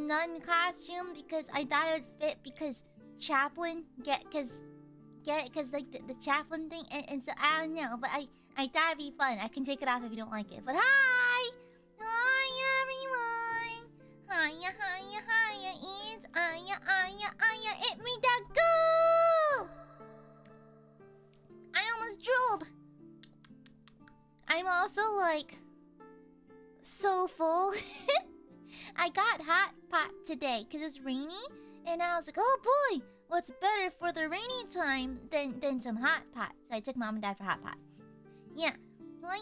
nun costume because I thought it would fit because chaplain because like the chaplain thing and so I don't know, but I thought it'd be fun. I can take it off if you don't like it. But hi everyone. Hiya. It's Aya. It me da goo. I almost drooled. I'm also like so full. I got hot pot today because it's rainy, and I was like, oh boy, what's better for the rainy time than some hot pot? So I took mom and dad for hot pot. Yeah. Hoi.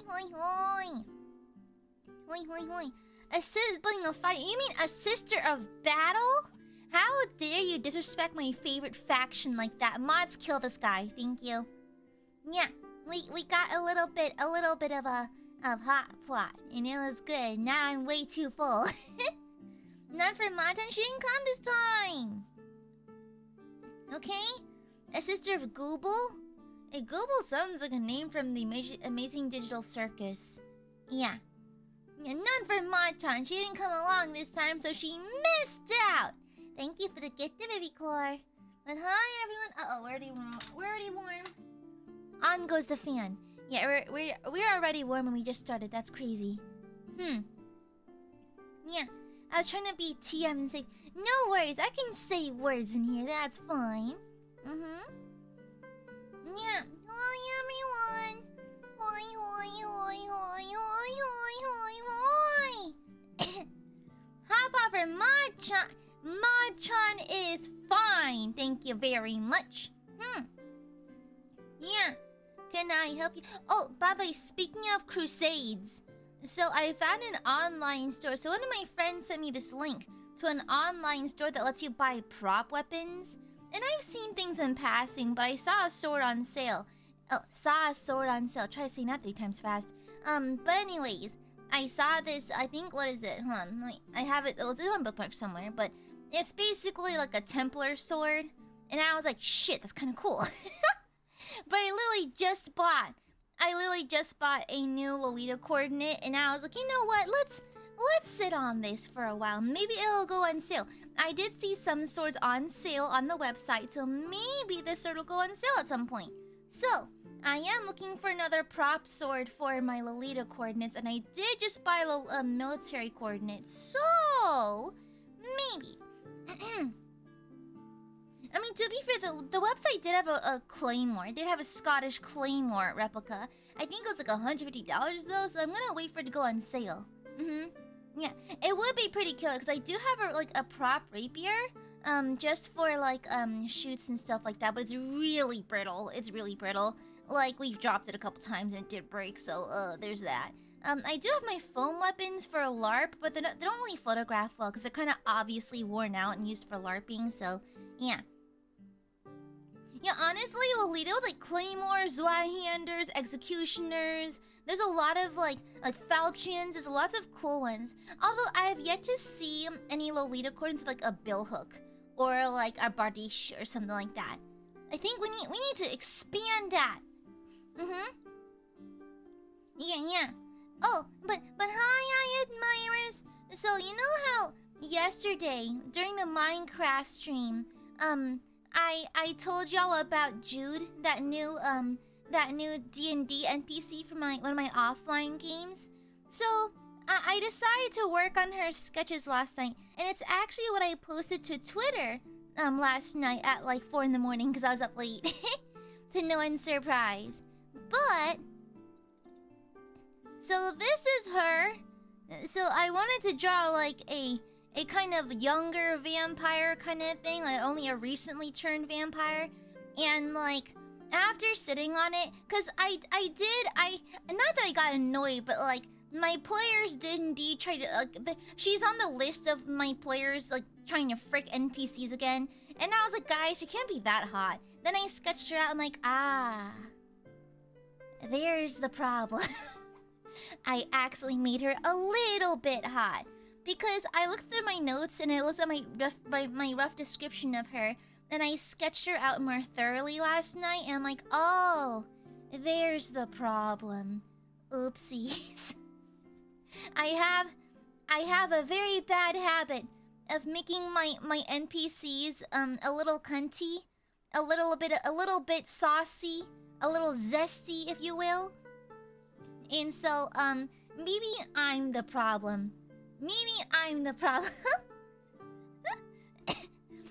A sibling of fight. You mean a sister of battle? How dare you disrespect my favorite faction like that? Mods, kill this guy. Thank you. Yeah, we got a little bit of hot pot, and it was good. Now I'm way too full. Not for my time. She didn't come this time. Okay? A sister of Google? A Google sounds like a name from the Amazing Digital Circus. Yeah. None for Machan. She didn't come along this time, so she missed out. Thank you for the gift of baby core. But hi everyone. Uh-oh, we're already warm. On goes the fan. Yeah, we're already warm when we just started. That's crazy. Yeah, I was trying to be TM and say, no worries, I can say words in here. That's fine. Yeah. Hi everyone. Hoi. Hop off for Machan. Machan is fine. Thank you very much. Yeah. Can I help you? Oh, by the way, speaking of crusades, so I found an online store. So one of my friends sent me this link to an online store that lets you buy prop weapons. And I've seen things in passing, but I saw a sword on sale. Oh, saw a sword on sale. Try saying that 3 times fast. But anyways, I saw this. I think, what is it? Hold on. Wait, I have it. Oh, it's on bookmark somewhere. But it's basically like a Templar sword. And I was like, shit, that's kind of cool. But I literally just bought a new Lolita coordinate, and I was like, you know what? Let's sit on this for a while. Maybe it'll go on sale. I did see some swords on sale on the website, so maybe this sword will go on sale at some point. So I am looking for another prop sword for my Lolita coordinates, and I did just buy a military coordinate, so maybe. I mean, to be fair, the website did have a claymore. It did have a Scottish claymore replica. I think it was like $150 though, so I'm gonna wait for it to go on sale. Yeah, it would be pretty killer because I do have a prop rapier, just for like shoots and stuff like that. But it's really brittle. It's really brittle. Like we've dropped it a couple times and it did break. So there's that. I do have my foam weapons for LARP, but they don't really photograph well because they're kind of obviously worn out and used for LARPing. So yeah. Yeah, honestly, Lolita, like claymores, Zweihanders, executioners. There's a lot of like falchions. There's lots of cool ones. Although I have yet to see any Lolita coordinates with like a billhook or like a bardiche or something like that. I think we need to expand that. Yeah. Oh, but hi, Aiadmirers. So you know how yesterday during the Minecraft stream, I told y'all about Jude, that new D&D NPC from one of my offline games. So I decided to work on her sketches last night, and it's actually what I posted to Twitter last night at like 4 in the morning because I was up late. To no one's surprise. But so this is her. So I wanted to draw like a kind of younger vampire kind of thing, like only a recently turned vampire. And like after sitting on it, because I not that I got annoyed, but like my players did indeed try to she's on the list of my players like trying to frick NPCs again. And I was like, guys, she can't be that hot. Then I sketched her out. I'm like, there's the problem. I actually made her a little bit hot. Because I looked through my notes and I looked at my rough description of her, and I sketched her out more thoroughly last night, and I'm like, oh, there's the problem. Oopsies. I have a very bad habit making my NPCs a little cunty, a little bit saucy, a little zesty, if you will. And so maybe I'm the problem. Maybe I'm the problem.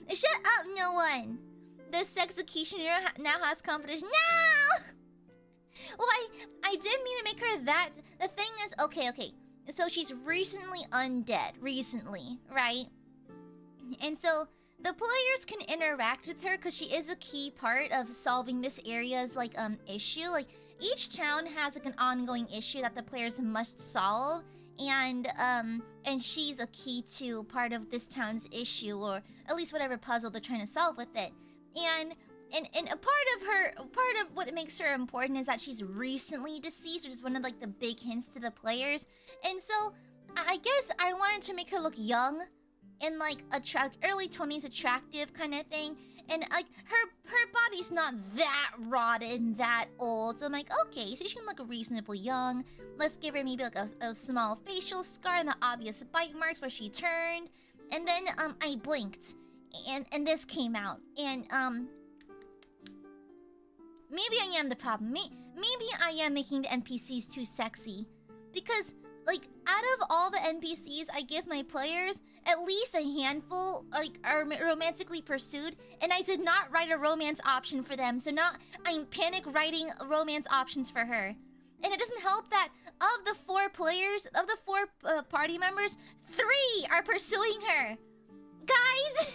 Shut up, no one. The Sexecutioner now has competition. No! Well, I did mean to make her that. The thing is, okay. So she's recently undead, right? And so the players can interact with her because she is a key part of solving this area's like issue. Like each town has like an ongoing issue that the players must solve, and she's a key to part of this town's issue, or at least whatever puzzle they're trying to solve with it. And a part of what makes her important is that she's recently deceased, which is one of like the big hints to the players. And so I guess I wanted to make her look young and like early 20s attractive kind of thing. And like her body's not that rotted, that old. So I'm like, okay, so she can look reasonably young. Let's give her maybe like a small facial scar and the obvious bite marks where she turned. And then I blinked and this came out. And maybe I am the problem. Maybe I am making the NPCs too sexy. Because, like, out of all the NPCs I give my players, at least a handful like are romantically pursued, and I did not write a romance option for them. So now I'm panic writing romance options for her. And it doesn't help that of the 4 players, of the 4 party members, 3 are pursuing her. Guys!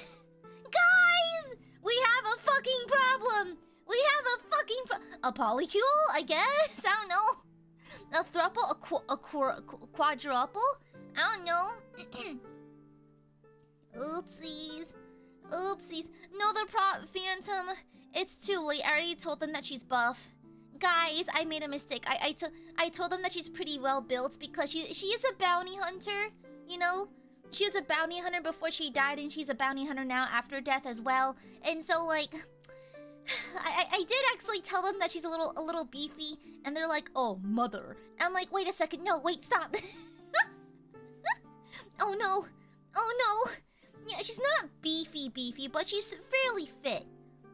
Guys! We have a fucking problem! We have a fucking a polycule, I guess? I don't know. A thruple? A quadruple? I don't know. Oopsies. Oopsies. No, the Phantom. It's too late. I already told them that she's buff. Guys, I made a mistake. I told them that she's pretty well built because she is a bounty hunter, you know? She was a bounty hunter before she died, and she's a bounty hunter now after death as well. And so, like, I did actually tell them that she's a little beefy, and they're like, "Oh, mother." And I'm like, "Wait a second, no, wait, stop." Oh no, oh no. Yeah, she's not beefy, but she's fairly fit.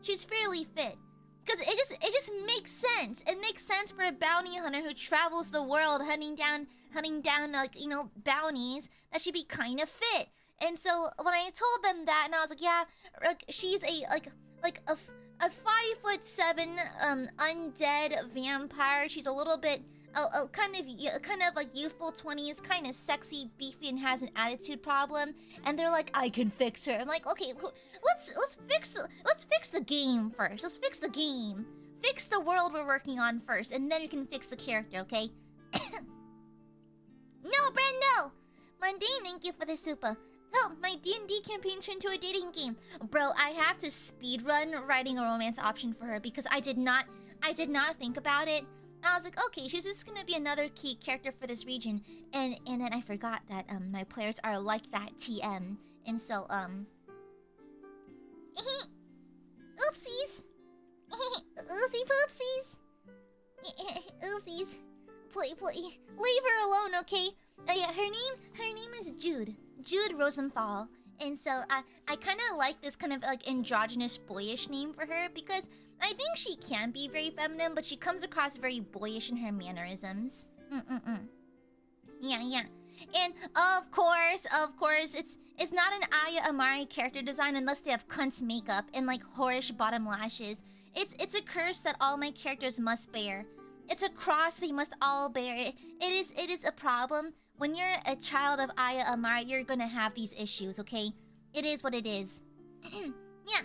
She's fairly fit. Because it just makes sense. It makes sense for a bounty hunter who travels the world hunting down like, you know, bounties, that she'd be kind of fit. And so when I told them that, and I was like, yeah, like she's a 5'7" undead vampire. She's a little bit kind of like youthful 20s, kind of sexy, beefy, and has an attitude problem. And they're like, I can fix her. I'm like, okay, let's fix the game first. Let's fix the game. Fix the world we're working on first, and then you can fix the character, okay? No, Brendo! Mundane, thank you for the super. Oh, my D&D campaign turned into a dating game. Bro, I have to speedrun writing a romance option for her because I did not think about it. I was like, okay, she's just gonna be another key character for this region. And then I forgot that my players are like that TM. And so oopsies. Oopsie poopsies. Oopsies. Play. Leave her alone, okay? Yeah, her name is Jude. Jude Rosenthal. And so I kind of like this kind of like androgynous boyish name for her because I think she can be very feminine, but she comes across very boyish in her mannerisms. Yeah. And of course, it's not an AiaAmare character design unless they have cunt makeup and like whorish bottom lashes. It's a curse that all my characters must bear. It's a cross they must all bear. It is a problem. When you're a child of AiaAmare, you're gonna have these issues, okay? It is what it is. Yeah.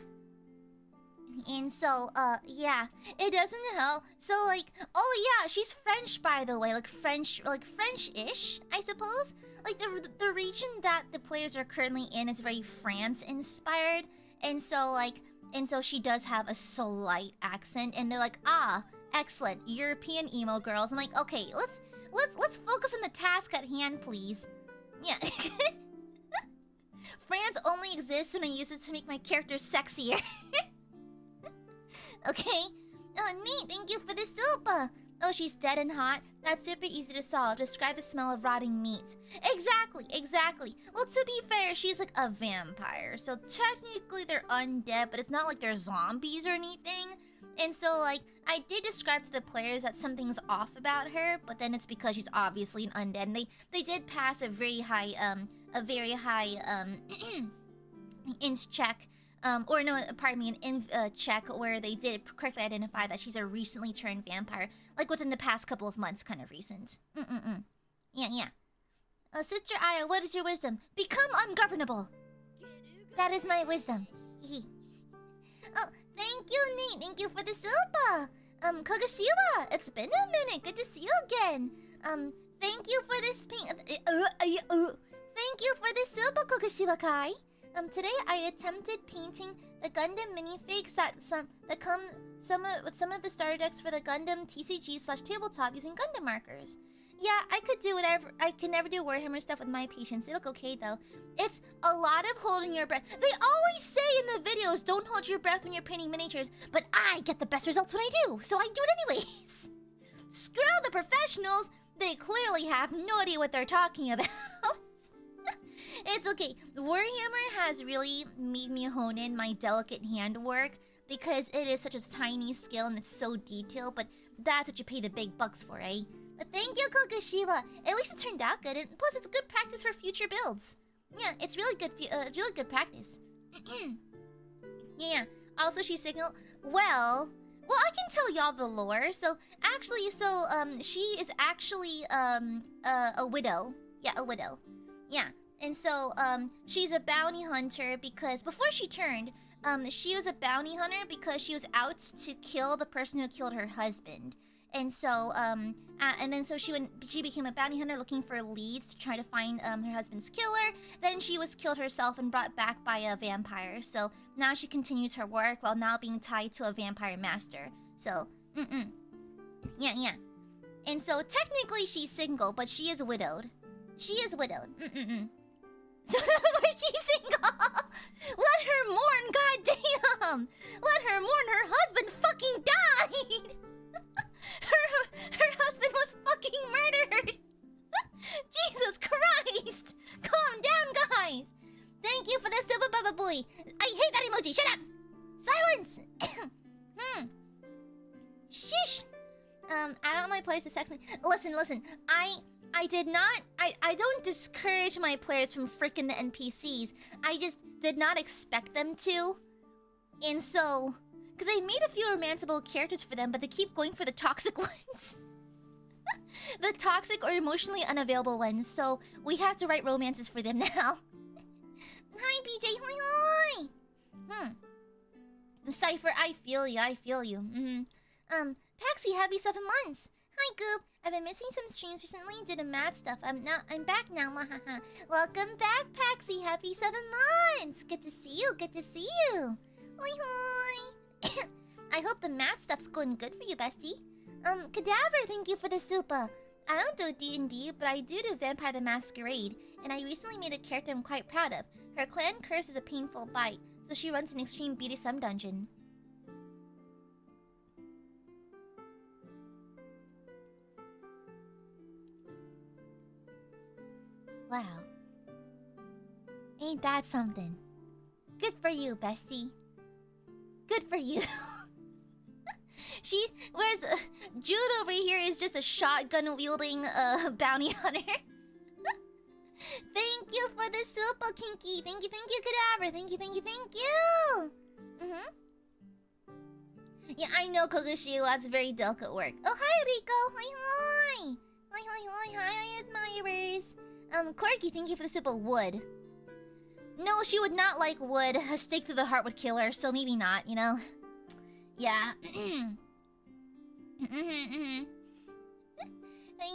And so, yeah. It doesn't help. So, like, oh yeah, she's French, by the way. Like French-ish, I suppose. Like, the region that the players are currently in is very France-inspired. And so she does have a slight accent. And they're like, ah, excellent, European emo girls. I'm like, okay, let's focus on the task at hand, please. Yeah. France only exists when I use it to make my characters sexier. Okay. Oh, neat. Thank you for the soup. Oh, she's dead and hot? That's super easy to solve. Describe the smell of rotting meat. Exactly, exactly. Well, to be fair, she's like a vampire. So technically they're undead, but it's not like they're zombies or anything. And so, like, I did describe to the players that something's off about her, but then it's because she's obviously an undead. And they did pass a very high int check. Or no, pardon me, an inf check where they did correctly identify that she's a recently turned vampire. Like within the past couple of months, kind of recent. Yeah, yeah. Sister Aya, what is your wisdom? Become ungovernable. That is my wisdom. Oh, thank you, Nate. Thank you for the silpa. Kogashiwa, it's been a minute. Good to see you again. Thank you for this pink. Thank you for the silpa, Kogashiwa Kai. Today I attempted painting the Gundam minifigs with some of the starter decks for the Gundam TCG/tabletop using Gundam markers. Yeah, I could do whatever. I can never do Warhammer stuff with my patience. They look okay though. It's a lot of holding your breath. They always say in the videos, don't hold your breath when you're painting miniatures, but I get the best results when I do, so I do it anyways. Screw the professionals. They clearly have no idea what they're talking about. It's okay. Warhammer has really made me hone in my delicate handwork because it is such a tiny skill and it's so detailed, but that's what you pay the big bucks for, eh? But thank you, Kokushiba. At least it turned out good, and plus it's good practice for future builds. Yeah, it's really good practice. Yeah. Also, she signaled. Well, I can tell y'all the lore. So actually, she is actually a widow. Yeah, a widow. Yeah. And so, she's a bounty hunter because before she turned, she was a bounty hunter because she was out to kill the person who killed her husband. And so, and then so she became a bounty hunter looking for leads to try to find her husband's killer. Then she was killed herself and brought back by a vampire. So now she continues her work while now being tied to a vampire master. So, yeah, yeah. And so technically she's single, but she is widowed. She is widowed. So where she's single. Let her mourn, goddamn. Let her mourn. Her husband fucking died. Her husband was fucking murdered. Jesus Christ. Calm down, guys. Thank you for the silver baba boy. I hate that emoji. Shut up. Silence. Shish. I don't want my players to sex me. Listen. I did not. I don't discourage my players from fricking the NPCs. I just did not expect them to. And so, because I made a few romanceable characters for them, but they keep going for the toxic ones. The toxic or emotionally unavailable ones. So we have to write romances for them now. Hi, PJ. Hoi hoi. Cypher, I feel you. Paxi, happy 7 months. Hi, Goop. I've been missing some streams recently. Did a math stuff. I'm back now. Welcome back, Paxi. Happy 7 months. Good to see you. Hoi hoi. I hope the math stuff's going good for you, bestie. Cadaver, thank you for the super. I don't do D&D, but I do Vampire the Masquerade, and I recently made a character I'm quite proud of. Her clan curse is a painful bite, so she runs an extreme BDSM dungeon. Wow. Ain't that something? Good for you, bestie. Good for you. Whereas Jude over here is just a shotgun-wielding bounty hunter. Thank you for the super kinky. Thank you, Cadaver. Thank you. Yeah, I know, Kokushiwa. That's very delicate work. Oh, hi, Rico. Hi. Hi, Aiadmirers. Corky, thank you for the super wood. No, she would not like wood. A stake through the heart would kill her, so maybe not, you know? Yeah. You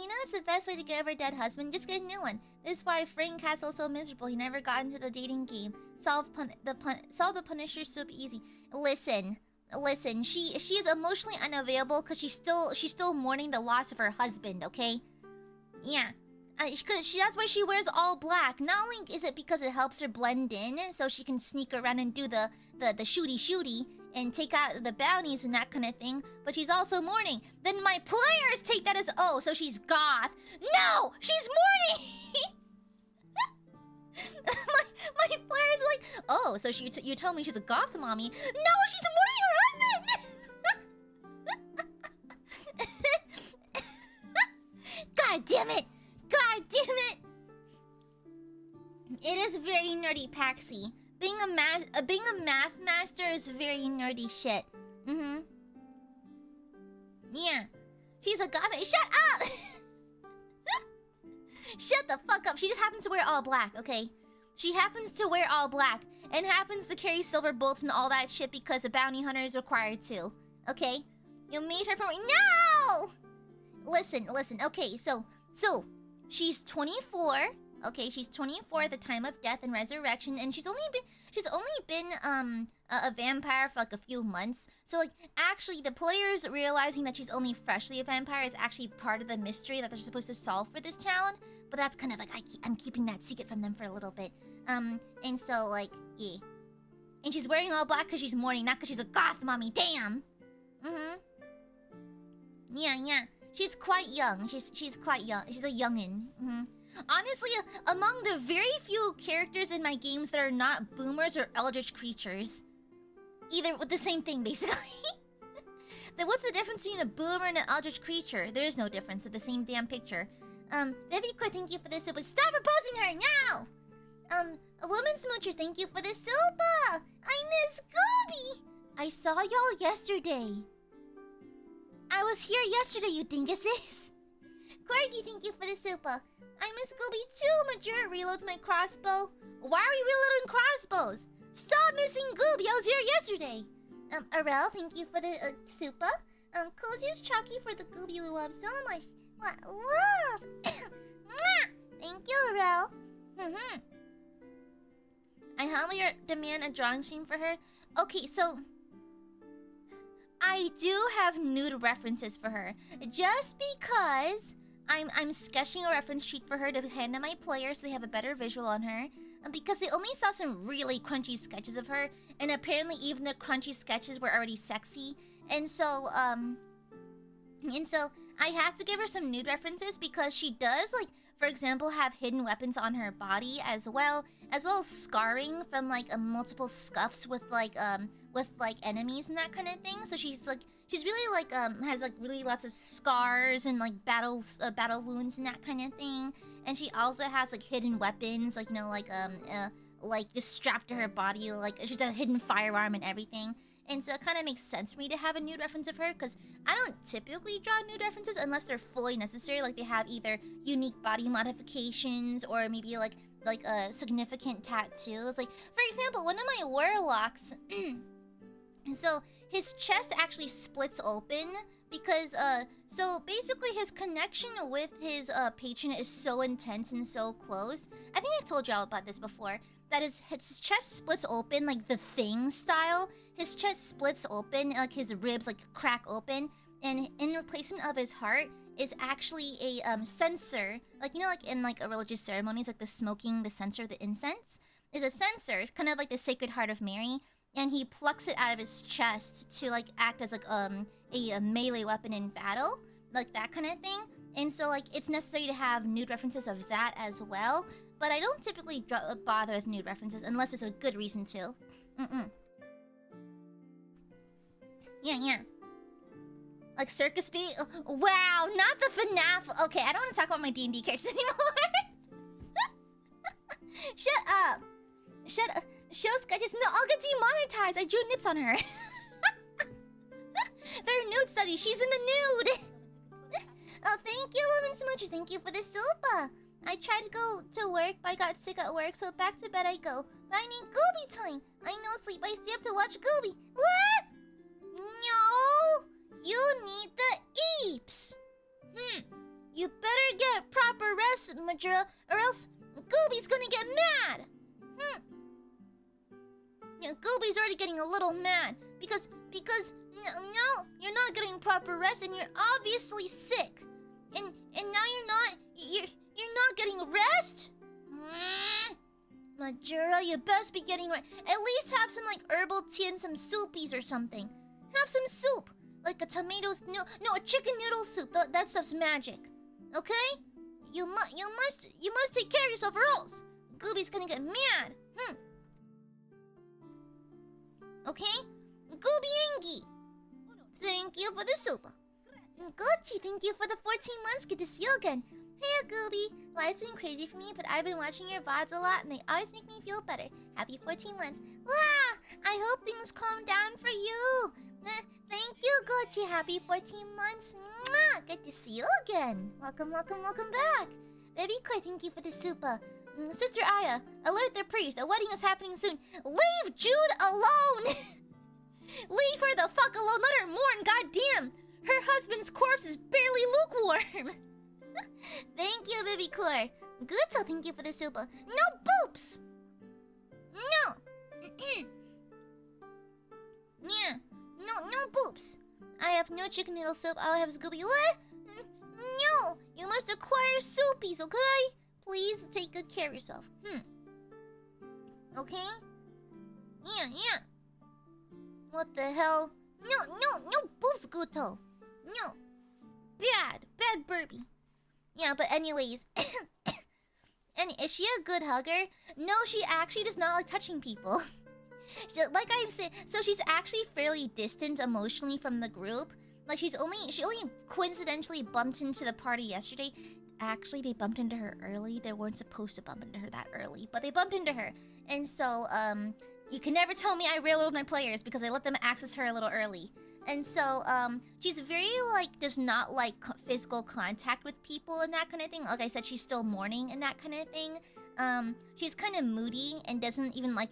know, it's the best way to get over a dead husband. Just get a new one. This is why Frank Castle's so miserable. He never got into the dating game. Solve the Punisher super easy. Listen. She is emotionally unavailable because she's still mourning the loss of her husband. Okay. Yeah. That's why she wears all black. Not only is it because it helps her blend in, so she can sneak around and do the shooty. and take out the bounties and that kind of thing, but she's also mourning. Then my players take that as, oh, so she's goth. No, she's mourning. my players are like, oh, so you told me she's a goth mommy. No, she's mourning her husband. God damn it. God damn it. It is very nerdy, Paxi. Being a math master is very nerdy shit. Yeah. She's a goblin. Shut up! Shut the fuck up. She just happens to wear all black, okay? She happens to wear all black and happens to carry silver bolts and all that shit because a bounty hunter is required to. Okay? You made her from... No! Listen. Okay, so she's 24. Okay, she's 24 at the time of death and resurrection, and she's only been a vampire for like a few months. So like actually the players realizing that she's only freshly a vampire is actually part of the mystery that they're supposed to solve for this town. But that's kind of like I'm keeping that secret from them for a little bit. And so like yeah. And she's wearing all black because she's mourning, not because she's a goth mommy. Damn. Yeah. She's quite young. She's quite young. She's a youngin'. Honestly, among the very few characters in my games that are not boomers or eldritch creatures. Either with the same thing, basically. Then what's the difference between a boomer and an eldritch creature? There is no difference. They're the same damn picture. Babycore, thank you for this. But stop proposing her now! A woman smoocher, thank you for the Silpa! I miss Gooby! I saw y'all yesterday. I was here yesterday, you dinguses. Corgi, thank you for the Silpa. I miss Gooby too, Major reloads my crossbow. Why are we reloading crossbows? Stop missing Gooby, I was here yesterday. Arel, thank you for the Supa. Cozy's Chucky for the Gooby we love so much. Love! Thank you, Arel. I humbly demand a drawing stream for her. Okay, so... I do have nude references for her. Just because... I'm sketching a reference sheet for her to hand to my players so they have a better visual on her. Because they only saw some really crunchy sketches of her, and apparently even the crunchy sketches were already sexy. And so I have to give her some nude references because she does, like, for example, have hidden weapons on her body as well as scarring from like multiple scuffs with enemies and that kind of thing. So she's really like has like really lots of scars and like battle wounds and that kind of thing. And she also has like hidden weapons, like like just strapped to her body, like she's a hidden firearm and everything. And so it kind of makes sense for me to have a nude reference of her because I don't typically draw nude references unless they're fully necessary, like they have either unique body modifications or maybe like significant tattoos. Like for example, one of my warlocks. So his chest actually splits open because so basically his connection with his patron is so intense and so close. I think I've told y'all about this before. That his chest splits open like the Thing style. His chest splits open, like his ribs like crack open, and in replacement of his heart is actually a censer. Like you know, like in like a religious ceremonies, like the smoking, the censer, the incense is a censer, kind of like the Sacred Heart of Mary. And he plucks it out of his chest to like act as like a melee weapon in battle, like that kind of thing. And so like it's necessary to have nude references of that as well. But I don't typically bother with nude references unless there's a good reason to. Yeah. Like Circus Beat? Wow, not the FNAF. Okay, I don't want to talk about my D&D characters anymore. Shut up. Show sketches. No, I'll get demonetized. I drew nips on her. They're nude studies. She's in the nude. Oh, thank you, Woman Smoocher. Thank you for the Silpa. I tried to go to work, but I got sick at work, so back to bed I go. But I need Gooby time. I no sleep. I stay up to watch Gooby. What? No. You need the eeps. You better get proper rest, Majora, or else Gooby's gonna get mad. Yeah, Gooby's already getting a little mad because no, you're not getting proper rest and you're obviously sick. And now you're not getting rest? Jura, you best be getting right. At least have some like herbal tea and some soupies or something. Have some soup, like a tomatoes. No, a chicken noodle soup. That stuff's magic. Okay? You must take care of yourself or else Gooby's gonna get mad. Okay? Gooby Angie, thank you for the soup. Gucci, thank you for the 14 months. Good to see you again. Hey, Gooby. Life's been crazy for me, but I've been watching your VODs a lot, and they always make me feel better. Happy 14 months. Wow! I hope things calm down for you. Thank you, Gucci. Happy 14 months. Mwah! Good to see you again. Welcome back. Baby Koi, thank you for the super. Sister Aya, alert the priest. A wedding is happening soon. Leave Jude alone! Leave her the fuck alone. Let her mourn, goddamn. Her husband's corpse is barely lukewarm. Thank you, baby Core. Good, so thank you for the super. No boops! No! Yeah, no boops. I have no chicken noodle soup. All I have is Gooby. What? No! You must acquire soupies, okay? Please take good care of yourself. Okay? Yeah. What the hell? No boops, Guto. No. Bad burpee. Yeah, but anyways, and is she a good hugger? No, she actually does not like touching people. Like I'm saying, so she's actually fairly distant emotionally from the group. Like she only coincidentally bumped into the party yesterday. Actually, they bumped into her early. They weren't supposed to bump into her that early, but they bumped into her. And so, you can never tell me I railroad my players because I let them access her a little early. And so, she's very, like, does not like physical contact with people and that kind of thing. Like I said, she's still mourning and that kind of thing. She's kind of moody and doesn't even like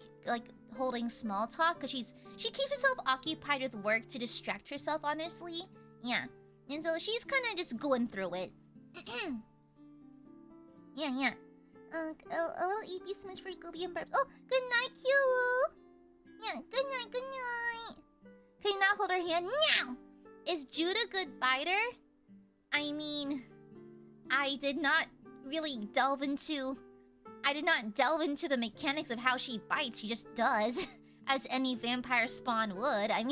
holding small talk because she keeps herself occupied with work to distract herself, honestly. Yeah. And so she's kind of just going through it. Yeah. A little EP smooch for Gooby and Burps. Oh, good night, Q. Yeah, good night. Can you not hold her hand? Meow! Is Jude a good biter? I mean, I did not delve into the mechanics of how she bites. She just does, as any vampire spawn would. I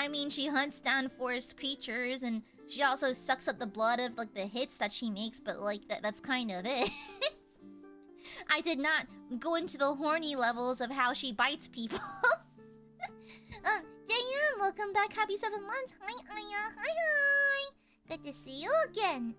mean, she hunts down forest creatures, and she also sucks up the blood of like the hits that she makes. But like that's kind of it. I did not go into the horny levels of how she bites people. JM, welcome back. Happy 7 months. Hi, Aya. Hi. Good to see you again.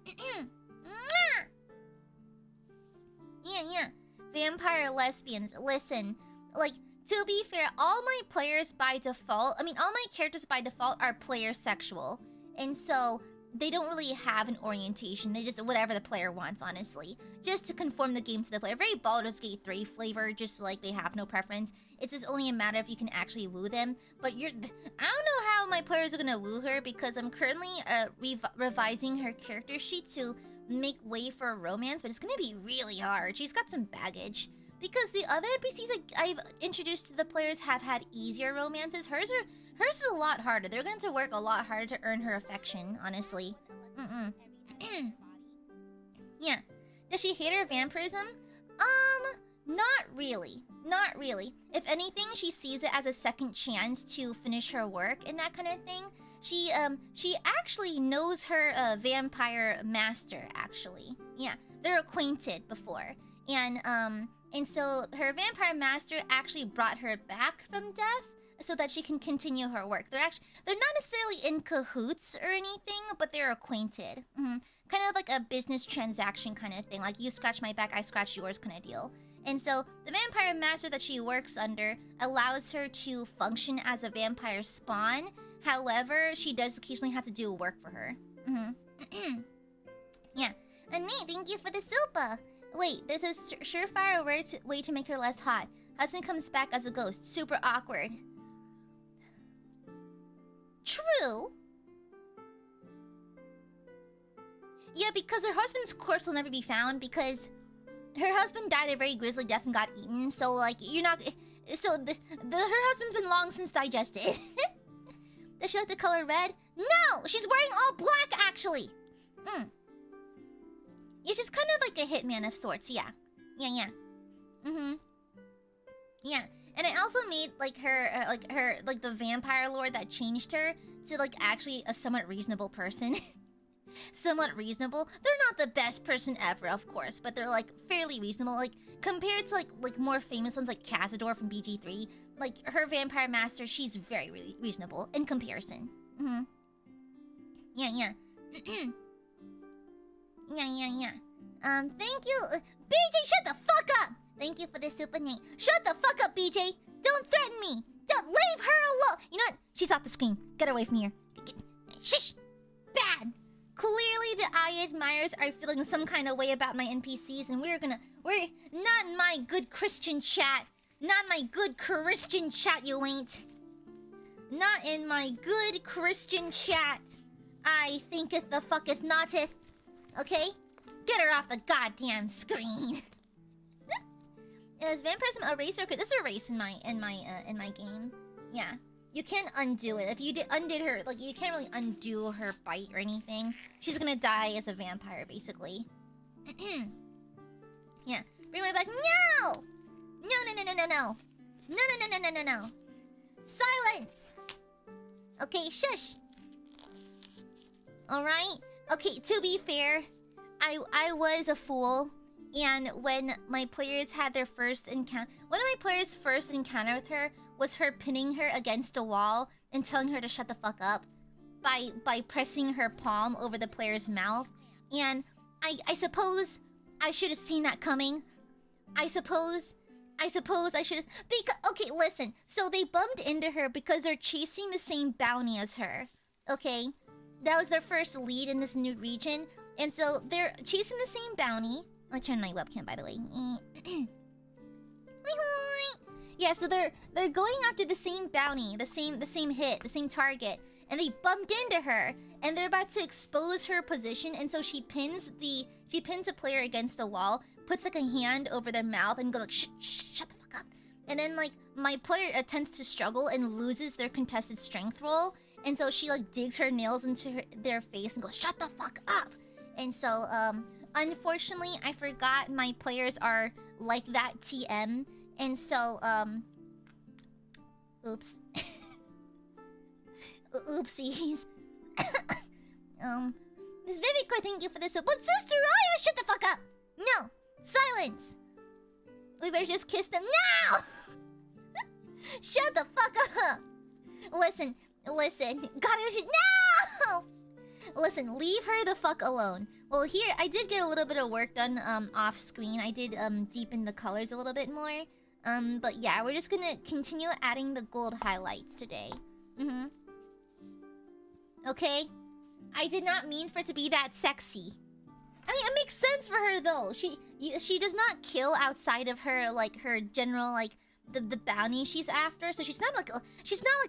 Yeah. Vampire lesbians. Listen, like, to be fair, all my players by default, all my characters by default are player sexual. And so, they don't really have an orientation. They just, whatever the player wants, honestly. Just to conform the game to the player. Very Baldur's Gate 3 flavor, just like they have no preference. It's just only a matter if you can actually woo them. But I don't know how my players are gonna woo her because I'm currently revising her character sheet to make way for romance, but it's gonna be really hard. She's got some baggage. Because the other NPCs I've introduced to the players have had easier romances. Hers is a lot harder. They're going to work a lot harder to earn her affection, honestly. Yeah. Does she hate her vampirism? Not really. Not really. If anything, she sees it as a second chance to finish her work and that kind of thing. She actually knows her vampire master, actually. Yeah, they're acquainted before. And so her vampire master actually brought her back from death so that she can continue her work. They're not necessarily in cahoots or anything, but they're acquainted. Kind of like a business transaction kind of thing. Like you scratch my back, I scratch yours kind of deal. And so the vampire master that she works under allows her to function as a vampire spawn. However, she does occasionally have to do work for her. Yeah. And Nate, thank you for the silpa. Wait, there's a surefire way to make her less hot. Husband comes back as a ghost. Super awkward. True. Yeah, because her husband's corpse will never be found because her husband died a very grisly death and got eaten. So, like, you're not... So, her husband's been long since digested. Does she like the color red? No! She's wearing all black, actually! Yeah, she's kind of like a hitman of sorts, yeah. Yeah. Yeah, and I also made like the vampire lord that changed her to like actually a somewhat reasonable person. Somewhat reasonable. They're not the best person ever, of course, but they're like fairly reasonable. Like compared to like more famous ones like Cazador from BG3, like her vampire master, she's very really reasonable in comparison. Yeah. Yeah. Thank you, BJ. Shut the fuck up. Thank you for the super name. Shut the fuck up, BJ. Don't threaten me. Don't leave her alone. You know what? She's off the screen. Get her away from here. Shush. Bad. Clearly, the Aiadmirers are feeling some kind of way about my NPCs, and we're not in my good Christian chat. Not my good Christian chat, you ain't. Not in my good Christian chat. I thinketh the fucketh noteth. Okay? Get her off the goddamn screen. Is vampirism a race or this is a race in my game? Yeah. You can't undo it. If you undid her, like you can't really undo her bite or anything. She's gonna die as a vampire, basically. Yeah. Bring my back. No! No. Silence! Okay, shush! Alright? Okay, to be fair, I was a fool. And when my players had their first encounter... One of my players' first encounter with her was her pinning her against a wall and telling her to shut the fuck up by pressing her palm over the player's mouth. And I suppose I should have seen that coming. I suppose I should have... Okay, listen. So they bumped into her because they're chasing the same bounty as her. Okay? That was their first lead in this new region. And so they're chasing the same bounty. I'll turn my webcam, by the way. Yeah, so they're going after the same bounty, the same hit, the same target, and they bumped into her, and they're about to expose her position, and so she pins a player against the wall, puts like a hand over their mouth, and go like shut the fuck up, and then like my player attempts to struggle and loses their contested strength roll, and so she like digs her nails into their face and goes shut the fuck up, and so unfortunately, I forgot my players are like that TM, and so, oops. Oopsies. Miss Vivicore, thank you for this. But Sister Aya, shut the fuck up! No! Silence! We better just kiss them now! Shut the fuck up! Listen. God, no! Listen, leave her the fuck alone. Well, here, I did get a little bit of work done off screen. I did deepen the colors a little bit more. But yeah, we're just gonna continue adding the gold highlights today. Okay? I did not mean for it to be that sexy. I mean, it makes sense for her though. She does not kill outside of her like her general like the bounty she's after. So she's not like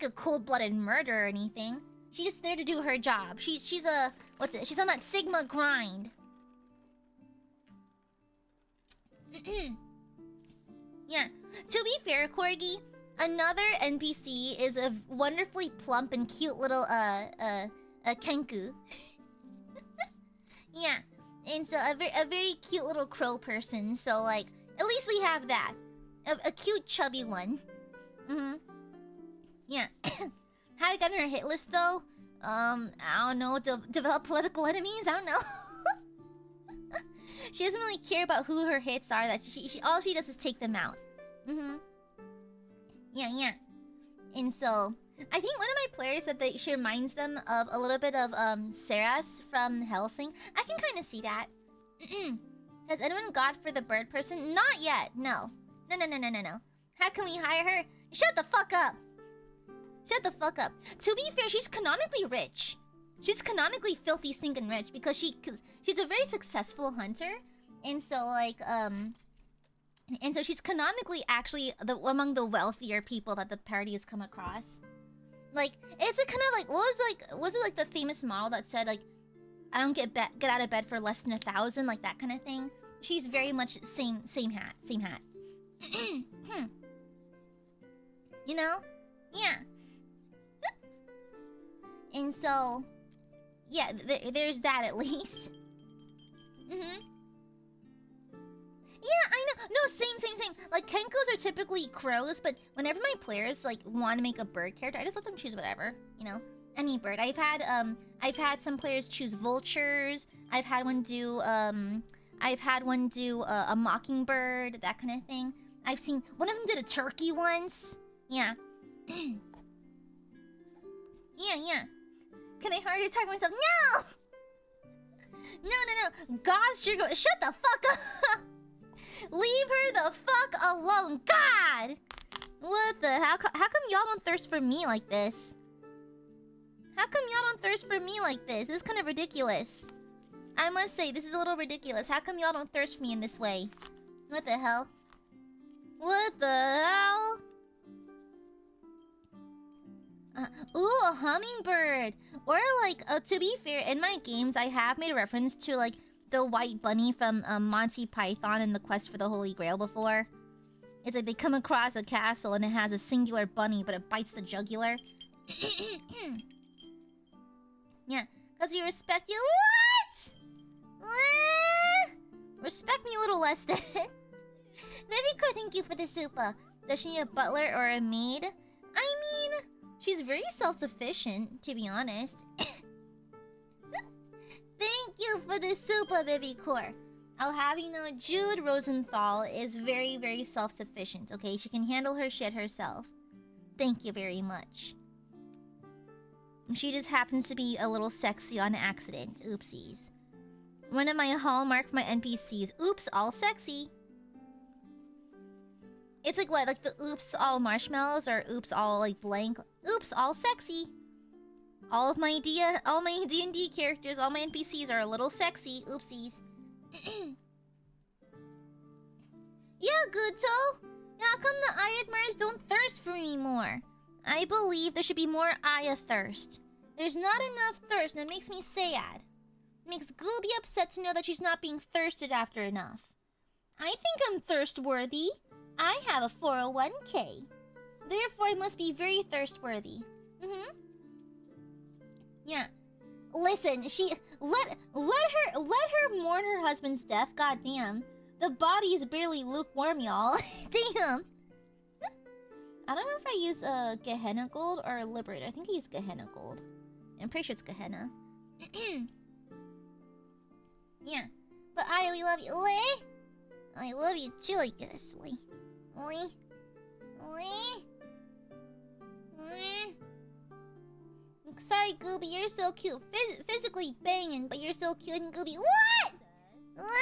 a cold-blooded murderer or anything. She's just there to do her job. She's a... What's it? She's on that Sigma grind. Yeah. To be fair, Corgi, another NPC is a wonderfully plump and cute little, Kenku. Yeah. And so a very cute little crow person. So, like, at least we have that. A cute, chubby one. Yeah. How to get on her hit list though? I don't know. Develop political enemies? I don't know. She doesn't really care about who her hits are. That all she does is take them out. Yeah. And so I think one of my players said that she reminds them of a little bit of Saras from Hellsing. I can kind of see that. Has anyone got for the bird person? Not yet. No. How can we hire her? Shut the fuck up. Shut the fuck up. To be fair, she's canonically rich. She's canonically filthy stinking rich because she's a very successful hunter, and so like and so she's canonically actually among the wealthier people that the party has come across. Like it's a kind of like was it like the famous model that said like I don't get out of bed for less than 1,000, like that kind of thing. She's very much same hat. You know? Yeah. And so, yeah, there's that at least. Yeah, I know. No, same. Like, Kenkos are typically crows, but whenever my players, like, want to make a bird character, I just let them choose whatever, you know? Any bird. I've had some players choose vultures. I've had one do a mockingbird, that kind of thing. I've seen one of them did a turkey once. Yeah. yeah. Can I hardly talk to myself? No! No. God's sugar. Shut the fuck up! Leave her the fuck alone. God! What the hell? How come y'all don't thirst for me like this? How come y'all don't thirst for me like this? This is kind of ridiculous. I must say, this is a little ridiculous. How come y'all don't thirst for me in this way? What the hell? What the hell? Ooh, a hummingbird! Or like, to be fair, in my games, I have made a reference to like the white bunny from Monty Python and the Quest for the Holy Grail before. It's like they come across a castle and it has a singular bunny, but it bites the jugular. Yeah, because we respect you. What? Respect me a little less then. Viviko, thank you for the super. Does she need a butler or a maid? I mean, she's very self-sufficient, to be honest. Thank you for the super, Vivicor. I'll have you know, Jude Rosenthal is very, very self-sufficient, okay? She can handle her shit herself. Thank you very much. She just happens to be a little sexy on accident. Oopsies. One of my hallmark for my NPCs. Oops, all sexy. It's like what? Like the oops, all marshmallows, or oops, all like blank. Oops, all sexy. All my D&D characters, all my NPCs are a little sexy. Oopsies. Yeah, Guto. How come the Aiadmirers don't thirst for me more? I believe there should be more Aya thirst. There's not enough thirst, and it makes me sad. It makes Gooby upset to know that she's not being thirsted after enough. I think I'm thirst-worthy. I have a 401k. Therefore, I must be very thirst-worthy. Yeah. Listen, let her mourn her husband's death. Goddamn, the body is barely lukewarm, y'all. Damn. I don't know if I use Gehenna Gold or Liberate. I think I use Gehenna Gold. I'm pretty sure it's Gehenna. Yeah. But Aya, we love you. Oi? I love you too, I guess. Oi. Oi. Oi. Sorry, Gooby, you're so cute. Physically banging, but you're so cute and Gooby. What?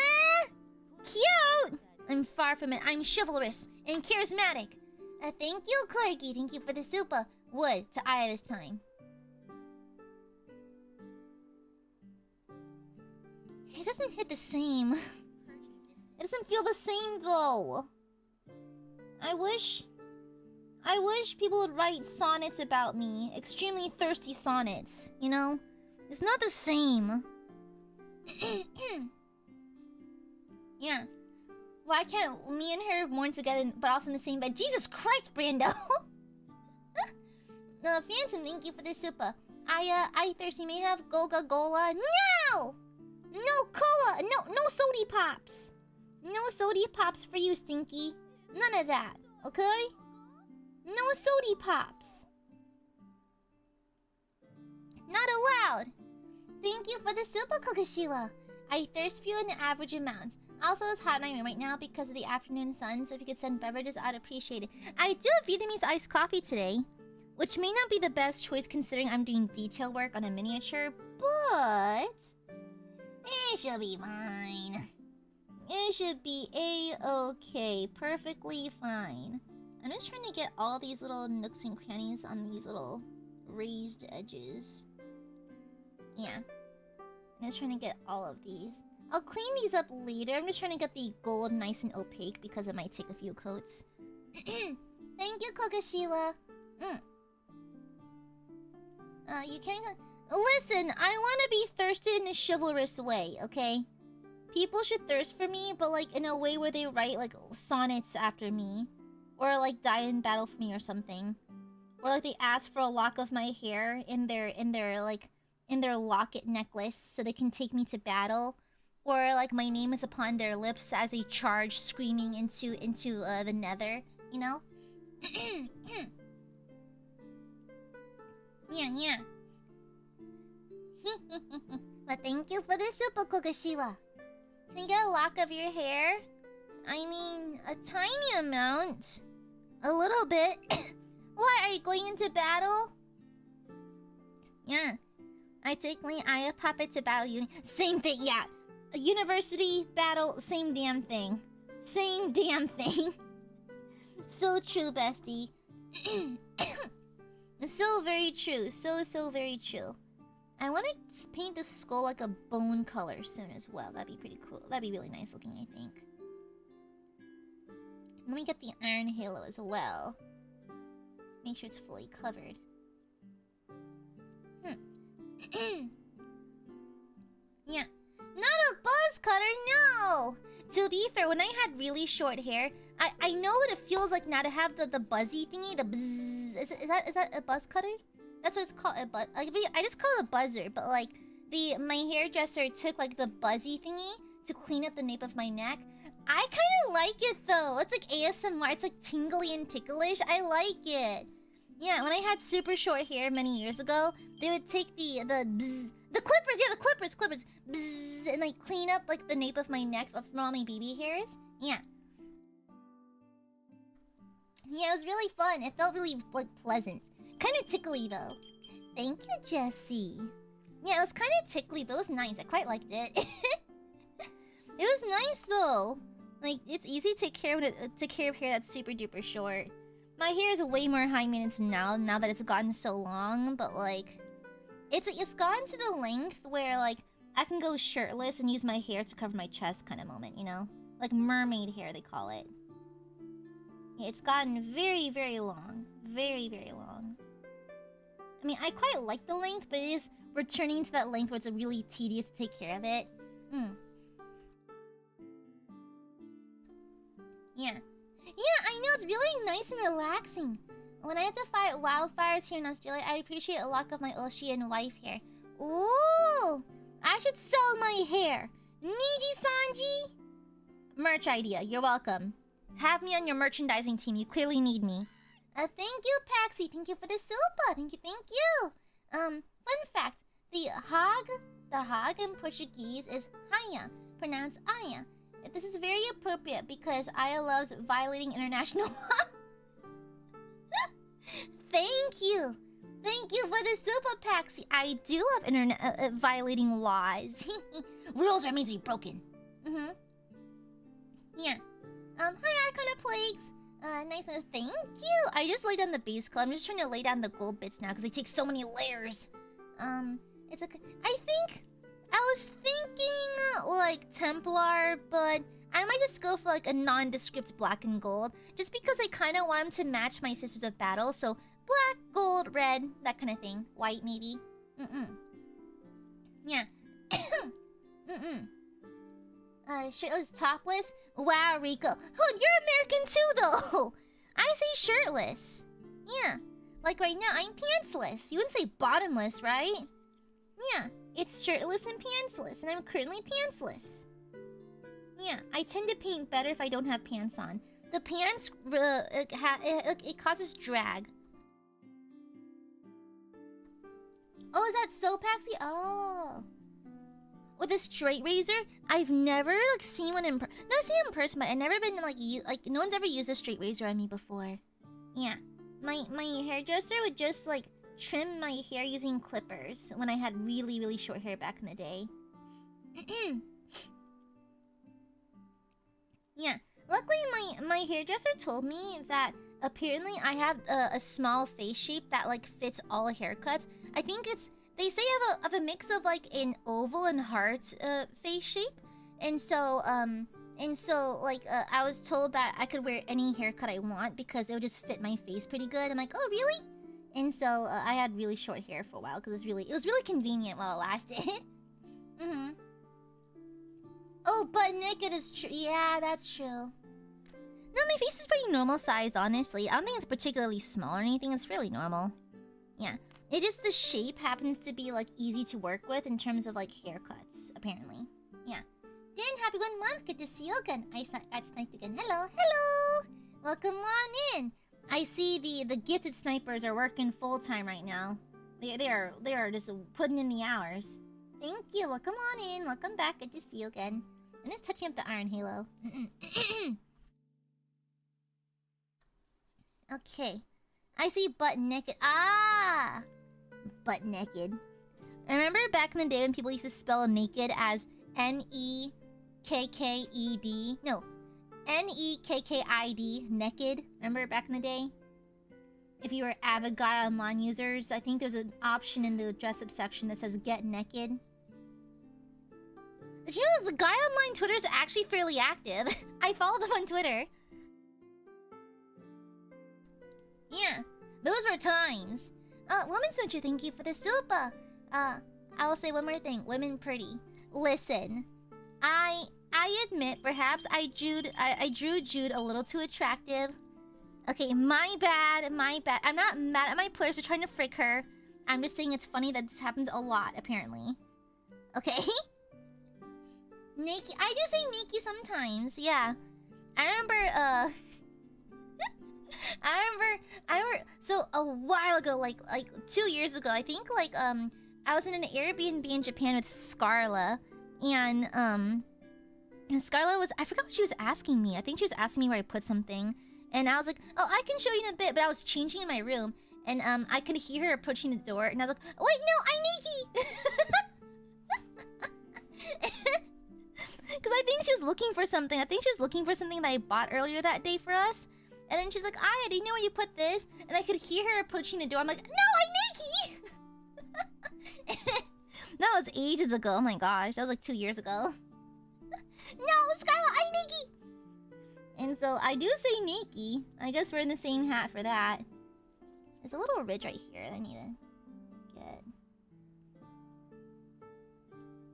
Cute! I'm far from it. I'm chivalrous and charismatic. Thank you, Clarky. Thank you for the super. Wood to Aya this time. It doesn't hit the same. It doesn't feel the same, though. I wish people would write sonnets about me. Extremely thirsty sonnets, you know? It's not the same. Yeah. Why can't me and her mourn together, but also in the same bed? Jesus Christ, Brando! No, Phantom, thank you for the super. I thirsty may have Golga Gola. No! No cola! No sody pops! No sody pops for you, Stinky. None of that, okay? No sody pops. Not allowed. Thank you for the super, Kokoshiwa. I thirst for you in average amounts. Also, it's hot in my room right now because of the afternoon sun, so if you could send beverages, I'd appreciate it. I do have Vietnamese iced coffee today, which may not be the best choice considering I'm doing detail work on a miniature, but it should be fine. It should be a-okay, perfectly fine. I'm just trying to get all these little nooks and crannies on these little raised edges. Yeah. I'm just trying to get all of these. I'll clean these up later. I'm just trying to get the gold nice and opaque because it might take a few coats. Thank you, Kokoshiwa. You can't... Listen, I want to be thirsted in a chivalrous way, okay? People should thirst for me, but like in a way where they write like sonnets after me. Or like die in battle for me or something. Or like they ask for a lock of my hair in their locket necklace so they can take me to battle. Or like my name is upon their lips as they charge screaming into the nether, you know? Yeah. But thank you for the super Kogashiwa. Can we get a lock of your hair? I mean, a tiny amount. A little bit. Why, are you going into battle? Yeah. I take my Aya puppet to battle same thing, yeah. A university battle, same damn thing. Same damn thing. So true, bestie. So very true. So very true. I want to paint the skull like a bone color soon as well. That'd be pretty cool. That'd be really nice looking, I think. Let me get the iron halo as well. Make sure it's fully covered. Yeah. Not a buzz cutter, no! To be fair, when I had really short hair, I know what it feels like now to have the buzzy thingy, the bzzz. Is that a buzz cutter? That's what it's called, a buzz. I just call it a buzzer, but like my hairdresser took like the buzzy thingy to clean up the nape of my neck. I kind of like it though. It's like ASMR. It's like tingly and ticklish. I like it. Yeah, when I had super short hair many years ago, they would take the bzzz, the clippers, yeah, the clippers, bzzz, and like clean up like the nape of my neck from all my baby hairs. Yeah. Yeah, it was really fun. It felt really like pleasant. Kind of tickly though. Thank you, Jessie. Yeah, it was kind of tickly, but it was nice. I quite liked it. It was nice though. Like, it's easy to take care of hair that's super duper short. My hair is way more high maintenance now that it's gotten so long, but like it's gotten to the length where like I can go shirtless and use my hair to cover my chest kind of moment, you know? Like mermaid hair they call it. Yeah, it's gotten very, very long. Very, very long. I mean, I quite like the length, but it is returning to that length where it's really tedious to take care of it. Yeah. Yeah, I know, it's really nice and relaxing. When I have to fight wildfires here in Australia, I appreciate a lock of my Ocean wife hair. Ooh! I should sell my hair. Nijisanji! Merch idea, you're welcome. Have me on your merchandising team, you clearly need me. Thank you, Paxi. Thank you for the silpa. Thank you. Fun fact. The hog in Portuguese is Haia, pronounced Aya. This is very appropriate because Aya loves violating international law. Thank you. Thank you for the silpa, Paxi. I do love violating laws. Rules are meant to be broken. Yeah. Hi, Arcana Plagues. Nice one. Thank you. I just laid down the base color. I'm just trying to lay down the gold bits now because they take so many layers. It's okay. I was thinking like Templar, but I might just go for like a nondescript black and gold, just because I kind of want them to match my Sisters of Battle. So black, gold, red, that kind of thing. White maybe. Yeah. Shirtless, topless. Wow, Rico. Oh, you're American too, though. I say shirtless. Yeah. Like right now, I'm pantsless. You wouldn't say bottomless, right? Yeah. It's shirtless and pantsless, and I'm currently pantsless. Yeah. I tend to paint better if I don't have pants on. The pants, it causes drag. Oh, is that so, Paxi? Oh. With a straight razor, I've never like seen one in person. No, I've seen it in person, but I've never been like no one's ever used a straight razor on me before. Yeah, my hairdresser would just like trim my hair using clippers when I had really, really short hair back in the day. Yeah, luckily my hairdresser told me that apparently I have a small face shape that like fits all haircuts. I think it's. They say I have a mix of like an oval and heart face shape, and so like I was told that I could wear any haircut I want because it would just fit my face pretty good. I'm like, oh really? And so I had really short hair for a while because it was really convenient while it lasted. Oh, butt naked is true. Yeah, that's true. No, my face is pretty normal sized, honestly. I don't think it's particularly small or anything. It's really normal. Yeah. It is the shape happens to be like easy to work with in terms of like haircuts, apparently. Yeah. in. Happy 1 month. Good to see you again. I got sniped again. Hello, hello. Welcome on in. I see the gifted snipers are working full time right now. They are just putting in the hours. Thank you. Welcome on in. Welcome back. Good to see you again. I'm just touching up the Iron Halo. Okay. I see butt naked. Ah! Butt naked. Remember back in the day when people used to spell naked as N-E-K-K-E-D? No. N-E-K-K-I-D. Naked. Remember back in the day? If you were avid guy online users, I think there's an option in the dress-up section that says get naked. Did you know the guy online Twitter is actually fairly active? I follow them on Twitter. Yeah, those were times. Woman Suture, thank you for the super. I will say one more thing. Women pretty. Listen, I admit perhaps I drew Jude a little too attractive. Okay, my bad, my bad. I'm not mad at my players for trying to frick her. I'm just saying it's funny that this happens a lot, apparently. Okay? Naked. I do say naked sometimes, yeah. I remember, so a while ago, like 2 years ago, I think, like, I was in an Airbnb in Japan with Scarla, and Scarla was, I forgot what she was asking me. I think she was asking me where I put something, and I was like, oh, I can show you in a bit, but I was changing in my room, and I could hear her approaching the door, and I was like, wait, no, I naked! Because I think she was looking for something. I think she was looking for something that I bought earlier that day for us. And then she's like, I didn't know where you put this. And I could hear her approaching the door. I'm like, no, I naked! That was ages ago. Oh my gosh. That was like 2 years ago. No, Scarlet, I naked! And so I do say naked. I guess we're in the same hat for that. There's a little ridge right here that I need to get.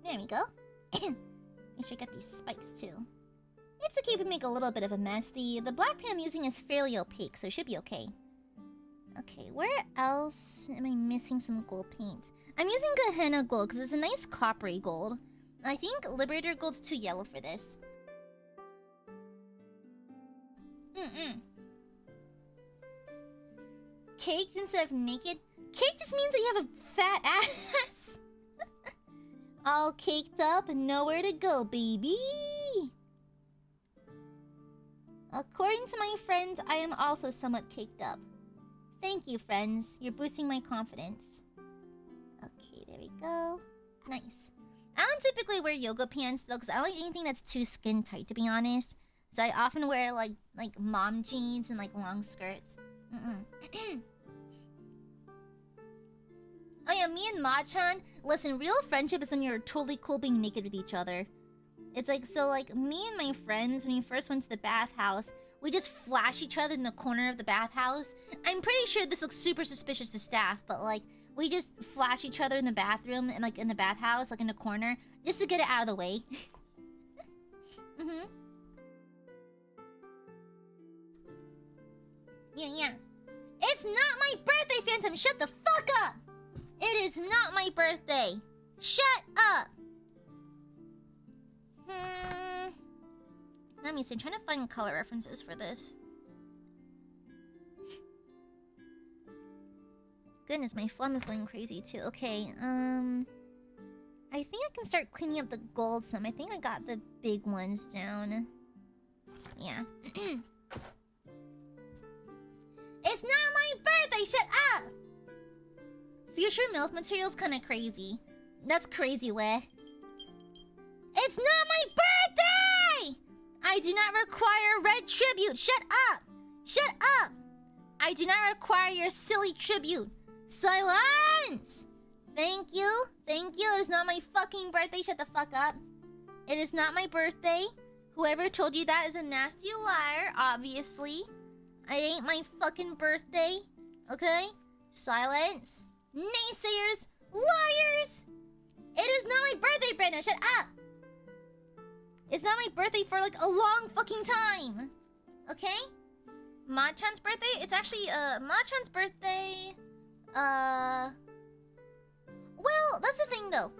There we go. Make sure I get these spikes too. It's okay if we make a little bit of a mess. The black pen I'm using is fairly opaque, so it should be okay. Okay, where else am I missing some gold paint? I'm using Gehenna gold because it's a nice coppery gold. I think Liberator gold's too yellow for this. Caked instead of naked? Cake just means that you have a fat ass. All caked up and nowhere to go, baby. According to my friends, I am also somewhat caked up. Thank you, friends. You're boosting my confidence. Okay, there we go. Nice. I don't typically wear yoga pants, though, because I don't like anything that's too skin tight, to be honest. So I often wear, like mom jeans and, like, long skirts. Oh yeah, me and Ma-chan, listen, real friendship is when you're totally cool being naked with each other. It's like, so like, me and my friends, when we first went to the bathhouse, we just flash each other in the corner of the bathhouse. I'm pretty sure this looks super suspicious to staff, but like, we just flash each other in the bathroom and like in the bathhouse, like in the corner, just to get it out of the way. Yeah. It's not my birthday, Phantom! Shut the fuck up! It is not my birthday! Shut up! Let me see, I'm trying to find color references for this. Goodness, my phlegm is going crazy too. Okay, I think I can start cleaning up the gold some. I think I got the big ones down. Yeah. It's not my birthday! Shut up! Future MILF material's kinda crazy. That's crazy, way. It's not my birthday! I do not require red tribute. Shut up! Shut up! I do not require your silly tribute. Silence! Thank you. Thank you. It is not my fucking birthday. Shut the fuck up. It is not my birthday. Whoever told you that is a nasty liar, obviously. It ain't my fucking birthday. Okay? Silence. Naysayers. Liars! It is not my birthday, Brenda. Shut up! It's not my birthday for like a long fucking time. Okay? Ma-chan's birthday? It's actually, Ma-chan's birthday... Well, that's the thing though.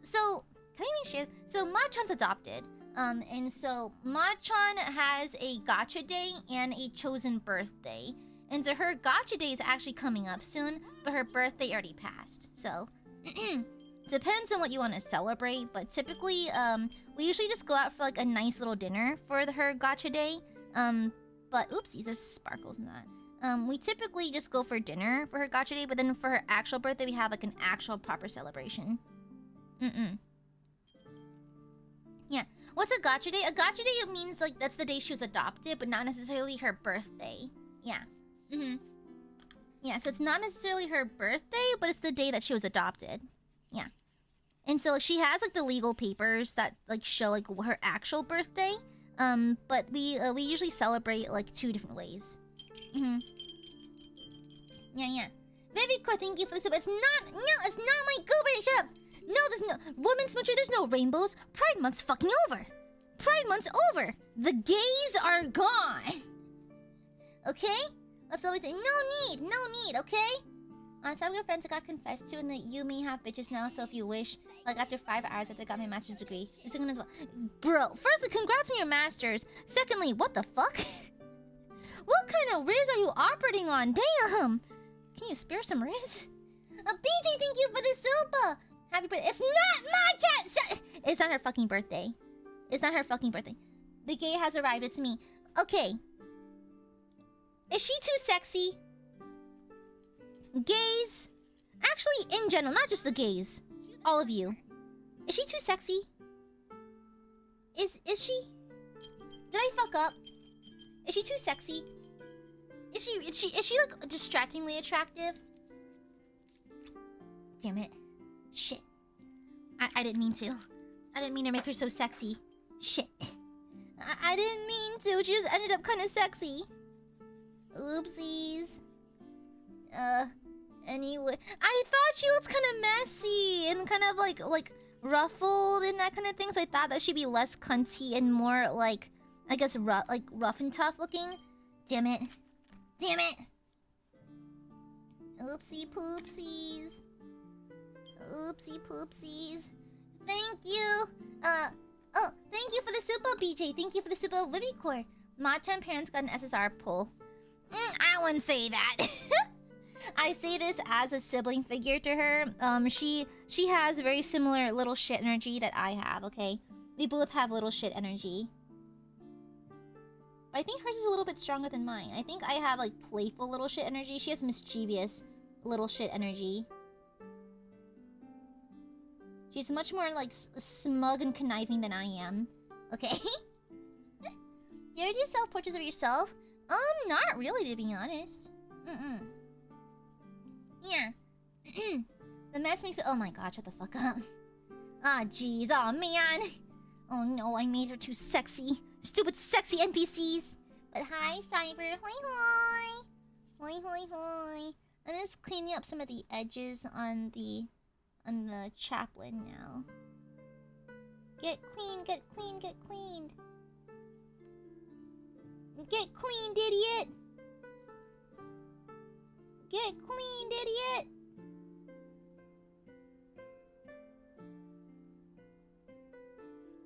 So, can I even share? So, Ma-chan's adopted. And so Machan has a gotcha day and a chosen birthday. And so her gotcha day is actually coming up soon, but her birthday already passed. So depends on what you want to celebrate, but typically we usually just go out for like a nice little dinner for her gotcha day. But oopsies, there's sparkles in that. We typically just go for dinner for her gotcha day, but then for her actual birthday we have like an actual proper celebration. Yeah. What's a gotcha day? A gotcha day means like that's the day she was adopted, but not necessarily her birthday. Yeah. Yeah, so it's not necessarily her birthday, but it's the day that she was adopted. Yeah. And so she has like the legal papers that like show like her actual birthday. But we usually celebrate like 2 different ways. Yeah. Very cool, thank you for the sub. It's not my Goober, shut up! No, there's no Women's Month, there's no rainbows. Pride Month's fucking over. Pride Month's over. The gays are gone. Okay? That's all we say. No need, okay? On top of your friends that got confessed to, and that you may have bitches now, so if you wish, like after 5 hours after I got my master's degree. The second as well. Bro, firstly, congrats on your master's. Secondly, what the fuck? What kind of riz are you operating on? Damn! Can you spare some riz? BJ, thank you for the silba! Happy birthday. It's not my chat! It's not her fucking birthday. It's not her fucking birthday. The gay has arrived, it's me. Okay. Is she too sexy? Gays? Actually, in general, not just the gays. All of you. Is she too sexy? Is she? Did I fuck up? Is she too sexy? Is she like distractingly attractive? Damn it. Shit. I didn't mean to. I didn't mean to make her so sexy. Shit. I didn't mean to. She just ended up kind of sexy. Oopsies. Anyway, I thought she looked kind of messy and kind of like ruffled and that kind of thing. So I thought that she'd be less cunty and more like, I guess, rough and tough looking. Damn it. Damn it. Oopsie poopsies. Oopsie poopsies. Thank you. Oh, thank you for the super, BJ. Thank you for the super, Vivicore. Machan parents got an SSR pull. I wouldn't say that. I say this as a sibling figure to her. She has very similar little shit energy that I have, okay? We both have little shit energy. But I think hers is a little bit stronger than mine. I think I have, like, playful little shit energy. She has mischievous little shit energy. She's much more, like, smug and conniving than I am. Okay? You ever do self-portraits of yourself? Not really, to be honest. Yeah. The mess makes it. Oh my god, shut the fuck up. Ah, jeez. Oh man. Oh no, I made her too sexy. Stupid sexy NPCs. But hi, Cyber. Hoi hoi. Hoi hoi hoi. I'm just cleaning up some of the edges on the chaplain now. Get clean, get clean, get cleaned. Get cleaned, idiot. Get cleaned, idiot!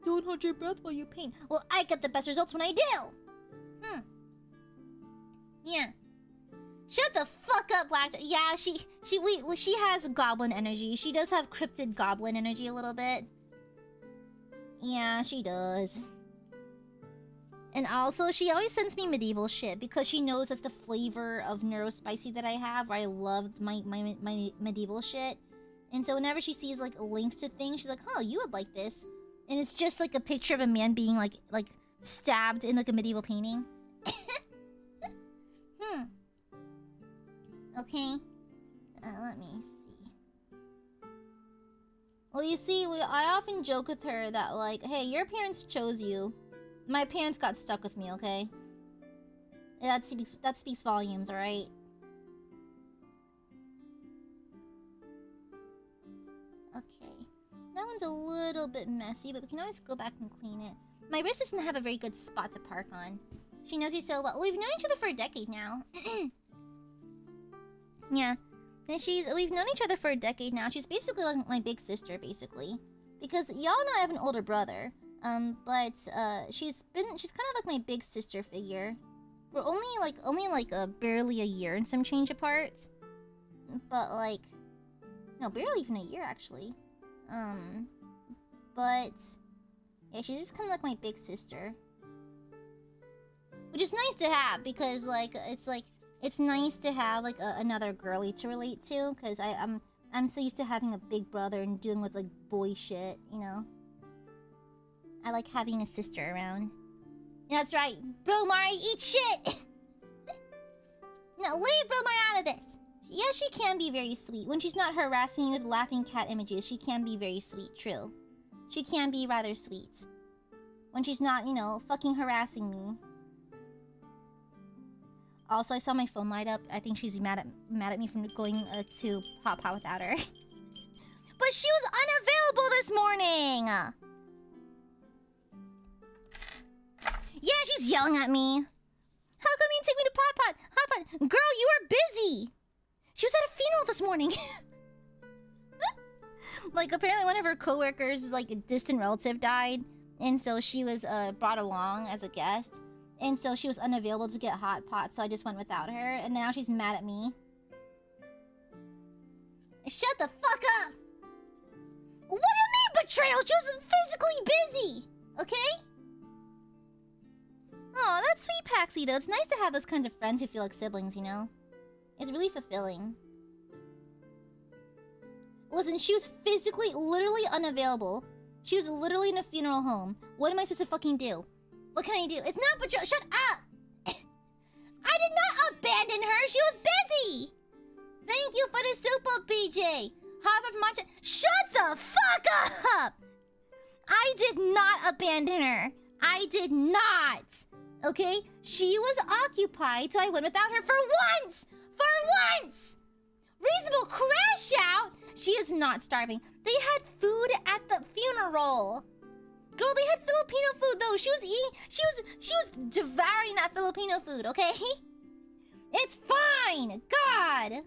Don't hold your breath while you paint. Well, I get the best results when I do! Yeah. Shut the fuck up, Black. Yeah, she has goblin energy. She does have cryptid goblin energy a little bit. Yeah, she does. And also, she always sends me medieval shit because she knows that's the flavor of neurospicy that I have, where I love my medieval shit. And so whenever she sees, like, links to things, she's like, oh, you would like this. And it's just, like, a picture of a man being, like stabbed in, like, a medieval painting. Okay. Let me see. Well, you see, I often joke with her that, like, hey, your parents chose you. My parents got stuck with me, okay? That speaks volumes, alright? Okay. That one's a little bit messy, but we can always go back and clean it. My wrist doesn't have a very good spot to park on. She knows you so well. We've known each other for a decade now. Yeah. And we've known each other for a decade now. She's basically like my big sister, basically. Because y'all know I have an older brother. But she's kind of like my big sister figure. We're only like barely a year and some change apart. But like, no, barely even a year actually. But yeah, she's just kind of like my big sister, which is nice to have because like it's nice to have like another girly to relate to because I'm so used to having a big brother and dealing with like boy shit, you know. I like having a sister around. That's right, Bro Mari, eat shit! Now leave Bro Mari out of this! Yes, she can be very sweet. When she's not harassing you with laughing cat images, she can be very sweet, true. She can be rather sweet. When she's not, you know, fucking harassing me. Also, I saw my phone light up. I think she's mad at me for going to Pop Pop without her. But she was unavailable this morning! Yeah, she's yelling at me. How come you didn't take me to Pot Pot? Hot Pot? Girl, you were busy! She was at a funeral this morning. Like, apparently one of her coworkers, like, a distant relative died. And so she was brought along as a guest. And so she was unavailable to get Hot Pot, so I just went without her. And now she's mad at me. Shut the fuck up! What do you mean betrayal? She was physically busy! Okay? Aw, that's sweet, Paxi, though. It's nice to have those kinds of friends who feel like siblings, you know? It's really fulfilling. Listen, she was physically, literally unavailable. She was literally in a funeral home. What am I supposed to fucking do? What can I do? It's not betrayal. Shut up! I did not abandon her. She was busy! Thank you for the super, PJ. Hop from Mancha. Shut the fuck up! I did not abandon her. I did not. Okay? She was occupied, so I went without her for once! For once! Reasonable crash out? She is not starving. They had food at the funeral. Girl, they had Filipino food though. She was eating, she was devouring that Filipino food, okay? It's fine. God.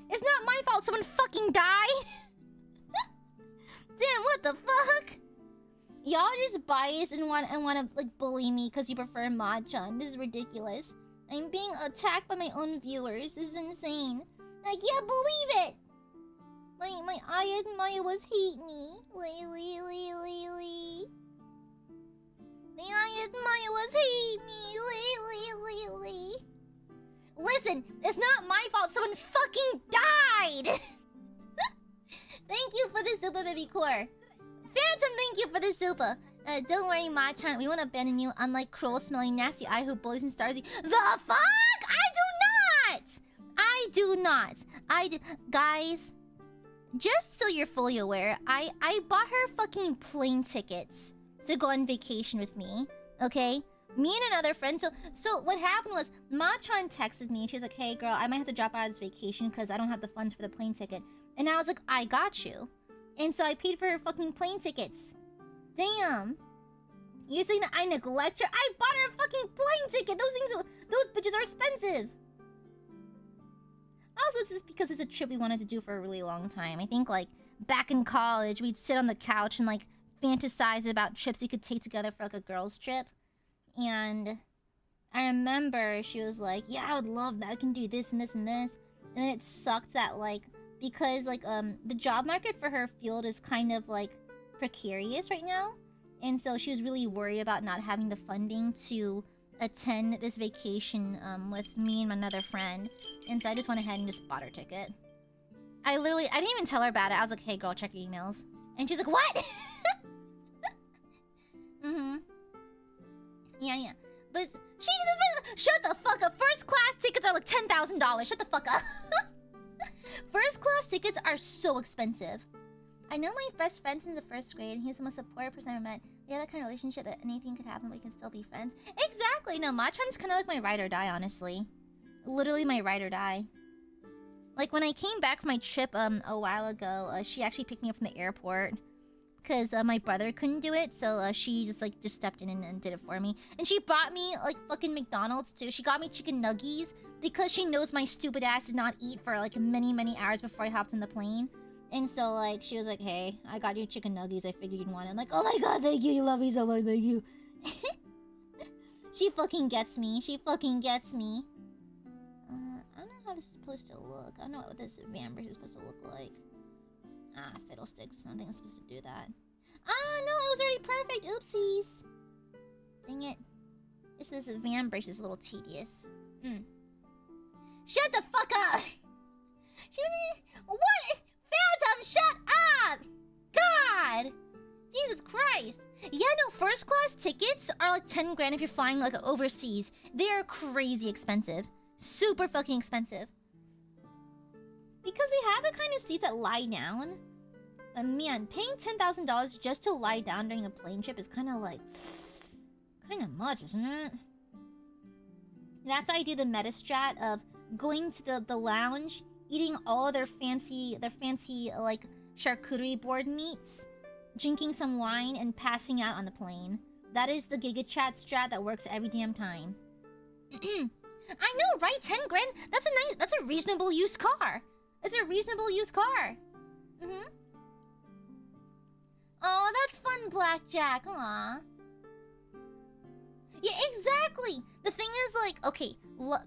It's not my fault someone fucking died. Damn, what the fuck? Y'all are just biased and want to like bully me because you prefer Machan. This is ridiculous. I'm being attacked by my own viewers. This is insane. I can't believe it. My Aiadmirers hate me. The Aiadmirers hate me. Listen, it's not my fault someone fucking died. Thank you for the super, baby core. Phantom, thank you for the super. Don't worry, Machan. We won't abandon you, unlike cruel, smelling, nasty eye who bullies and stars you. The fuck? I do not. Guys, just so you're fully aware, I bought her fucking plane tickets to go on vacation with me. Okay? Me and another friend. So what happened was, Machan texted me and she was like, hey girl, I might have to drop out of this vacation because I don't have the funds for the plane ticket. And I was like, I got you. And so I paid for her fucking plane tickets. Damn. You're saying that I neglect her? I bought her a fucking plane ticket! Those bitches are expensive! Also, it's just because it's a trip we wanted to do for a really long time. I think, like, back in college, we'd sit on the couch and, like, fantasize about trips we could take together for, like, a girls' trip. And I remember she was like, yeah, I would love that. I can do this and this and this. And then it sucked that, like, because, like, the job market for her field is kind of, like, precarious right now. And so she was really worried about not having the funding to attend this vacation with me and another friend. And so I just went ahead and just bought her ticket. I didn't even tell her about it. I was like, hey girl, check your emails. And she's like, what? Yeah. But she doesn't... Shut the fuck up. First class tickets are like $10,000. Shut the fuck up. First class tickets are so expensive. I know my best friend since the first grade, and he's the most supportive person I ever met. We have that kind of relationship that anything could happen, but we can still be friends. Exactly! No, Machan's kind of like my ride or die, honestly. Literally my ride or die. Like, when I came back from my trip a while ago, she actually picked me up from the airport. Because my brother couldn't do it, so she just stepped in and did it for me. And she brought me, like, fucking McDonald's, too. She got me chicken nuggies, because she knows my stupid ass did not eat for, like, many, many hours before I hopped on the plane. And so, like, she was like, hey, I got you chicken nuggets. I figured you'd want it. I'm like, oh my god, thank you. You love me so much. Thank you. She fucking gets me. She fucking gets me. I don't know how this is supposed to look. I don't know what this vampire is supposed to look like. Ah, fiddlesticks. I don't think I'm supposed to do that. Ah, no, it was already perfect. Oopsies. Dang it. Just this vampire is a little tedious. Shut the fuck up! What? Phantom, shut up! God! Jesus Christ! Yeah, no, first class tickets are like 10 grand if you're flying like overseas. They are crazy expensive. Super fucking expensive. Because they have the kind of seats that lie down. But man, paying $10,000 just to lie down during a plane trip is kind of like... kind of much, isn't it? That's why I do the meta strat of going to the lounge, eating all their fancy like charcuterie board meats, drinking some wine, and passing out on the plane. That is the Giga Chat strat that works every damn time. I know, right? 10 grand? That's a reasonable used car. That's a reasonable used car. Oh, that's fun, Blackjack. Aw. Yeah, exactly. The thing is, like, okay,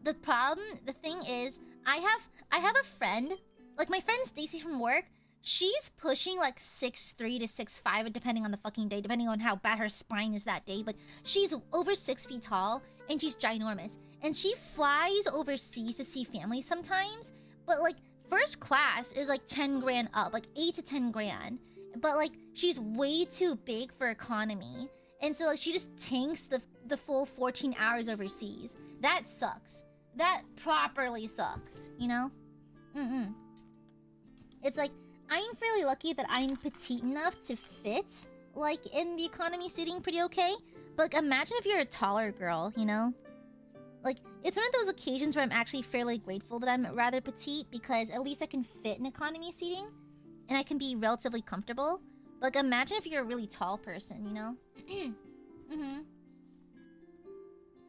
the thing is, I have a friend, like my friend Stacy from work. She's pushing like 6'3" to 6'5", depending on the fucking day, depending on how bad her spine is that day. But she's over 6 feet tall and she's ginormous. And she flies overseas to see family sometimes. But like first class is like 10 grand up, like 8 to 10 grand. But like she's way too big for economy. And so like she just tanks the full 14 hours overseas. That sucks. That properly sucks, you know? It's like, I'm fairly lucky that I'm petite enough to fit, like, in the economy seating pretty okay. But like, imagine if you're a taller girl, you know? Like, it's one of those occasions where I'm actually fairly grateful that I'm rather petite, because at least I can fit in economy seating, and I can be relatively comfortable. But like, imagine if you're a really tall person, you know?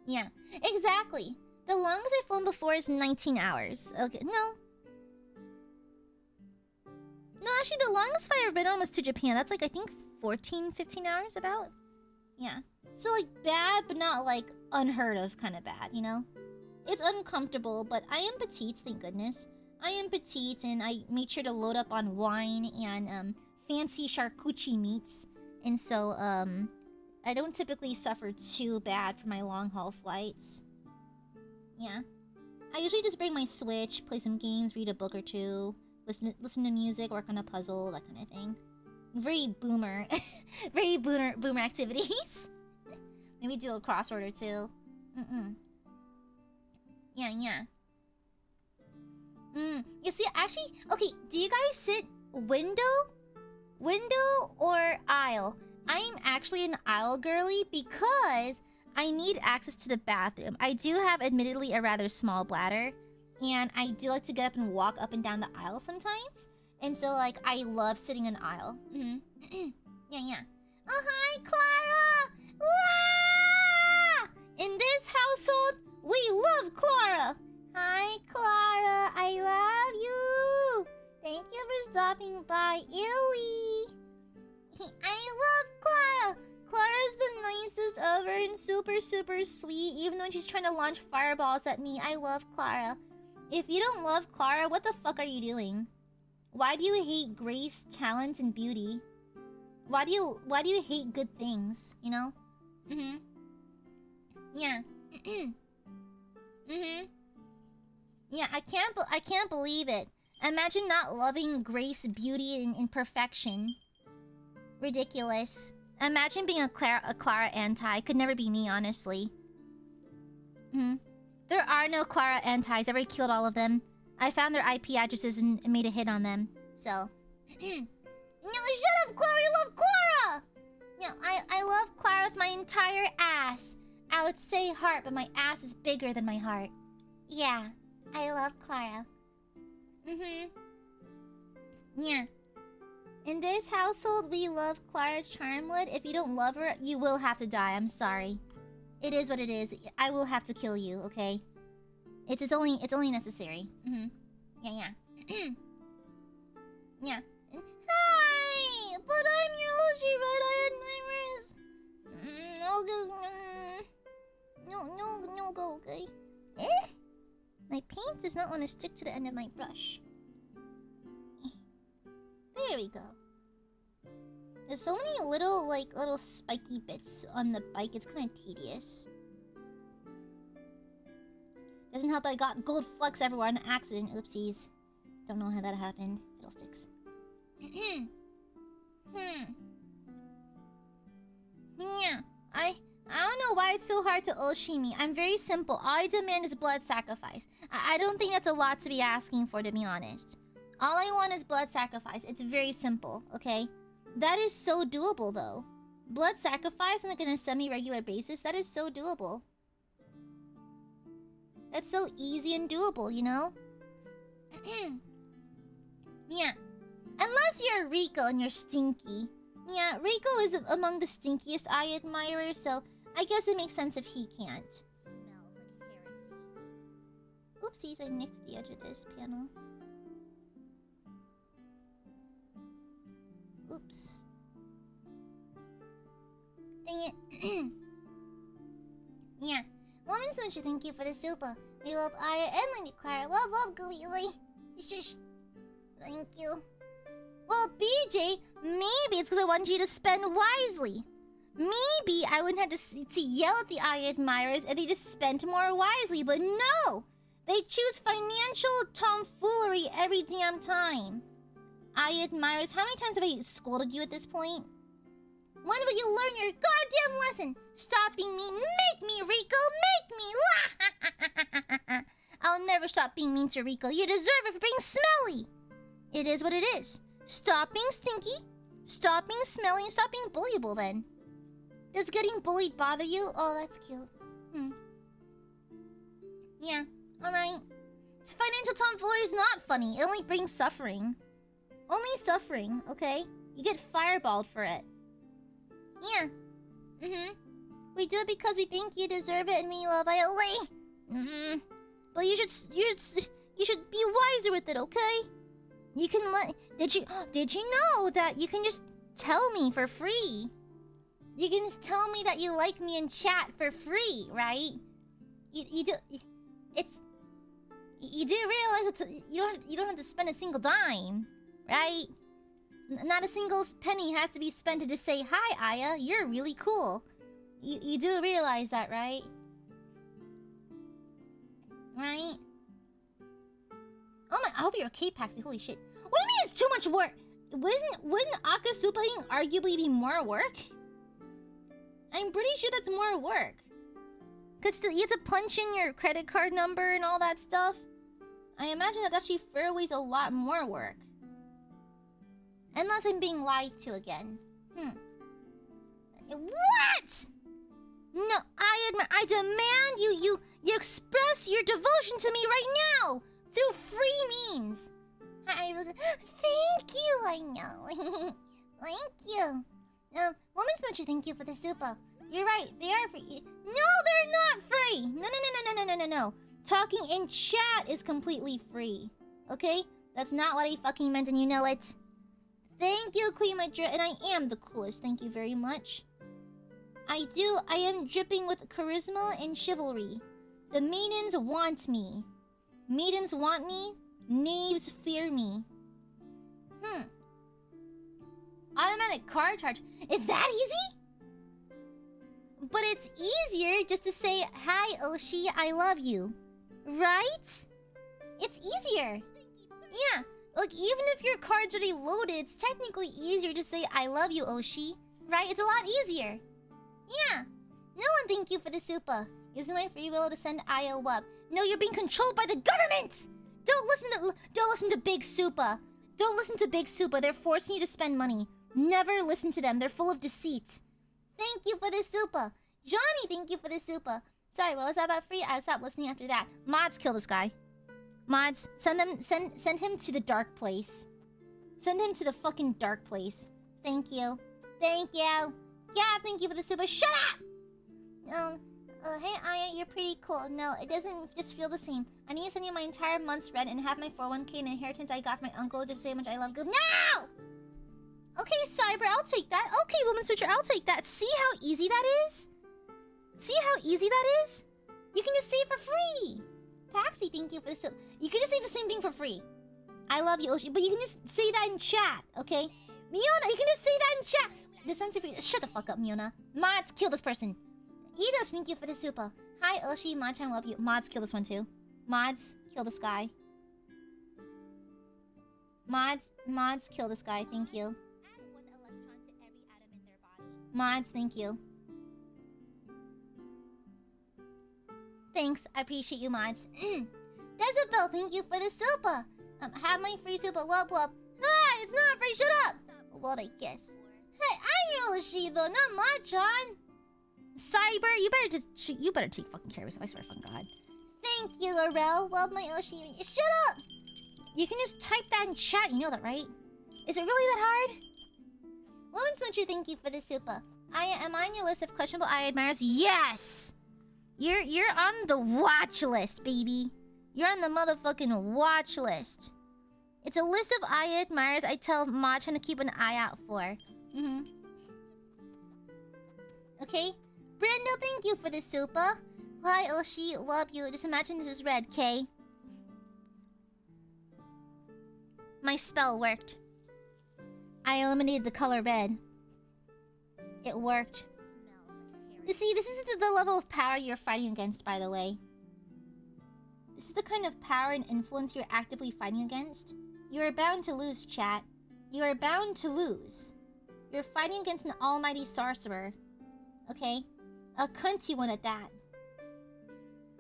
Yeah, exactly. The longest I've flown before is 19 hours. Okay, no. No, actually, the longest flight I've been on was to Japan. That's like, I think, 14, 15 hours about. Yeah. So, like, bad, but not, like, unheard of kind of bad, you know? It's uncomfortable, but I am petite, thank goodness. I am petite, and I made sure to load up on wine and, fancy charcuterie meats. And so, I don't typically suffer too bad for my long-haul flights. Yeah. I usually just bring my Switch, play some games, read a book or two, listen to music, work on a puzzle, that kind of thing. Very boomer. Very boomer activities. Maybe do a crossword or two. Yeah, yeah. You see, actually, okay, do you guys sit window or aisle? I'm actually an aisle girly because I need access to the bathroom. I do have, admittedly, a rather small bladder, and I do like to get up and walk up and down the aisle sometimes. And so, like, I love sitting in aisle. Yeah, yeah. Oh, hi, Clara! Wah! In this household, we love Clara! Hi, Clara! I love you! Thank you for stopping by, Illy! I love Clara! Clara's the nicest ever and super, super sweet, even though she's trying to launch fireballs at me. I love Clara. If you don't love Clara, what the fuck are you doing? Why do you hate grace, talent, and beauty? Why do you hate good things, you know? Yeah. Yeah, I can't believe it. Imagine not loving grace, beauty, and perfection. Ridiculous. Imagine being a Clara anti. Could never be me, honestly. There are no Clara antis. I already killed all of them. I found their IP addresses and made a hit on them. So. No, shut up, Clara! You love Clara! No, I love Clara with my entire ass. I would say heart, but my ass is bigger than my heart. Yeah, I love Clara. Yeah. In this household, we love Clara Charmwood. If you don't love her, you will have to die. I'm sorry. It is what it is. I will have to kill you, okay? It's only necessary. Yeah, yeah. Yeah. No go, okay? My paint does not want to stick to the end of my brush. There we go. There's so many little spiky bits on the bike, it's kind of tedious. Doesn't help that I got gold flecks everywhere on accident. Oopsies. Don't know how that happened. Fiddlesticks. Yeah. I don't know why it's so hard to Oshimi. I'm very simple. All I demand is blood sacrifice. I don't think that's a lot to be asking for, to be honest. All I want is blood sacrifice. It's very simple, okay? That is so doable, though. Blood sacrifice on like a semi-regular basis, that is so doable. That's so easy and doable, you know? Yeah. Unless you're Rico and you're stinky. Yeah, Rico is among the stinkiest Aiadmirers, so I guess it makes sense if he can't. Smells like heresy. Oopsies, I nicked the edge of this panel. Oops. Dang it. Yeah. Woman Sushi, thank you for the super. We love Aya and Lady Clara. Love Gleely. Shush. Thank you. Well, BJ, maybe it's because I want you to spend wisely. Maybe I wouldn't have to yell at the Aiadmirers and they just spent more wisely, but no! They choose financial tomfoolery every damn time. Aiadmirers, how many times have I scolded you at this point? When will you learn your goddamn lesson? Stop being mean. Make me, Rico! Make me! I'll never stop being mean to Rico. You deserve it for being smelly! It is what it is. Stop being stinky, stop being smelly, and stop being bullyable then. Does getting bullied bother you? Oh, that's cute. Yeah, alright. Financial tomfoolery is not funny. It only brings suffering. Only suffering, okay? You get fireballed for it. Yeah. We do it because we think you deserve it and we love ILA. But you should be wiser with it, okay? You can let... Did you know that you can just tell me for free? You can just tell me that you like me in chat for free, right? You do... It's... You do realize it's... You don't have to spend a single dime, right? Not a single penny has to be spent to just say, "Hi, Aya, you're really cool." You do realize that, right? Right? Oh my... I hope you're okay, Paxi. Holy shit. What do you mean it's too much work? Wouldn't Akasupaing arguably be more work? I'm pretty sure that's more work. Because you have to punch in your credit card number and all that stuff. I imagine that's actually fairways a lot more work. Unless I'm being lied to again. What? No, I demand you express your devotion to me right now! Through free means! Thank you, I know. Thank you. Woman's Muncher, thank you for the super. You're right, they are free. No, they're not free! No. Talking in chat is completely free. Okay? That's not what I fucking meant and you know it. Thank you, Queen Madra, and I am the coolest, thank you very much. I am dripping with charisma and chivalry. The maidens want me. Maidens want me, knaves fear me. Automatic card charge. Is that easy? But it's easier just to say, "Hi, Oshi, I love you." Right? It's easier. Yeah. Like, even if your card's already loaded, it's technically easier to say, "I love you, Oshi." Right? It's a lot easier. Yeah. No one thank you for the super. Using my free will to send Aya up. No, you're being controlled by the government! Don't listen to Big Super. Don't listen to Big Super. They're forcing you to spend money. Never listen to them. They're full of deceit. Thank you for the super. Johnny, thank you for the super. Sorry, what was that about free? I stopped listening after that. Mods, kill this guy. Mods, send him to the dark place. Send him to the fucking dark place. Thank you. Thank you. Yeah, thank you for the super. Shut up! Hey, Aya, you're pretty cool. No, it doesn't just feel the same. I need to send you my entire month's rent and have my 401k and inheritance I got from my uncle just to say how much I love Goof. No! Okay, Cyber, I'll take that. Okay, Woman Switcher, I'll take that. See how easy that is? See how easy that is? You can just say it for free. Paxi, thank you for the soup. You can just say the same thing for free. I love you, Oshi, but you can just say that in chat, okay? Miona, you can just say that in chat. This one's for free. Shut the fuck up, Miona. Mods, kill this person. Edo, thank you for the super. Hi, Oshi, Machan, love you. Mods, kill this one too. Mods, kill this guy. Mods, kill this guy. Thank you. Mods, thank you. Thanks, I appreciate you, mods. Decibel, thank you for the super. Have my free super. Whoop whoop. Ah, it's not free. Shut up. Well, I guess. Hey, I'm Yoshi though, not Machan. Cyber, you better take fucking care of yourself. I swear to fucking God. Thank you, Aurel. Love my Yoshi. Shut up. You can just type that in chat. You know that, right? Is it really that hard? Woman Smoochie, thank you for the super. Am I on your list of questionable Aiadmirers? Yes. You're on the watch list, baby. You're on the motherfucking watch list. It's a list of Aiadmirers I tell Machan to keep an eye out for. Okay? Brando, thank you for the super. Hi, Oshi, love you. Just imagine this is red, K. My spell worked. I eliminated the color red. It worked. You see, this is the level of power you're fighting against, by the way. This is the kind of power and influence you're actively fighting against. You are bound to lose, chat. You are bound to lose. You're fighting against an almighty sorcerer. Okay? A cunty one at that.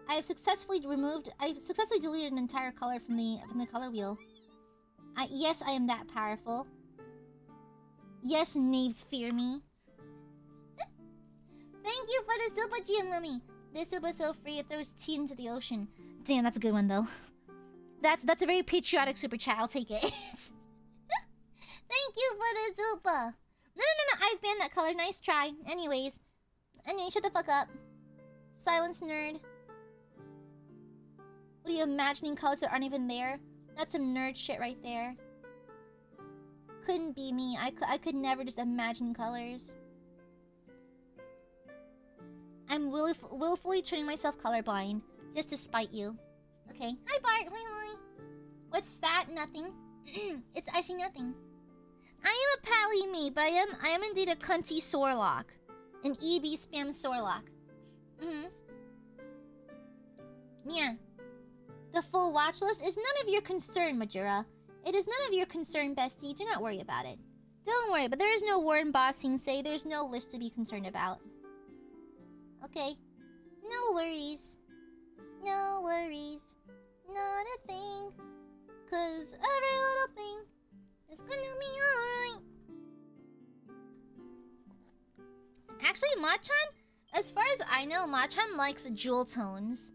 I've successfully deleted an entire color from the color wheel. Yes, I am that powerful. Yes, knaves fear me. Thank you for the super, GM Lummy. This super is so free, it throws tea into the ocean. Damn, that's a good one, though. That's a very patriotic super chat. I'll take it. Thank you for the super. No, I've banned that color. Nice try. Anyway, shut the fuck up. Silence, nerd. What are you imagining colors that aren't even there? That's some nerd shit right there. Couldn't be me. I could never just imagine colors. I'm willfully turning myself colorblind just to spite you. Okay. Hi, Bart. Hi. What's that? Nothing. I see nothing. I am a pally me, but I am indeed a cunty Sorlock. An EB spam Sorlock. Yeah. The full watch list is none of your concern, Majura. It is none of your concern, bestie. Do not worry about it. Don't worry, but there is no word embossing say there's no list to be concerned about. Okay. No worries. No worries. Not a thing. 'Cause every little thing is gonna be alright. Actually, Machan, as far as I know, Machan likes jewel tones.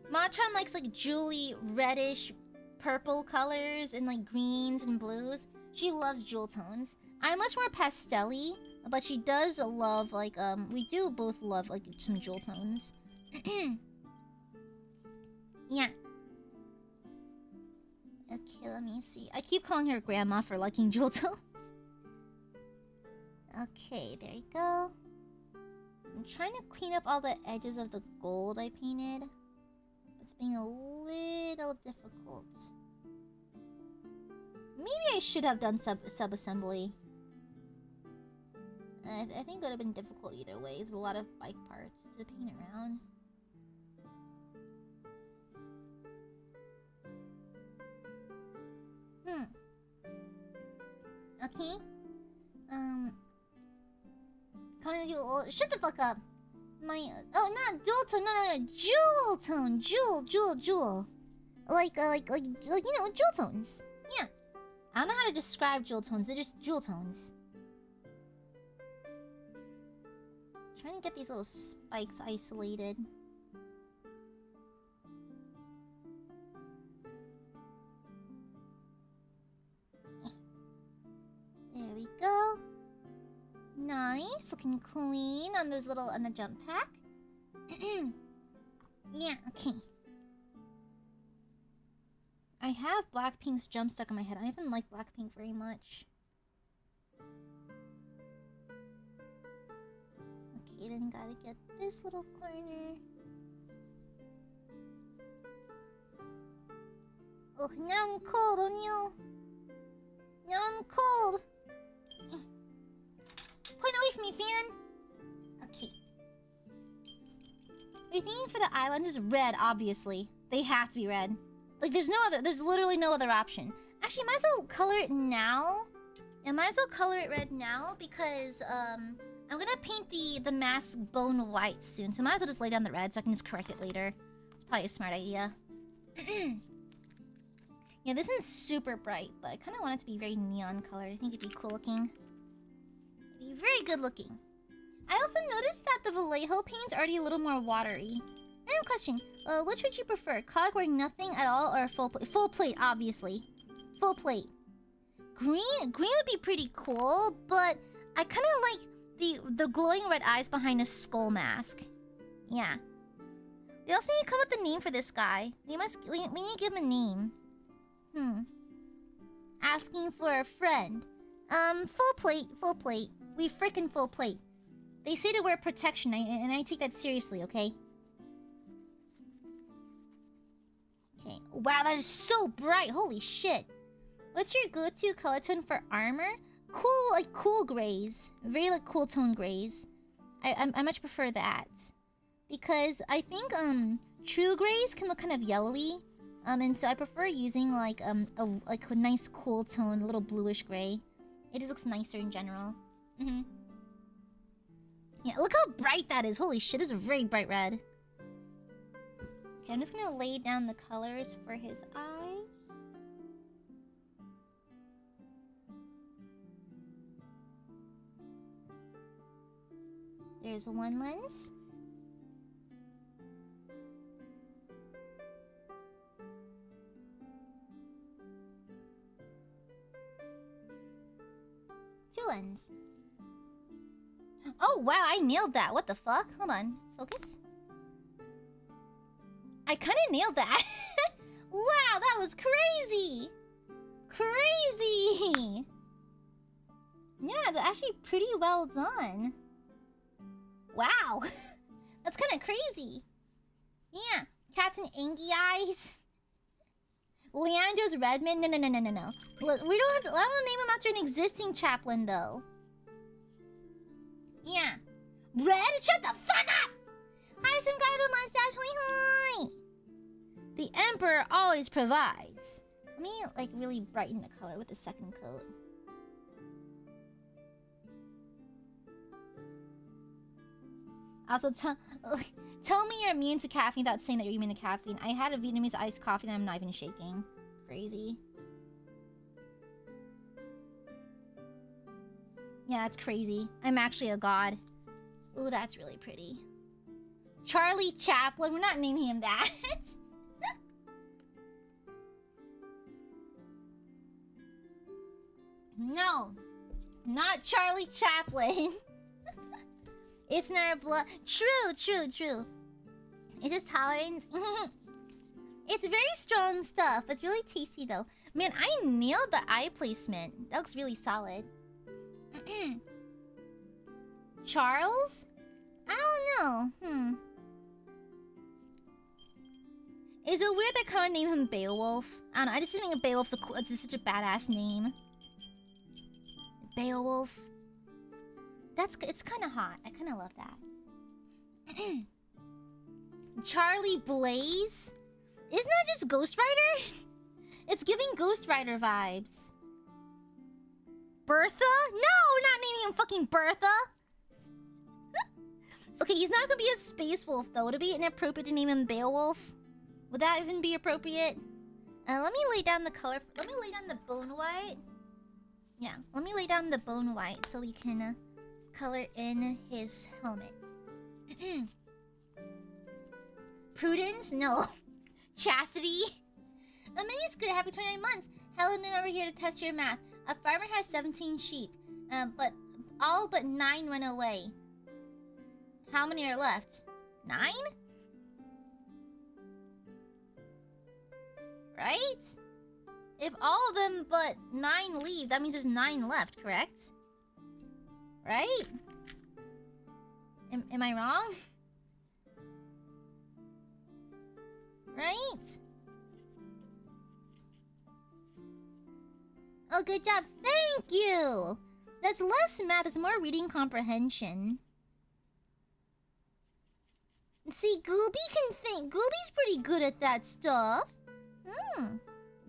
Machan likes like jewelly reddish purple colors and like greens and blues. She loves jewel tones. I'm much more pastel-y, but she does love like we do both love like some jewel tones. Yeah. Okay, let me see. I keep calling her grandma for liking jewel tones. Okay, there you go. I'm trying to clean up all the edges of the gold I painted. It's being a little difficult. Maybe I should have done sub-assembly. I think it would have been difficult either way. There's a lot of bike parts to paint around. Okay. Shut the fuck up. Not dual tone. No, jewel tone. Jewel. Like you know, jewel tones. Yeah. I don't know how to describe jewel tones. They're just jewel tones. Trying to get these little spikes isolated. There we go. Nice, looking clean on those little on the jump pack. Yeah, okay. I have Blackpink's jump stuck in my head. I don't even like Blackpink very much. Okay, then gotta get this little corner. Oh, now I'm cold, O'Neil. Now I'm cold. Point away from me, fan. Okay. We're thinking for the island is red, obviously. They have to be red. Like, there's literally no other option. Actually, I might as well color it now. I might as well color it red now because, I'm gonna paint the mask bone white soon. So I might as well just lay down the red so I can just correct it later. It's probably a smart idea. Yeah, this one's super bright, but I kind of want it to be very neon colored. I think it'd be cool looking. It'd be very good looking. I also noticed that the Vallejo paint's already a little more watery. Random question. Which would you prefer? Cog wearing nothing at all or full plate? Full plate, obviously. Full plate. Green would be pretty cool, but I kind of like the glowing red eyes behind a skull mask. Yeah. We also need to come up with a name for this guy. We need to give him a name. Asking for a friend. Full plate, full plate. We frickin' full plate. They say to wear protection, and I take that seriously, okay? Okay. Wow, that is so bright. Holy shit. What's your go-to color tone for armor? Cool, like cool grays. Very like cool tone grays. I much prefer that. Because I think true grays can look kind of yellowy. And so I prefer using like a nice cool tone, a little bluish gray. It just looks nicer in general. Yeah, look how bright that is. Holy shit, this is a very bright red. Okay, I'm just gonna lay down the colors for his eyes. There's one lens. Two lens. Oh, wow, I nailed that. What the fuck? Hold on. Focus. I kind of nailed that. Wow, that was crazy. Crazy. Yeah, that's actually pretty well done. Wow. That's kind of crazy. Yeah. Captain Angie Eyes. Leandro's Redmond? No. Look, we don't have to... I don't name him after an existing chaplain, though. Yeah. Red? Shut the fuck up! Hi, some guy with a mustache. Hi. The Emperor always provides. Let me, like, really brighten the color with the second coat. Also, tell me you're immune to caffeine without saying that you're immune to caffeine. I had a Vietnamese iced coffee and I'm not even shaking. Crazy. Yeah, that's crazy. I'm actually a god. Ooh, that's really pretty. Charlie Chaplin. We're not naming him that. No. Not Charlie Chaplin. It's not blood. True. It's just tolerance. It's very strong stuff. It's really tasty, though. Man, I nailed the eye placement. That looks really solid. Charles? I don't know. Is it weird that Connor named him Beowulf? I don't know. I just think Beowulf's it's just such a badass name. Beowulf. It's kind of hot. I kind of love that. Charlie Blaze? Isn't that just Ghost Rider? It's giving Ghost Rider vibes. Bertha? No, we're not naming him fucking Bertha. Okay, he's not gonna be a space wolf though. Would it be inappropriate to name him Beowulf? Would that even be appropriate? Let me lay down the color. Let me lay down the bone white. Yeah, let me lay down the bone white so we can color in his helmet. Prudence? No. Chastity? A mini's good. Happy 29 months. Helen, over here to test your math. A farmer has 17 sheep, but all but 9 run away. How many are left? 9? Right? If all of them but 9 leave, that means there's 9 left, correct? Right? Am I wrong? Right? Oh, good job. Thank you! That's less math, it's more reading comprehension. See, Gooby can think. Gooby's pretty good at that stuff.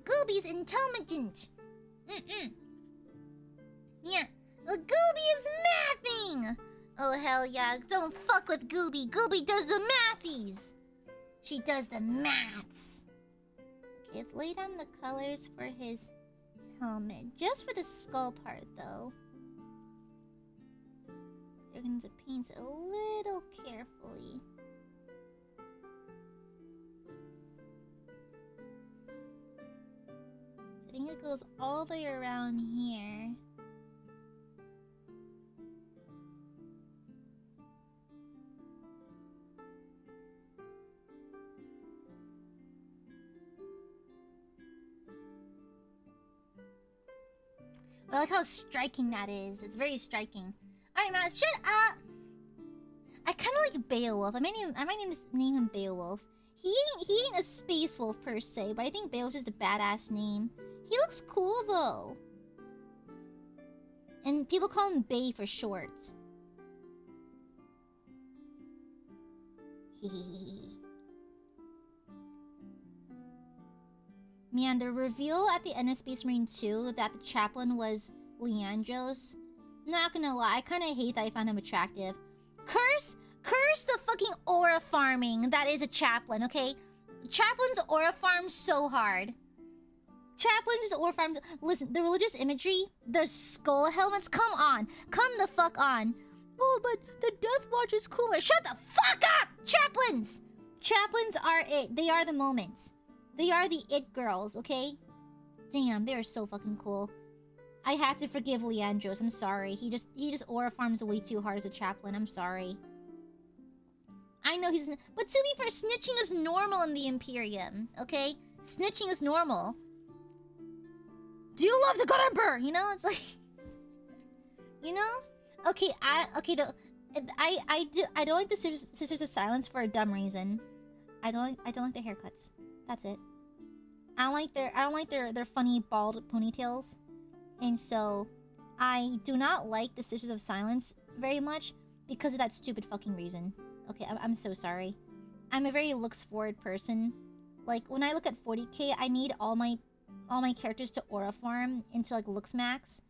Gooby's intelligent. Yeah. Well, Gooby is mathing! Oh, hell yeah. Don't fuck with Gooby. Gooby does the mathies. She does the maths. Okay, let's lay down the colors for his helmet. Just for the skull part, though. We're going to paint it a little carefully. I think it goes all the way around here. I like how striking that is. It's very striking. Alright, Matt, shut up! I kind of like Beowulf. I might name him Beowulf. He ain't a space wolf per se, but I think Beowulf's just a badass name. He looks cool though. And people call him Bay for short. Man, the reveal at the end of Space Marine 2 that the chaplain was Leandros. Not gonna lie, I kinda hate that I found him attractive. Curse the fucking aura farming that is a chaplain, okay? Chaplains aura farm so hard. Chaplains aura farms. Listen, the religious imagery, the skull helmets, come on. Come the fuck on. Oh, but the Death Watch is cooler. Shut the fuck up! Chaplains! Chaplains are it. They are the moments. They are the it girls, okay? Damn, they are so fucking cool. I had to forgive Leandros. I'm sorry. He just aura farms way too hard as a chaplain. I'm sorry. I know he's... But to be fair, snitching is normal in the Imperium, okay? Snitching is normal. Do you love the God Emperor? You know, it's like... You know? Okay, I don't like the Sisters of Silence for a dumb reason. I don't like their haircuts. That's it. I don't like their funny bald ponytails. And so I do not like the Sisters of Silence very much because of that stupid fucking reason. Okay, I'm so sorry. I'm a very looks forward person. Like when I look at 40K, I need all my characters to aura farm into like looks max.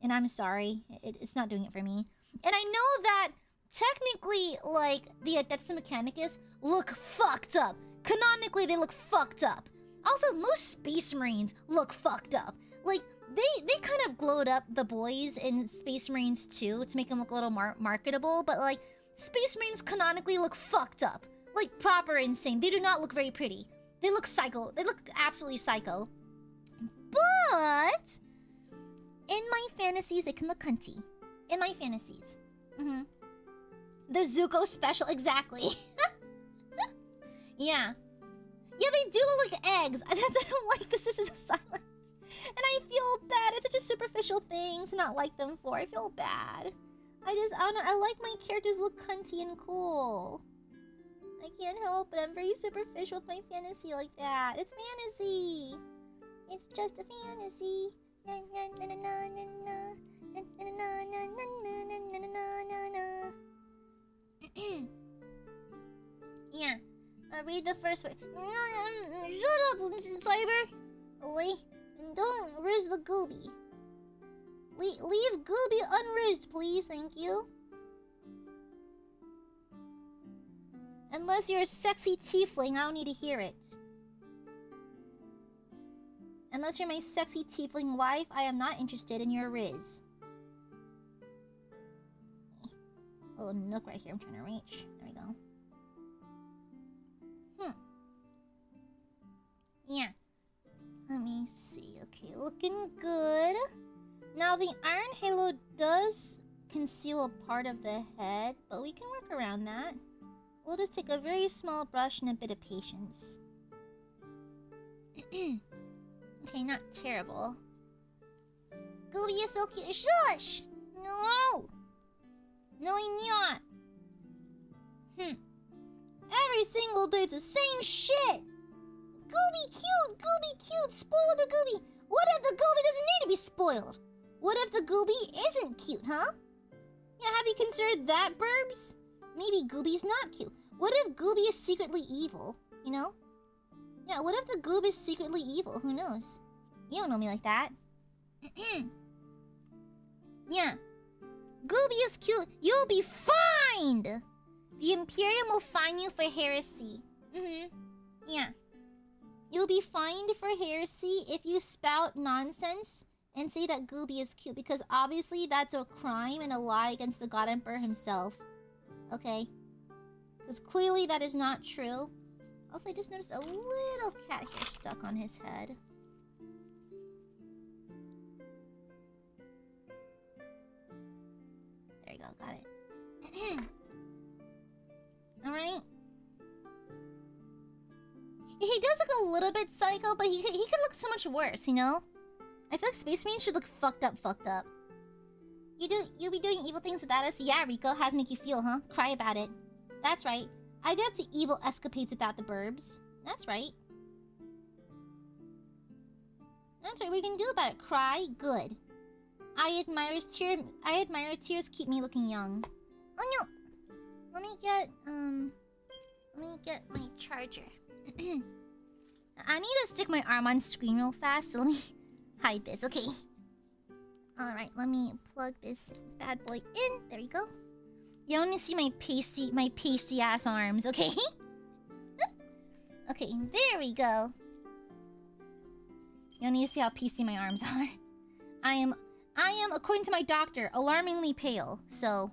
And I'm sorry, it's not doing it for me. And I know that technically, like, the Adeptus Mechanicus look fucked up. Canonically, they look fucked up. Also, most Space Marines look fucked up. Like, they kind of glowed up the boys in Space Marines 2 to make them look a little more marketable, but, like, Space Marines canonically look fucked up. Like, proper insane. They do not look very pretty. They look psycho. They look absolutely psycho. But in my fantasies, they can look cunty. In my fantasies. The Zuko special, exactly. Yeah. Yeah, they do look like eggs. I don't like the Sisters of Silence. And I feel bad. It's such a superficial thing to not like them for. I feel bad. I don't know. I like my characters look cunty and cool. I can't help it. I'm very superficial with my fantasy like that. It's fantasy. It's just a fantasy. Na na na na na na na. Na na na na na na na na. Yeah. Read the first word. Shut up, Cyber. Don't riz the Gooby. Leave Gooby unrizzed, please. Thank you. Unless you're a sexy tiefling, I don't need to hear it. Unless you're my sexy tiefling wife, I am not interested in your riz. A little nook right here I'm trying to reach. There we go. Yeah. Let me see. Okay, looking good. Now, the Iron Halo does conceal a part of the head, but we can work around that. We'll just take a very small brush and a bit of patience. Okay, not terrible. Gooby is so cute. Shush! No! No, I'm not. Every single day it's the same shit. Gooby cute, spoiled or Gooby. What if the Gooby doesn't need to be spoiled? What if the Gooby isn't cute, huh? Yeah, have you considered that, Burbs? Maybe Gooby's not cute. What if Gooby is secretly evil, you know? Yeah, what if the Goob is secretly evil? Who knows? You don't know me like that. Yeah. Gooby is cute. You'll be fined! The Imperium will fine you for heresy. Yeah. You'll be fined for heresy if you spout nonsense and say that Gooby is cute, because obviously that's a crime and a lie against the God Emperor himself. Okay? Because clearly that is not true. Also, I just noticed a little cat hair stuck on his head. There you go, got it. Alright. He does look a little bit psycho, but he could look so much worse, you know? I feel like Space Marine should look fucked up. You'll be doing evil things without us? Yeah, Rico. How's it make you feel, huh? Cry about it. That's right. I get up to evil escapades without the Burbs. That's right. That's right. What are you gonna do about it? Cry? Good. I admire tears keep me looking young. Oh no! Let me get my charger. I need to stick my arm on screen real fast, so let me hide this. Okay. Alright, let me plug this bad boy in. There you go. You only see my pasty ass arms, okay? Okay, there we go. You'll need to see how pasty my arms are. I am, according to my doctor, alarmingly pale. So,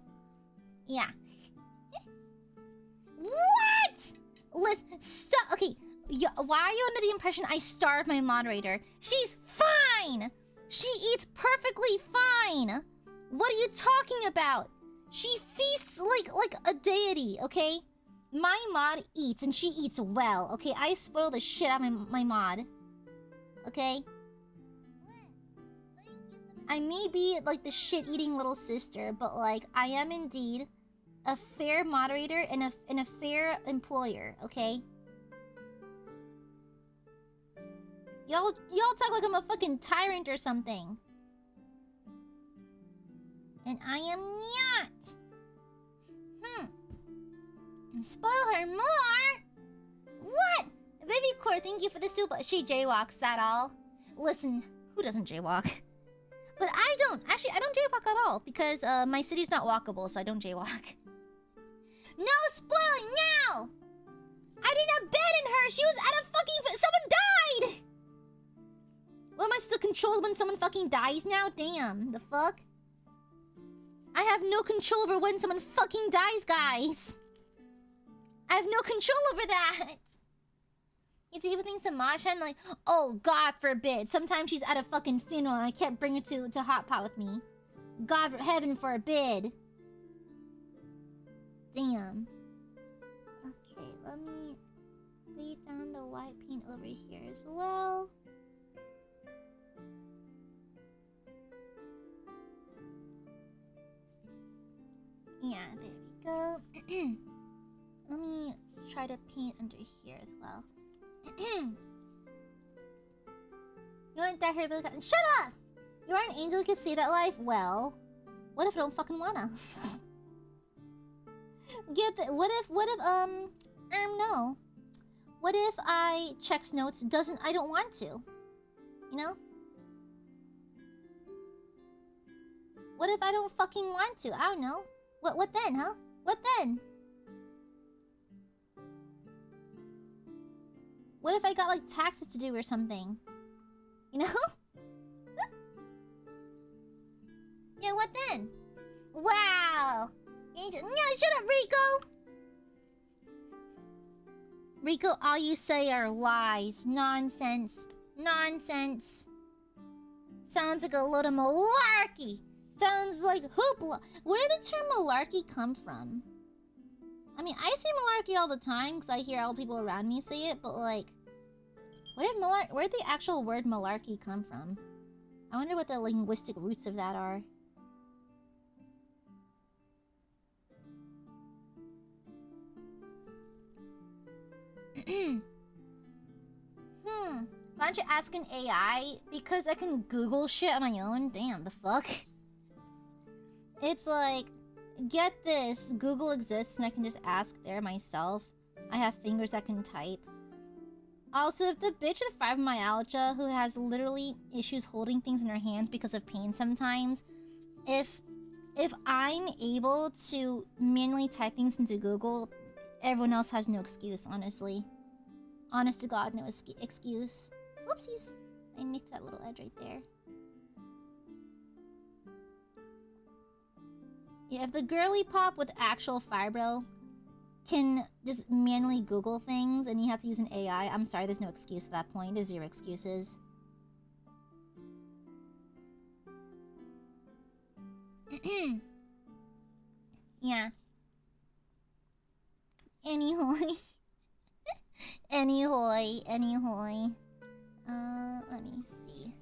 yeah. What? Listen, stop. Okay, why are you under the impression I starved my moderator? She's fine. She eats perfectly fine. What are you talking about? She feasts like a deity, okay? My mod eats, and she eats well, okay? I spoil the shit out of my mod. Okay? I may be, like, the shit-eating little sister, but, like, I am indeed a fair moderator and a fair employer, okay? Y'all talk like I'm a fucking tyrant or something. And I am not. Spoil her more? What? Baby Core, thank you for the soup. She jaywalks, that all? Listen, who doesn't jaywalk? But I don't. Actually, I don't jaywalk at all. Because my city's not walkable, so I don't jaywalk. No spoiling now! I didn't abandon her! She was at a fucking... Someone died! Well, am I still controlled when someone fucking dies now? Damn, the fuck? I have no control over when someone fucking dies, guys. I have no control over that. It's even things to Masha, like, oh, God forbid. Sometimes she's at a fucking funeral and I can't bring her to Hot Pot with me. God, heaven forbid. Damn. Okay, let me lay down the white paint over here as well. Yeah, there we go. Let me try to paint under here as well. You want that hair really... Shut up! You are an angel who can see that life? Well, what if I don't fucking wanna? What if, no. What if I checks notes I don't want to? You know? What if I don't fucking want to? I don't know. What then, huh? What then? What if I got, like, taxes to do or something? You know? Yeah, what then? Wow! Angel. No, shut up, Rico! Rico, all you say are lies. Nonsense. Nonsense. Sounds like a load of malarkey. Sounds like hoopla. Where did the term malarkey come from? I mean, I say malarkey all the time because I hear all people around me say it, but like, where did the actual word malarkey come from? I wonder what the linguistic roots of that are. Why don't you ask an AI? Because I can Google shit on my own? Damn, the fuck? It's like, get this, Google exists and I can just ask there myself. I have fingers that can type. Also, if the bitch with fibromyalgia who has literally issues holding things in her hands because of pain sometimes, if I'm able to manually type things into Google, everyone else has no excuse, honestly. Honest to God, no excuse. Whoopsies. I nicked that little edge right there. Yeah, if the girly pop with actual fibro can just manually Google things and you have to use an AI, I'm sorry, there's no excuse at that point. There's zero excuses. Yeah. Anyhoy. Anyhoy. Let me see.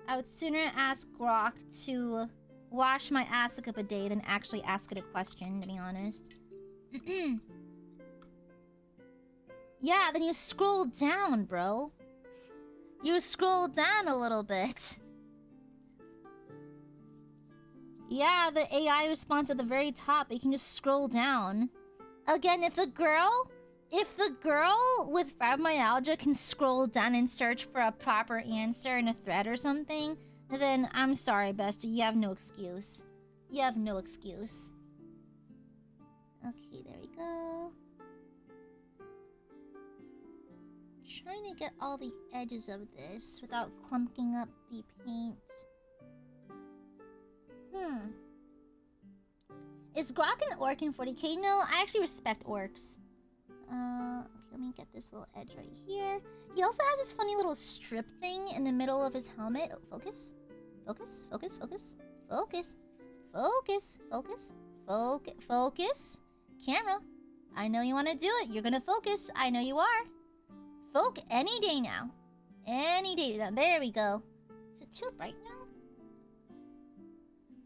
I would sooner ask Grok to wash my ass a cup a day than actually ask it a question, to be honest. Yeah, then you scroll down, bro. You scroll down a little bit. Yeah, the AI response at the very top, you can just scroll down. Again, if the girl with fibromyalgia can scroll down and search for a proper answer in a thread or something, then I'm sorry, bestie, you have no excuse. You have no excuse. Okay, there we go. Trying to get all the edges of this without clumping up the paint. Is Grok an orc in 40k? No, I actually respect orcs. Okay, let me get this little edge right here. He also has this funny little strip thing in the middle of his helmet. Oh, focus. Focus, focus, focus. Focus. Focus, focus. Focus. Camera. I know you want to do it. You're gonna focus. I know you are. Any day now. Any day now. There we go. Is it too bright now?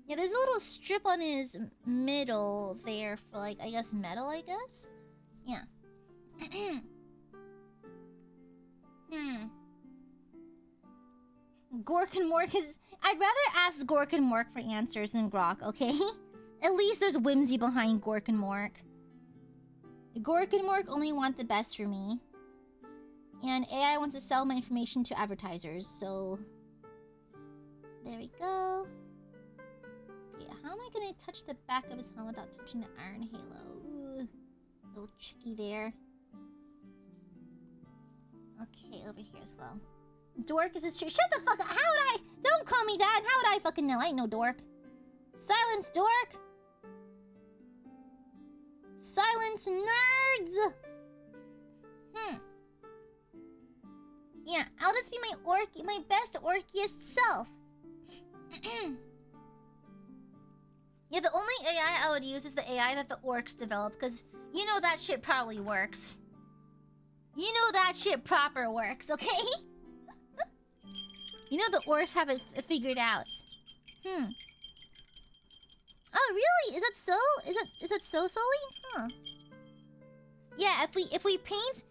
Yeah, there's a little strip on his middle there for, like, I guess metal, I guess? Yeah. Gork and Mork is... I'd rather ask Gork and Mork for answers than Grok, okay? At least there's whimsy behind Gork and Mork. Gork and Mork only want the best for me. And AI wants to sell my information to advertisers, so... There we go. Okay, how am I gonna touch the back of his helmet without touching the iron halo? Ooh, little chicky there. Okay, over here as well. Dork is this true? Shut the fuck up! How would I? Don't call me that! How would I fucking know? I ain't no dork. Silence, dork! Silence, nerds! Yeah, I'll just be my best orkiest self. Yeah, the only AI I would use is the AI that the orcs develop, because you know that shit probably works. You know that shit proper works, okay? You know the orcs have it figured out. Oh, really? Is that so? Is that so, Sully? Huh. Yeah, if we paint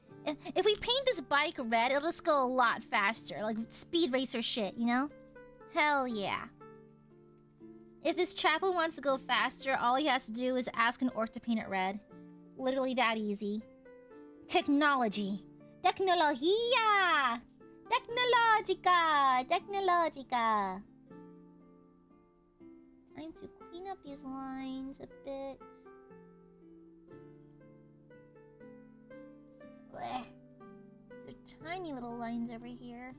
this bike red, it'll just go a lot faster, like speed racer shit, you know? Hell yeah. If this chaplain wants to go faster, all he has to do is ask an orc to paint it red. Literally that easy. Technology. Technologia! Technologica! Technologica! Time to clean up these lines a bit. Blech. These are tiny little lines over here.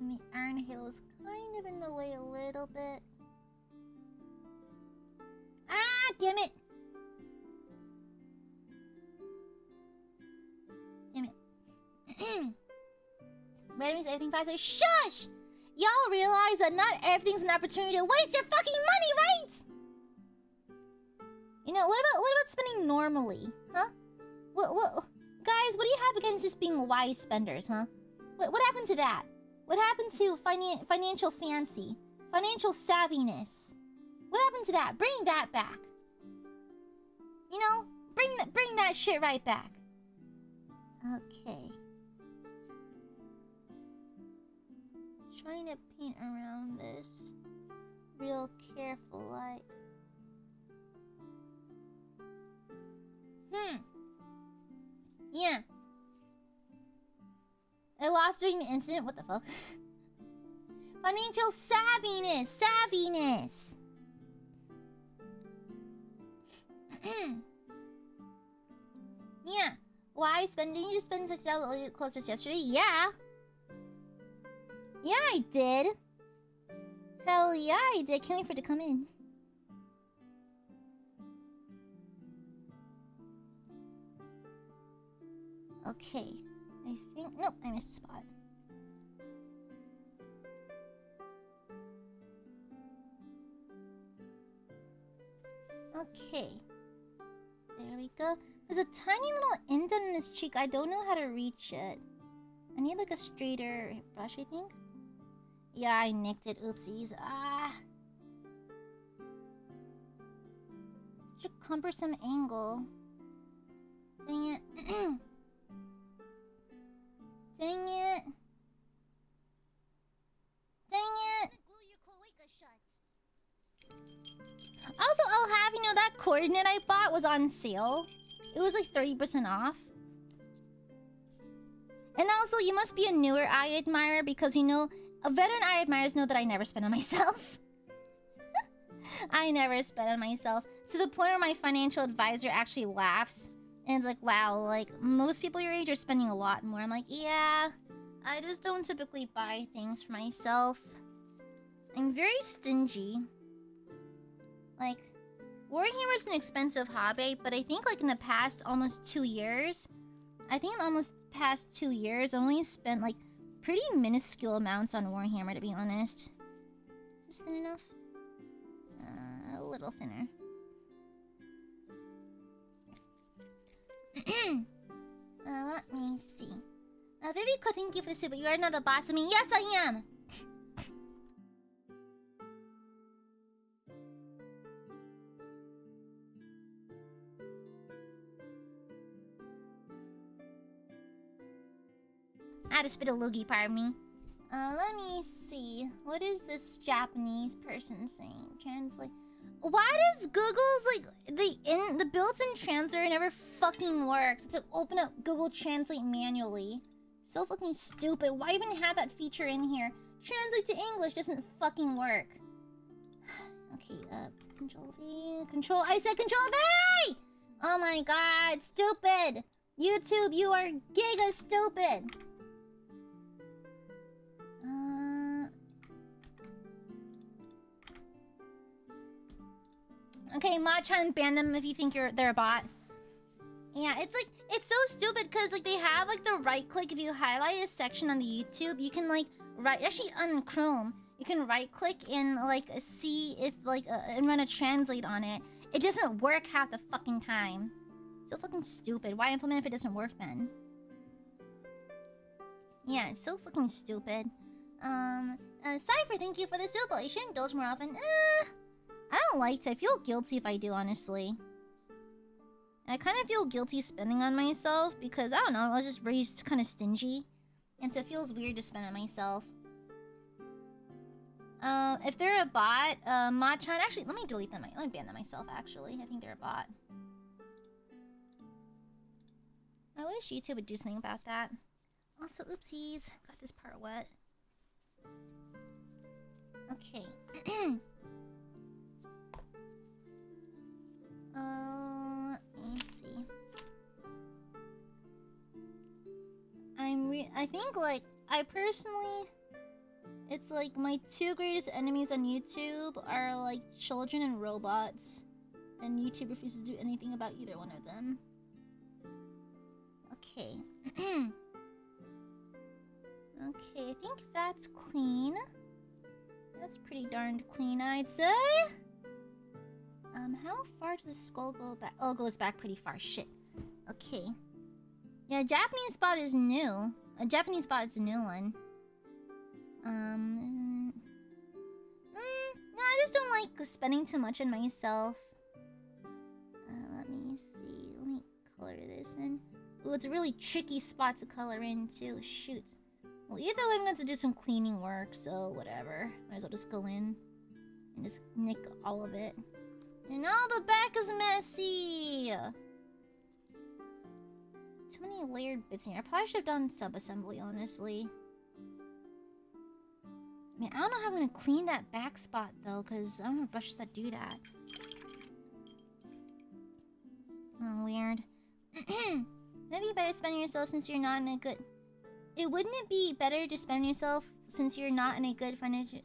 And the iron halo is kind of in the way a little bit. Ah, damn it! Damn it. Red means everything faster. Shush! Y'all realize that not everything's an opportunity to waste your fucking money, right? You know, what about spending normally? Huh? What guys, what do you have against just being wise spenders, huh? What happened to that? What happened to financial fancy? Financial savviness? What happened to that? Bring that back. You know, bring that shit right back. Okay. Trying to paint around this real careful, like. Yeah. I lost during the incident. What the fuck? Financial savviness. Yeah. Why didn't you just spend $6 close just yesterday? Yeah. Yeah, I did. Hell yeah, I did. Can't wait for it to come in. Okay. I think... Nope, I missed a spot. Okay. There we go. There's a tiny little indent in his cheek. I don't know how to reach it. I need like a straighter brush, I think. Yeah, I nicked it. Oopsies. Ah. Such a cumbersome angle. Dang it. Dang it. Dang it. Also, I'll have you know that coordinate I bought was on sale. It was like 30% off. And also, you must be a newer Aiadmirer because you know, veteran Aiadmirers know that I never spend on myself. I never spend on myself. To the point where my financial advisor actually laughs. And it's like, wow, like, most people your age are spending a lot more. I'm like, yeah, I just don't typically buy things for myself. I'm very stingy. Like, Warhammer is an expensive hobby, but I think, like, in the past almost 2 years, I've only spent, like, pretty minuscule amounts on Warhammer, to be honest. Is this thin enough? A little thinner. Let me see. Viviko, thank you for the super. You are not the boss of me. Yes, I am! I had to spit a loogie, pardon me. Let me see. What is this Japanese person saying? Translate. Why does Google's, like, the built-in translator never fucking works? It's to open up Google Translate manually. So fucking stupid. Why even have that feature in here? Translate to English doesn't fucking work. Okay, Control V. I said Control V! Oh my god, stupid! YouTube, you are giga stupid! Okay, Machan, ban them if you think they're a bot. Yeah, it's like, it's so stupid because, like, they have, like, the right click. If you highlight a section on the YouTube, you can, like, actually on Chrome, you can right click and, like, see if, like, and run a translate on it. It doesn't work half the fucking time. So fucking stupid. Why implement if it doesn't work then? Yeah, it's so fucking stupid. Cypher, thank you for the super. You should indulge more often. I don't like to. I feel guilty if I do, honestly. I kind of feel guilty spending on myself because, I don't know, I was just raised kind of stingy. And so it feels weird to spend on myself. If they're a bot, Machan... Actually, let me delete them. Let me ban them myself, actually. I think they're a bot. I wish YouTube would do something about that. Also, oopsies. Got this part wet. Okay. Let me see. I think, like, I personally... It's like my two greatest enemies on YouTube are, like, children and robots. And YouTube refuses to do anything about either one of them. Okay. Okay, I think that's clean. That's pretty darned clean, I'd say. How far does the skull go back? Oh, it goes back pretty far. Shit. Okay. Yeah, Japanese spot is new. A Japanese spot is a new one. No, I just don't like spending too much on myself. Let me see. Let me color this in. Ooh, it's a really tricky spot to color in, too. Shoot. Well, either way, I'm going to do some cleaning work, so whatever. Might as well just go in and just nick all of it. And all the back is messy! Too many layered bits in here. I probably should have done sub-assembly, honestly. I mean, I don't know how I'm going to clean that back spot, though, because I don't have brushes that do that. Oh, weird. Maybe you better spend yourself since you're not in a good... Wouldn't it be better to spend yourself since you're not in a good financial...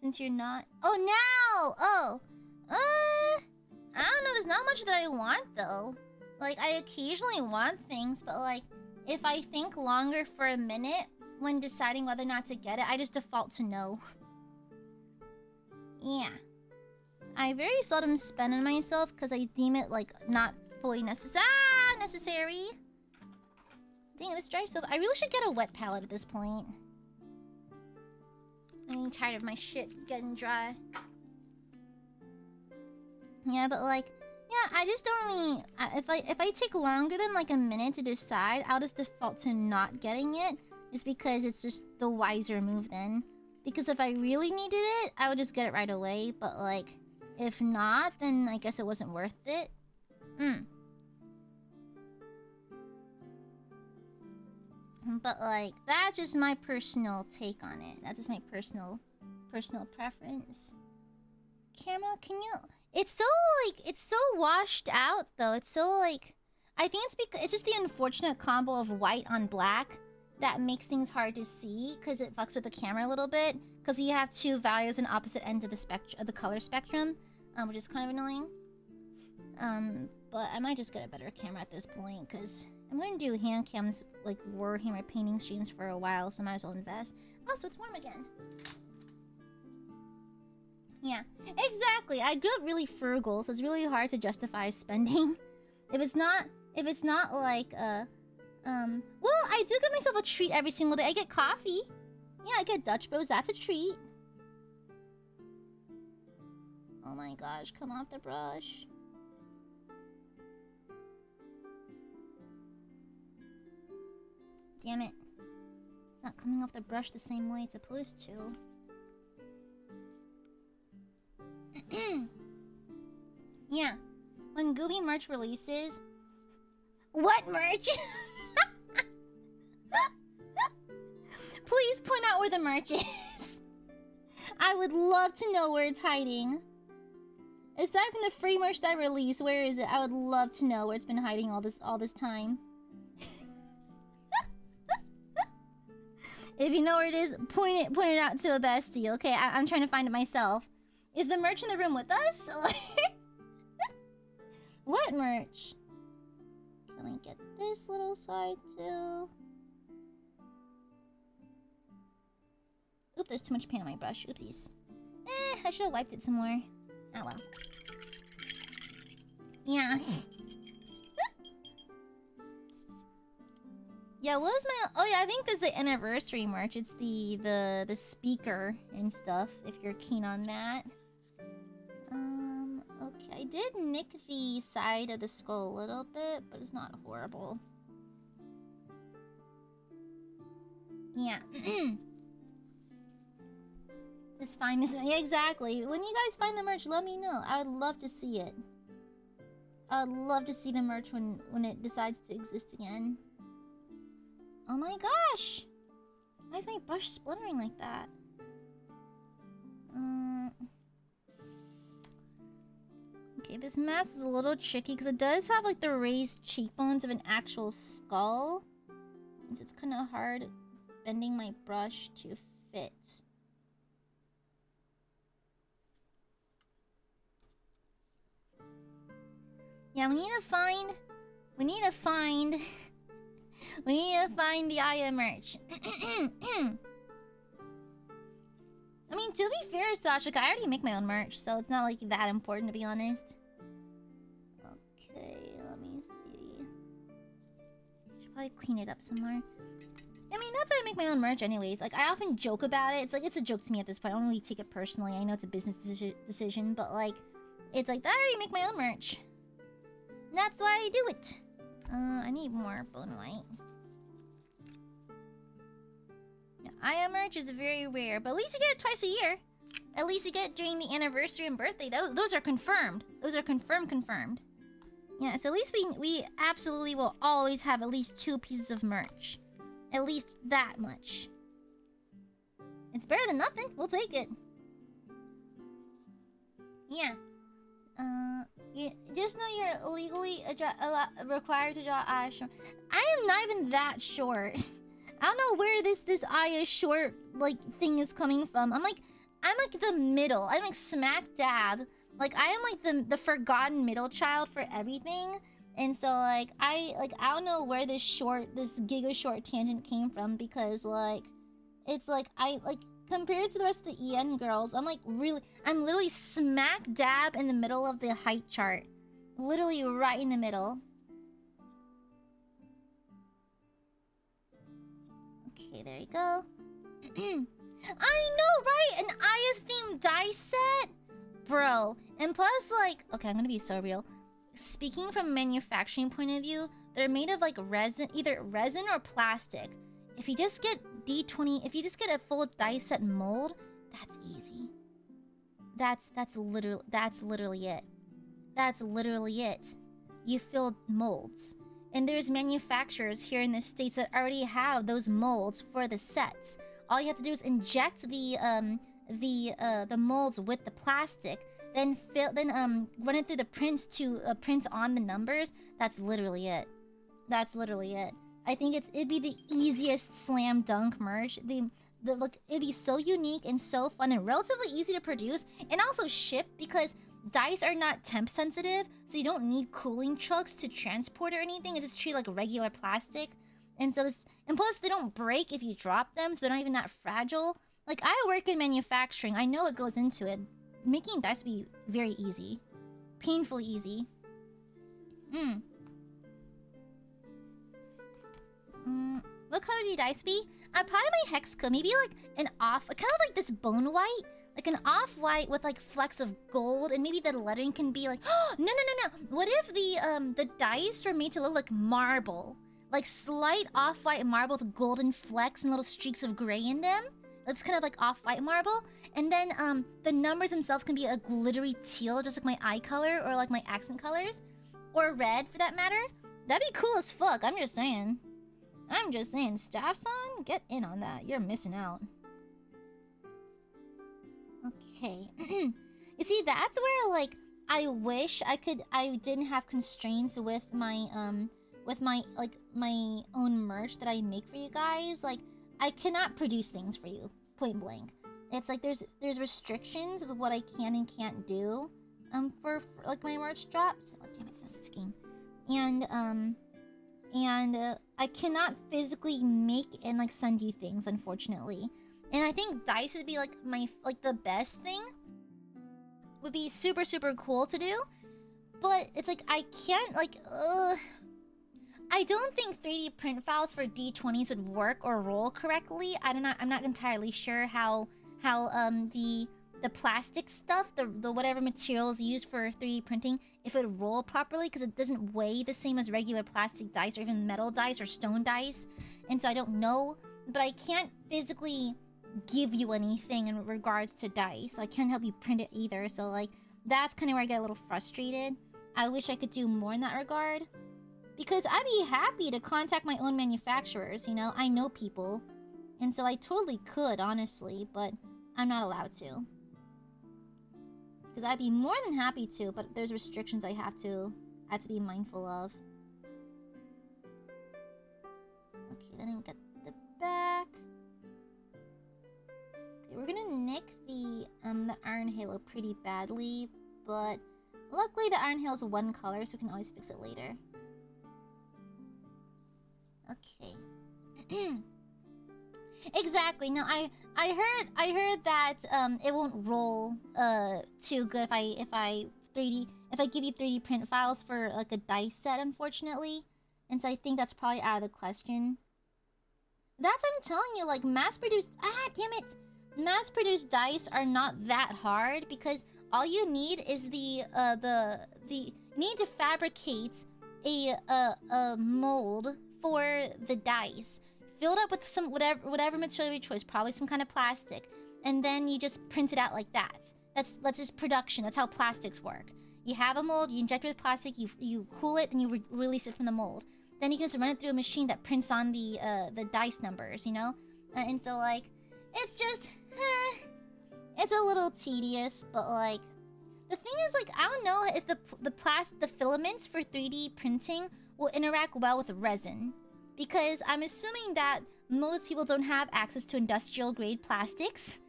Since you're not... Oh, now! Oh! I don't know, there's not much that I want, though. Like, I occasionally want things, but, like, if I think longer for a minute when deciding whether or not to get it, I just default to no. Yeah. I very seldom spend on myself because I deem it, like, not fully necessary. Dang, this dry soap. I really should get a wet palette at this point. I'm getting tired of my shit getting dry. Yeah, but like, yeah, I just don't really... If I take longer than like a minute to decide, I'll just default to not getting it. Just because it's just the wiser move then. Because if I really needed it, I would just get it right away. But like, if not, then I guess it wasn't worth it. But like, that's just my personal take on it. That's just my personal preference. Camera, can you... It's so like, it's so washed out though. It's so like, I think it's because it's just the unfortunate combo of white on black that makes things hard to see because it fucks with the camera a little bit. Because you have two values on opposite ends of the color spectrum, which is kind of annoying. But I might just get a better camera at this point because I'm going to do hand cams like Warhammer painting streams for a while, so I might as well invest. Oh, so it's warm again. Yeah, exactly. I grew up really frugal, so it's really hard to justify spending. If it's not like well, I do give myself a treat every single day. I get coffee. Yeah, I get Dutch Bros. That's a treat. Oh my gosh, come off the brush. Damn it. It's not coming off the brush the same way it's supposed to. Yeah. When Gooby merch releases... What merch? Please point out where the merch is. I would love to know where it's hiding. Aside from the free merch that I released, where is it? I would love to know where it's been hiding all this time. If you know where it is, point it out to a bestie, okay? I'm trying to find it myself. Is the merch in the room with us? What merch? Can I get this little side too? Oop, there's too much paint on my brush. Oopsies. I should have wiped it some more. Oh well. Yeah. Yeah, what was my... Oh yeah, I think there's the anniversary merch. It's the speaker and stuff, if you're keen on that. Okay, I did nick the side of the skull a little bit, but it's not horrible. Yeah. Just find this... Yeah, exactly. When you guys find the merch, let me know. I would love to see it. I would love to see the merch when it decides to exist again. Oh my gosh! Why is my brush splintering like that? Okay, this mask is a little tricky because it does have like the raised cheekbones of an actual skull. And so it's kind of hard bending my brush to fit. Yeah, we need to find the Aya merch. I mean, to be fair, Sasha, I already make my own merch, so it's not like that important, to be honest. Okay, let me see. Should probably clean it up somewhere. I mean, that's why I make my own merch anyways. Like, I often joke about it. It's like, it's a joke to me at this point. I don't really take it personally. I know it's a business decision, but like, it's like, I already make my own merch. That's why I do it. I need more bone white. Yeah, AiaMerch is very rare, but at least you get it twice a year. At least you get it during the anniversary and birthday. Those are confirmed. Those are confirmed. Yeah, so at least we absolutely will always have at least 2 pieces of merch. At least that much. It's better than nothing. We'll take it. Yeah. You just know you're legally required to draw Aya short. I am not even that short. I don't know where this Aya short like thing is coming from. I'm like the middle. I'm like smack dab. Like I am like the forgotten middle child for everything. And so like I don't know where this giga short tangent came from, because like it's like compared to the rest of the EN girls, I'm literally smack dab in the middle of the height chart. Literally right in the middle. Okay, there you go. I know, right? An Aya's themed dice set? Bro. And plus, like, okay, I'm gonna be so real. Speaking from a manufacturing point of view, they're made of like resin, either resin or plastic. If you just get D20, if you just get a full dice set mold, that's easy. That's literally it. That's literally it. You fill molds. And there's manufacturers here in the States that already have those molds for the sets. All you have to do is inject the molds with the plastic, then run it through the prints to print on the numbers. That's literally it. That's literally it. I think it'd be the easiest slam dunk merch. Look, it'd be so unique and so fun and relatively easy to produce and also ship, because dice are not temp sensitive, so you don't need cooling trucks to transport or anything. It's just treated like regular plastic. And so and plus they don't break if you drop them, so they're not even that fragile. Like, I work in manufacturing. I know what goes into it. Making dice would be very easy. Painfully easy. What color do your dice be? Probably my hex code. Maybe like an off, kind of like this bone white. Like an off-white with like flecks of gold, and maybe the lettering can be like, oh, no. What if the dice were made to look like marble? Like slight off-white marble with golden flecks and little streaks of gray in them? It's kind of like off-white marble. And then the numbers themselves can be a glittery teal, just like my eye color or like my accent colors. Or red, for that matter. That'd be cool as fuck, I'm just saying. Staff's on? Get in on that. You're missing out. Okay. You see, that's where, like, I wish I didn't have constraints with my my own merch that I make for you guys. Like, I cannot produce things for you, point blank. It's like there's restrictions of what I can and can't do for like my merch drops. Oh damn it, it's not sticking. And I cannot physically make and like send you things, unfortunately. And I think dice would be like the best thing. Would be super super cool to do. But it's like I can't I don't think 3D print files for D20s would work or roll correctly. I'm not entirely sure how the plastic stuff, the whatever materials used for 3D printing, if it would roll properly, because it doesn't weigh the same as regular plastic dice or even metal dice or stone dice. And so I don't know, but I can't physically give you anything in regards to dice. So I can't help you print it either. So like that's kind of where I get a little frustrated. I wish I could do more in that regard. Because I'd be happy to contact my own manufacturers, you know? I know people. And so I totally could, honestly, but I'm not allowed to. Because I'd be more than happy to, but there's restrictions I have to be mindful of. Okay, then I get the back. Okay, we're gonna nick the Iron Halo pretty badly, but luckily the Iron Halo is one color, so we can always fix it later. Okay. Exactly. No, I heard that it won't roll too good if I give you 3D print files for like a dice set, unfortunately. And so I think that's probably out of the question. That's what I'm telling you, like mass-produced dice are not that hard, because all you need is you need to fabricate a mold for the dice, filled up with some whatever material of your choice, probably some kind of plastic, and then you just print it out like that. That's just production. That's how plastics work. You have a mold, you inject it with plastic, you cool it, and you release it from the mold. Then you can just run it through a machine that prints on the dice numbers, you know? And so, like, it's just, it's a little tedious, but, like, the thing is, like, I don't know if the filaments for 3D printing will interact well with resin. Because I'm assuming that most people don't have access to industrial-grade plastics.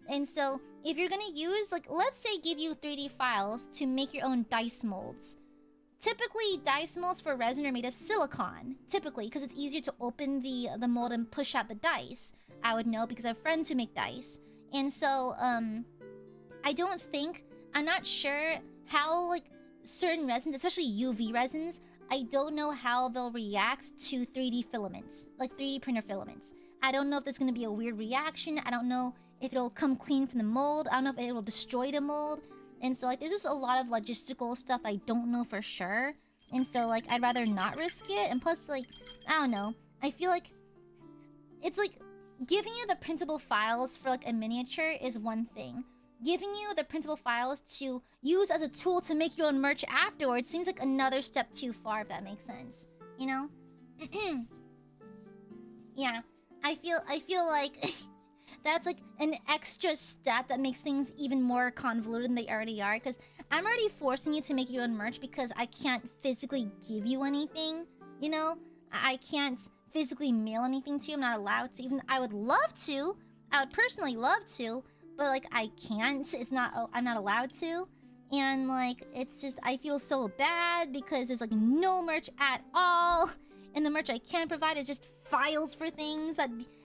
And so, if you're gonna use, like, let's say give you 3D files to make your own dice molds. Typically, dice molds for resin are made of silicone. Typically, because it's easier to open the mold and push out the dice. I would know because I have friends who make dice. And so, I don't think... I'm not sure how, like, certain resins, especially UV resins, I don't know how they'll react to 3D filaments. Like, 3D printer filaments. I don't know if there's gonna be a weird reaction. I don't know if it'll come clean from the mold. I don't know if it'll destroy the mold. And so, like, there's just a lot of logistical stuff I don't know for sure. And so, like, I'd rather not risk it. And plus, like, I don't know. I feel like... It's like, giving you the printable files for, like, a miniature is one thing. Giving you the printable files to use as a tool to make your own merch afterwards seems like another step too far, if that makes sense. You know? Yeah. I feel like... That's like an extra step that makes things even more convoluted than they already are. Because I'm already forcing you to make your own merch because I can't physically give you anything. You know? I can't physically mail anything to you. I'm not allowed to. Even I would love to. I would personally love to. But like I can't. It's not. I'm not allowed to. And like it's just I feel so bad because there's like no merch at all. And the merch I can provide is just files for things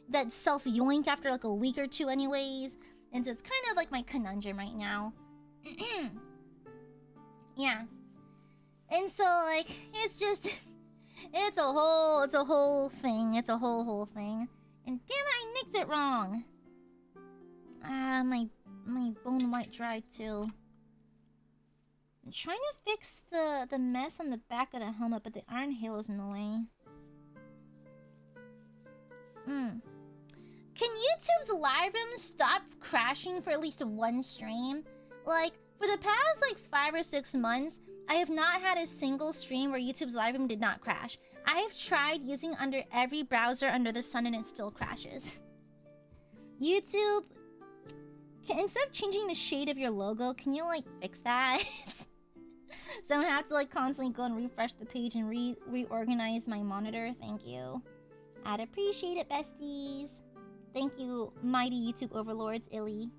that self-yoink after like a week or two anyways. And so it's kind of like my conundrum right now. Yeah. And so like it's just it's a whole thing. It's a whole thing. And damn it, I nicked it wrong. My bone might dry too. I'm trying to fix the mess on the back of the helmet, but the iron halo's in the way. Can YouTube's live room stop crashing for at least one stream? Like, for the past, like, 5 or 6 months, I have not had a single stream where YouTube's live room did not crash. I have tried using under every browser under the sun and it still crashes. YouTube, instead of changing the shade of your logo, can you, like, fix that? So I don't have to, like, constantly go and refresh the page and reorganize my monitor. Thank you. I'd appreciate it, besties. Thank you, mighty YouTube overlords, Illy.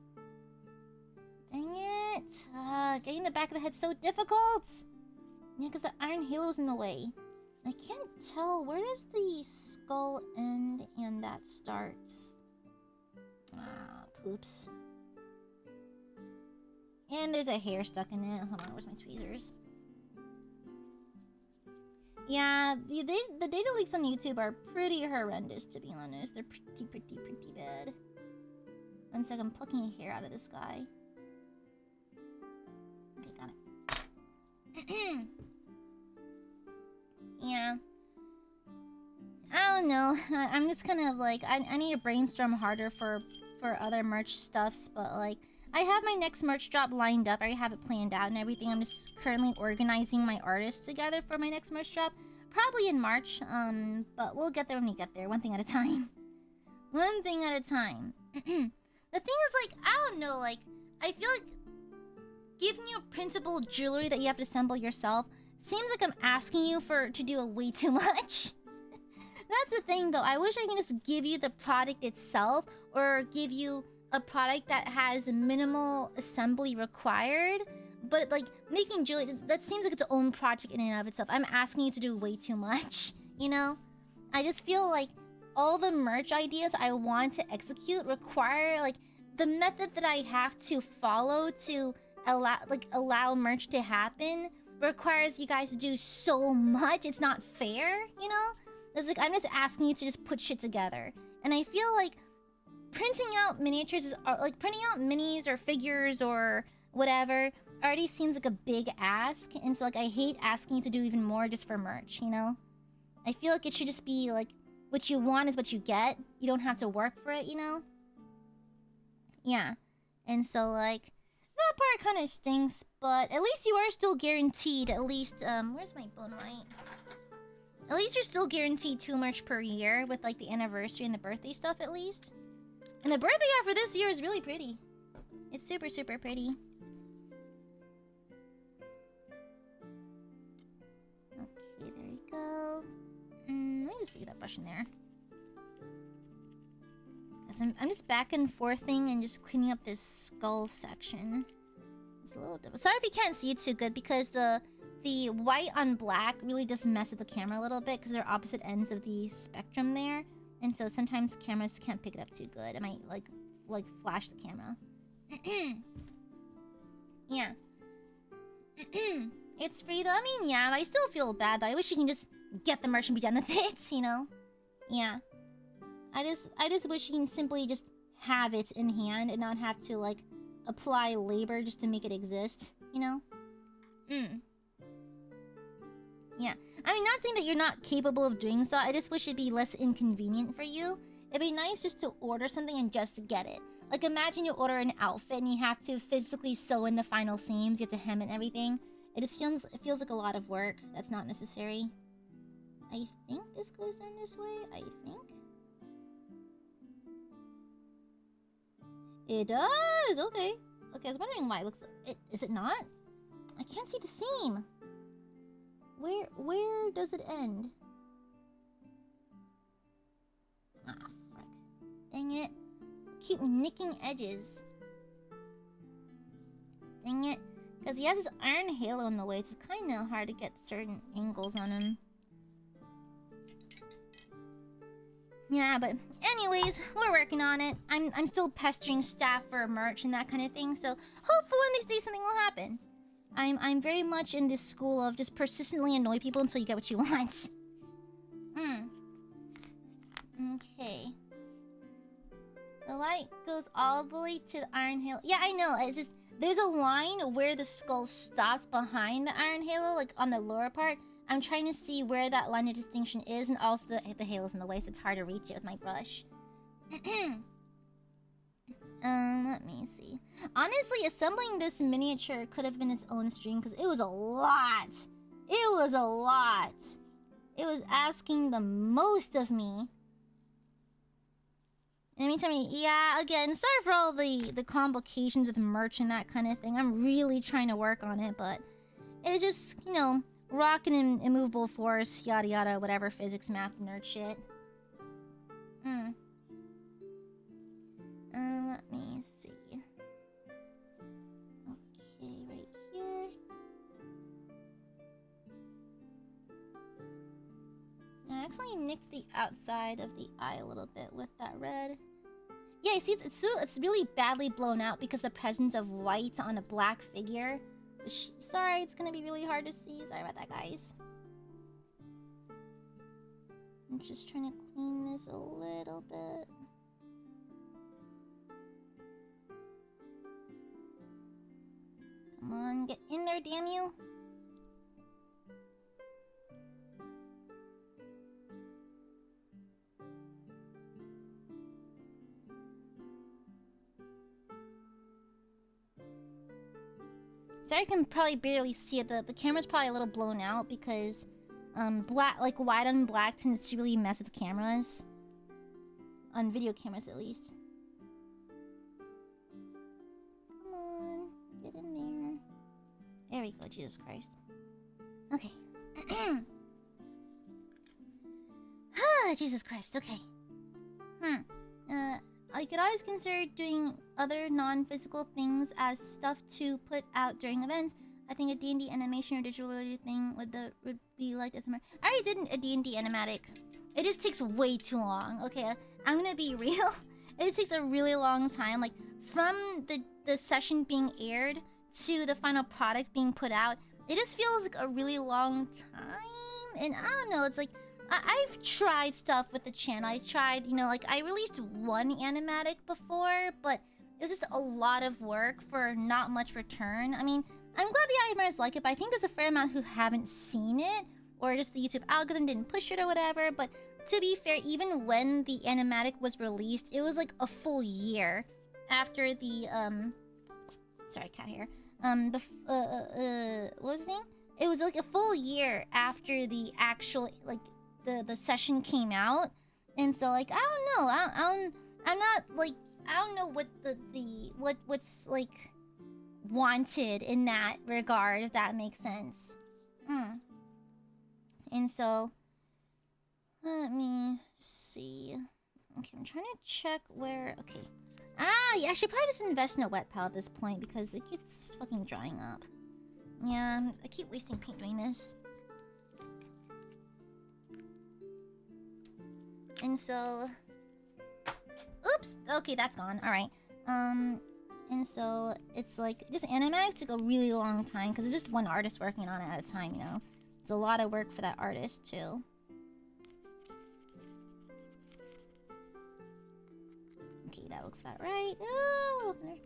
Dang it. Getting the back of the head so difficult. Yeah, because the iron halo's in the way. I can't tell. Where does the skull end and that starts? Poops. And there's a hair stuck in it. Hold on, where's my tweezers? Yeah, the data leaks on YouTube are pretty horrendous, to be honest. They're pretty bad. One sec, I'm plucking a hair out of this guy. Okay, got it. Yeah. I don't know. I'm just kind of like... I need to brainstorm harder for other merch stuffs, but like... I have my next merch drop lined up. I already have it planned out and everything. I'm just currently organizing my artists together for my next merch drop. Probably in March, but we'll get there when we get there. One thing at a time. One thing at a time. The thing is, like, I don't know, like, I feel like giving you printable jewelry that you have to assemble yourself seems like I'm asking you to do a way too much. That's the thing, though. I wish I could just give you the product itself or give you a product that has minimal assembly required, but like making jewelry, that seems like its own project in and of itself. I'm asking you to do way too much, you know? I just feel like all the merch ideas I want to execute require like the method that I have to follow to allow merch to happen requires you guys to do so much. It's not fair, you know? It's like I'm just asking you to just put shit together, and I feel like printing out miniatures, like printing out minis or figures or whatever already seems like a big ask. And so, like, I hate asking you to do even more just for merch, you know? I feel like it should just be, like, what you want is what you get. You don't have to work for it, you know? Yeah. And so, like, that part kind of stinks, but at least you are still guaranteed at least, where's my bonite? At least you're still guaranteed 2 merch per year with, like, the anniversary and the birthday stuff, at least. And the birthday art for this year is really pretty. It's super, super pretty. Okay, there you go. Let me just leave that brush in there. I'm just back and forthing and just cleaning up this skull section. It's a little different. Sorry if you can't see it too good because the white on black really does mess with the camera a little bit because they're opposite ends of the spectrum there. And so sometimes cameras can't pick it up too good. It might like flash the camera. Yeah. It's free though. I mean, yeah, I still feel bad though. I wish you can just get the merch and be done with it, you know? Yeah. I just wish you can simply just have it in hand and not have to, like, apply labor just to make it exist, you know? Yeah. I mean, not saying that you're not capable of doing so, I just wish it'd be less inconvenient for you. It'd be nice just to order something and just get it. Like, imagine you order an outfit and you have to physically sew in the final seams, you have to hem it and everything. It feels like a lot of work that's not necessary. I think this goes down this way, I think. It does! Okay. Okay, I was wondering why it looks... Is it not? I can't see the seam. Where does it end? Ah, frick. Dang it. Keep nicking edges. Dang it. Because he has his iron halo in the way. It's kind of hard to get certain angles on him. Yeah, but anyways, we're working on it. I'm still pestering staff for merch and that kind of thing, so hopefully one of these days something will happen. I'm very much in this school of just persistently annoy people until you get what you want. Okay. The light goes all the way to the iron halo. Yeah, I know. It's just there's a line where the skull stops behind the iron halo, like on the lower part. I'm trying to see where that line of distinction is, and also the halo's in the way, so it's hard to reach it with my brush. Let me see. Honestly, assembling this miniature could have been its own stream, because it was a lot. It was a lot. It was asking the most of me. In the meantime, yeah, again, sorry for all the complications with merch and that kind of thing. I'm really trying to work on it, but it's just, you know... rock and immovable force, yada yada, whatever, physics, math, nerd shit. Let me see. Okay, right here. I accidentally nicked the outside of the eye a little bit with that red. Yeah, you see, it's really badly blown out because the presence of white on a black figure. Sorry, it's gonna be really hard to see. Sorry about that, guys. I'm just trying to clean this a little bit. Come on, get in there, damn you. Sorry, I can probably barely see it. The camera's probably a little blown out because black, like white on black tends to really mess with cameras. On video cameras, at least. Come on, get in there. There we go, Jesus Christ. Okay. Jesus Christ, okay. I could always consider doing other non-physical things as stuff to put out during events. I think a D&D animation or digital related thing would be like this. I already did a D&D animatic. It just takes way too long. Okay, I'm gonna be real. It takes a really long time. Like, from the session being aired to the final product being put out, it just feels like a really long time. And I don't know, it's like... I've tried stuff with the channel. I tried, you know, like, I released one animatic before, but it was just a lot of work for not much return. I mean, I'm glad the Aiadmirers like it, but I think there's a fair amount who haven't seen it, or just the YouTube algorithm didn't push it or whatever. But to be fair, even when the animatic was released, it was like a full year after the sorry, cat hair. What was his name? It was like a full year after the actual like the session came out, and so like I don't know, I'm not like I don't know what what's like wanted in that regard, if that makes sense. And so let me see. Okay, I'm trying to check where. Okay. Yeah, I should probably just invest in a wet palette at this point because it gets fucking drying up. Yeah, I keep wasting paint doing this. And so... Oops! Okay, that's gone. Alright. And so it's like... Just animatics took a really long time because it's just one artist working on it at a time, you know? It's a lot of work for that artist, too. Okay, that looks about right. Oh, a little thinner.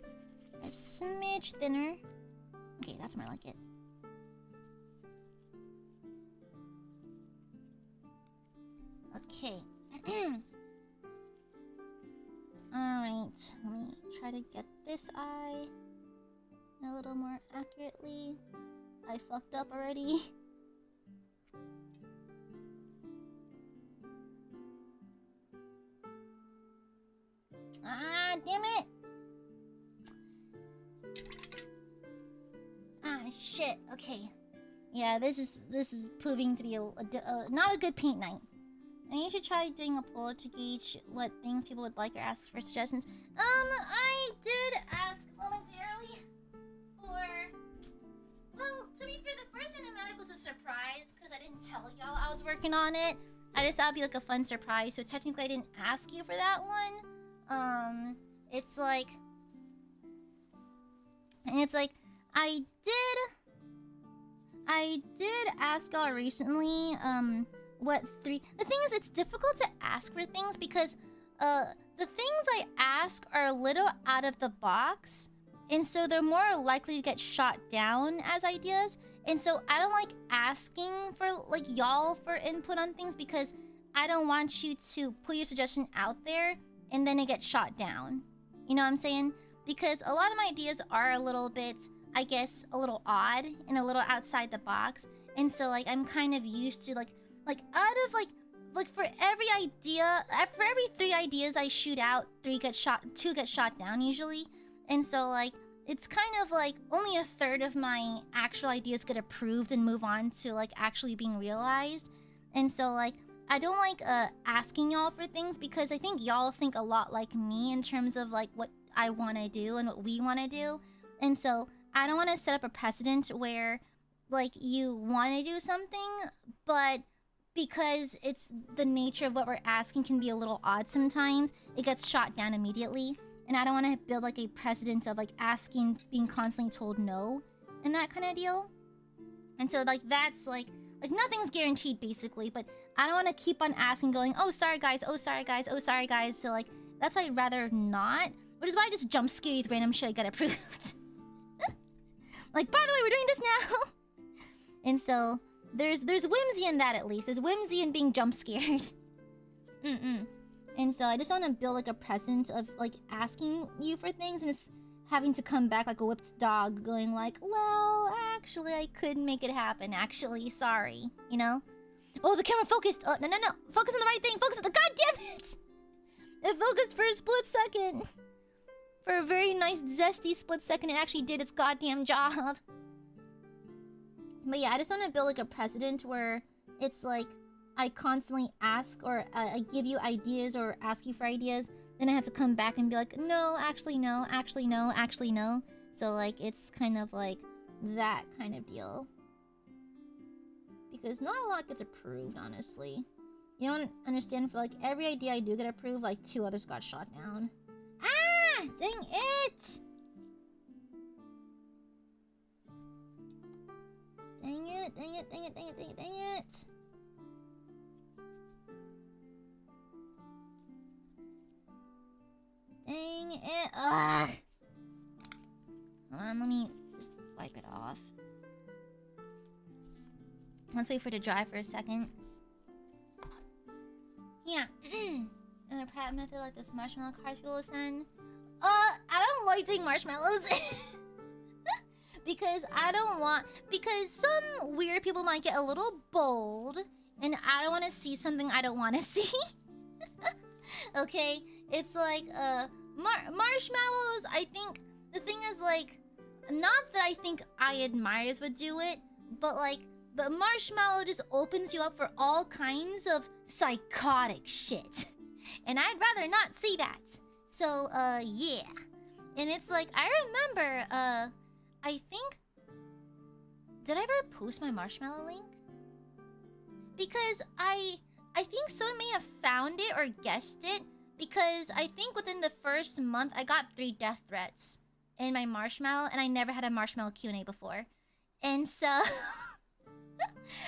A smidge thinner. Okay, that's more like it. Okay. Alright, let me try to get this eye a little more accurately. I fucked up already. Ah, damn it! Ah, shit. Okay. Yeah, this is proving to be not a good paint night. And you should try doing a poll to gauge what things people would like or ask for suggestions. I did ask momentarily for... Well, to be fair, the first cinematic was a surprise because I didn't tell y'all I was working on it. I just thought it'd be like a fun surprise, so technically I didn't ask you for that one. It's like... And it's like, I did ask y'all recently, what 3... The thing is, it's difficult to ask for things because, the things I ask are a little out of the box, and so they're more likely to get shot down as ideas, and so I don't like asking for, like, y'all for input on things because I don't want you to put your suggestion out there and then it gets shot down. You know what I'm saying? Because a lot of my ideas are a little bit, I guess, a little odd and a little outside the box, and so, like, I'm kind of used to, like out of like for every idea, for every 3 ideas I shoot out, 2 get shot down usually. And so like it's kind of like only a third of my actual ideas get approved and move on to like actually being realized. And so like I don't like asking y'all for things because I think y'all think a lot like me in terms of like what I want to do and what we want to do. And so I don't want to set up a precedent where like you want to do something, but because it's the nature of what we're asking can be a little odd sometimes, it gets shot down immediately. And I don't want to build like a precedent of like asking, being constantly told no, and that kind of deal. And so like that's like nothing's guaranteed basically, but I don't want to keep on asking going, oh sorry guys, oh sorry guys, oh sorry guys. So like that's why I'd rather not, which is why I just jump scare you with random shit I get approved. Like, by the way, we're doing this now. And so there's whimsy in that, at least. There's whimsy in being jump scared. And so I just want to build like a presence of like asking you for things and just having to come back like a whipped dog going like, well, actually I couldn't make it happen, actually, sorry, you know? Oh, the camera focused. Oh, no. Focus on the right thing. Focus on the... God damn it! It focused for a split second. For a very nice, zesty split second, it actually did its goddamn job. But yeah, I just want to build like a precedent where it's like I constantly ask or I give you ideas or ask you for ideas, then I have to come back and be like, no, actually no, actually no, actually no. So like it's kind of like that kind of deal. Because not a lot gets approved, honestly. You don't understand, for like every idea I do get approved, like 2 others got shot down. Ah! Dang it! Dang it, dang it, dang it, dang it, dang it, dang it. Dang Ugh. Hold on, let me just wipe it off. Let's wait for it to dry for a second. Yeah. And a prep method like this marshmallow cards people will send. I don't like doing marshmallows. Because I don't want... Because some weird people might get a little bold. And I don't want to see something I don't want to see. Okay? It's like, marshmallows, I think... The thing is, like... Not that I think Aiadmirers would do it. But, like... But marshmallow just opens you up for all kinds of psychotic shit. And I'd rather not see that. So, yeah. And it's like, I remember, I think... Did I ever post my marshmallow link? Because I think someone may have found it or guessed it. Because I think within the first month, I got 3 death threats in my marshmallow. And I never had a marshmallow Q&A before. And so...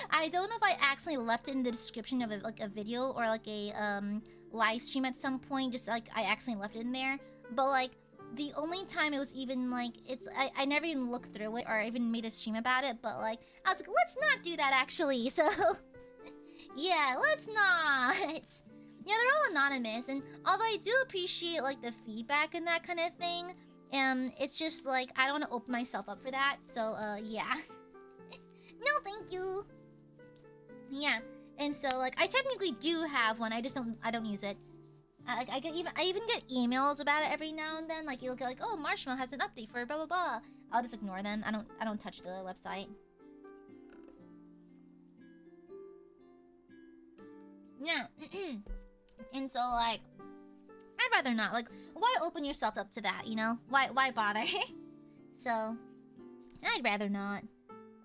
I don't know if I accidentally left it in the description of a video or like a live stream at some point. Just like I accidentally left it in there. But like the only time it was even like I never even looked through it or even made a stream about it. But like I was like, let's not do that actually. So yeah, let's not. Yeah, they're all anonymous, and although I do appreciate like the feedback and that kind of thing, it's just like I don't want to open myself up for that. So yeah. No, thank you. Yeah, and so like I technically do have one. I don't use it. I even get emails about it every now and then. Like you'll get like, oh, Marshmallow has an update for blah blah blah. I'll just ignore them. I don't touch the website. Yeah. And so like I'd rather not. Like why open yourself up to that, you know? Why bother? So I'd rather not.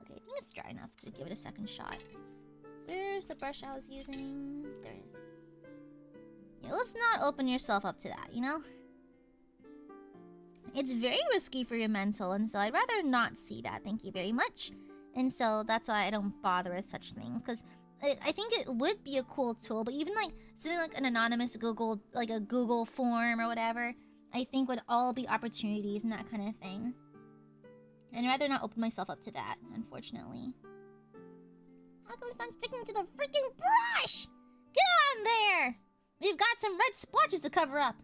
I think it's dry enough to give it a second shot. Where's the brush I was using? There it is. Yeah, let's not open yourself up to that, you know? It's very risky for your mental, and so I'd rather not see that, thank you very much. And so that's why I don't bother with such things, because I think it would be a cool tool, but even like something like an anonymous Google, like a Google form or whatever, I think would all be opportunities and that kind of thing. And I'd rather not open myself up to that, unfortunately. How come it's not sticking to the freaking brush? Get on there! We've got some red splotches to cover up.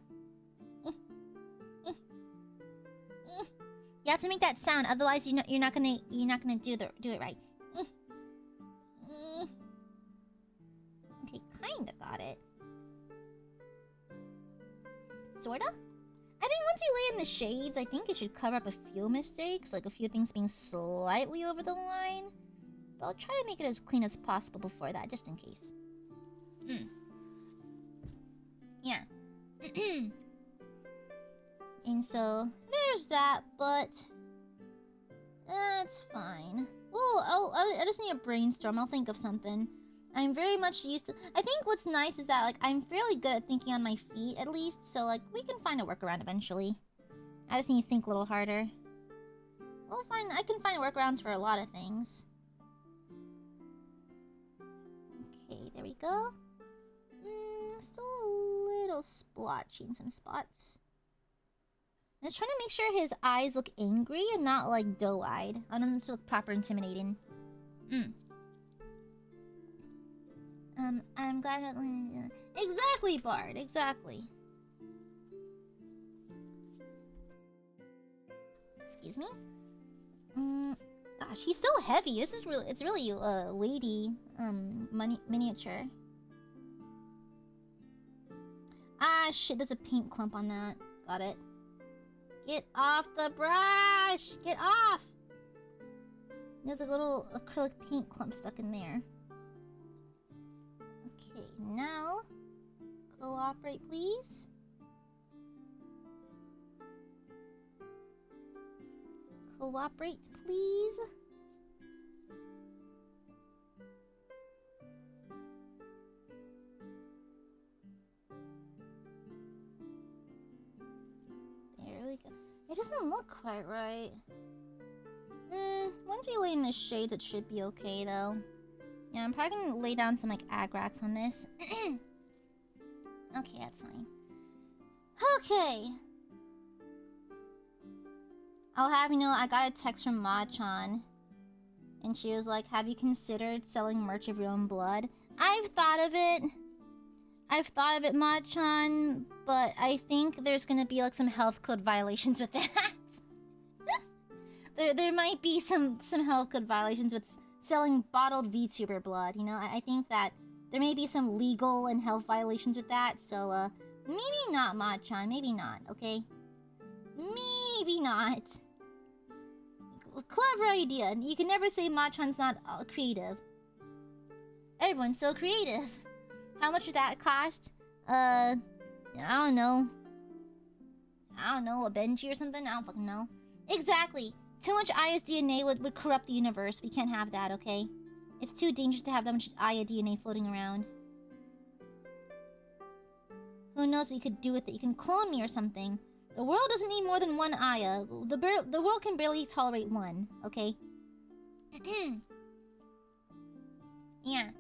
You have to make that sound, otherwise you're not gonna do it right. Okay, kinda got it. Sorta? I think once we lay in the shades, I think it should cover up a few mistakes, like a few things being slightly over the line. But I'll try to make it as clean as possible before that, just in case. Yeah. And so, there's that, but... That's fine. I just need a brainstorm. I'll think of something. I'm very much used to... I think what's nice is that, like, I'm fairly good at thinking on my feet, at least. So, like, we can find a workaround eventually. I just need to think a little harder. I can find workarounds for a lot of things. Okay, there we go. Still a little splotchy in some spots. I'm just trying to make sure his eyes look angry and not, like, doe-eyed. I want them to look proper intimidating. I'm glad that... Exactly, Bard, exactly. Excuse me? Gosh, he's so heavy. This is really... It's really, weighty, miniature. Ah, shit, there's a paint clump on that. Got it. Get off the brush! Get off! There's a little acrylic paint clump stuck in there. Okay, now... Cooperate, please. Cooperate, please. There we go. It doesn't look quite right. Once we lay in the shades, it should be okay, though. Yeah, I'm probably gonna lay down some, like, agrax on this. Okay, that's fine. Okay. I'll have you know, I got a text from Ma-chan. And she was like, have you considered selling merch of your own blood? I've thought of it. Ma-chan. But I think there's gonna be like some health code violations with that. there might be some health code violations with selling bottled VTuber blood. You know, I think that there may be some legal and health violations with that. So, maybe not, Ma-chan. Maybe not, okay? Maybe not. Clever idea. You can never say Ma-chan's not creative. Everyone's so creative. How much did that cost? I don't know. A Benji or something? I don't fucking know. Exactly. Too much Aia's DNA would corrupt the universe. We can't have that, okay? It's too dangerous to have that much Aia DNA floating around. Who knows what you could do with it? You can clone me or something. The world doesn't need more than one Aia. The world can barely tolerate one, okay? Yeah.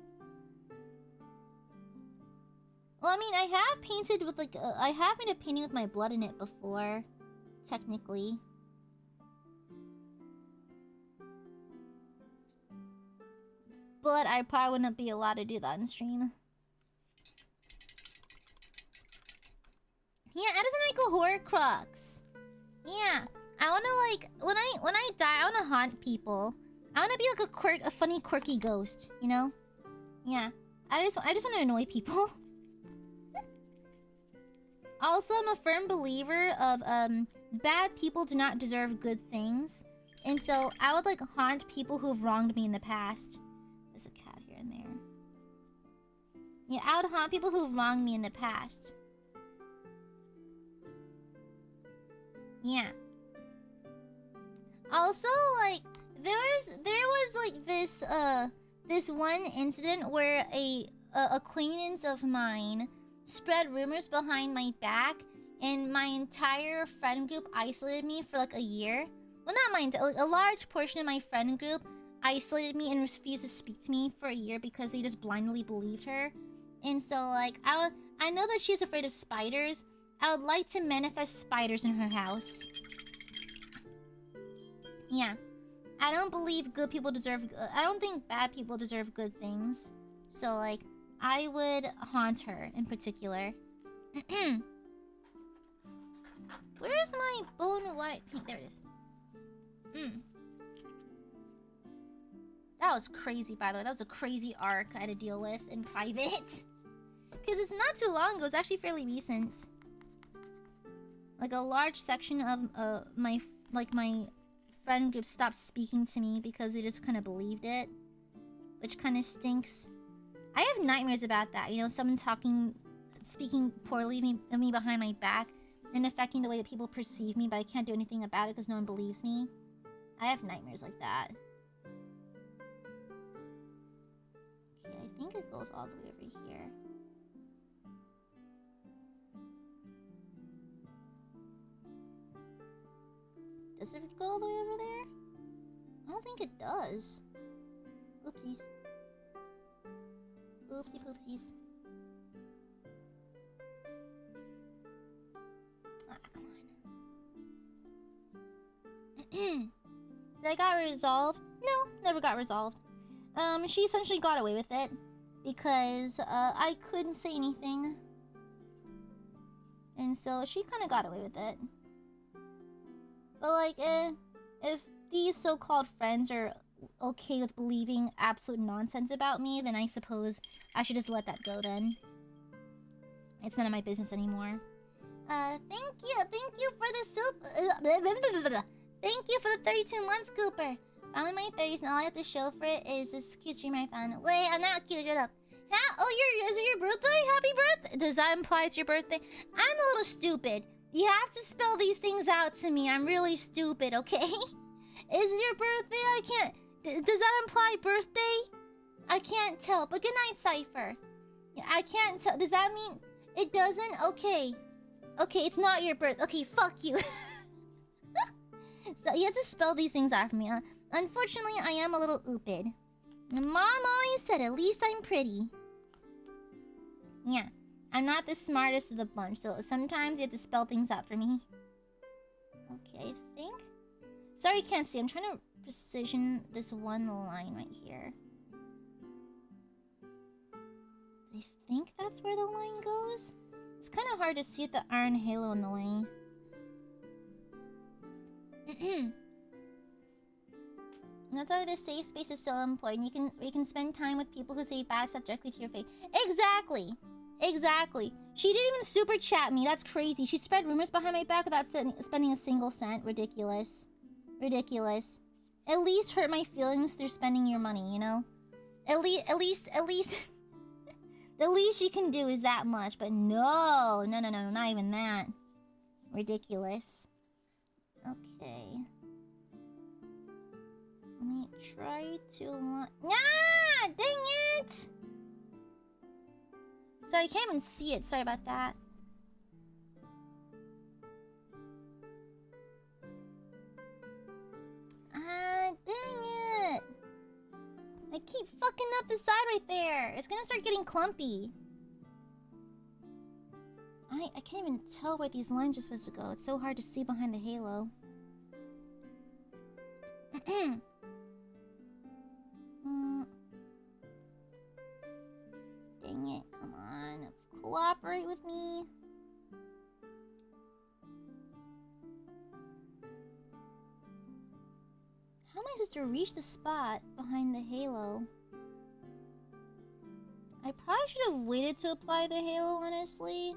Well, I mean, I have painted with, like, I have made a painting with my blood in it before, technically. But I probably wouldn't be allowed to do that on stream. Yeah, that doesn't make a Horcrux. Yeah, I wanna like when I die, I wanna haunt people. I wanna be like a funny, quirky ghost, you know? Yeah, I just wanna annoy people. Also, I'm a firm believer of bad people do not deserve good things, and so I would like haunt people who have wronged me in the past. There's a cat here and there. Yeah, I would haunt people who have wronged me in the past. Yeah. Also, like, there was like this one incident where a acquaintance of mine spread rumors behind my back, and my entire friend group isolated me for like a year. Well, not mine, like, a large portion of my friend group isolated me and refused to speak to me for a year because they just blindly believed her. And so, like, I know that she's afraid of spiders. I would like to manifest spiders in her house. Yeah. I don't believe good people deserve... I don't think bad people deserve good things. So, like, I would haunt her in particular. Where's my bone white paint? There it is. That was crazy, by the way. That was a crazy arc I had to deal with in private. Because it's not too long ago. It's actually fairly recent. Like, a large section of my friend group stopped speaking to me because they just kind of believed it. Which kind of stinks. I have nightmares about that. You know, someone speaking poorly of me behind my back and affecting the way that people perceive me, but I can't do anything about it because no one believes me. I have nightmares like that. Okay, I think it goes all the way over here. Does it go all the way over there? I don't think it does. Oopsies. Oopsie poopsies. Ah, come on. Did I got resolved? No, never got resolved. She essentially got away with it. Because, I couldn't say anything. And so she kind of got away with it. But, like, if these so-called friends are okay with believing absolute nonsense about me, then I suppose I should just let that go then. It's none of my business anymore. Thank you for the soup. Thank you for the 32 months, Cooper. Finally my 30s, and all I have to show for it is this cute stream I found. Wait, I'm not cute, shut up. Oh, is it your birthday? Happy birthday! Does that imply it's your birthday? I'm a little stupid. You have to spell these things out to me. I'm really stupid, okay? Is it your birthday? I can't... Does that imply birthday? I can't tell. But good night, Cypher. Yeah, I can't tell. Does that mean... It doesn't? Okay. Okay, it's not your birth. Okay, fuck you. So you have to spell these things out for me. Unfortunately, I am a little oopid. Mom always said, at least I'm pretty. Yeah. I'm not the smartest of the bunch, so sometimes you have to spell things out for me. Okay, I think Sorry, you can't see. I'm trying to precision this one line right here. I think that's where the line goes. It's kind of hard to see with the iron halo in the way. That's why this safe space is so important. You can spend time with people who say bad stuff directly to your face. Exactly. Exactly. She didn't even super chat me. That's crazy. She spread rumors behind my back without spending a single cent. Ridiculous. Ridiculous. At least hurt my feelings through spending your money, you know? At least the least you can do is that much. But no, not even that. Ridiculous. Okay. Let me try to... Ah! Dang it! Sorry, I can't even see it. Sorry about that. Ah, dang it! I keep fucking up the side right there. It's gonna start getting clumpy. I can't even tell where these lines are supposed to go. It's so hard to see behind the halo. Dang it, come on. Cooperate with me. How am I supposed to reach the spot behind the halo? I probably should have waited to apply the halo, honestly.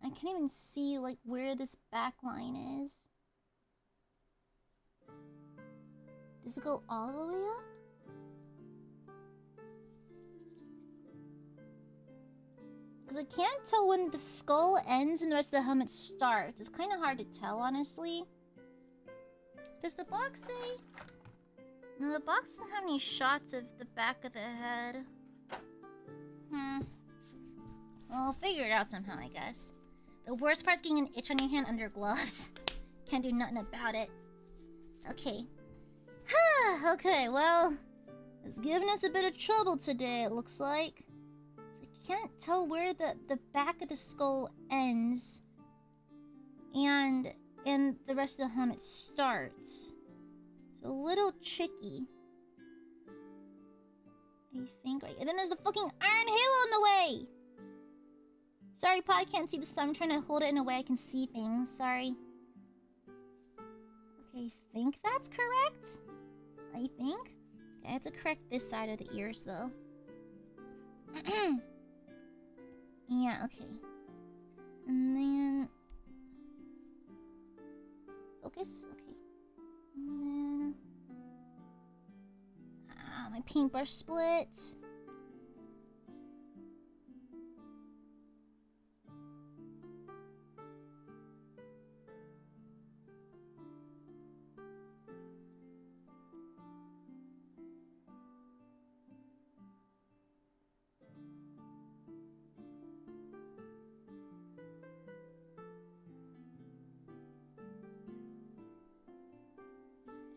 I can't even see, like, where this back line is. Does it go all the way up? Because I can't tell when the skull ends and the rest of the helmet starts. It's kind of hard to tell, honestly. Does the box say? No, the box doesn't have any shots of the back of the head. Well, I'll figure it out somehow, I guess. The worst part's getting an itch on your hand under gloves. Can't do nothing about it. Okay. Okay, well, it's giving us a bit of trouble today, it looks like. I can't tell where the back of the skull ends and the rest of the helmet starts. It's a little tricky. I think right. And then there's the fucking iron halo in the way! Sorry, probably can't see the sun. I'm trying to hold it in a way I can see things. Sorry. Okay, I think that's correct. I think. Okay, I have to correct this side of the ears, though. Yeah, okay. And then... Focus? Okay. And then... my paintbrush split.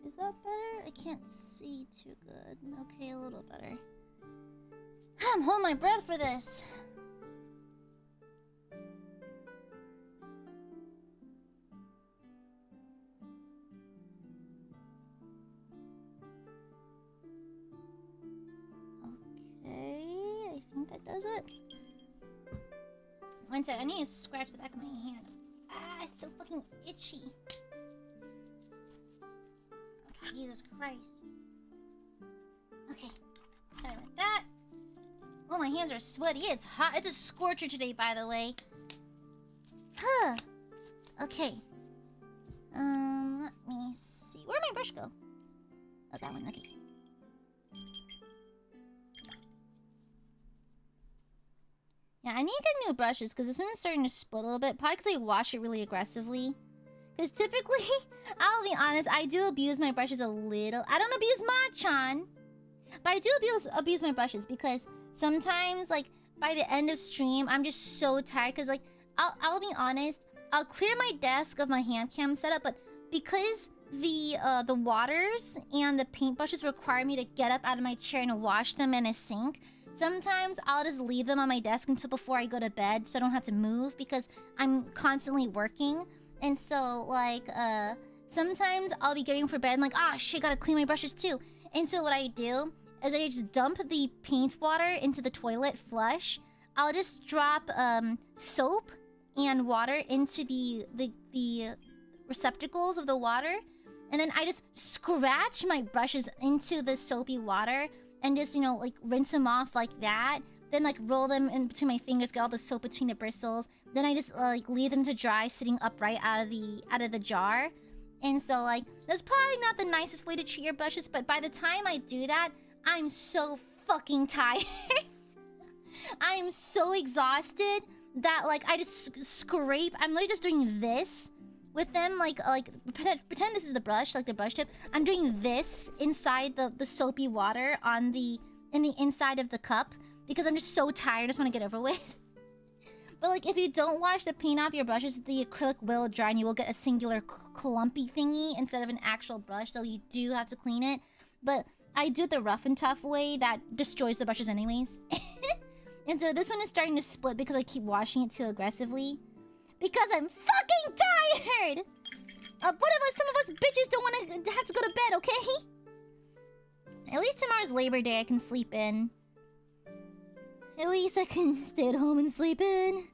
Is that better? I can't see too good. Okay, a little better. I'm holding my breath for this. Okay, I think that does it. One sec, I need to scratch the back of my hand. Ah, it's so fucking itchy. Jesus Christ. Okay. Sorry about that. Oh, my hands are sweaty. It's hot. It's a scorcher today, by the way. Huh. Okay. Let me see. Where'd my brush go? Oh, that one. Okay. Yeah, I need to get new brushes because this one's starting to split a little bit. Probably because I wash it really aggressively. Because typically, I'll be honest, I do abuse my brushes a little. I don't abuse Machan, but I do abuse my brushes because sometimes, like, by the end of stream, I'm just so tired. Because, like, I'll be honest, I'll clear my desk of my hand cam setup, but because the waters and the paintbrushes require me to get up out of my chair and wash them in a sink, Sometimes I'll just leave them on my desk until before I go to bed so I don't have to move because I'm constantly working. And so, like, sometimes I'll be getting for bed and like, ah, shit, gotta clean my brushes too. And so what I do is I just dump the paint water into the toilet, flush. I'll just drop soap and water into the receptacles of the water. And then I just scratch my brushes into the soapy water and just, you know, like rinse them off like that. Then like roll them in between my fingers, get all the soap between the bristles. Then I just like leave them to dry sitting upright out of the jar. And so like that's probably not the nicest way to treat your brushes, but by the time I do that, I'm so fucking tired. I am so exhausted that like I just scrape. I'm literally just doing this with them, like pretend this is the brush, like the brush tip. I'm doing this inside the soapy water in the inside of the cup because I'm just so tired. I just want to get over with. But like if you don't wash the paint off your brushes, the acrylic will dry and you will get a singular clumpy thingy instead of an actual brush. So you do have to clean it. But I do it the rough and tough way that destroys the brushes anyways. And so this one is starting to split because I keep washing it too aggressively. Because I'm fucking tired! Some of us bitches don't want to have to go to bed, okay? At least tomorrow's Labor Day, I can sleep in. At least I can stay at home and sleep in.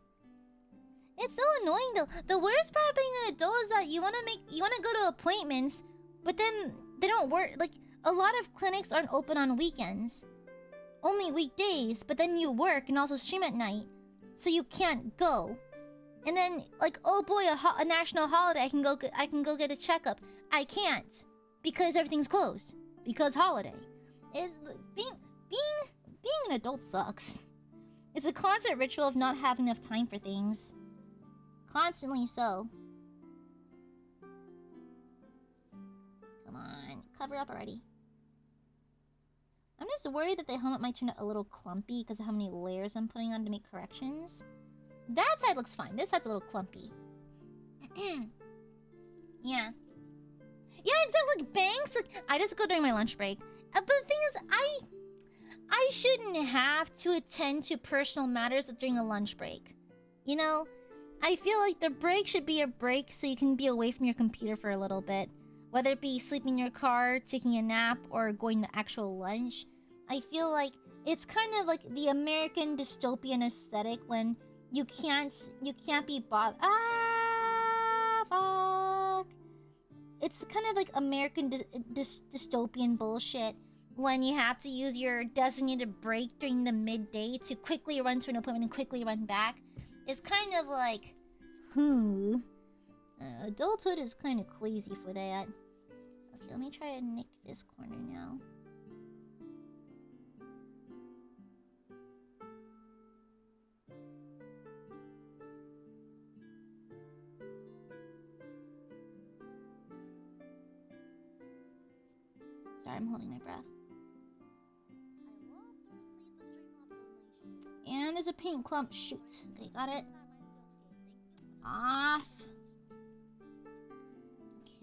It's so annoying though. The worst part of being an adult is that you wanna go to appointments, but then they don't work. Like, a lot of clinics aren't open on weekends. Only weekdays, but then you work and also stream at night. So you can't go. And then, like, oh boy, a national holiday, I can go get a checkup. I can't because everything's closed because holiday. Being an adult sucks. It's a constant ritual of not having enough time for things. Constantly so. Come on, cover up already. I'm just worried that the helmet might turn out a little clumpy because of how many layers I'm putting on to make corrections. That side looks fine. This side's a little clumpy. Yeah. Yeah, exactly. Like bangs. Like, I just go during my lunch break. But the thing is, I shouldn't have to attend to personal matters during a lunch break. You know? I feel like the break should be a break so you can be away from your computer for a little bit. Whether it be sleeping in your car, taking a nap, or going to actual lunch. I feel like it's kind of like the American dystopian aesthetic when you can't be bothered. Ah, fuck. It's kind of like American dystopian bullshit when you have to use your designated break during the midday to quickly run to an appointment and quickly run back. It's kind of like, adulthood is kind of queasy for that. Okay, let me try to nick this corner now. Sorry, I'm holding my breath. And there's a paint clump. Shoot. Okay, got it. Off.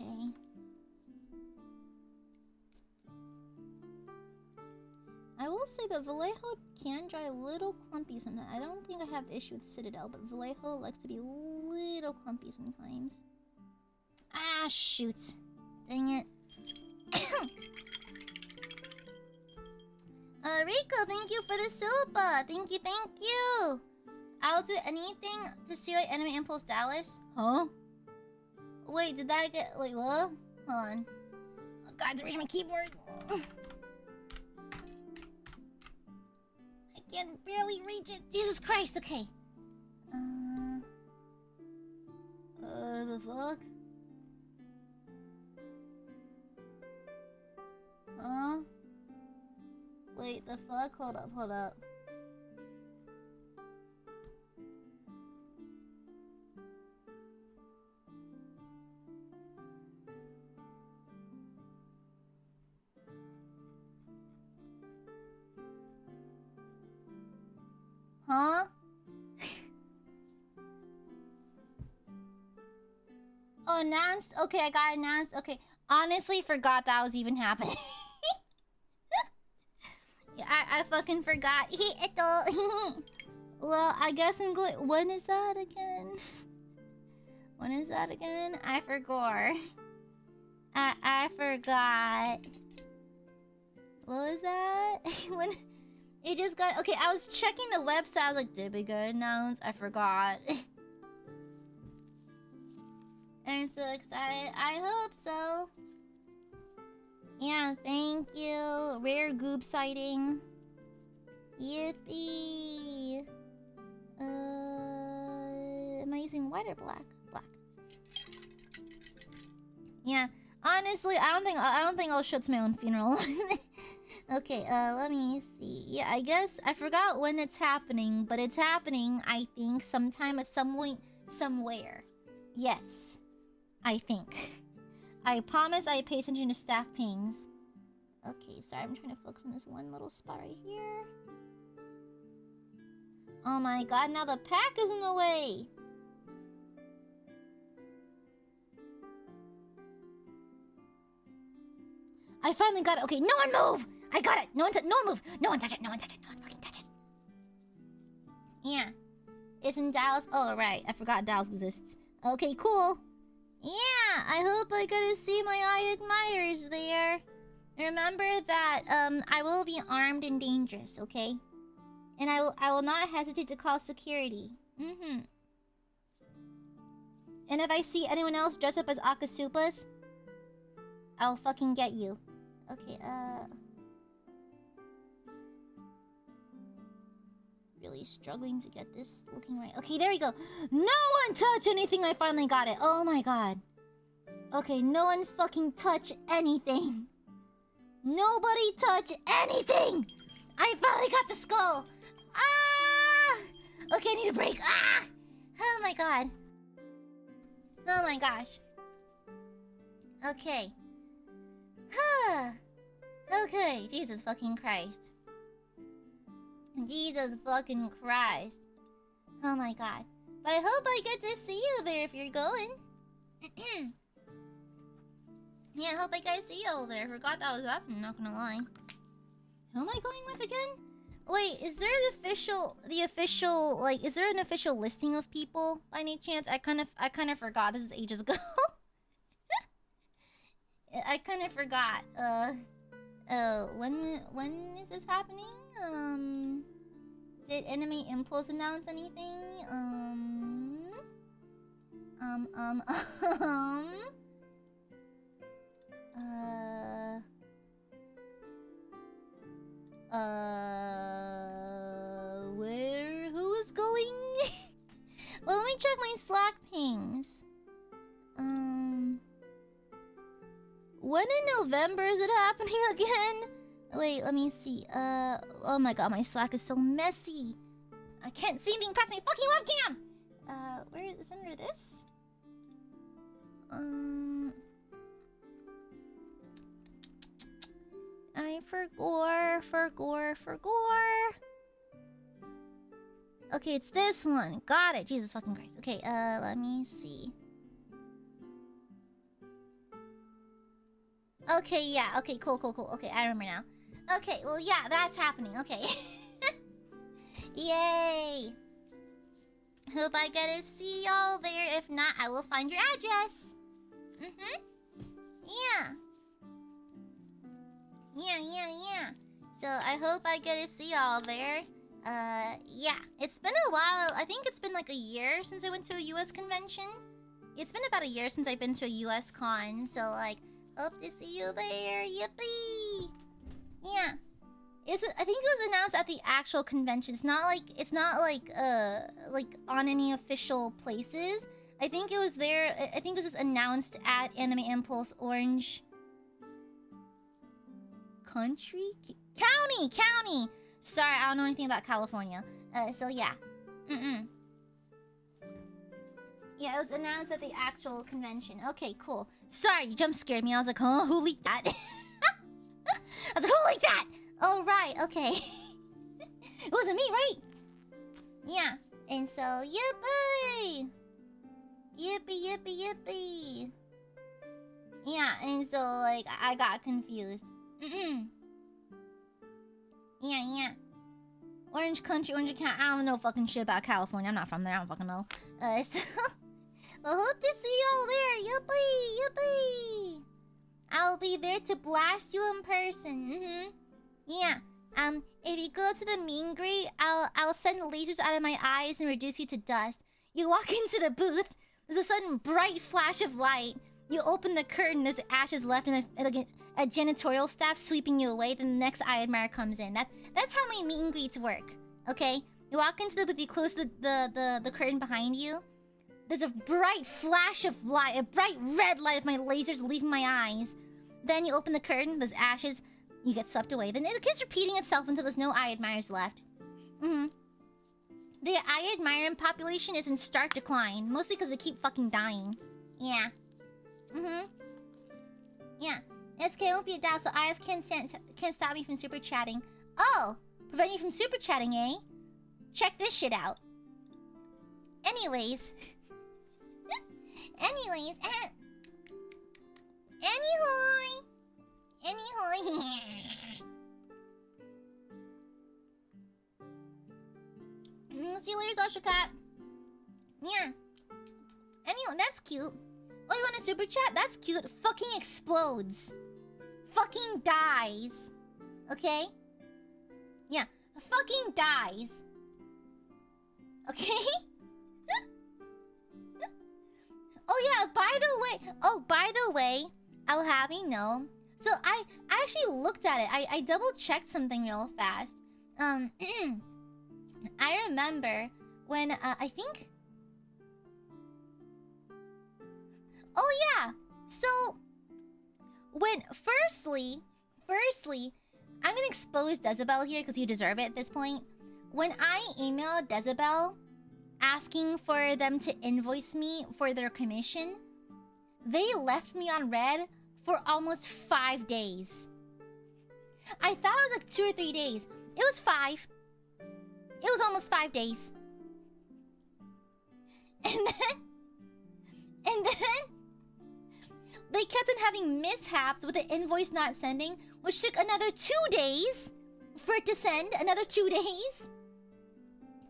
Okay. I will say that Vallejo can dry a little clumpy sometimes. I don't think I have the issue with Citadel, but Vallejo likes to be a little clumpy sometimes. Ah, shoot. Dang it. Rico, thank you for the silpa. Thank you. I'll do anything to see like Anime Impulse Dallas. Huh? Wait, did that get... Wait, what? Hold on. Oh, God, I have to reach my keyboard. I can barely reach it. Jesus Christ, okay. The fuck? Huh? Wait, the fuck? Hold up. Huh? Oh, announced? Okay, I got announced. Okay. Honestly, forgot that was even happening. Yeah, I fucking forgot. Well, I guess I'm going. When is that again? When is that again? I forgot. I forgot. What was that? When it just got okay. I was checking the website. I was like, did we get announced? I forgot. I'm so excited. I hope so. Yeah, thank you. Rare goop sighting. Yippee. Am I using white or black? Black. Yeah. Honestly, I don't think I'll show to my own funeral. Okay, let me see. Yeah, I guess I forgot when it's happening, but it's happening, I think, sometime at some point, somewhere. Yes. I think. I promise I pay attention to staff pings. Okay, sorry, I'm trying to focus on this one little spot right here. Oh my god, now the pack is in the way! I finally got it. Okay, no one move! I got it! No one move! No one touch it! No one touch it! No one fucking touch it! Yeah. It's in Dallas. Oh, right. I forgot Dallas exists. Okay, cool. Yeah, I hope I get to see my Aiadmirers there. Remember that, I will be armed and dangerous, okay? And I will not hesitate to call security. Mm-hmm. And if I see anyone else dressed up as Akasupas, I'll fucking get you. Okay, really struggling to get this looking right. Okay, there we go. No one touch anything! I finally got it. Oh my god. Okay, no one fucking touch anything. Nobody touch anything! I finally got the skull! Ah! Okay, I need a break. Ah! Oh my god. Oh my gosh. Okay. Okay, Jesus fucking Christ. Jesus fucking Christ. Oh my god. But I hope I get to see you there if you're going. Yeah, I hope I get to see you over there. I forgot that was happening, not gonna lie. Who am I going with again? Wait, is there the official, like, is there an official listing of people by any chance? I kind of forgot. This is ages ago. I kind of forgot. When is this happening? Did Enemy Impulse announce anything? Who is going? Well, let me check my Slack pings. When in November is it happening again? Wait, let me see. Oh my god, my Slack is so messy. I can't see being past my fucking webcam! Where is it under this? I forgot. Okay, it's this one. Got it. Jesus fucking Christ. Okay, let me see. Okay, yeah. Okay, cool. Okay, I remember now. Okay, well, yeah, that's happening. Okay. Yay! Hope I get to see y'all there. If not, I will find your address. Yeah. Yeah. So, I hope I get to see y'all there. Yeah. It's been a while. I think it's been like a year since I went to a US convention. It's been about a year since I've been to a US con. So, like, hope to see you there. Yippee! Yeah. I think it was announced at the actual convention. It's not like on any official places. I think it was there. I think it was just announced at Anime Impulse Orange Country? County! Sorry, I don't know anything about California. So yeah. Yeah, it was announced at the actual convention. Okay, cool. Sorry, you jump scared me. I was like, huh? Who leaked that? I was like, who leaked that? Oh, right, okay. It wasn't me, right? Yeah. And so, yippee! Yippee! Yeah, and so, like, I got confused. Yeah. Orange Country, Orange County. I don't know fucking shit about California. I'm not from there. I don't fucking know. So I hope to see y'all there. Yippee! I'll be there to blast you in person. Yeah. If you go to the meet and greet, I'll send lasers out of my eyes and reduce you to dust. You walk into the booth. There's a sudden bright flash of light. You open the curtain. There's ashes left and a janitorial staff sweeping you away. Then the next Aiadmire comes in. That's how my meet and greets work. Okay. You walk into the booth. You close the curtain behind you. There's a bright flash of light, a bright red light of my lasers leaving my eyes. Then you open the curtain, there's ashes, you get swept away. Then it keeps repeating itself until there's no Aiadmires left. The Aiadmire population is in stark decline, mostly because they keep fucking dying. Yeah. Yeah. It's okay, won't be a doubt, so IS can't stop me from super chatting. Oh! Prevent you from super chatting, eh? Check this shit out. Anyways, see you later, Sasha Cat. Yeah. Anyway, that's cute. Oh, you want a super chat? That's cute. Fucking explodes. Fucking dies. Okay? Yeah. Fucking dies. Okay? By the way, I'll have you know. So I actually looked at it. I double checked something real fast. I remember when I think. Oh yeah. So when firstly, I'm gonna expose Dezebel here because you deserve it at this point. When I emailed Dezebel asking for them to invoice me for their commission, they left me on red for almost 5 days. I thought it was like 2 or 3 days. It was 5. It was almost 5 days. And then they kept on having mishaps with the invoice not sending, which took another 2 days for it to send. Another 2 days.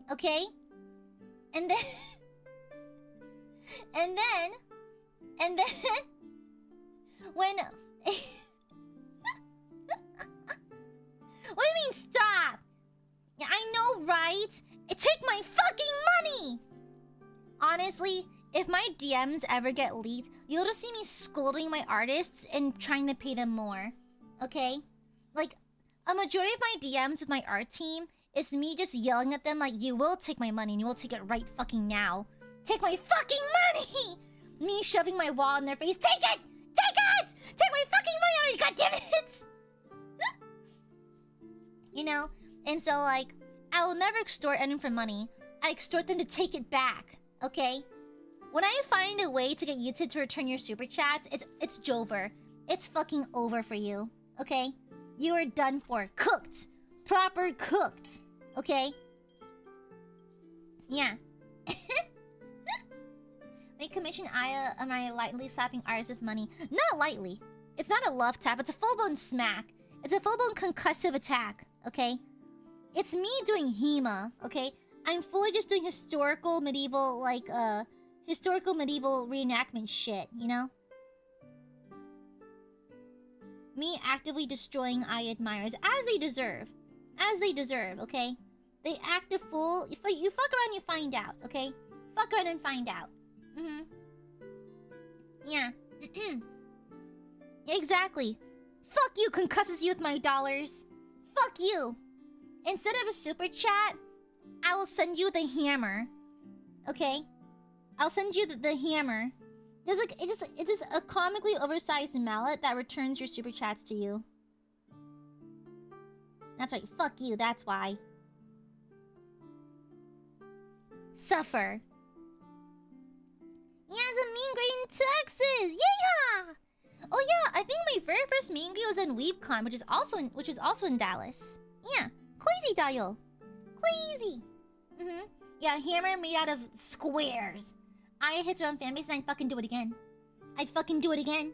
Okay? And then when what do you mean stop? Yeah, I know, right? Take my fucking money! Honestly, if my DMs ever get leaked, you'll just see me scolding my artists and trying to pay them more. Okay? Like, a majority of my DMs with my art team is me just yelling at them like, you will take my money and you will take it right fucking now. Take my fucking money! Me shoving my wall in their face. Take it! Take it! Take my fucking money already, goddammit! You know? And so, like, I will never extort anyone for money. I extort them to take it back. Okay? When I find a way to get YouTube to return your super chats, it's Jover. It's fucking over for you. Okay? You are done for. Cooked. Proper cooked. Okay? Yeah. They commission Amare lightly slapping artists with money. Not lightly. It's not a love tap. It's a full-blown smack. It's a full-blown concussive attack. Okay? It's me doing HEMA. Okay? I'm fully just doing historical medieval, like, historical medieval reenactment shit. You know? Me actively destroying Aiadmirers as they deserve. As they deserve, okay? They act a fool. You fuck around, you find out, okay? Fuck around and find out. Yeah. Exactly. Fuck you, concusses you with my dollars. Fuck you. Instead of a super chat, I will send you the hammer. Okay? I'll send you the hammer. There's like it's just a comically oversized mallet that returns your super chats to you. That's right, fuck you, that's why. Suffer. Yeah, it's a mean grade in Texas! Yeah! Oh yeah, I think my very first mean grade was in WeebCon, which is also in Dallas. Yeah, crazy dial. Crazy. Yeah, hammer made out of squares. I hit her on fanbase and I'd fucking do it again. I'd fucking do it again.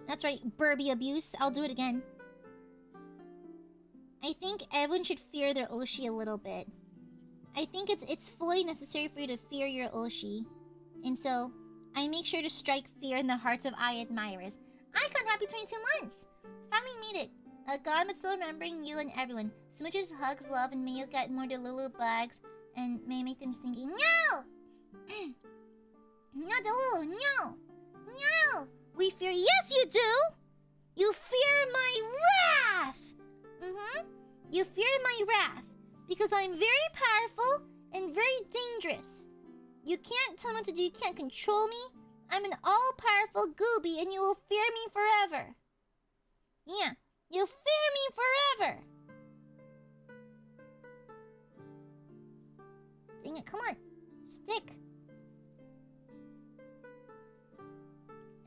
That's right, Burby abuse. I'll do it again. I think everyone should fear their Oshi a little bit. I think it's fully necessary for you to fear your Oshi. And so, I make sure to strike fear in the hearts of Aiadmirers. Icon, happy 22 months! Finally made it. God, but still remembering you and everyone. Smooches, hugs, love, and may you get more Delulu bags. And may make them stinky. No! No, Delulu, no! No! We fear... Yes, you do! You fear my wrath! You fear my wrath. Because I'm very powerful and very dangerous. You can't tell me what to do. You can't control me. I'm an all-powerful gooby and you will fear me forever. Yeah, you'll fear me forever. Dang it, come on. Stick.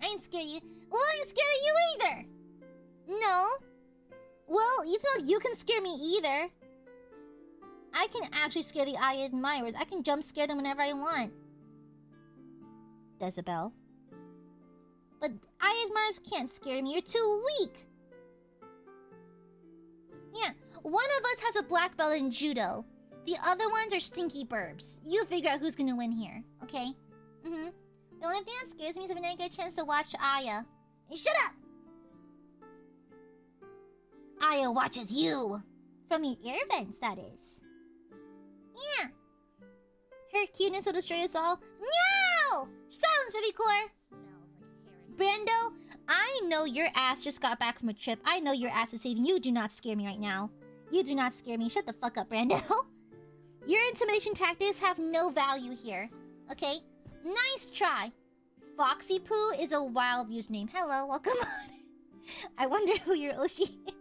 I ain't scared of you. Well, I ain't scared of you either. No. Well, it's not like you can scare me either. I can actually scare the Aiadmirers. I can jump scare them whenever I want. Decibel. But Aiadmirers can't scare me. You're too weak. Yeah, one of us has a black belt in judo. The other ones are stinky burbs. You figure out who's gonna win here, okay? The only thing that scares me is if I never get a chance to watch Aya. Hey, shut up! Aya watches you. From your ear vents, that is. Yeah. Her cuteness will destroy us all. No! Silence, baby core! Brando, I know your ass just got back from a trip. I know your ass is saving. You do not scare me right now. You do not scare me. Shut the fuck up, Brando. Your intimidation tactics have no value here. Okay? Nice try. Foxy Poo is a wild username. Hello, welcome on. I wonder who your Oshi is.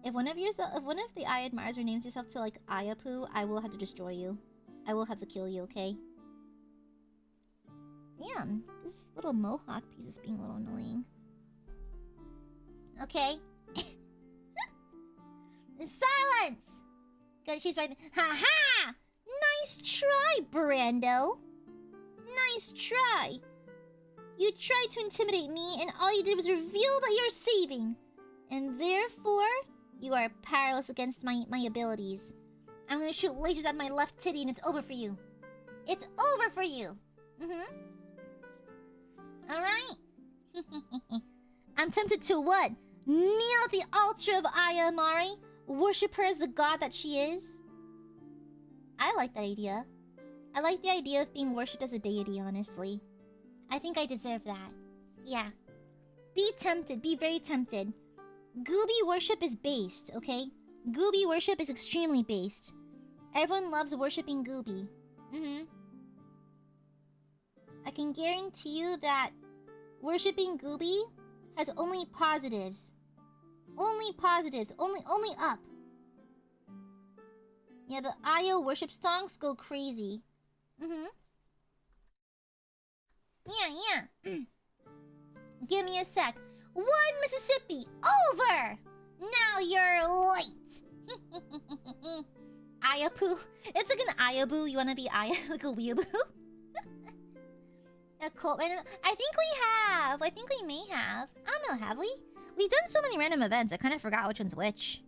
If one of the Aiadmirers renames yourself to like Ayapu, I will have to destroy you. I will have to kill you, okay? Damn, this little mohawk piece is being a little annoying. Okay. Silence! Good, she's right there. Ha ha! Nice try, Brando. Nice try. You tried to intimidate me, and all you did was reveal that you're saving. And therefore, you are powerless against my abilities. I'm gonna shoot lasers at my left titty, and it's over for you. It's over for you. Alright? I'm tempted to what? Kneel at the altar of AiaAmare? Worship her as the god that she is? I like that idea. I like the idea of being worshipped as a deity, honestly. I think I deserve that. Yeah. Be tempted. Be very tempted. Gooby worship is based, okay? Gooby worship is extremely based. Everyone loves worshipping Gooby. I can guarantee you that worshipping Gooby has only positives. Only positives. Only up. Yeah, the Io worship songs go crazy. Yeah. Give me a sec. 1 Mississippi. Over! Now you're late. Ayapu. It's like an Ayabu. You wanna be Aya? Like a weeaboo? A cult random... I think we have. I think we may have. I don't know, have we? We've done so many random events, I kind of forgot which one's which.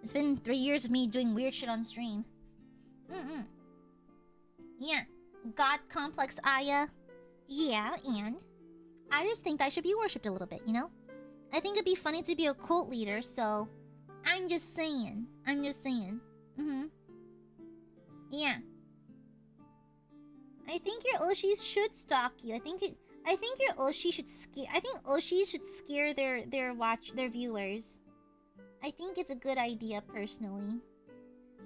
It's been 3 years of me doing weird shit on stream. Yeah. God complex Aya. Yeah, and... I just think I should be worshipped a little bit, you know? I think it'd be funny to be a cult leader, so... I'm just saying. Yeah. I think your Oshis should stalk you. I think your Oshi should scare... I think Oshis should scare their viewers. I think it's a good idea, personally.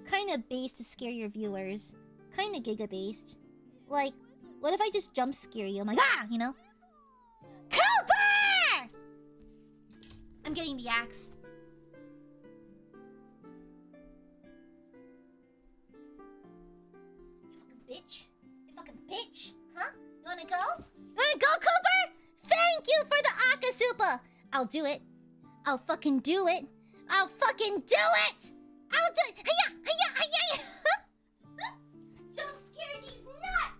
Kinda based to scare your viewers. Kinda giga-based. Like, what if I just jump scare you? I'm like, ah! You know? Cooper! I'm getting the axe. You fucking bitch! Huh? You wanna go? You wanna go, Cooper? Thank you for the Akasupa! I'll do it. I'll fucking do it. I'll fucking do it! I'll do it! Hiya! Jump scare these nuts!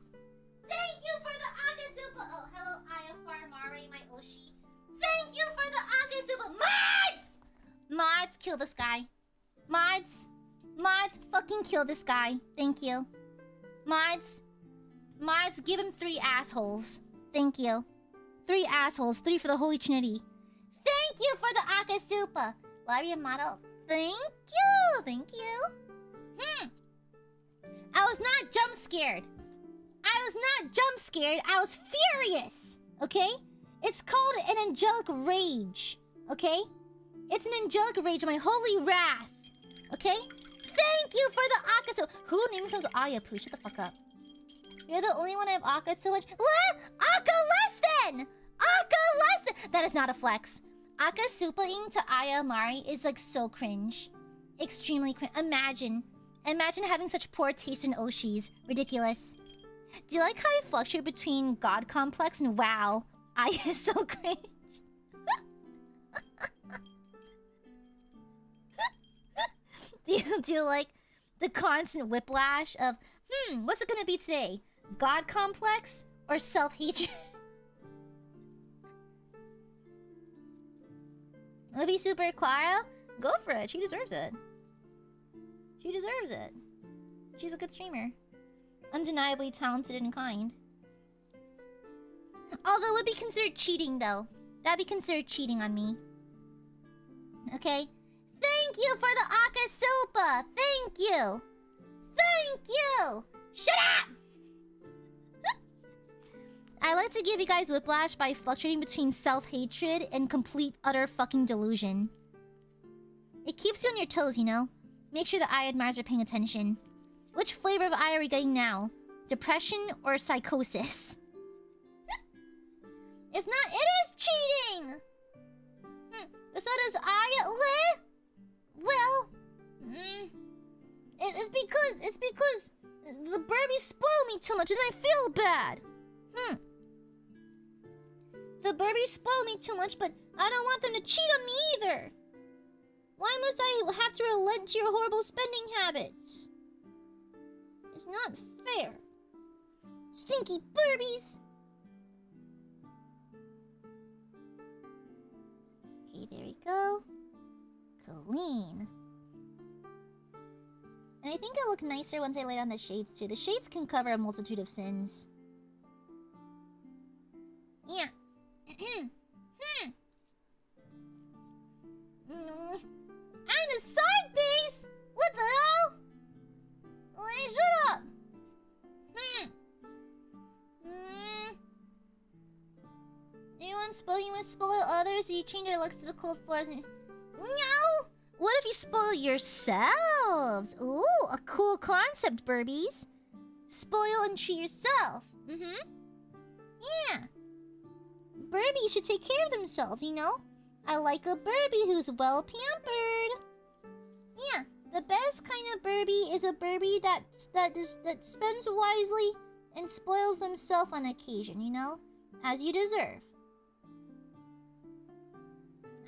Thank you for the Akasupa! Oh, hello, Amare, my Oshi. Thank you for the Akasupa! Mods, fucking kill this guy. Thank you. Mods, give him 3 assholes. Thank you. 3 assholes. 3 for the Holy Trinity. Thank you for the Akasupa. Library model. Thank you. Thank you. I was not jump scared. I was furious. Okay? It's called an angelic rage. Okay? It's an angelic rage. My holy wrath. Okay? Thank you for the Akasu. Who names themselves Aya, please? Shut the fuck up. You're the only one I've Aka'd so much. Aka less than! Aka less than! That is not a flex. Akasupaing to AiaAmare is like so cringe. Extremely cringe. Imagine having such poor taste in Oshis. Ridiculous. Do you like how I fluctuate between God complex and wow? Aya is so cringe. Do you like the constant whiplash of, what's it gonna be today? God complex or self-hatred? Movie Super Clara? Go for it. She deserves it. She deserves it. She's a good streamer. Undeniably talented and kind. Although it would be considered cheating, though. That'd be considered cheating on me. Okay? Thank you for the Akasupa! Thank you! Thank you! Shut up! I like to give you guys whiplash by fluctuating between self-hatred and complete utter fucking delusion. It keeps you on your toes, you know? Make sure the Aiadmirers are paying attention. Which flavor of Aya are we getting now? Depression or psychosis? It's not. It is cheating! So does Aya... Well... It's because... The Burbies spoil me too much and I feel bad. The Burbies spoil me too much, but I don't want them to cheat on me either. Why must I have to relent to your horrible spending habits? It's not fair. Stinky Burbies! Okay, there we go. Clean. And I think it'll look nicer once I lay down the shades too. The shades can cover a multitude of sins. Yeah. I'm the side piece! What the hell? Wait, shut up! You want to spoil others, so you change your looks to the cold floors and... No! What if you spoil yourselves? Ooh, a cool concept, Burbies. Spoil and treat yourself. Yeah. Burbies should take care of themselves, you know? I like a Burbie who's well pampered. Yeah, the best kind of Burbie is a Burbie that spends wisely and spoils themselves on occasion, you know? As you deserve.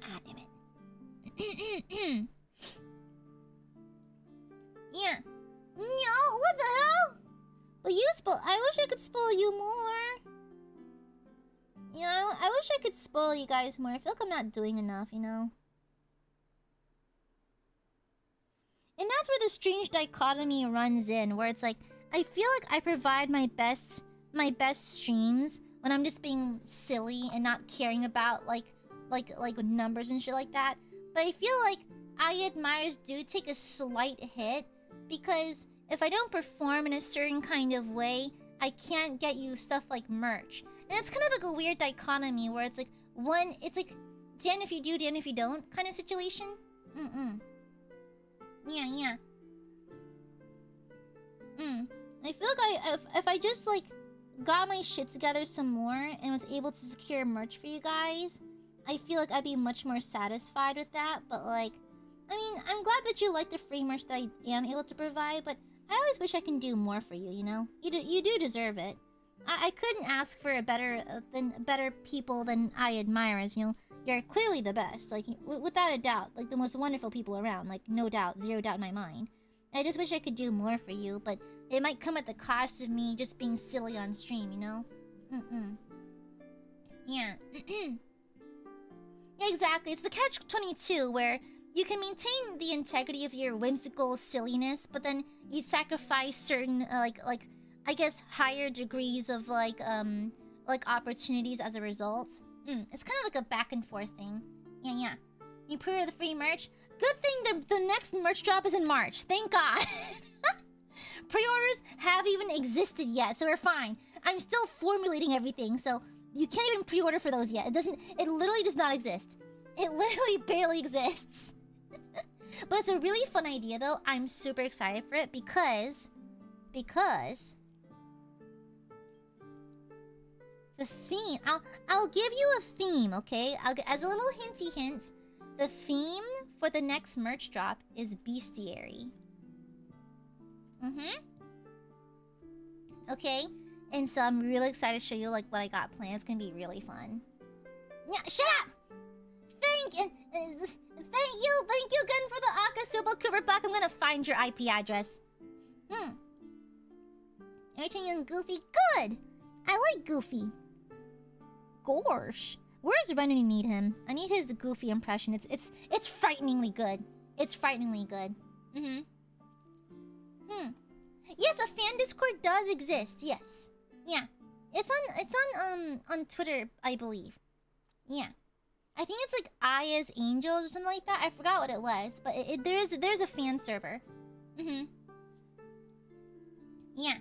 Ah, damn it. Yeah. No, what the hell? But you spoil... I wish I could spoil you more. You know, I wish I could spoil you guys more. I feel like I'm not doing enough, you know? And that's where the strange dichotomy runs in, where it's like, I feel like I provide my best streams when I'm just being silly and not caring about, like numbers and shit like that. But I feel like Aiadmirers do take a slight hit, because if I don't perform in a certain kind of way, I can't get you stuff like merch. And it's kind of like a weird dichotomy where it's like, it's like, damn if you do, damn if you don't kind of situation. Yeah. I feel like if I just like got my shit together some more and was able to secure merch for you guys, I feel like I'd be much more satisfied with that. But like, I mean, I'm glad that you like the free merch that I am able to provide, but I always wish I can do more for you, you know? You do deserve it. I couldn't ask for a better people than Aiadmirers, you know? You're clearly the best, like, without a doubt. Like, the most wonderful people around, like, no doubt, zero doubt in my mind. I just wish I could do more for you, but it might come at the cost of me just being silly on stream, you know? Yeah. Yeah, exactly. It's the catch-22 where you can maintain the integrity of your whimsical silliness, but then you sacrifice certain I guess higher degrees of like opportunities as a result. It's kind of like a back and forth thing. Yeah. You pre-order the free merch. Good thing the next merch drop is in March. Thank God. Pre-orders haven't even existed yet, so we're fine. I'm still formulating everything, so you can't even pre-order for those yet. It literally does not exist. It literally barely exists. But it's a really fun idea though. I'm super excited for it because the theme, I'll give you a theme, okay? As a little hinty hint, the theme for the next merch drop is bestiary. Okay? And so I'm really excited to show you like what I got planned. It's gonna be really fun. Yeah, shut up! Thank you again for the Akasuba Cooper Black. I'm gonna find your IP address. Everything on Goofy? Good! I like Goofy. Gosh. Where's Ren when you need him? I need his Goofy impression. It's frighteningly good. It's frighteningly good. Yes, a fan Discord does exist, yes. Yeah. It's on Twitter, I believe. Yeah. I think it's like Aya's Angels or something like that. I forgot what it was, but there's a fan server. Yeah.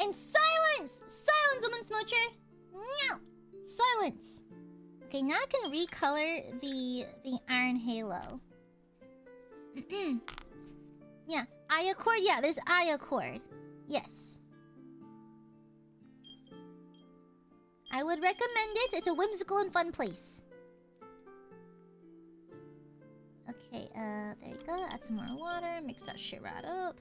And silence! Silence, woman smoocher! No! Silence! Okay, now I can recolor the Iron Halo. Yeah. Ayacord? Yeah, there's Ayacord. Yes. I would recommend it. It's a whimsical and fun place. Okay, there you go. Add some more water. Mix that shit right up.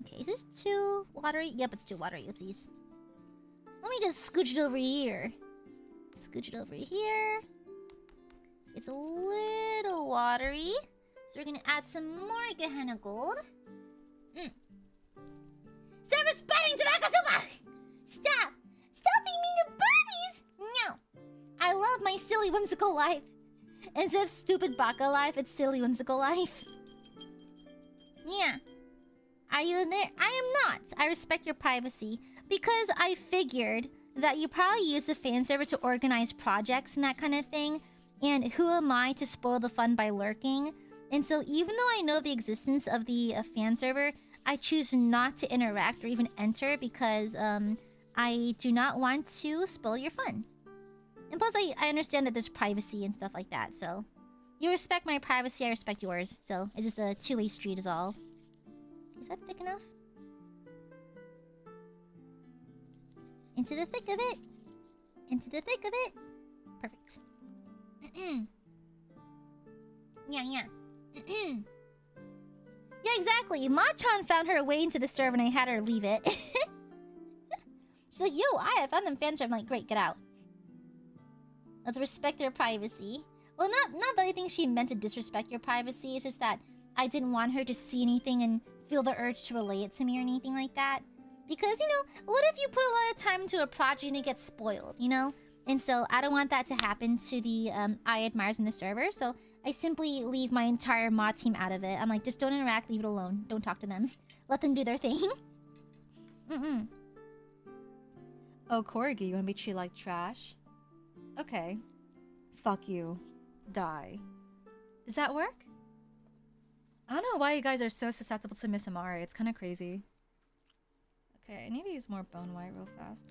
Okay, is this too watery? Yep, it's too watery. Oopsies. Let me just scooch it over here. Scooch it over here. It's a little watery. So we're gonna add some more Gehenna Gold. Stop responding to that, Kazuma! Stop! Stop being mean to birdies! No! I love my silly whimsical life. Instead of stupid baka life, it's silly whimsical life. Yeah. Are you in there? I am not. I respect your privacy. Because I figured that you probably use the fan server to organize projects and that kind of thing. And who am I to spoil the fun by lurking? And so even though I know the existence of the fan server, I choose not to interact or even enter because I do not want to spoil your fun. And plus, I understand that there's privacy and stuff like that, so... You respect my privacy, I respect yours. So, it's just a two-way street is all. Is that thick enough? Into the thick of it. Into the thick of it. Perfect. Yeah. Yeah, exactly. Machan found her way into the server and I had her leave it. She's like, yo, I found them fan server. I'm like, great, get out. Let's respect their privacy. Well, not that I think she meant to disrespect your privacy. It's just that I didn't want her to see anything and feel the urge to relay it to me or anything like that. Because, you know, what if you put a lot of time into a project and it gets spoiled, you know? And so I don't want that to happen to the Aiadmirers in the server. So I simply leave my entire mod team out of it. I'm like, just don't interact, leave it alone. Don't talk to them. Let them do their thing. Oh, Corgi, you wanna be treated like trash? Okay. Fuck you. Die. Does that work? I don't know why you guys are so susceptible to Miss Amare. It's kind of crazy. Okay, I need to use more bone white real fast.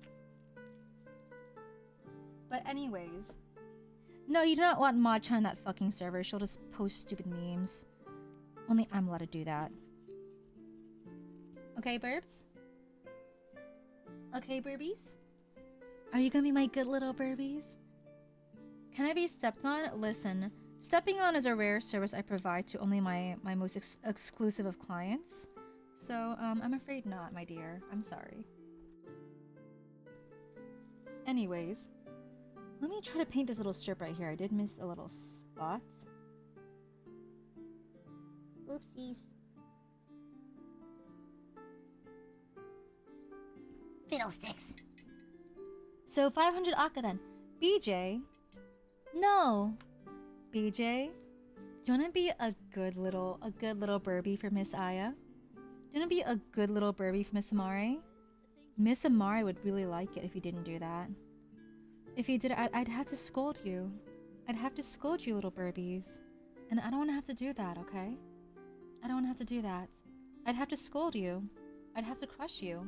But anyways. No, you do not want Machan on that fucking server. She'll just post stupid memes. Only I'm allowed to do that. Okay, burbs? Okay, burbies? Are you gonna be my good little burbies? Can I be stepped on? Listen, stepping on is a rare service I provide to only my most exclusive of clients. So, I'm afraid not, my dear. I'm sorry. Anyways, let me try to paint this little strip right here. I did miss a little spot. Oopsies. Fiddlesticks. So 500 Akka then. BJ, No. BJ, do you want to be a good little Burby for Miss Aya? Do you want to be a good little Burby for Miss Amare? Miss Amare would really like it if you didn't do that. If you did, I'd have to scold you. I'd have to scold you, little Burbies. And I don't want to have to do that, okay? I don't want to have to do that. I'd have to scold you. I'd have to crush you.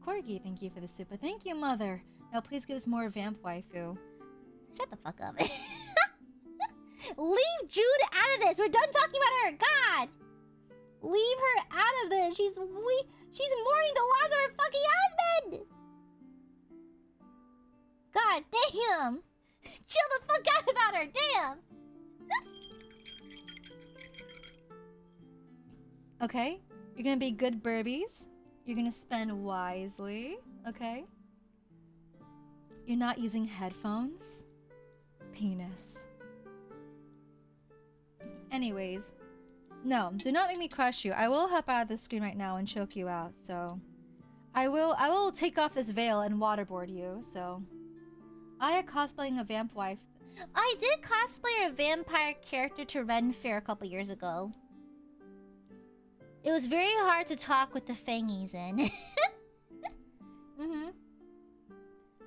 Corgi, thank you for the super. Thank you, Mother. Now please give us more vamp waifu. Shut the fuck up. Leave Jude out of this. We're done talking about her. God. Leave her out of this. She's mourning the loss of her fucking husband. God damn. Chill the fuck out about her. Damn. Okay? You're gonna be good Burbies. You're gonna spend wisely. Okay? You're not using headphones. Penis. Anyways. No, do not make me crush you. I will hop out of the screen right now and choke you out, so... I will take off this veil and waterboard you, so... I had cosplaying a vamp wife. I did cosplay a vampire character to Ren Fair a couple years ago. It was very hard to talk with the fangies in.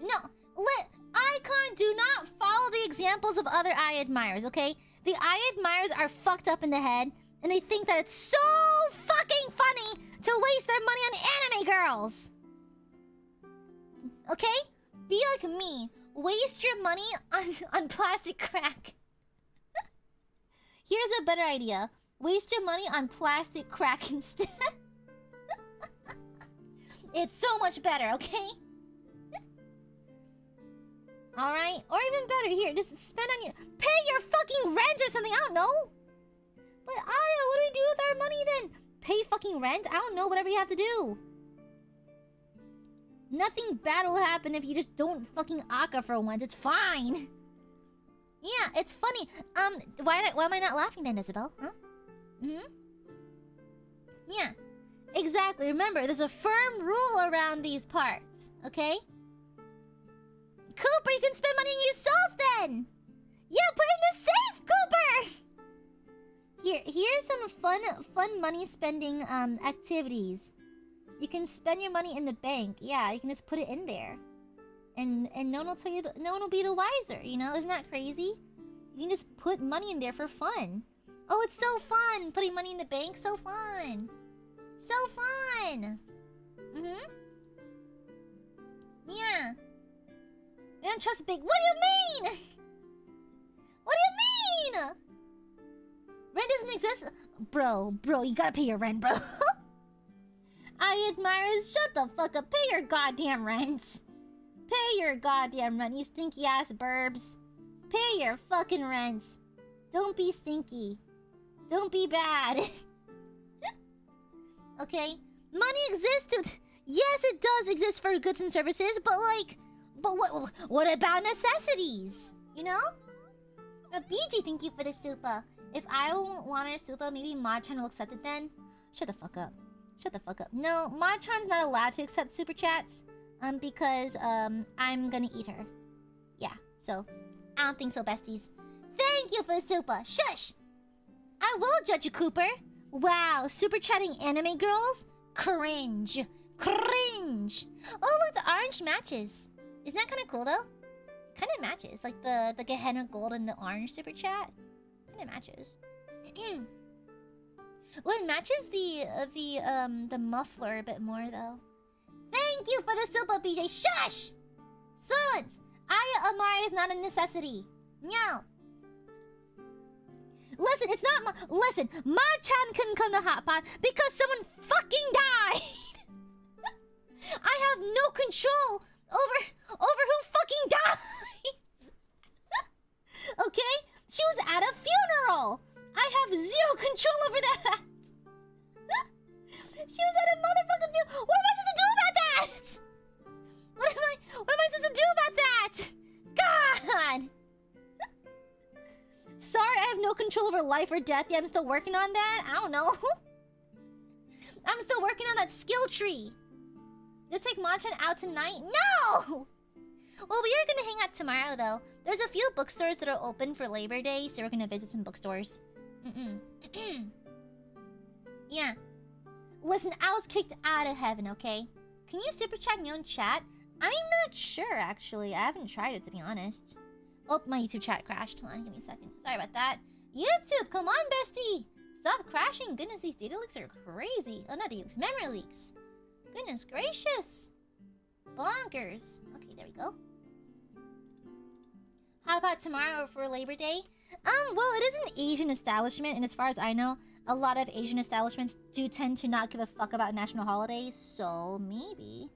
No, Icon, do not follow the examples of other Aiadmirers, okay? The Aiadmirers are fucked up in the head, and they think that it's so fucking funny to waste their money on anime girls. Okay? Be like me. Waste your money on plastic crack. Here's a better idea. Waste your money on plastic crack instead. It's so much better, okay? Alright? Or even better, here, just spend on your... Pay your fucking rent or something, I don't know! But Aya, what do we do with our money then? Pay fucking rent? I don't know, whatever you have to do. Nothing bad will happen if you just don't fucking aka for once, it's fine! Yeah, it's funny. Why am I not laughing then, Isabel? Huh? Yeah, exactly. Remember, there's a firm rule around these parts, okay? Cooper, you can spend money on yourself then! Yeah, put it in the safe, Cooper! Here's some fun money spending activities. You can spend your money in the bank. Yeah, you can just put it in there. And no one will tell you, no one will be the wiser, you know? Isn't that crazy? You can just put money in there for fun. Oh, it's so fun! Putting money in the bank, so fun! So fun! Yeah. I don't trust big... What do you mean?! What do you mean?! Rent doesn't exist... Bro, you gotta pay your rent, bro. Aiadmirers, shut the fuck up. Pay your goddamn rent. Pay your goddamn rent, you stinky ass burbs. Pay your fucking rent. Don't be stinky. Don't be bad. Okay? Money exists. Yes, it does exist for goods and services, but like... But what about necessities? You know? BG, thank you for the super. If I won't want her super, maybe Machan will accept it then? Shut the fuck up. Shut the fuck up. No, Machan's not allowed to accept super chats. Because, I'm gonna eat her. Yeah, so... I don't think so, besties. Thank you for the super. Shush! I will judge you, Cooper. Wow, super chatting anime girls? Cringe. Cringe. Oh, look, the orange matches. Isn't that kind of cool, though? Kind of matches. Like the Gehenna Gold and the orange super chat. Kind of matches. Well, it matches the muffler a bit more, though. Thank you for the super, BJ. Shush! Silence! AiaAmare is not a necessity. No. Listen, it's not listen, Machan couldn't come to Hotpot because someone fucking died! I have no control over who fucking dies! Okay? She was at a funeral! I have zero control over that! She was at a motherfucking funeral! What am I supposed to do about that? What am I supposed to do about that? God! Sorry, I have no control over life or death yet. I'm still working on that. I don't know. I'm still working on that skill tree. Let's take Machan out tonight. No! Well, we are gonna hang out tomorrow, though. There's a few bookstores that are open for Labor Day, so we're gonna visit some bookstores. Yeah. Listen, I was kicked out of heaven, okay? Can you super chat in your own chat? I'm not sure, actually. I haven't tried it, to be honest. Oh, my YouTube chat crashed. Hold on, give me a second. Sorry about that. YouTube, come on, bestie! Stop crashing. Goodness, these data leaks are crazy. Oh, not data leaks, memory leaks. Goodness gracious. Bonkers. Okay, there we go. How about tomorrow for Labor Day? Well, it is an Asian establishment, and as far as I know, a lot of Asian establishments do tend to not give a fuck about national holidays, so maybe.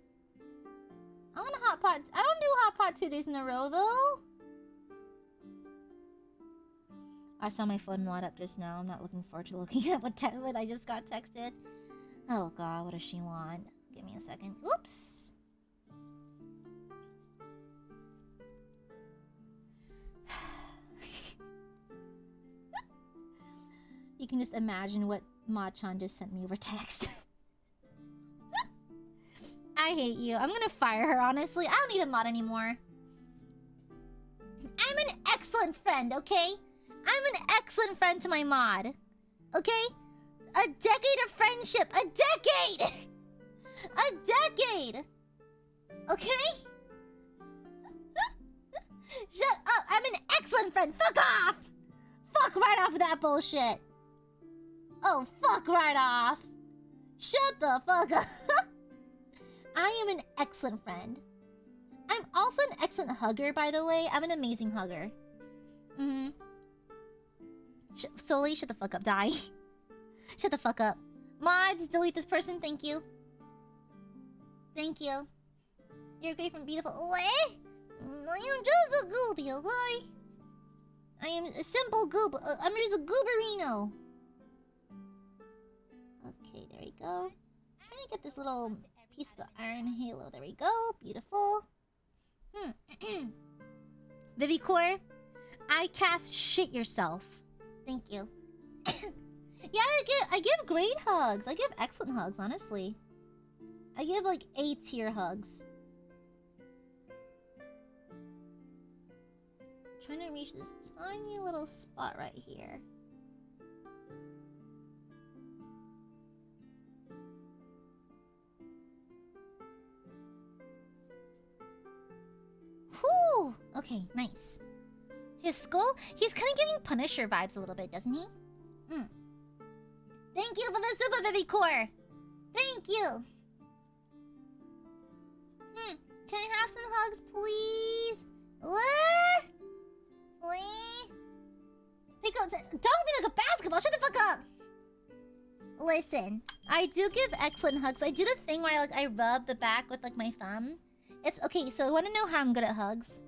I want a hot pot. I don't do hot pot 2 days in a row, though. I saw my phone light up just now. I'm not looking forward to looking at what I just got texted. Oh god, what does she want? Give me a second. Oops. You can just imagine what Ma-chan just sent me over text. I hate you. I'm gonna fire her, honestly. I don't need a mod anymore. I'm an excellent friend, okay? I'm an excellent friend to my mod. Okay? A decade of friendship. A decade! A decade! Okay? Shut up! I'm an excellent friend! Fuck off! Fuck right off with that bullshit! Oh, fuck right off! Shut the fuck up! I am an excellent friend. I'm also an excellent hugger, by the way. I'm an amazing hugger. Solely, shut the fuck up, die. Shut the fuck up. Mods, delete this person, thank you. Thank you. You're great and beautiful. What? I am just a gooby, okay? I am a simple goob. I'm just a gooberino. Okay, there we go. Trying to get this little piece of the iron halo. There we go. Beautiful. Vivicore, I cast shit yourself. Thank you. Yeah, I give great hugs. I give excellent hugs, honestly. I give like A-tier hugs. Trying to reach this tiny little spot right here. Whew! Okay, nice. His skull, he's kind of giving Punisher vibes a little bit, doesn't he? Thank you for the super Vivicore! Thank you! Can I have some hugs, please? What? Please? Pick up don't be like a basketball, shut the fuck up! Listen, I do give excellent hugs. I do the thing where I rub the back with like my thumb. It's okay, so you wanna know how I'm good at hugs?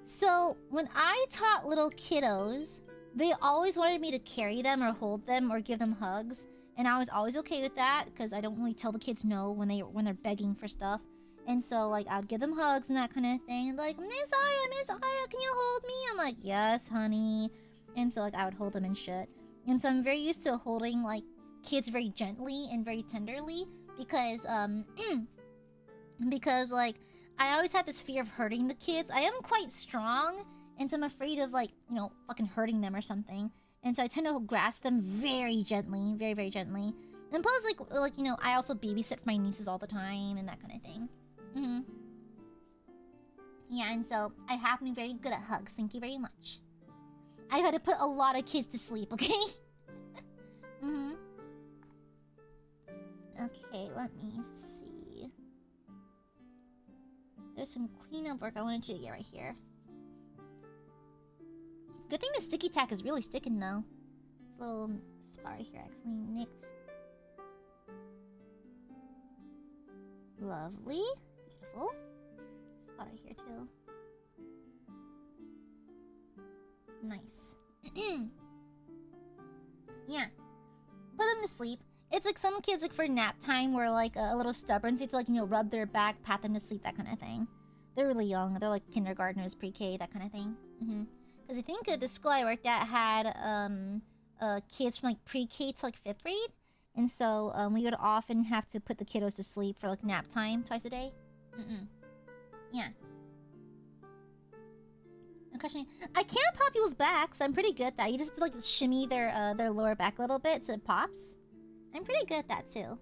So when I taught little kiddos, they always wanted me to carry them or hold them or give them hugs. And I was always okay with that because I don't really tell the kids no when they're begging for stuff. And so like I would give them hugs and that kind of thing. And like, Miss Aya, can you hold me? I'm like, yes, honey. And so like I would hold them and shit. And so I'm very used to holding like kids very gently and very tenderly because because like I always had this fear of hurting the kids. I am quite strong, and so I'm afraid of like, you know, fucking hurting them or something. And so I tend to grasp them very gently, very, very gently. And plus, like you know, I also babysit for my nieces all the time and that kind of thing. Yeah, and so I happen to be very good at hugs. Thank you very much. I've had to put a lot of kids to sleep, okay? Okay, let me see. There's some cleanup work I wanted you to get right here. Good thing the sticky tack is really sticking though. This little spot right here actually nicked. Lovely. Beautiful. Spot right here too. Nice. Yeah. Put them to sleep. It's like some kids, like for nap time, were like a little stubborn, so you have to like, you know, rub their back, pat them to sleep, that kind of thing. They're really young. They're like kindergartners, pre-K, that kind of thing. Because I think the school I worked at had kids from like pre-K to like 5th grade. And so we would often have to put the kiddos to sleep for like nap time twice a day. Yeah. I'm crushing. I can't pop people's backs. I'm pretty good at that. You just have to like shimmy their lower back a little bit so it pops. I'm pretty good at that too.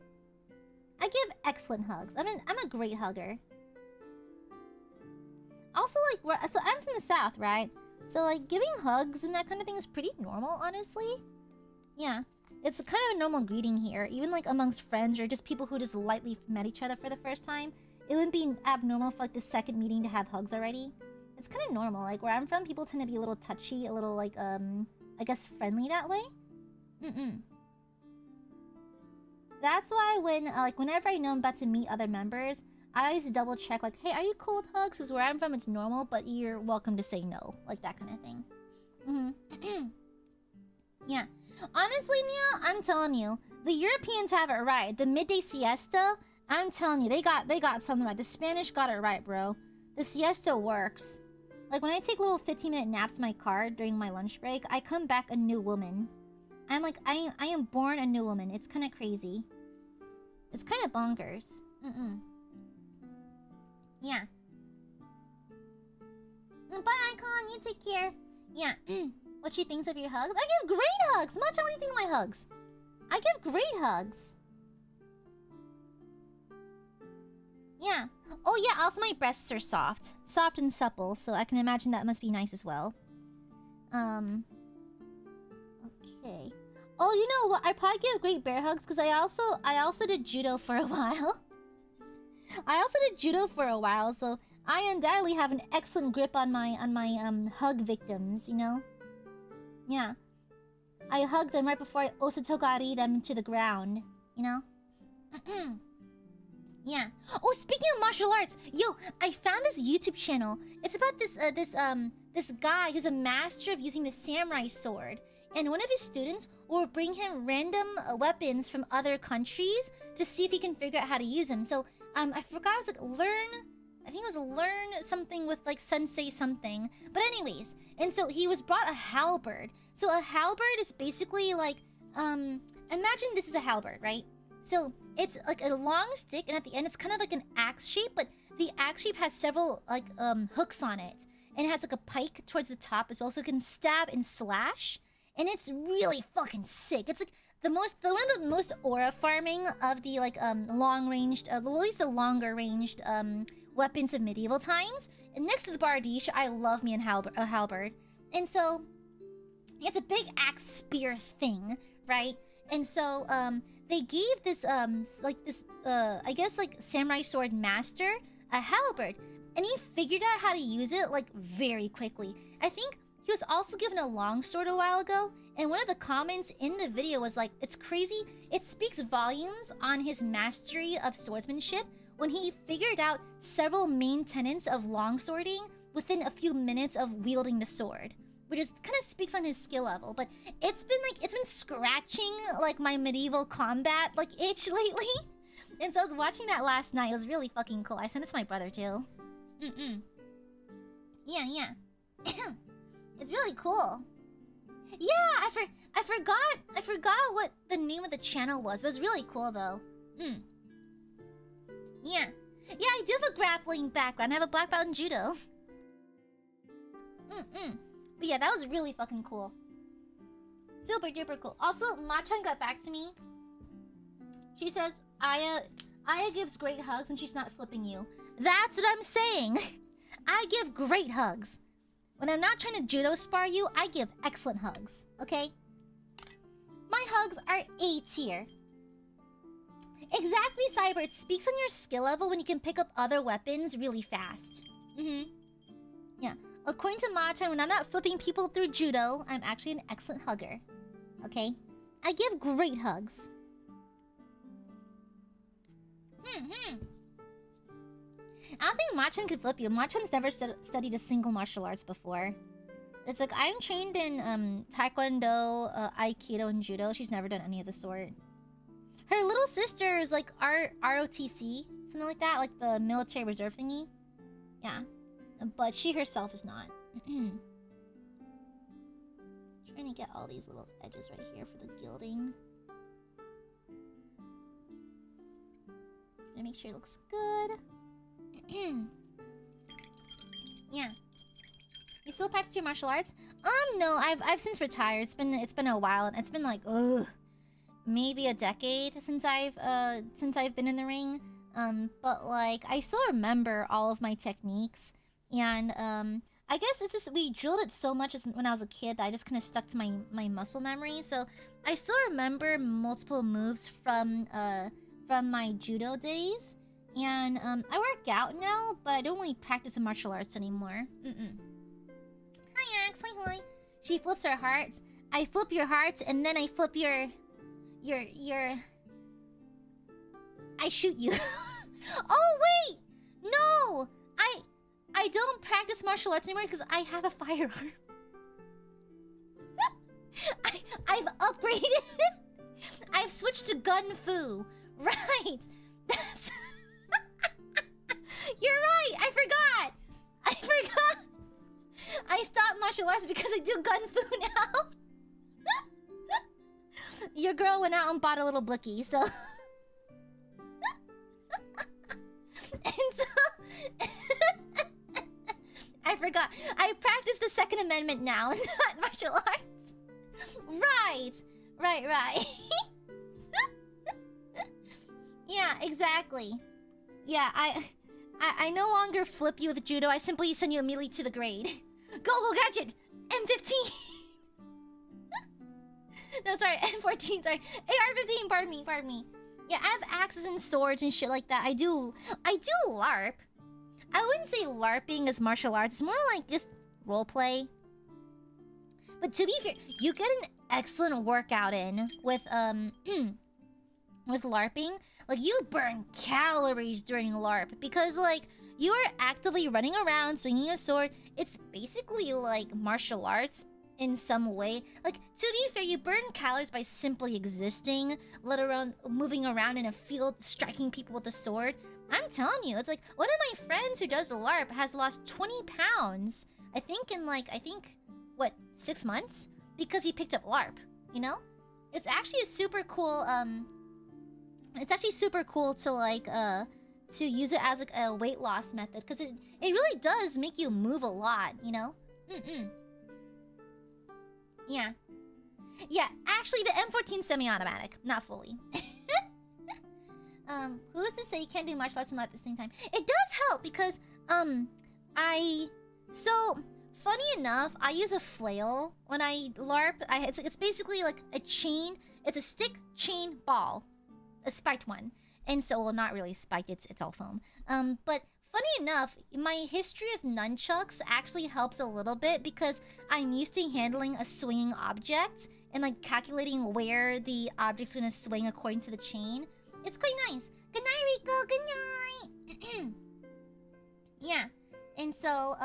I give excellent hugs. I'm a great hugger. Also, like, so I'm from the South, right? So like giving hugs and that kind of thing is pretty normal, honestly. Yeah, it's kind of a normal greeting here, even like amongst friends or just people who just lightly met each other for the first time. It wouldn't be abnormal for like the second meeting to have hugs already. It's kind of normal. Like where I'm from, people tend to be a little touchy, a little like I guess friendly that way. That's why when like whenever I know I'm about to meet other members, I always double check like, hey, are you cool with hugs? Because where I'm from, it's normal, but you're welcome to say no, like that kind of thing. Yeah, honestly, Neil, I'm telling you, the Europeans have it right. The midday siesta, I'm telling you, they got something right. The Spanish got it right, bro. The siesta works. Like when I take little 15-minute naps in my car during my lunch break, I come back a new woman. I'm like, I am born a new woman. It's kind of crazy. It's kind of bonkers. Yeah. Bye, Icon. You take care. Yeah. What she thinks of your hugs? I give great hugs. Matcha, what do you think of my hugs? I give great hugs. Yeah. Oh, yeah. Also, my breasts are soft. Soft and supple, so I can imagine that must be nice as well. Okay. Oh, you know what? I probably give great bear hugs because I also did judo for a while. So I undoubtedly have an excellent grip on my hug victims, you know? Yeah. I hug them right before I osotogari them to the ground, you know? Yeah. Oh, speaking of martial arts, yo, I found this YouTube channel. It's about this guy who's a master of using the samurai sword, and one of his students will bring him random weapons from other countries to see if he can figure out how to use them. So I forgot, it was like I think it was learn something with like sensei something. But anyways, and so he was brought a halberd. So a halberd is basically like imagine this is a halberd, right? So it's like a long stick, and at the end it's kind of like an axe shape, but the axe shape has several like hooks on it, and it has like a pike towards the top as well, so it can stab and slash, and it's really fucking sick. It's like one of the most aura farming of the like long ranged, at least the longer ranged weapons of medieval times. And next to the bardiche, I love me a halberd, and so it's a big axe spear thing, right? And so they gave this I guess like samurai sword master a halberd, and he figured out how to use it like very quickly. I think he was also given a longsword a while ago, and one of the comments in the video was like, it's crazy, it speaks volumes on his mastery of swordsmanship when he figured out several main tenets of longswording within a few minutes of wielding the sword, which is kind of speaks on his skill level. But it's been scratching like my medieval combat like itch lately. And so I was watching that last night. It was really fucking cool. I sent it to my brother too. Yeah. It's really cool. Yeah, I forgot what the name of the channel was. It was really cool though. Yeah, I do have a grappling background. I have a black belt in judo. But yeah, that was really fucking cool. Super duper cool. Also, Machan got back to me. She says, Aya gives great hugs and she's not flipping you. That's what I'm saying. I give great hugs. When I'm not trying to judo spar you, I give excellent hugs. Okay? My hugs are A tier. Exactly, Cyber. It speaks on your skill level when you can pick up other weapons really fast. Yeah. According to Machan, when I'm not flipping people through judo, I'm actually an excellent hugger. Okay? I give great hugs. I don't think Machan could flip you. Machan's never studied a single martial arts before. It's like, I'm trained in Taekwondo, Aikido, and Judo. She's never done any of the sort. Her little sister is like ROTC, something like that, like the military reserve thingy. Yeah. But she herself is not. Trying to get all these little edges right here for the gilding. Trying to make sure it looks good. Yeah. You still practice your martial arts? No, I've since retired. It's been a while, and it's been like maybe a decade since I've been in the ring. But like I still remember all of my techniques, and I guess it's just we drilled it so much when I was a kid that I just kind of stuck to my muscle memory. So I still remember multiple moves from my judo days, and I work out now, but I don't really practice in martial arts anymore. Hi, Axe. Hi. She flips her hearts. I flip your hearts, and then I flip your. I shoot you. Oh wait, no, I don't practice martial arts anymore because I have a firearm. I've upgraded. I've switched to gun fu. Right. That's. You're right. I forgot. I stopped martial arts because I do gun fu now. Your girl went out and bought a little blicky, so. And so. I forgot. I practice the Second Amendment now, not martial arts. Right. Yeah, exactly. Yeah, I no longer flip you with judo. I simply send you immediately to the grade. Go gadget! M15! No, sorry, M14, sorry. AR-15, pardon me. Yeah, I have axes and swords and shit like that. I do LARP. I wouldn't say LARPing is martial arts. It's more like just roleplay. But to be fair, you get an excellent workout in with LARPing. Like, you burn calories during LARP because, like, you are actively running around, swinging a sword. It's basically like martial arts in some way. Like, to be fair, you burn calories by simply existing, let alone moving around in a field, striking people with a sword. I'm telling you, it's like, one of my friends who does the LARP has lost 20 pounds, I think, what, 6 months? Because he picked up LARP, you know? It's actually a super cool, to, like, to use it as, like, a weight loss method. Because it really does make you move a lot, you know? Yeah. Yeah, actually, the M14 semi-automatic. Not fully. Who is to say you can't do martial arts and LARP at the same time? It does help because, so, funny enough, I use a flail when I LARP. It's basically like a chain. It's a stick, chain, ball. A spiked one. And so, well, not really spiked, it's all foam. But funny enough, my history with nunchucks actually helps a little bit because I'm used to handling a swinging object and like calculating where the object's gonna swing according to the chain. It's quite nice. Good night, Rico. Good night. Yeah. And so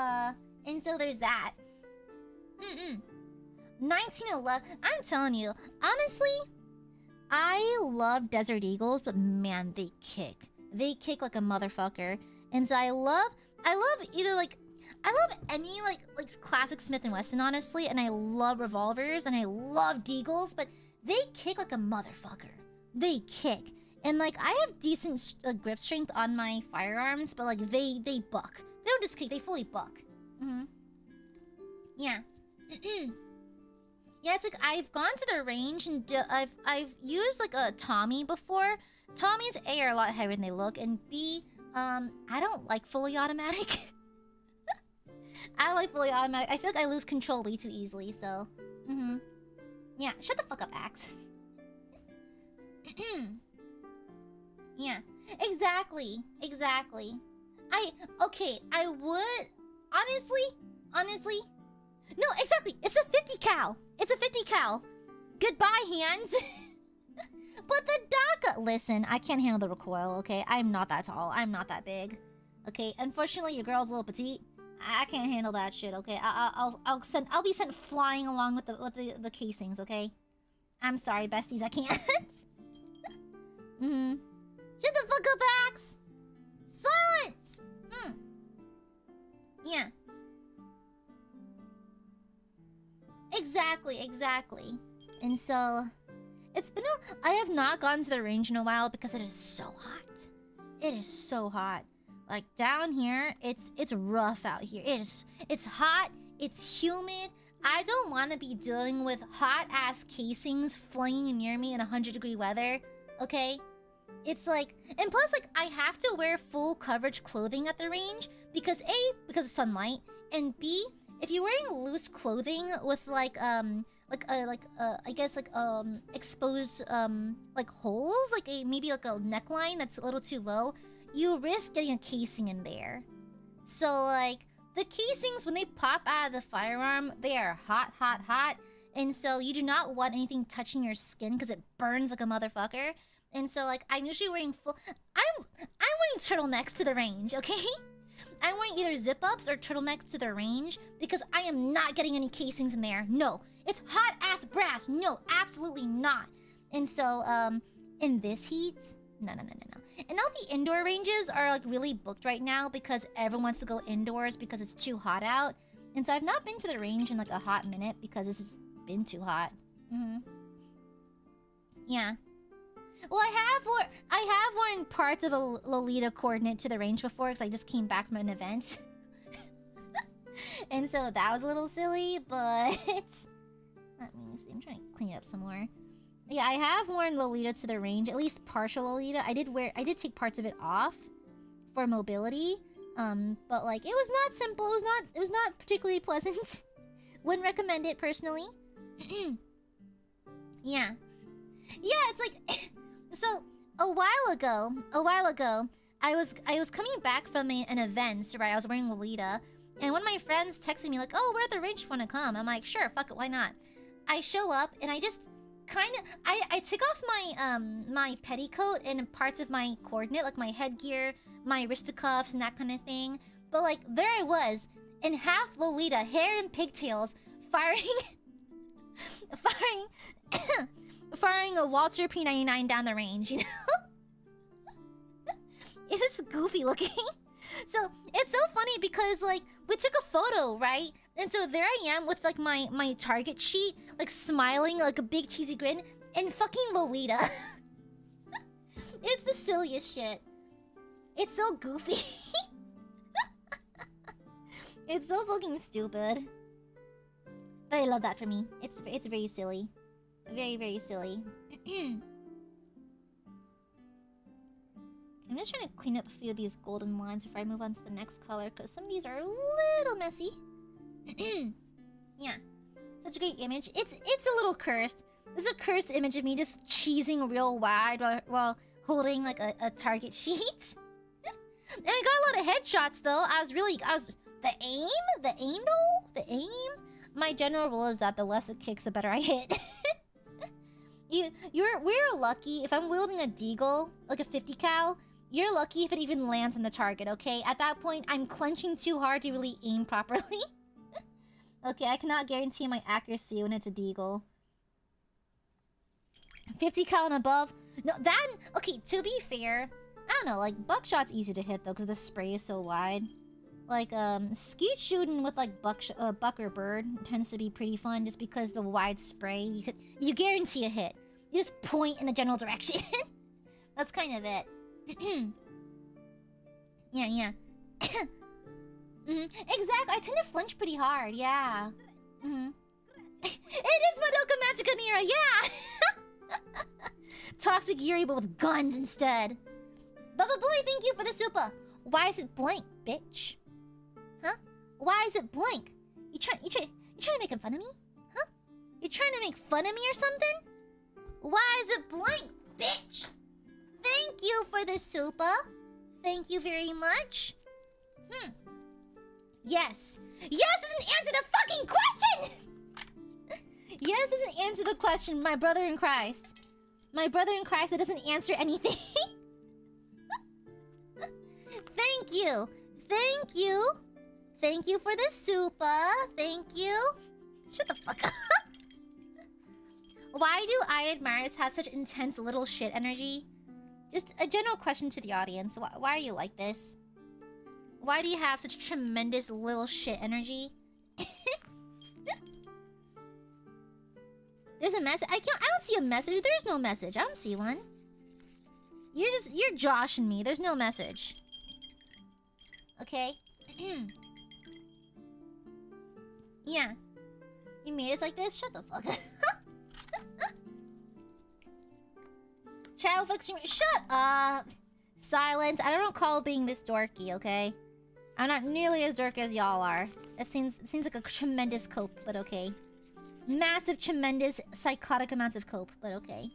there's that. 1911. I'm telling you, honestly, I love Desert Eagles, but man, they kick. They kick like a motherfucker. And so I love either like, I love any like classic Smith & Wesson, honestly, and I love revolvers, and I love deagles, but they kick like a motherfucker. They kick. And like, I have decent grip strength on my firearms, but like, they buck. They don't just kick, they fully buck. Yeah. Yeah, it's like, I've gone to the range and I've used like a Tommy before. Tommy's A are a lot heavier than they look, and B, I don't like fully automatic. I like fully automatic. I feel like I lose control way too easily, so... Yeah, shut the fuck up, Axe. Yeah, exactly. Okay, I would... Honestly... No, exactly, it's a 50 cal. It's a 50 cal. Goodbye, hands. But the DACA... Listen, I can't handle the recoil, okay? I'm not that tall. I'm not that big. Okay, unfortunately, your girl's a little petite. I can't handle that shit, okay? I'll be sent flying along with the casings, okay? I'm sorry, besties, I can't. Shut the fuck up, Axe! Silence! Yeah. Exactly. And so... It's been I have not gone to the range in a while because it is so hot. It is so hot. Like, down here, it's rough out here. It's hot, It's humid. I don't want to be dealing with hot-ass casings flying near me in 100-degree weather, okay? It's like... And plus, like, I have to wear full coverage clothing at the range because A, because of sunlight, and B, if you're wearing loose clothing with, like, I guess, like, exposed, like, holes, like, maybe, like, a neckline that's a little too low, you risk getting a casing in there. So, like... The casings, when they pop out of the firearm, they are hot, hot, hot. And so you do not want anything touching your skin because it burns like a motherfucker. And so, like, I'm usually wearing full... I'm wearing turtlenecks to the range, okay? I'm wearing either zip-ups or turtlenecks to the range because I am not getting any casings in there. No. It's hot-ass brass. No, absolutely not. And so, in this heat... No. And all the indoor ranges are, like, really booked right now because everyone wants to go indoors because it's too hot out. And so I've not been to the range in, like, a hot minute because it's just been too hot. Yeah. Well, I have worn parts of a Lolita coordinate to the range before because I just came back from an event. And so that was a little silly, but... Let me see. I'm trying to clean it up some more. Yeah, I have worn Lolita to the range, at least partial Lolita. I did take parts of it off for mobility. But like it was not simple. It was not particularly pleasant. Wouldn't recommend it personally. Yeah. Yeah, it's like so a while ago, I was coming back from an event, right? I was wearing Lolita, and one of my friends texted me like, "Oh, we're at the range if you wanna come." I'm like, "Sure, fuck it, why not?" I show up and I just I took off my my petticoat and parts of my coordinate, like my headgear, my wristicuffs and that kind of thing. But like there I was in half Lolita, hair and pigtails, firing firing a Walter P99 down the range, you know? It's just goofy looking. So it's so funny because like we took a photo, right? And so there I am with like my target sheet, like smiling like a big cheesy grin, and fucking Lolita. It's the silliest shit. It's so goofy. It's so fucking stupid. But I love that for me. It's very silly. Very, very silly. I'm just trying to clean up a few of these golden lines before I move on to the next color, because some of these are a little messy. Yeah. Such a great image. It's a little cursed. This is a cursed image of me just cheesing real wide while holding like a target sheet. And I got a lot of headshots though. The aim. My general rule is that the less it kicks, the better I hit. We're lucky if I'm wielding a deagle, like a 50 cal. You're lucky if it even lands on the target, okay? At that point, I'm clenching too hard to really aim properly. Okay, I cannot guarantee my accuracy when it's a deagle. 50 cal and above. No, that... Okay, to be fair, I don't know, like, buckshot's easy to hit, though, because the spray is so wide. Like, skeet shooting with, like, buck or bird tends to be pretty fun, just because the wide spray, you guarantee a hit. You just point in the general direction. That's kind of it. Yeah. Exactly, I tend to flinch pretty hard, yeah. It is Madoka Magica Nera, yeah! Toxic Yuri, but with guns instead. Bubba Boy, thank you for the super. Why is it blank, bitch? Huh? Why is it blank? You trying to make fun of me? Huh? You trying to make fun of me or something? Why is it blank, bitch? Thank you for the super. Thank you very much. Yes. Yes doesn't answer the fucking question! Yes doesn't answer the question, my brother in Christ. My brother in Christ that doesn't answer anything. Thank you. Thank you. Thank you for the super. Thank you. Shut the fuck up. Why do Aiadmirers have such intense little shit energy? Just a general question to the audience. Why are you like this? Why do you have such tremendous little shit energy? There's a message. I don't see a message. There's no message. I don't see one. You're joshing me. There's no message. Okay? Yeah. You made us like this? Shut the fuck up. Child fuck streamer. Shut up. Silence. I don't recall being this dorky, okay? I'm not nearly as dorky as y'all are. It seems like a tremendous cope, but okay. Massive, tremendous, psychotic amounts of cope, but okay.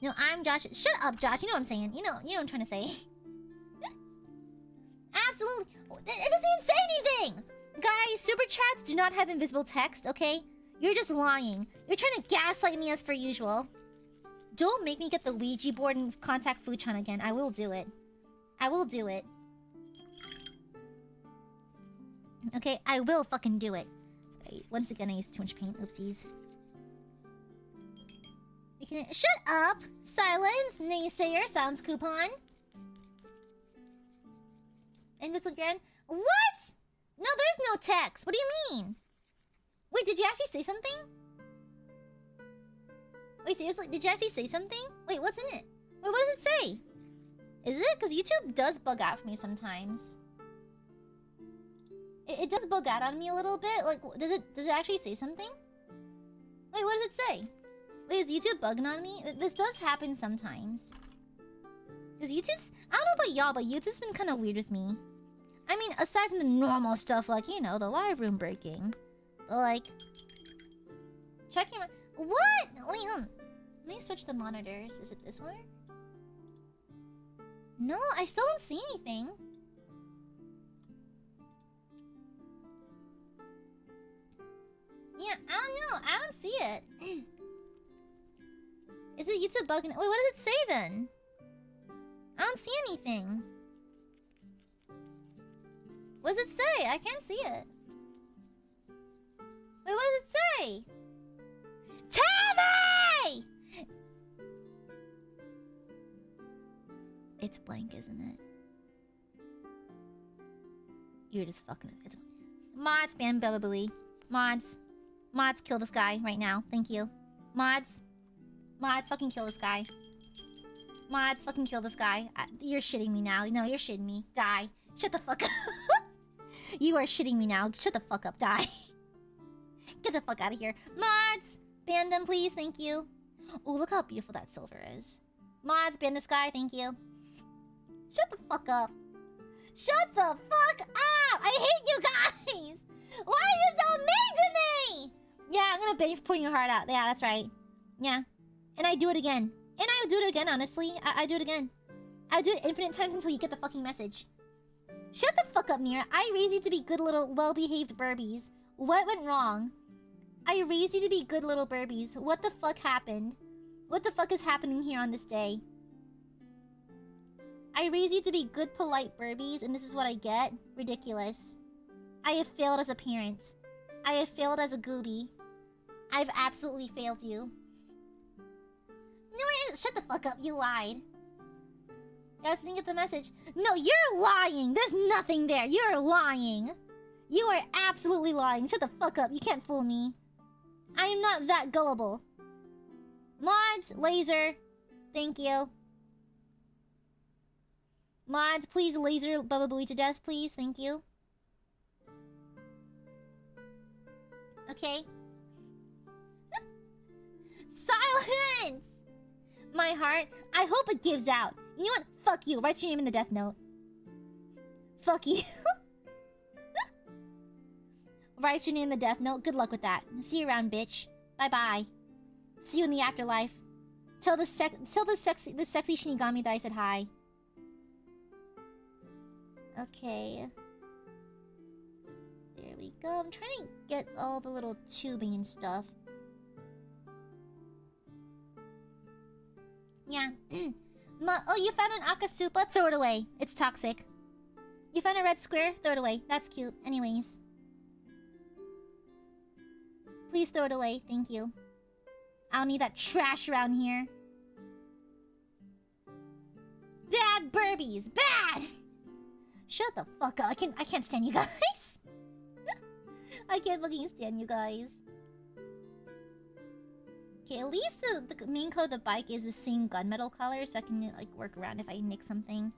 No, I'm Josh. Shut up, Josh. You know what I'm saying. You know what I'm trying to say. Absolutely. It doesn't even say anything! Guys, super chats do not have invisible text, okay? You're just lying. You're trying to gaslight me as per usual. Don't make me get the Ouija board and contact Fuchan again. I will do it. I will do it. Okay, I will fucking do it. Wait, once again, I used too much paint. Oopsies. Shut up! Silence! Naysayer! Silence coupon! Invisible Grand. What?! No, there's no text. What do you mean? Wait, did you actually say something? Wait, seriously? Did you actually say something? Wait, what's in it? Wait, what does it say? Is it? Because YouTube does bug out for me sometimes. It does bug out on me a little bit. Like, does it actually say something? Wait, what does it say? Wait, is YouTube bugging on me? This does happen sometimes. Because YouTube's... I don't know about y'all, but YouTube's been kind of weird with me. I mean, aside from the normal stuff, like, you know, the live room breaking. But, like... Checking my... What? Wait, let me switch the monitors. Is it this one? No, I still don't see anything. Yeah, I don't know. I don't see it. Is it YouTube bugging? Wait, what does it say then? I don't see anything. What does it say? I can't see it. Wait, what does it say? Tell me! It's blank, isn't it? You're just fucking... It's... Mods, ban Bellabooey. Mods. Mods, kill this guy right now. Thank you. Mods. Mods, fucking kill this guy. Mods, fucking kill this guy. You're shitting me now. No, you're shitting me. Die. Shut the fuck up. You are shitting me now. Shut the fuck up. Die. Get the fuck out of here. Mods! Ban them, please. Thank you. Ooh, look how beautiful that silver is. Mods, ban this guy. Thank you. Shut the fuck up. Shut the fuck up! I hate you guys! Why are you so mean to me? Yeah, I'm gonna ban you for putting your heart out. Yeah, that's right. Yeah. And I do it again. And I do it again, honestly. I do it again. I do it infinite times until you get the fucking message. Shut the fuck up, Mira. I raised you to be good little, well-behaved Burbies. What went wrong? I raised you to be good little Burbies. What the fuck happened? What the fuck is happening here on this day? I raised you to be good, polite Burbies, and this is what I get? Ridiculous. I have failed as a parent. I have failed as a gooby. I've absolutely failed you. No, shut the fuck up. You lied. Guys, didn't get the message. No, you're lying. There's nothing there. You're lying. You are absolutely lying. Shut the fuck up. You can't fool me. I am not that gullible. Mods, laser. Thank you. Mods, please laser Bubba Booey to death, please. Thank you. Okay. Silence! My heart, I hope it gives out. You know what? Fuck you. Write your name in the death note. Fuck you. Write your name in the death note. Good luck with that. See you around, bitch. Bye-bye. See you in the afterlife. Tell the sexy Shinigami that I said hi. Okay. There we go. I'm trying to get all the little tubing and stuff. Yeah. Oh, you found an Akasupa? Throw it away. It's toxic. You found a red square? Throw it away. That's cute. Anyways. Please throw it away. Thank you. I don't need that trash around here. Bad Burbies. Bad! Shut the fuck up. I can't stand you guys. I can't fucking stand you guys. Okay, at least the main code of the bike is the same gunmetal color, so I can like work around if I nick something.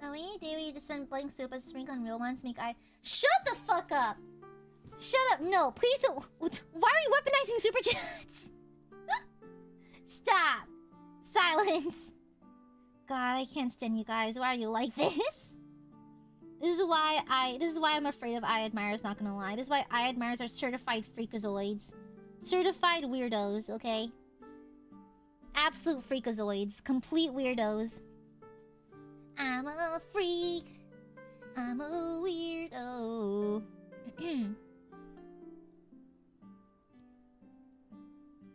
Now we need to just spend blank soup and sprinkle on real ones make I. Shut the fuck up! Shut up! No, please don't. Why are you weaponizing super chats? Stop! Silence! God, I can't stand you guys. Why are you like this? This is why I'm afraid of Aiadmirers, not gonna lie. This is why Aiadmirers are certified freakazoids. Certified weirdos, okay? Absolute freakazoids. Complete weirdos. I'm a freak. I'm a weirdo.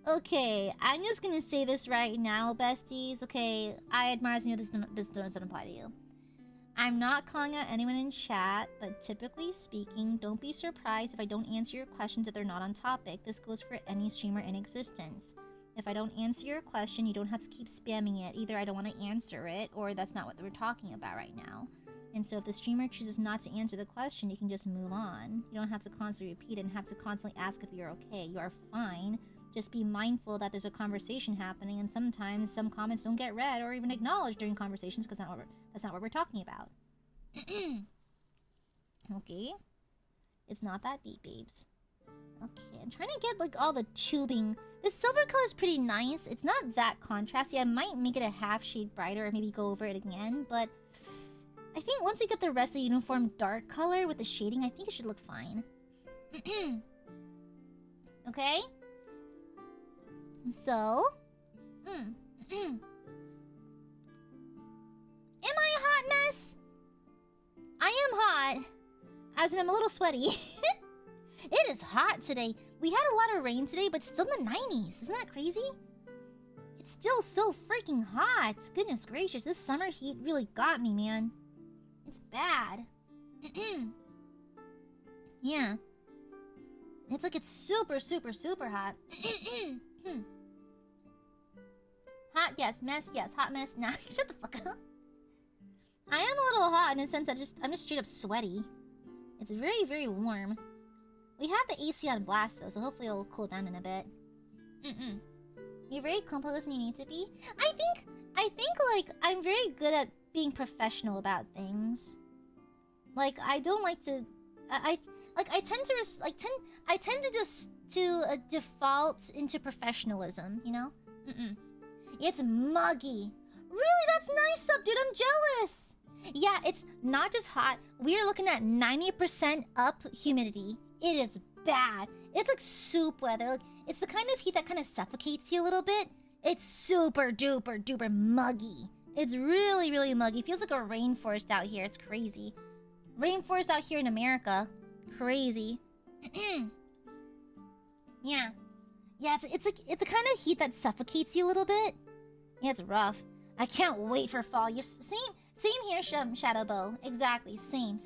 Okay, I'm just gonna say this right now, besties. Okay, Aiadmirers, you know this doesn't apply to you. I'm not calling out anyone in chat, but typically speaking, don't be surprised if I don't answer your questions if they're not on topic. This goes for any streamer in existence. If I don't answer your question, you don't have to keep spamming it. Either I don't want to answer it, or that's not what we're talking about right now. And so if the streamer chooses not to answer the question, you can just move on. You don't have to constantly repeat it and have to constantly ask if you're okay. You are fine. Just be mindful that there's a conversation happening, and sometimes some comments don't get read or even acknowledged during conversations because that's not what we're talking about. Okay. It's not that deep, babes. Okay, I'm trying to get like all the tubing. This silver color is pretty nice. It's not that contrasty. I might make it a half shade brighter or maybe go over it again, but I think once we get the rest of the uniform dark color with the shading, I think it should look fine. Okay? So, am I a hot mess? I am hot, as in I'm a little sweaty. It is hot today. We had a lot of rain today, but still in the 90s. Isn't that crazy? It's still so freaking hot. Goodness gracious, this summer heat really got me, man. It's bad. Yeah. It's like it's super, super, super hot. Hot, yes. Mess, yes. Hot mess, nah. Shut the fuck up. I am a little hot in a sense that I'm just straight up sweaty. It's very, very warm. We have the AC on blast though, so hopefully it'll cool down in a bit. You're very composed when you need to be. I think like I'm very good at being professional about things. Like I don't like to. I tend to just default into professionalism, you know? It's muggy. Really, that's nice up, dude. I'm jealous. Yeah, it's not just hot. We are looking at 90% up humidity. It is bad. It's like soup weather. Like, it's the kind of heat that kind of suffocates you a little bit. It's super duper duper muggy. It's really, really muggy. It feels like a rainforest out here. It's crazy. Rainforest out here in America. Crazy. Yeah. Yeah, it's the kind of heat that suffocates you a little bit. Yeah, it's rough. I can't wait for fall. You're same here, Shadowbow. Exactly, same.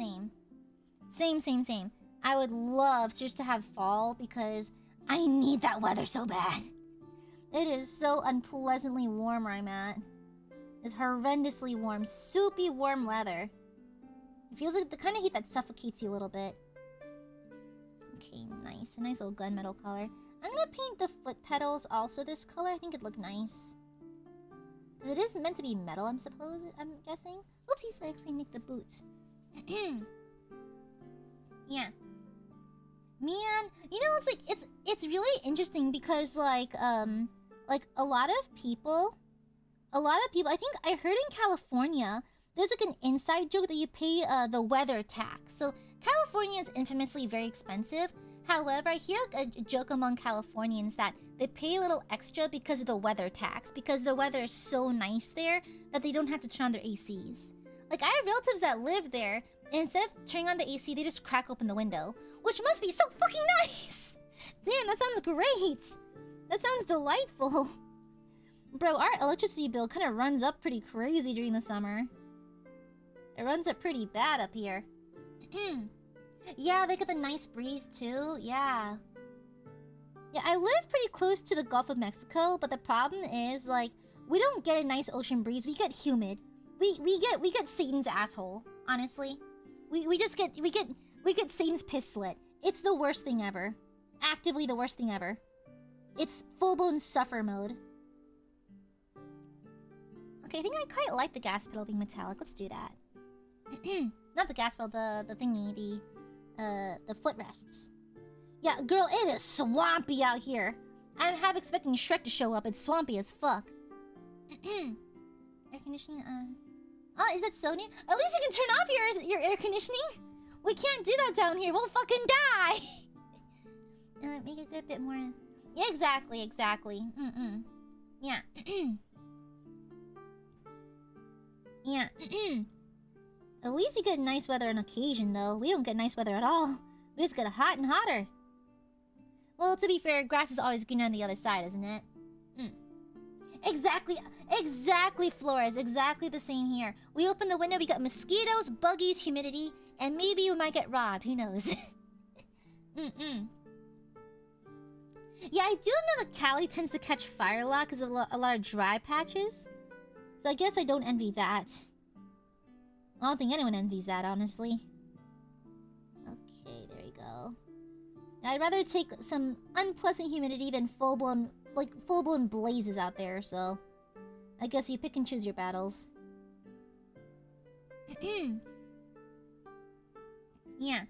I would love just to have fall because I need that weather so bad. It is so unpleasantly warm where I'm at. It's horrendously warm, soupy warm weather. It feels like the kind of heat that suffocates you a little bit. Okay, nice. A nice little gunmetal color. I'm gonna paint the foot pedals also this color. I think it'd look nice. It is meant to be metal, I'm guessing. Oopsies, I actually nicked the boots. Yeah. Man, you know, it's really interesting because like a lot of people, I think I heard in California, there's like an inside joke that you pay the weather tax. So California is infamously very expensive. However, I hear like a joke among Californians that they pay a little extra because of the weather tax, because the weather is so nice there that they don't have to turn on their ACs. Like, I have relatives that live there, and instead of turning on the AC, they just crack open the window, which must be so fucking nice! Damn, that sounds great! That sounds delightful. Bro, our electricity bill kind of runs up pretty crazy during the summer. It runs up pretty bad up here. Yeah, they get the nice breeze too. Yeah. Yeah, I live pretty close to the Gulf of Mexico, but the problem is like we don't get a nice ocean breeze. We get humid. We get Satan's asshole. Honestly, we get Satan's piss slit. It's the worst thing ever. Actively the worst thing ever. It's full-blown suffer mode. Okay, I think I quite like the gas pedal being metallic. Let's do that. Not the gas pedal, the thingy, the footrests. Yeah, girl, it is swampy out here. I'm half expecting Shrek to show up. It's swampy as fuck. Air conditioning on. Oh, is that so near? At least you can turn off your air conditioning. We can't do that down here. We'll fucking die. Make it a bit more. Yeah, exactly. Yeah. Yeah. At least you get nice weather on occasion, though. We don't get nice weather at all. We just get hot and hotter. Well, to be fair, grass is always greener on the other side, isn't it? Exactly, Flores. Exactly the same here. We open the window, we got mosquitoes, buggies, humidity, and maybe we might get robbed. Who knows? Yeah, I do know that Cali tends to catch fire a lot because of a lot of dry patches. So I guess I don't envy that. I don't think anyone envies that, honestly. Okay, there we go. I'd rather take some unpleasant humidity than full-blown blazes out there, so... I guess you pick and choose your battles. Yeah.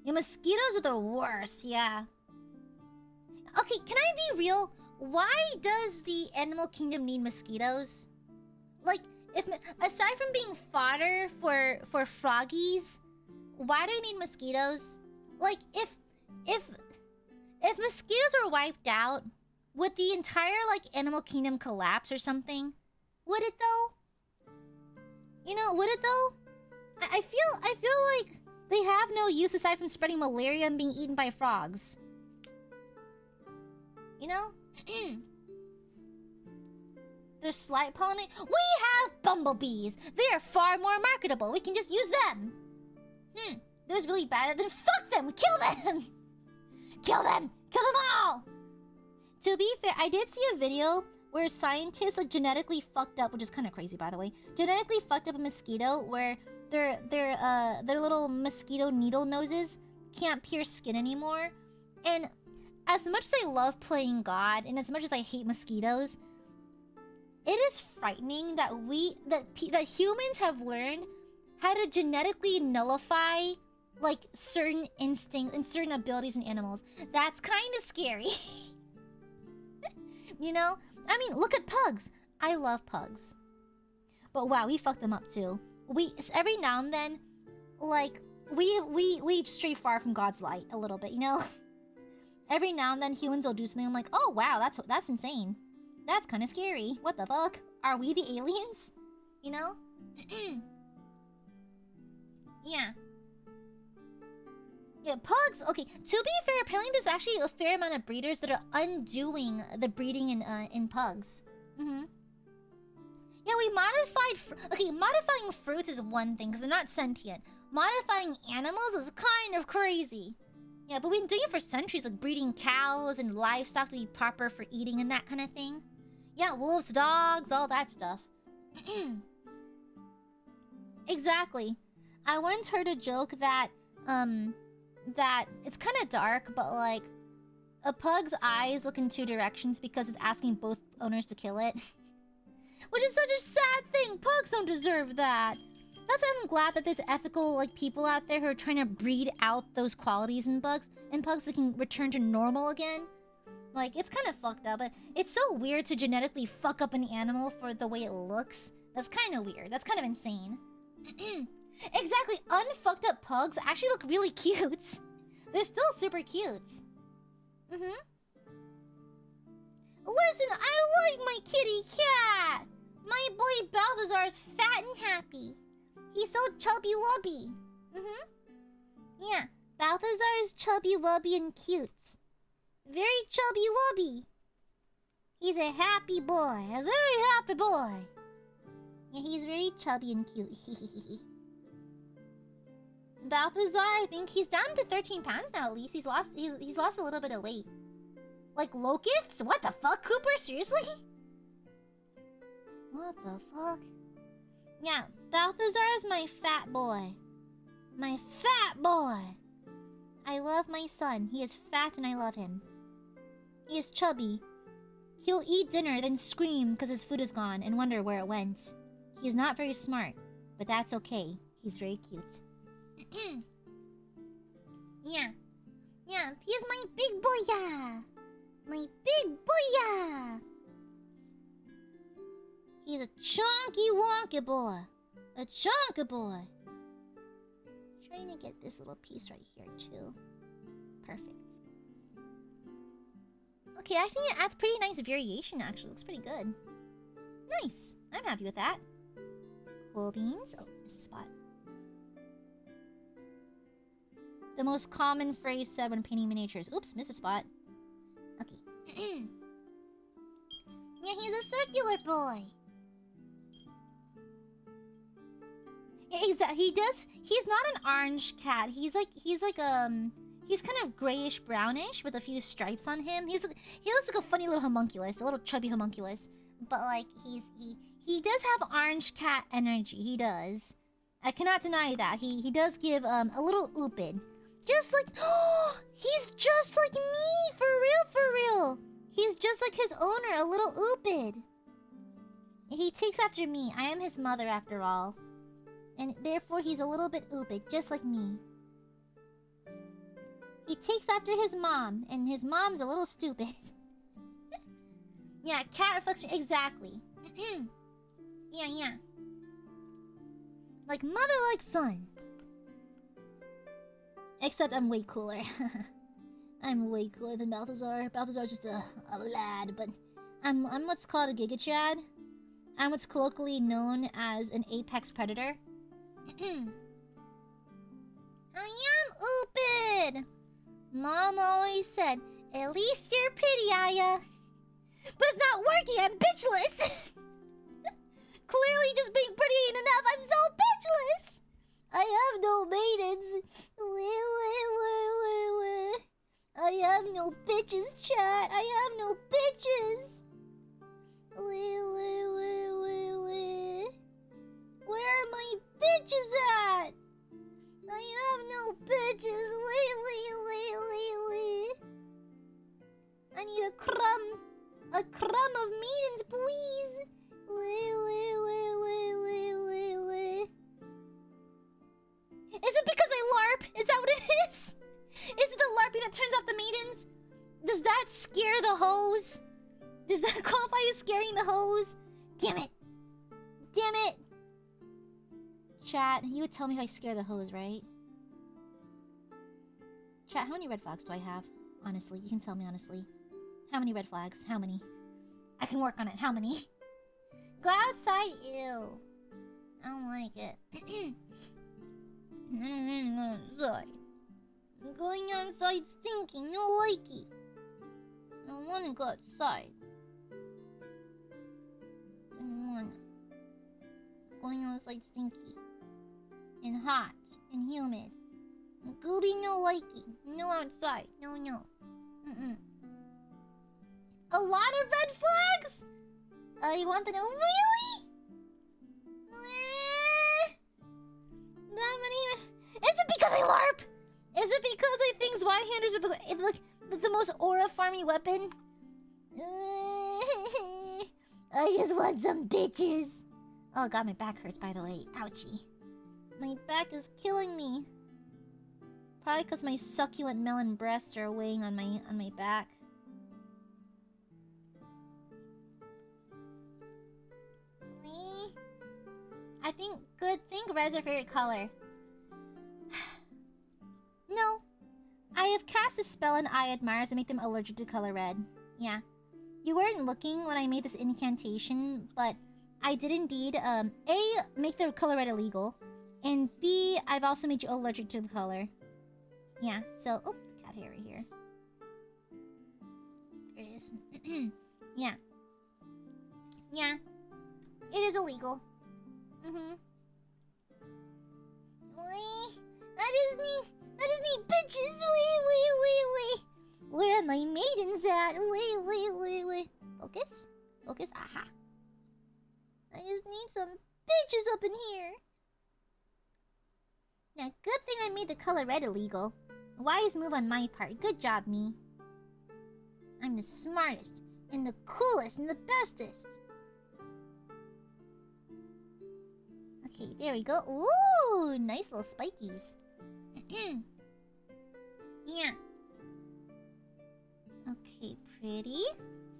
The mosquitoes are the worst, yeah. Okay, can I be real? Why does the animal kingdom need mosquitoes? Like, aside from being fodder for froggies, why do you need mosquitoes? Like, if mosquitoes were wiped out, would the entire, like, animal kingdom collapse or something? Would it, though? You know, would it, though? I feel like they have no use aside from spreading malaria and being eaten by frogs. You know? They're slight pollinate. We have bumblebees! They are far more marketable. We can just use them. That was really bad. Then fuck them! Kill them! Kill them! Kill them all! To be fair, I did see a video where scientists like genetically fucked up, which is kind of crazy, by the way. Genetically fucked up a mosquito where their little mosquito needle noses can't pierce skin anymore. And as much as I love playing God, and as much as I hate mosquitoes, it is frightening that that humans have learned how to genetically nullify like certain instincts and certain abilities in animals. That's kind of scary. You know? I mean, look at pugs. I love pugs. But wow, we fucked them up too. Every now and then, like, we stray far from God's light a little bit, you know? Every now and then humans will do something, I'm like, oh wow, that's insane. That's kind of scary. What the fuck? Are we the aliens? You know? Yeah. Yeah, pugs. Okay, to be fair, apparently there's actually a fair amount of breeders that are undoing the breeding in pugs. Yeah, we modified. Modifying fruits is one thing because they're not sentient. Modifying animals is kind of crazy. Yeah, but we've been doing it for centuries, like breeding cows and livestock to be proper for eating and that kind of thing. Yeah, wolves, dogs, all that stuff. Exactly. I once heard a joke that it's kind of dark, but like a pug's eyes look in two directions because it's asking both owners to kill it. Which is such a sad thing. Pugs don't deserve that. That's why I'm glad that there's ethical like people out there who are trying to breed out those qualities in pugs that can return to normal again. Like, it's kind of fucked up, but it's so weird to genetically fuck up an animal for the way it looks. That's kind of weird. That's kind of insane. Exactly. Unfucked up pugs actually look really cute. They're still super cute. Listen, I like my kitty cat. My boy Balthazar is fat and happy. He's so chubby-wubby. Yeah, Balthazar is chubby-wubby and cute. Very chubby-wubby. He's a happy boy. A very happy boy. Yeah, he's very chubby and cute. Balthazar, I think he's down to 13 pounds now at least. He's lost a little bit of weight. Like locusts? What the fuck, Cooper? Seriously? What the fuck? Yeah, Balthazar is my fat boy. My fat boy! I love my son. He is fat and I love him. He is chubby. He'll eat dinner, then scream because his food is gone and wonder where it went. He is not very smart, but that's okay. He's very cute. Yeah. Yeah, he's my big boya. My big boya. He's a chonky wonky boy. A chonky boy. Trying to get this little piece right here too. Perfect. Okay, I think it adds pretty nice variation actually. Looks pretty good. Nice. I'm happy with that. Cool beans. Oh, missed a spot. The most common phrase said when painting miniatures. Oops, missed a spot. Okay. Yeah, he's a circular boy. Yeah, exactly. He does. He's not an orange cat. He's kind of grayish brownish with a few stripes on him. He looks like a funny little homunculus, a little chubby homunculus. But like he does have orange cat energy. He does. I cannot deny that. He does give a little oopid. Just like he's just like me, for real. He's just like his owner, a little oopid. He takes after me. I am his mother after all. And therefore he's a little bit oopid, just like me. He takes after his mom, and his mom's a little stupid. Yeah, cat reflection, exactly. Yeah. Like mother, like son. Except I'm way cooler. I'm way cooler than Balthazar. Balthazar's just a lad, but I'm what's called a Giga Chad. I'm what's colloquially known as an apex predator. I am oopid! Mom always said, at least you're pretty, Aya. But it's not working, I'm bitchless! Clearly just being pretty ain't enough, I'm so bitchless! I have no maidens. I have no bitches, chat. I have no bitches. Where are my bitches at? I have no bitches. I need a crumb of maidens, please. Is it because I LARP? Is that what it is? Is it the LARPing that turns off the maidens? Does that scare the hoes? Does that qualify as scaring the hoes? Damn it. Damn it. Chat, you would tell me if I scare the hoes, right? Chat, how many red flags do I have? Honestly, you can tell me honestly. How many red flags? How many? I can work on it. How many? Go outside? Ew. I don't like it. Outside. Going outside stinking. No likey. I don't want to go outside. I don't want to. Going outside stinky. And hot. And humid. And gooby, no likey. No outside. No. A lot of red flags? You want to know? Really? That many? Is it because I LARP? Is it because I think Zweihanders are the most aura farming weapon? I just want some bitches. Oh god, my back hurts by the way. Ouchie. My back is killing me. Probably because my succulent melon breasts are weighing on my back. I think red is our favorite color. No. I have cast a spell on Aiadmirers to make them allergic to color red. Yeah. You weren't looking when I made this incantation, but I did indeed, A, make the color red illegal, and B, I've also made you allergic to the color. Yeah, so... Oh, cat hair right here. There it is. Yeah. Yeah. It is illegal. I just need bitches. Wait. Where are my maidens at? Wait. Focus. Aha. I just need some bitches up in here. Now, good thing I made the color red illegal. Wise move on my part. Good job, me. I'm the smartest, and the coolest, and the bestest. Okay, there we go. Ooh, nice little spikies. Yeah. Okay, pretty.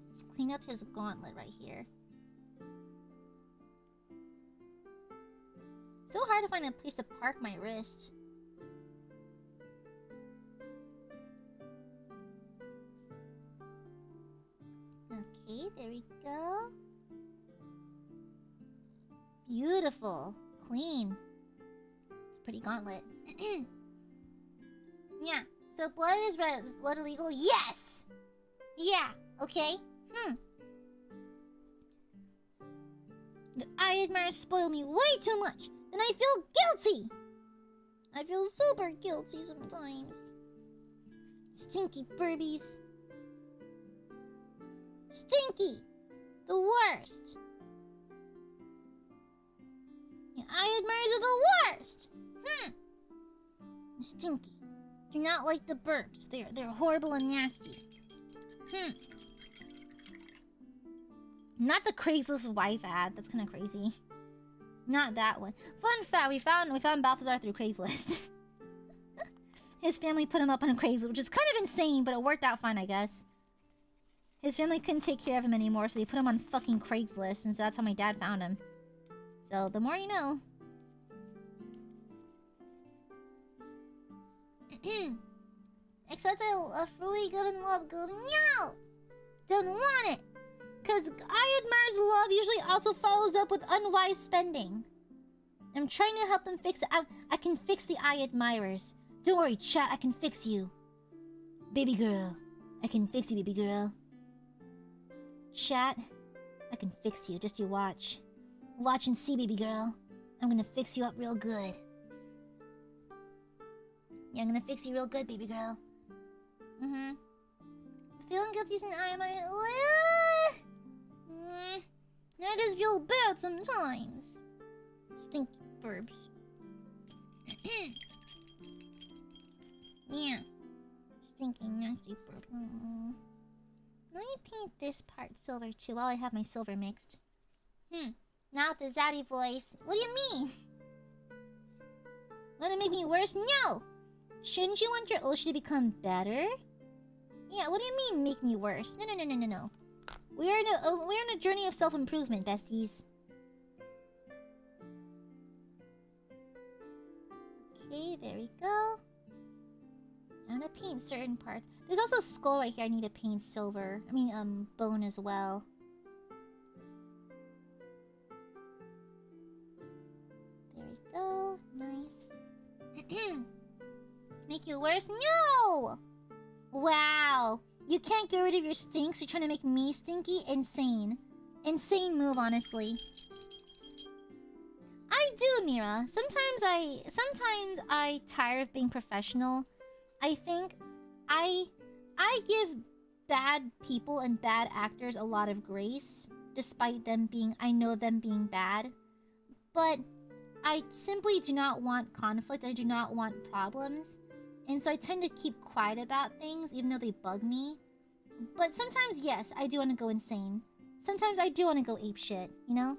Let's clean up his gauntlet right here. So hard to find a place to park my wrist. Okay, there we go. Beautiful. Clean. It's a pretty gauntlet. Yeah. So blood is red. Is blood illegal? Yes! Yeah. Okay. The Aiadmirers spoil me way too much. Then I feel guilty. I feel super guilty sometimes. Stinky burbies. Stinky! The worst! The Aiadmirers are the worst! Stinky. Do not like the burps. They're horrible and nasty. Not the Craigslist wife ad. That's kind of crazy. Not that one. Fun fact: we found Balthazar through Craigslist. His family put him up on a Craigslist, which is kind of insane, but it worked out fine, I guess. His family couldn't take care of him anymore, so they put him on fucking Craigslist, and so that's how my dad found him. So, the more you know. Except a fruity good and love good. No! Don't want it! Because Aiadmirers' love usually also follows up with unwise spending. I'm trying to help them fix it. I can fix the Aiadmirers. Don't worry, chat, I can fix you. Baby girl. I can fix you, baby girl. Chat, I can fix you. Just you watch. Watch and see, baby girl. I'm gonna fix you up real good. Yeah, I'm gonna fix you real good, baby girl. Feeling guilty since I am I just feel bad sometimes. Stinky burbs. Yeah. Stinky nasty burbs. Let me paint this part silver too while I have my silver mixed. Not the zaddy voice. What do you mean? Want to make me worse? No! Shouldn't you want your ocean to become better? Yeah, what do you mean make me worse? No. We're in a journey of self-improvement, besties. Okay, there we go. I'm gonna paint certain parts. There's also a skull right here I need to paint silver. I mean, bone as well. There we go. Nice. Make you worse? No! Wow. You can't get rid of your stinks. You're trying to make me stinky? Insane. Insane move, honestly. I do, Nira. Sometimes I tire of being professional. I think I give bad people and bad actors a lot of grace, despite them being, I know them being bad. But I simply do not want conflict. I do not want problems. And so I tend to keep quiet about things, even though they bug me. But sometimes, yes, I do want to go insane. Sometimes I do want to go apeshit, you know?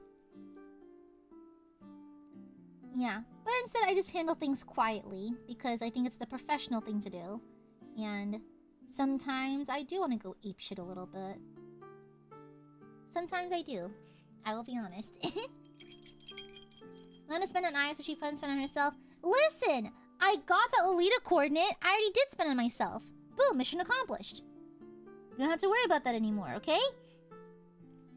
Yeah. But instead, I just handle things quietly, because I think it's the professional thing to do. And sometimes I do want to go apeshit a little bit. Sometimes I do. I will be honest. Want to spend on Aya so she fun spend on herself? Listen! I got that Lolita coordinate. I already did spend on myself. Boom, mission accomplished. You don't have to worry about that anymore, okay?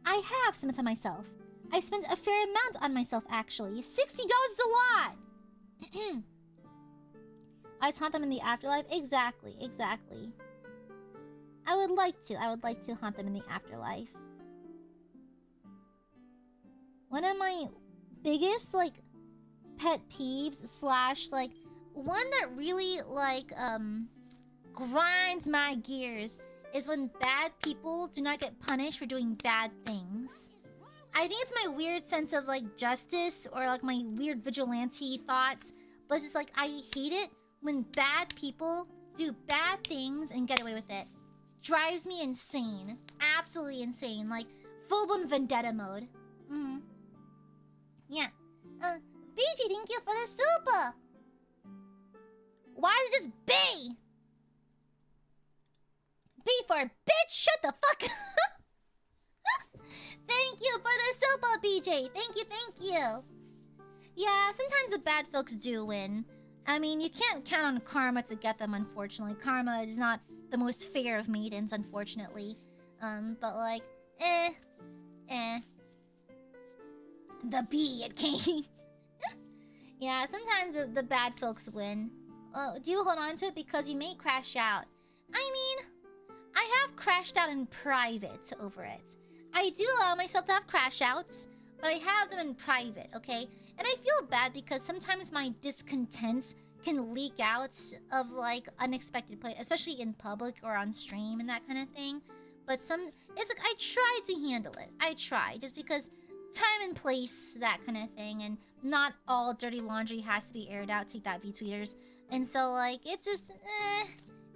I have spent on myself. I spent a fair amount on myself, actually. $60 is a lot! I haunt them in the afterlife? Exactly. I would like to haunt them in the afterlife. One of my biggest, pet peeves / one that really, grinds my gears is when bad people do not get punished for doing bad things. I think it's my weird sense of, justice or, my weird vigilante thoughts. But it's just, I hate it when bad people do bad things and get away with it. Drives me insane. Absolutely insane. Full-blown vendetta mode. Yeah. thank you for the super. Why is it just B? B for bitch, shut the fuck up. Thank you for the super, BJ. Thank you, thank you. Yeah, sometimes the bad folks do win. I mean, you can't count on karma to get them, unfortunately. Karma is not the most fair of maidens, unfortunately. But like, The B, it came. Yeah, sometimes the bad folks win. Do you hold on to it because you may crash out? I mean, I have crashed out in private over it. I do allow myself to have crash outs, but I have them in private, okay? And I feel bad because sometimes my discontents can leak out of like unexpected play, especially in public or on stream and that kind of thing. But it's like I try to handle it. I try, just because time and place, that kind of thing, and not all dirty laundry has to be aired out. Take that, V-tweeters. And so like it's just,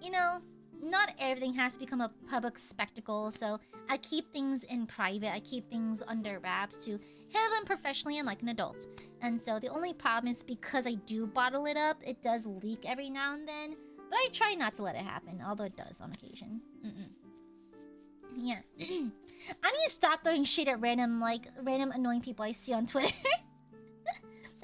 you know, not everything has to become a public spectacle. So I keep things in private. I keep things under wraps to handle them professionally and like an adult. And so the only problem is because I do bottle it up, it does leak every now and then. But I try not to let it happen, although it does on occasion. Yeah. I need to stop throwing shit at random annoying people I see on Twitter.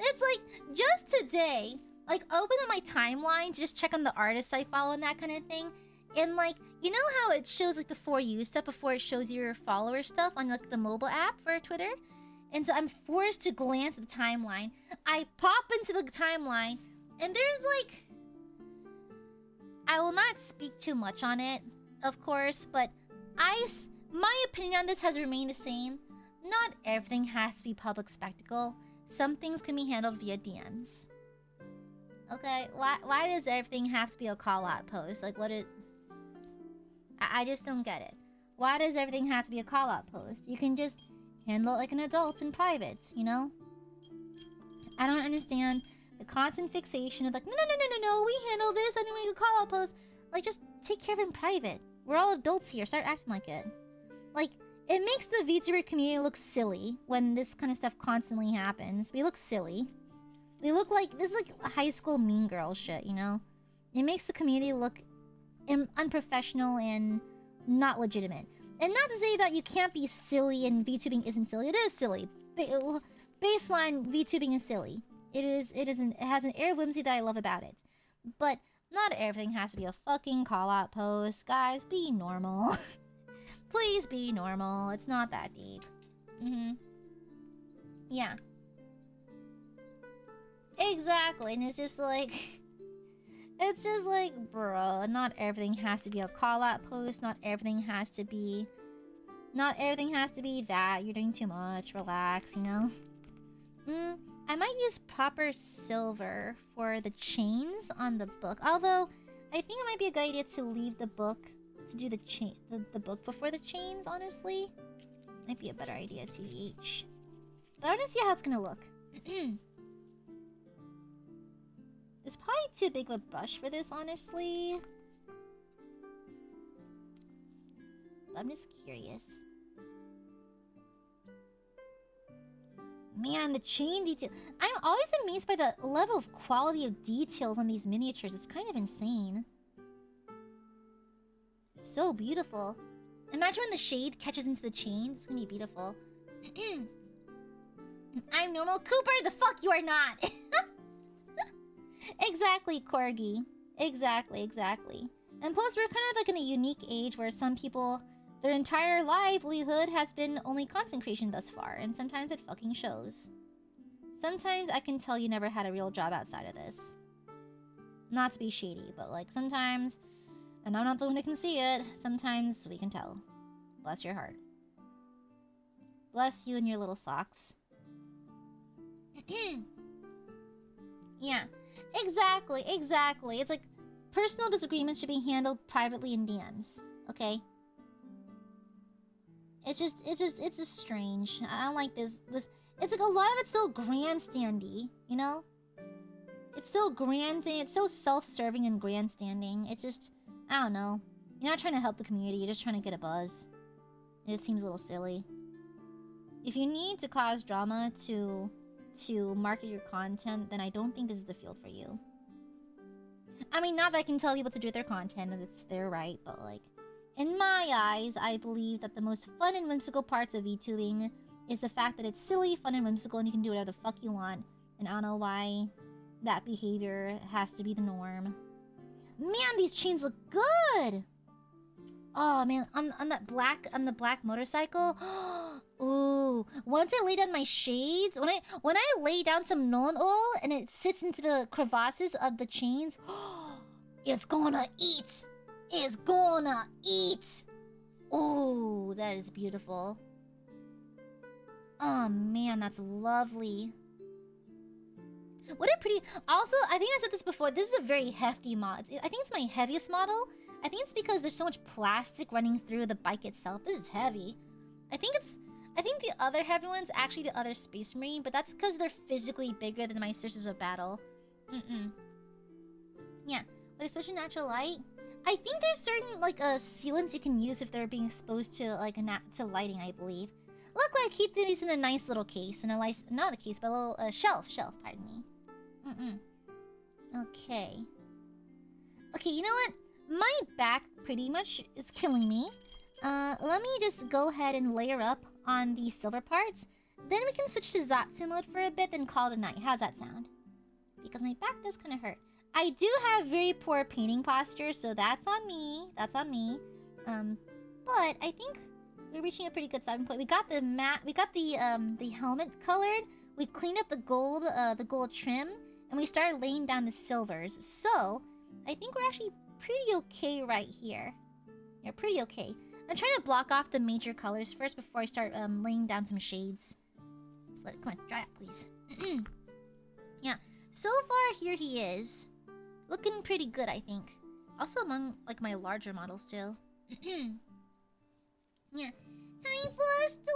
It's like, just today, like, open up my timeline to just check on the artists I follow and that kind of thing. And like, you know how it shows like the For You stuff before it shows your follower stuff on like the mobile app for Twitter? And so I'm forced to glance at the timeline. I pop into the timeline, and there's like... I will not speak too much on it, of course, but my opinion on this has remained the same. Not everything has to be public spectacle. Some things can be handled via DMs. Okay, why does everything have to be a call-out post? Like, what is... I just don't get it. Why does everything have to be a call-out post? You can just handle it like an adult in private, you know? I don't understand the constant fixation of like, no, we handle this, I didn't make a call-out post. Like, just take care of it in private. We're all adults here, start acting like it. Like, it makes the VTuber community look silly when this kind of stuff constantly happens. We look silly. We look like, this is like high school mean girl shit, you know? It makes the community look unprofessional and not legitimate. And not to say that you can't be silly and VTubing isn't silly. It is silly. Baseline VTubing is silly. It has an air of whimsy that I love about it. But not everything has to be a fucking call-out post. Guys, be normal. Please be normal. It's not that deep. Yeah. Exactly. And it's just like... It's just like, bro, not everything has to be a call-out post. Not everything has to be that. You're doing too much. Relax, you know? I might use proper silver for the chains on the book. Although, I think it might be a good idea to leave the book, to do the book before the chains, honestly. Might be a better idea, TBH. But I want to see how it's gonna look. It's probably too big of a brush for this, honestly. But I'm just curious. Man, the chain detail. I'm always amazed by the level of quality of details on these miniatures. It's kind of insane. So beautiful. Imagine when the shade catches into the chain. It's gonna be beautiful. I'm normal. Cooper, the fuck you are not. Exactly, Corgi. Exactly. And plus, we're kind of like in a unique age where some people, their entire livelihood has been only content creation thus far, and sometimes it fucking shows. Sometimes I can tell you never had a real job outside of this. Not to be shady, but like sometimes, and I'm not the one who can see it, sometimes we can tell. Bless your heart. Bless you and your little socks. Yeah. Exactly. It's like personal disagreements should be handled privately in DMs. Okay? It's just strange. I don't like this. It's like a lot of it's so grandstandy, you know? It's so it's so self-serving and grandstanding. It's just, I don't know. You're not trying to help the community, you're just trying to get a buzz. It just seems a little silly. If you need to cause drama to to market your content, then I don't think this is the field for you. I mean, not that I can tell people to do their content, and it's their right, but like, in my eyes, I believe that the most fun and whimsical parts of VTubing is the fact that it's silly, fun, and whimsical, and you can do whatever the fuck you want. And I don't know why that behavior has to be the norm. Man, these chains look good! Oh man, on the black motorcycle. Ooh, once I lay down my shades, when I lay down some non oil and it sits into the crevasses of the chains, it's gonna eat. It's gonna eat. Ooh, that is beautiful. Oh man, that's lovely. What a pretty... Also, I think I said this before. This is a very hefty mod. I think it's my heaviest model. I think it's because there's so much plastic running through the bike itself. This is heavy. I think the other heavy one's actually the other Space Marine, but that's because they're physically bigger than my Sisters of Battle. Yeah. But especially natural light. I think there's certain, like, sealants you can use if they're being exposed to, like, to lighting, I believe. Luckily, I keep these in a nice little case. In a nice... Not a case, but a little shelf, pardon me. Okay. Okay, you know what? My back pretty much is killing me. Let me just go ahead and layer up on the silver parts. Then we can switch to Zatsu mode for a bit, then call it a night. How's that sound? Because my back does kind of hurt. I do have very poor painting posture, so that's on me. That's on me. But I think we're reaching a pretty good stopping point. We got the the helmet colored. We cleaned up the gold trim, and we started laying down the silvers. So I think we're actually pretty okay right here. Yeah, pretty okay. I'm trying to block off the major colors first before I start laying down some shades. Come on, dry up, please. Yeah. So far, here he is. Looking pretty good, I think. Also among, like, my larger models, too. Yeah. Time for us to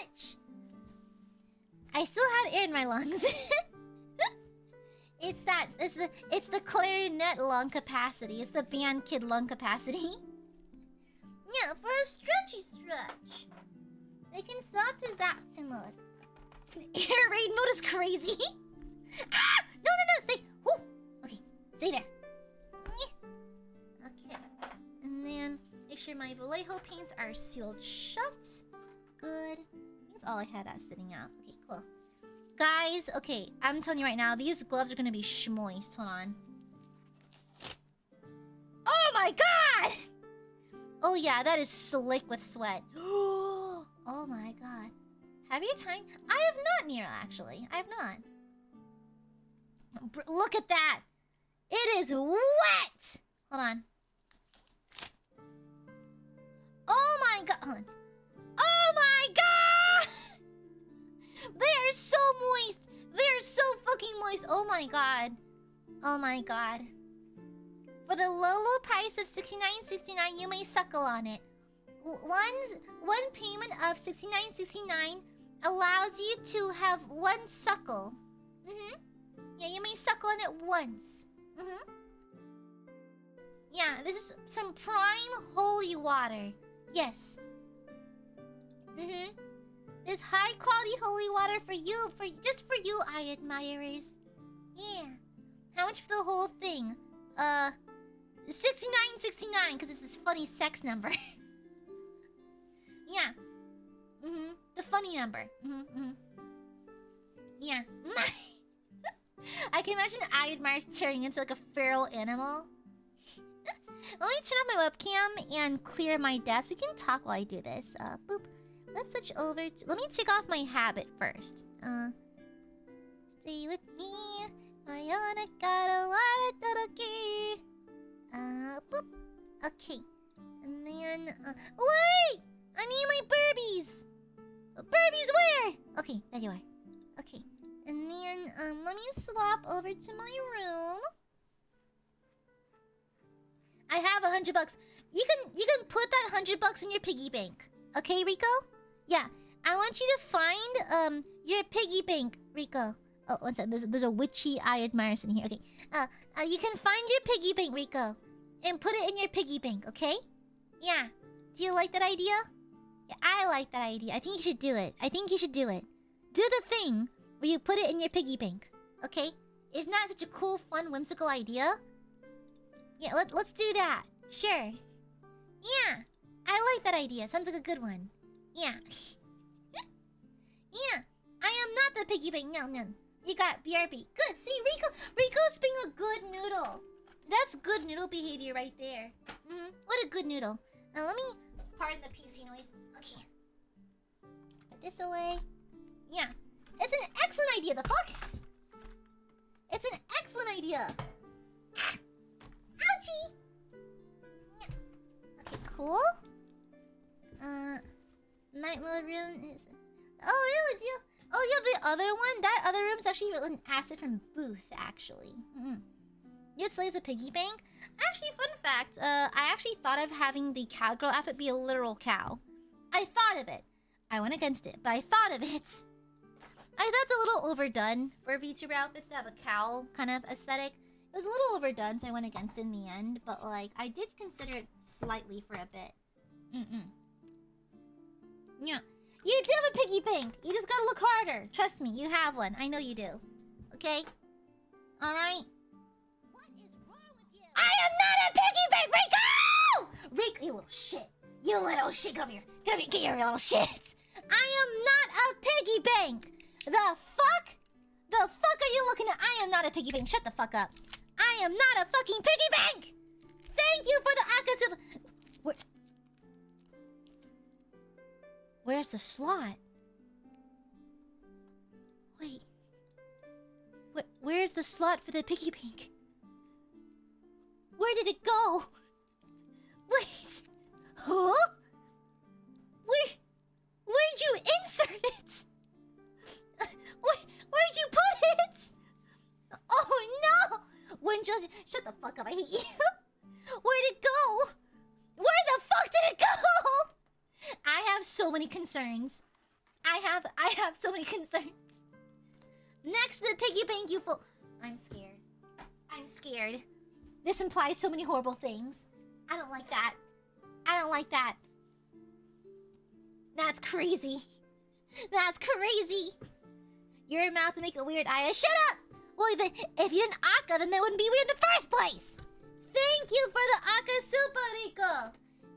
watch! I still had air in my lungs. It's the clarinet lung capacity. It's the band kid lung capacity. Yeah, for a stretchy stretch. I can swap to Zatsu mode. Air raid mode is crazy. Ah! No, stay. Woo! Okay, stay there. Okay. And then make sure my Vallejo paints are sealed shut. Good. That's all I had sitting out. Okay, cool. Guys, okay, I'm telling you right now, these gloves are gonna be schmoist. Hold on. Oh my god! Oh yeah, that is slick with sweat. Oh my god. Have you time? I have not, Nero, actually. I have not. Look at that! It is wet! Hold on. Oh my god! Hold on. Oh my god! They are so moist! They are so fucking moist! Oh my god. Oh my god. For the low price of $69.69, you may suckle on it. One payment of $69.69 allows you to have one suckle. Yeah, you may suckle on it once. Yeah, this is some prime holy water. Yes. This high quality holy water for you, just for you, Aiadmirers. Yeah. How much for the whole thing? $69.69, because it's this funny sex number. Yeah. The funny number. Yeah. I can imagine Aiadmirers turning into like a feral animal. Let me turn off my webcam and clear my desk. We can talk while I do this. Boop. Let's switch over to... Let me take off my habit first. Stay with me. Ayana got a lot of dodoki. Boop. Okay. And then... wait! I need my Burbies! Burbies where? Okay, there you are. Okay. And then, let me swap over to my room. I have $100. You can put that $100 in your piggy bank. Okay, Rico? Yeah. I want you to find, your piggy bank, Rico. Oh, one second. There's a witchy Aiadmirers in here. Okay. You can find your piggy bank, Rico. and put it in your piggy bank, okay? Yeah. Do you like that idea? Yeah, I like that idea. I think you should do it. I think you should do it. Do the thing where you put it in your piggy bank, okay? Isn't that such a cool, fun, whimsical idea? Yeah, let's do that. Sure. Yeah, I like that idea. Sounds like a good one. Yeah. Yeah, I am not the piggy bank. No. You got BRB. Good. See, Rico's being a good noodle. That's good noodle behavior right there. What a good noodle. Now let me pardon the PC noise. Okay. Put this away. Yeah. It's an excellent idea. The fuck? It's an excellent idea. Ah. Ouchie. Okay, cool. Night mode room is... Oh, really? Do you... Oh, yeah, the other one? That other room's actually an asset from Booth, actually. You would say it's a piggy bank? Actually, fun fact, I actually thought of having the cowgirl outfit be a literal cow. I thought of it. I went against it, but I thought of it. I thought it's a little overdone for VTuber outfits to have a cow kind of aesthetic. It was a little overdone, so I went against it in the end. But, like, I did consider it slightly for a bit. Yeah. You do have a piggy bank. You just gotta look harder. Trust me, you have one. I know you do. Okay? Alright? What is wrong with you? I am not a piggy bank, Rico! Rico, you little shit. You little shit. Get over here. Get over here. Get your little shit. I am not a piggy bank. The fuck? The fuck are you looking at? I am not a piggy bank. Shut the fuck up. I am not a fucking piggy bank. Thank you for the Akatsuba. What? Where's the slot? Wait. Where's the slot for the piggy bank? Where did it go? Wait. Huh? Where'd you insert it? Where'd you put it? Oh no! Shut the fuck up, I hate you. Where'd it go? Where the fuck did it go? I have so many concerns. I have so many concerns. Next to the piggy bank, you fool. I'm scared. I'm scared. This implies so many horrible things. I don't like that. I don't like that. That's crazy. That's crazy. Your mouth to make it weird, Aya. Shut up! Well, if you didn't Aka, then that wouldn't be weird in the first place. Thank you for the Aka Super, Rico.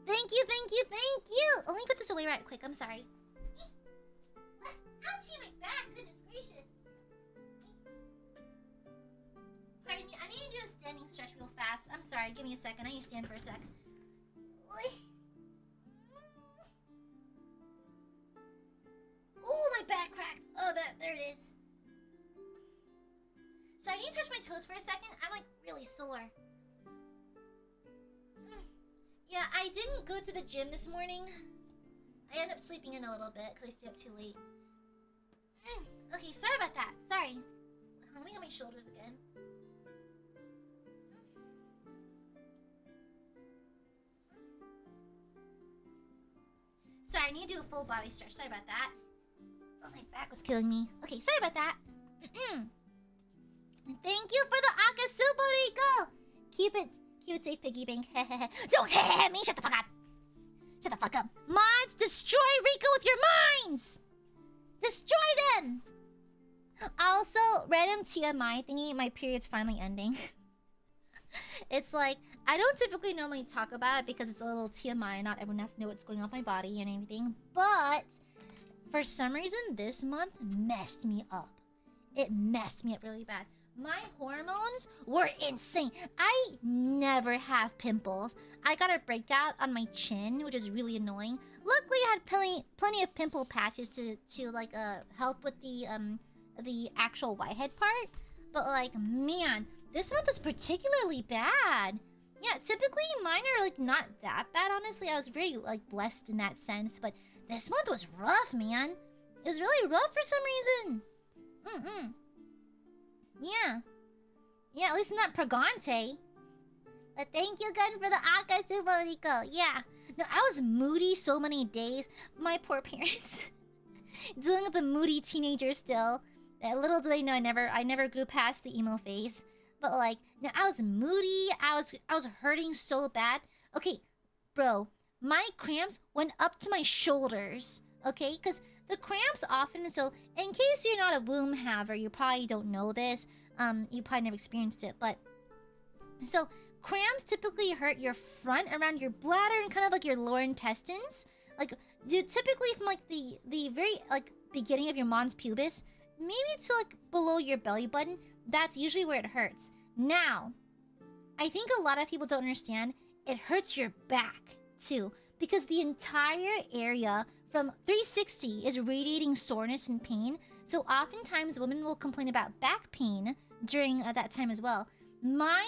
Thank you, thank you, thank you. Let me put this away right quick. I'm sorry. Ouchie, my back. Goodness gracious. Pardon me. I need to do a standing stretch real fast. I'm sorry. Give me a second. I need to stand for a sec. Oh, my back cracked. Oh, there it is. So I need to touch my toes for a second. I'm like really sore. Yeah, I didn't go to the gym this morning. I ended up sleeping in a little bit because I stayed up too late. Okay, sorry about that. Sorry. Let me get my shoulders again. Sorry, I need to do a full body stretch. Sorry about that. Oh, my back was killing me. Okay, sorry about that. Thank you for the Akasubo, Rico! Keep it safe, piggy bank. Don't me! Shut the fuck up! Shut the fuck up. Mods, destroy Rico with your minds! Destroy them! Also, random TMI thingy, my period's finally ending. It's like, I don't typically normally talk about it because it's a little TMI. Not everyone has to know what's going on with my body and everything. But, for some reason, this month messed me up. It messed me up really bad. My hormones were insane. I never have pimples. I got a breakout on my chin, which is really annoying. Luckily, I had plenty of pimple patches to like help with the actual whitehead part. But like, man, this month was particularly bad. Yeah, typically mine are like not that bad, honestly. I was very like blessed in that sense, but this month was rough, man. It was really rough for some reason. Yeah. Yeah, at least not Pregante. But thank you again for the Akasubo, Rico. Yeah. No, I was moody so many days. My poor parents. Dealing with a moody teenager still. Little do they know I never grew past the emo phase. But like, now I was moody. I was hurting so bad. Okay, bro, my cramps went up to my shoulders. Okay, because the cramps often. So in case you're not a womb haver, you probably don't know this. You probably never experienced it, but so cramps typically hurt your front around your bladder and kind of like your lower intestines. Like, dude, typically from like the very like beginning of your mons pubis, maybe to like below your belly button. That's usually where it hurts. Now, I think a lot of people don't understand. It hurts your back too, because the entire area from 360 is radiating soreness and pain. So oftentimes women will complain about back pain during that time as well. Mine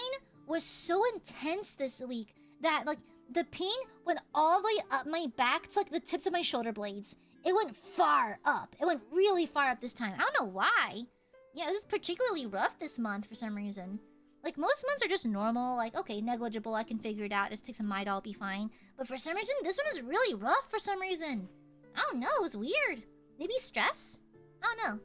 was so intense this week that like the pain went all the way up my back to like the tips of my shoulder blades. It went far up. It went really far up this time. I don't know why. Yeah, this is particularly rough this month for some reason. Like, most months are just normal. Like, okay, negligible. I can figure it out. Just take some Midol, I'll be fine. But for some reason, this one is really rough for some reason. I don't know. It was weird. Maybe stress? I don't know.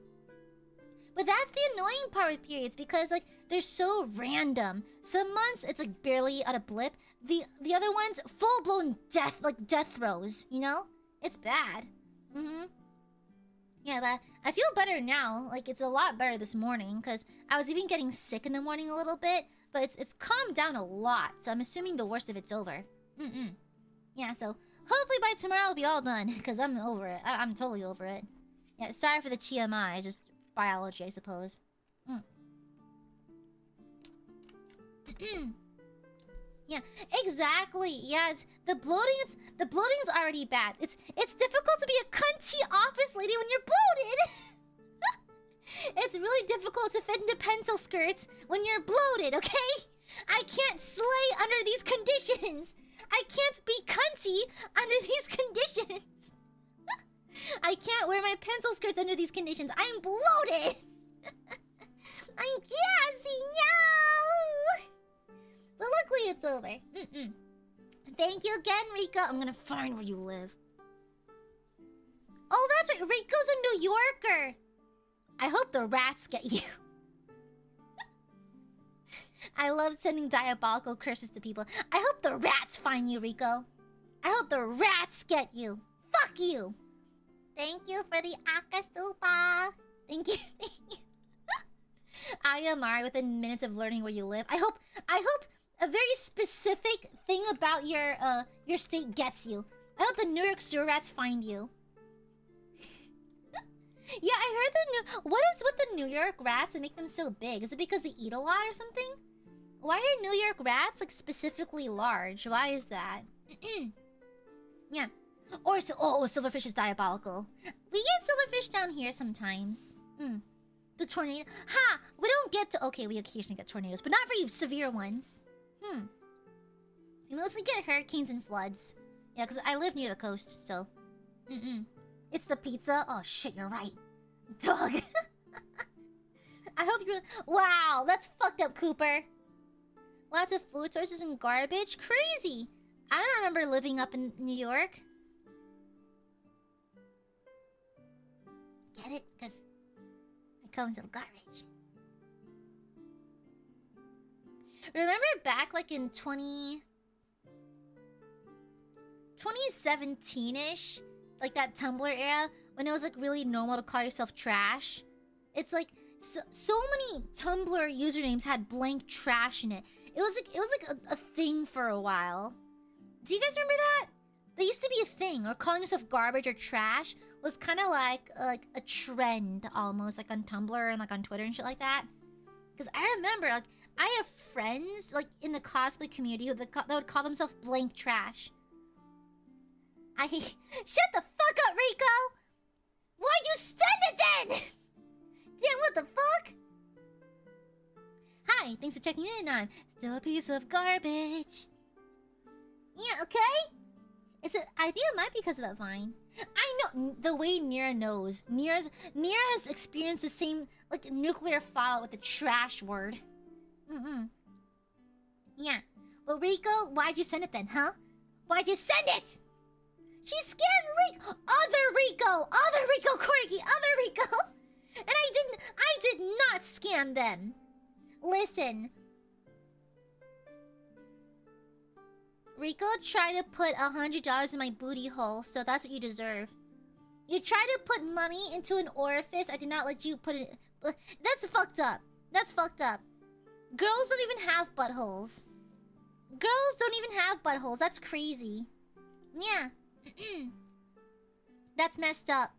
But that's the annoying part with periods because, like, they're so random. Some months, it's, like, barely at a blip. The other ones, full-blown death, like, death throes, you know? It's bad. Mm-hmm. Yeah, but I feel better now. Like, it's a lot better this morning, because I was even getting sick in the morning a little bit, but it's calmed down a lot, so I'm assuming the worst of it's over. Yeah, so hopefully by tomorrow it'll be all done, because I'm over it. I'm totally over it. Yeah, sorry for the TMI, just biology, I suppose. Yeah, exactly. Yeah, the bloating's already bad. It's difficult to be a cunty office lady when you're bloated. It's really difficult to fit into pencil skirts when you're bloated, okay? I can't slay under these conditions. I can't be cunty under these conditions. I can't wear my pencil skirts under these conditions. I'm bloated. I'm gassy now. But luckily it's over. Thank you again, Rico. I'm gonna find where you live. Oh, that's right. Rico's a New Yorker. I hope the rats get you. I love sending diabolical curses to people. I hope the rats find you, Rico. I hope the rats get you. Fuck you. Thank you for the akasupa. Thank you. Amare within minutes of learning where you live. I hope a very specific thing about your state gets you. I hope the New York sewer rats find you. Yeah, I heard what is with the New York rats that make them so big? Is it because they eat a lot or something? Why are New York rats like specifically large? Why is that? Yeah. Or silverfish is diabolical. We get silverfish down here sometimes. The tornado. Ha! We don't get to. Okay, we occasionally get tornadoes, but not very severe ones. We mostly get hurricanes and floods. Yeah, because I live near the coast, so. It's the pizza. Oh shit, you're right. Dog. I hope you're. Wow, that's fucked up, Cooper. Lots of food sources and garbage. Crazy. I don't remember living up in New York. Get it? Because it comes in garbage. Remember back like in 2017-ish? Like that Tumblr era? When it was like really normal to call yourself trash? It's like so many Tumblr usernames had blank trash in it. It was like a thing for a while. Do you guys remember that? There used to be a thing, or calling yourself garbage or trash was kind of like a trend almost, like on Tumblr and like on Twitter and shit like that. Because I remember, like, I have friends like in the cosplay community that would call themselves blank trash. Shut the fuck up, Rico! Why'd you spend it then? Damn, what the fuck? Hi, thanks for checking in. I'm still a piece of garbage. Yeah, okay? I think it might be because of that vine. I know the way Nira knows. Nira has experienced the same like nuclear fallout with the trash word. Yeah. Well, Rico, why'd you send it then, huh? Why'd you send it? She scammed Rico! Other Rico Corgi! Other Rico! And I did not scam them. Listen, Rico tried to put $100 in my booty hole, so that's what you deserve. You tried to put money into an orifice. I did not let you put it. That's fucked up. That's fucked up. Girls don't even have buttholes. Girls don't even have buttholes. That's crazy. Yeah. That's messed up.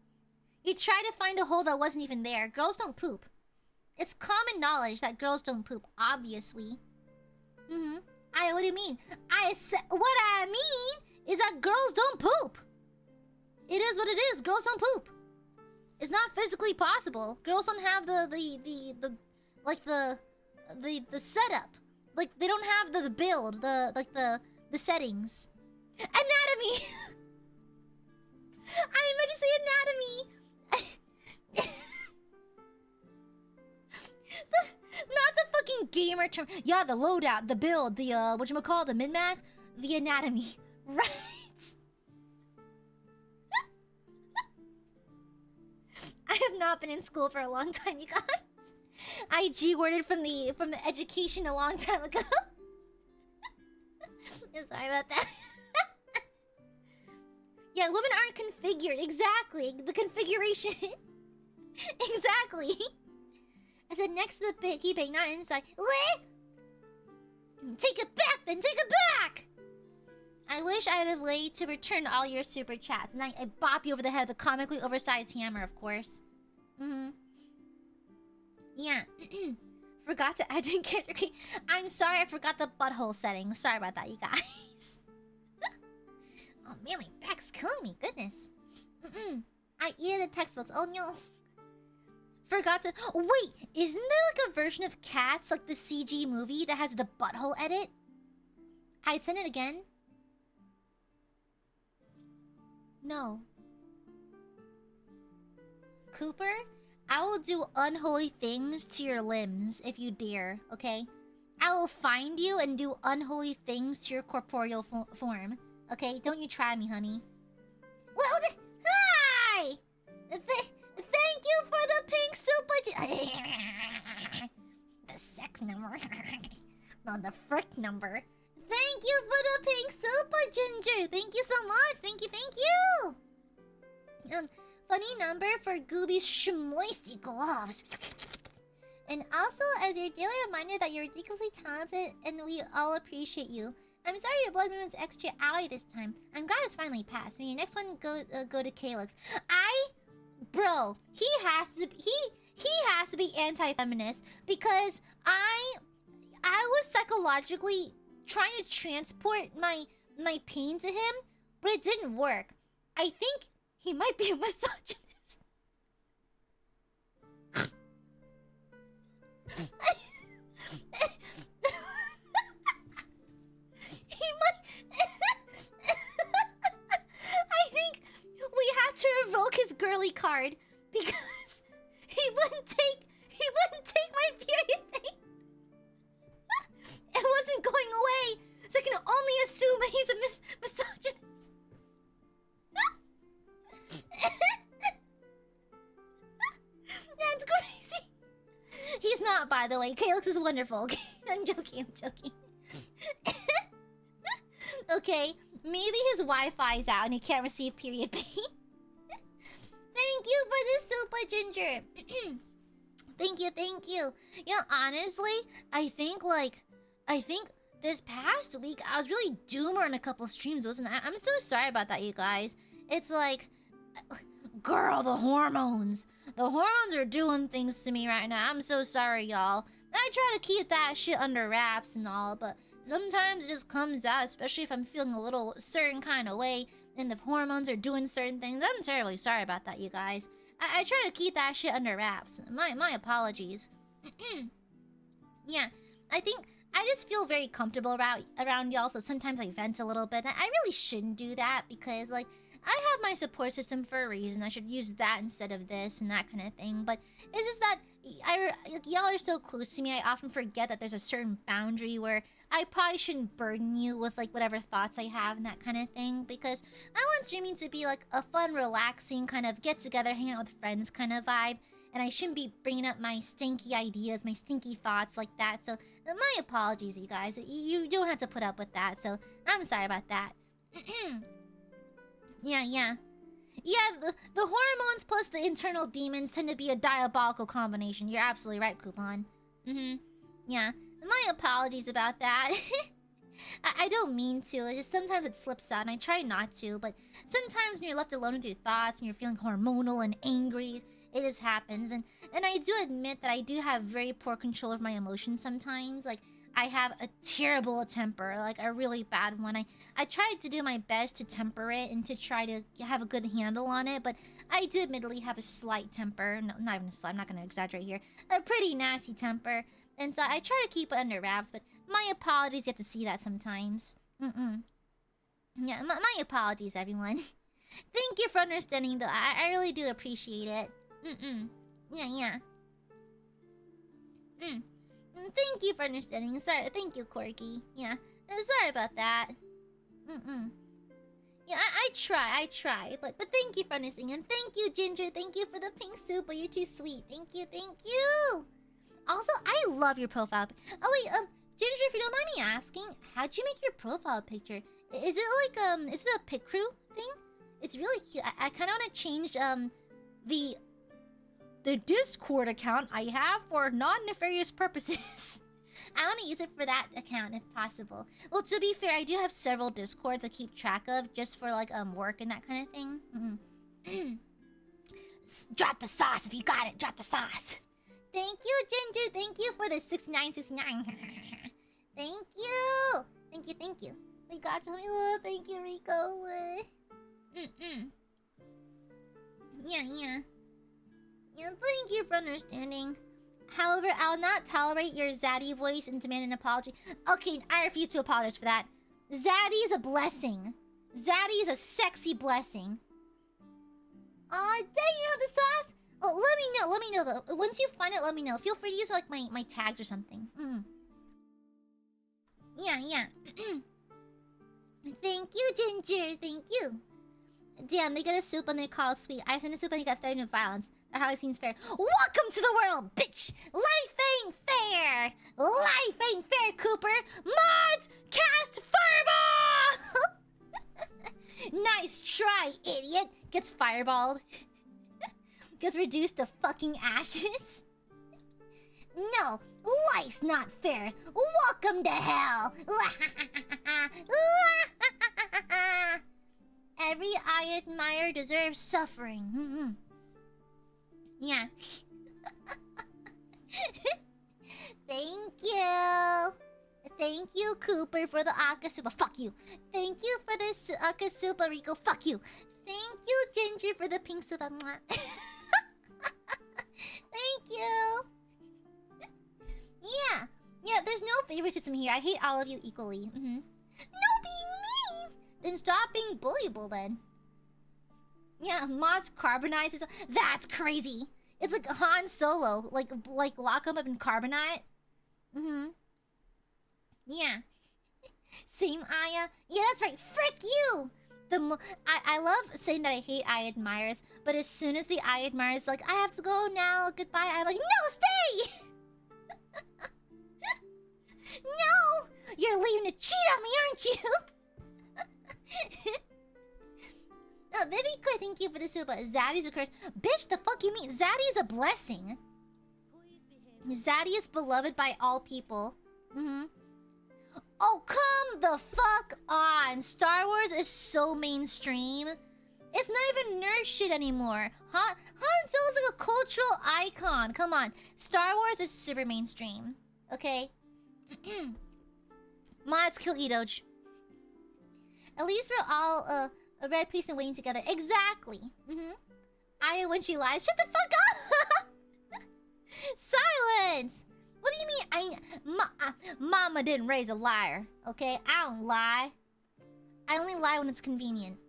You tried to find a hole that wasn't even there. Girls don't poop. It's common knowledge that girls don't poop, obviously. What do you mean? What I mean is that girls don't poop. It is what it is. Girls don't poop. It's not physically possible. Girls don't have the setup. Like they don't have the build, the settings. Anatomy. I meant to say anatomy. Not the fucking gamer term. Yeah, the loadout, the build, the whatchamacallit, the min-max, the anatomy. Right. I have not been in school for a long time, you guys. I G-worded from the education a long time ago. Sorry about that. Yeah, women aren't configured. Exactly. The configuration. Exactly. I said next to the piggy bank, not inside. What? Take it back, then take it back! I wish I had a way to return all your super chats. And I bop you over the head with a comically oversized hammer, of course. Yeah. Forgot to add in character. I'm sorry, I forgot the butthole settings. Sorry about that, you guys. Oh man, my back's killing me. Goodness. I eat the textbooks. Oh no. Forgot to. Wait, isn't there like a version of Cats, like the CG movie, that has the butthole edit? I'd send it again. No. Cooper, I will do unholy things to your limbs if you dare, okay? I will find you and do unholy things to your corporeal form. Okay? Don't you try me, honey. Well, hi! Thank you for the pink super... The sex number. No, the frick number. Thank you for the pink super ginger. Thank you so much. Thank you, thank you. Funny number for Gooby's schmoisty gloves. And also as your daily reminder that you're ridiculously talented and we all appreciate you. I'm sorry your blood moon's extra owie this time. I'm glad it's finally passed. I mean, your next one go to Calyx. Bro, he has to be anti-feminist because I was psychologically trying to transport my pain to him, but it didn't work. I think he might be a misogynist. He might. I think we had to revoke his girly card because he wouldn't take my period pain. It wasn't going away, so I can only assume that he's a misogynist. That's crazy. He's not, by the way. Calyx is wonderful. Okay, I'm joking. Okay, maybe his Wi-Fi's out and he can't receive period pain. Thank you for this super ginger. Thank you. You know, honestly, I think this past week I was really doomer in a couple streams, wasn't I? I'm so sorry about that, you guys. It's like, girl, the hormones. The hormones are doing things to me right now. I'm so sorry, y'all. I try to keep that shit under wraps and all, but sometimes it just comes out, especially if I'm feeling a little certain kind of way and the hormones are doing certain things. I'm terribly sorry about that, you guys. I try to keep that shit under wraps. My apologies. Yeah, I think I just feel very comfortable around y'all, so sometimes I vent a little bit. I really shouldn't do that because, like, I have my support system for a reason. I should use that instead of this and that kind of thing. But it's just that y'all are so close to me. I often forget that there's a certain boundary where I probably shouldn't burden you with like whatever thoughts I have and that kind of thing. Because I want streaming to be like a fun, relaxing kind of get together, hang out with friends kind of vibe. And I shouldn't be bringing up my stinky ideas, my stinky thoughts like that. So my apologies, you guys. You don't have to put up with that. So I'm sorry about that. Yeah. Yeah, the hormones plus the internal demons tend to be a diabolical combination. You're absolutely right, Coupon. Yeah. My apologies about that. I don't mean to. It's just sometimes it slips out, and I try not to. But sometimes when you're left alone with your thoughts, and you're feeling hormonal and angry, it just happens. And I do admit that I do have very poor control of my emotions sometimes. Like, I have a terrible temper, like a really bad one. I tried to do my best to temper it and to try to have a good handle on it, but I do admittedly have a slight temper. No, not even a slight, I'm not going to exaggerate here. A pretty nasty temper. And so I try to keep it under wraps, but my apologies, you have to see that sometimes. Yeah, my apologies, everyone. Thank you for understanding, though. I really do appreciate it. Yeah. Thank you for understanding. Sorry, thank you, Corky. Yeah, sorry about that. Yeah, I try, but thank you for understanding. And thank you, Ginger. Thank you for the pink soup, but you're too sweet. Thank you. Also, I love your profile. Oh wait, Ginger, if you don't mind me asking, how'd you make your profile picture? Is it like is it a pic crew thing? It's really cute. I kind of want to change the Discord account I have for non-nefarious purposes. I want to use it for that account if possible. Well, to be fair, I do have several Discords I keep track of just for like work and that kind of thing. Drop the sauce if you got it. Drop the sauce. Thank you, Ginger. Thank you for the 6969. Thank you. We got you. Thank you, Rico. Yeah, thank you for understanding. However, I'll not tolerate your Zaddy voice and demand an apology. Okay, I refuse to apologize for that. Zaddy is a blessing. Zaddy is a sexy blessing. Dang, you have the sauce? Oh, let me know though. Once you find it, let me know. Feel free to use like my tags or something. Yeah. Thank you, Ginger. Thank you. Damn, they got a soup and they're called sweet. I sent a soup and you got threatened with violence. That hardly seems fair. Welcome to the world, bitch! Life ain't fair! Life ain't fair, Cooper! Mods, cast fireball! Nice try, idiot! Gets fireballed. Gets reduced to fucking ashes. No, life's not fair. Welcome to hell. Every Aiadmirer deserves suffering. Yeah. Thank you, Cooper, for the Akasuba. Fuck you. Thank you for this Akasuba, Rico. Fuck you. Thank you, Ginger, for the pink suba. Thank you. Yeah, there's no favoritism here. I hate all of you equally. No being mean. Then stop being bullyable then. Yeah, mods carbonizes. That's crazy. It's like Han Solo, like lock him up in carbonite. Yeah. Same Aya. Yeah, that's right. Frick you. I love saying that I hate Aiadmirers, but as soon as the Aiadmirers like, I have to go now, goodbye, I'm like, no, stay! No! You're leaving to cheat on me, aren't you? Oh, baby, thank you for the super. Zaddy's a curse. Bitch, the fuck you mean? Zaddy is a blessing. Zaddy is beloved by all people. Oh, come the fuck on. Star Wars is so mainstream. It's not even nerd shit anymore. Han Solo's like a cultural icon. Come on. Star Wars is super mainstream. Okay? Mods kill Edoge. At least we're all a red piece and waiting together. Exactly. Aya when she lies. Shut the fuck up! Silence! What do you mean Mama didn't raise a liar, okay? I don't lie. I only lie when it's convenient.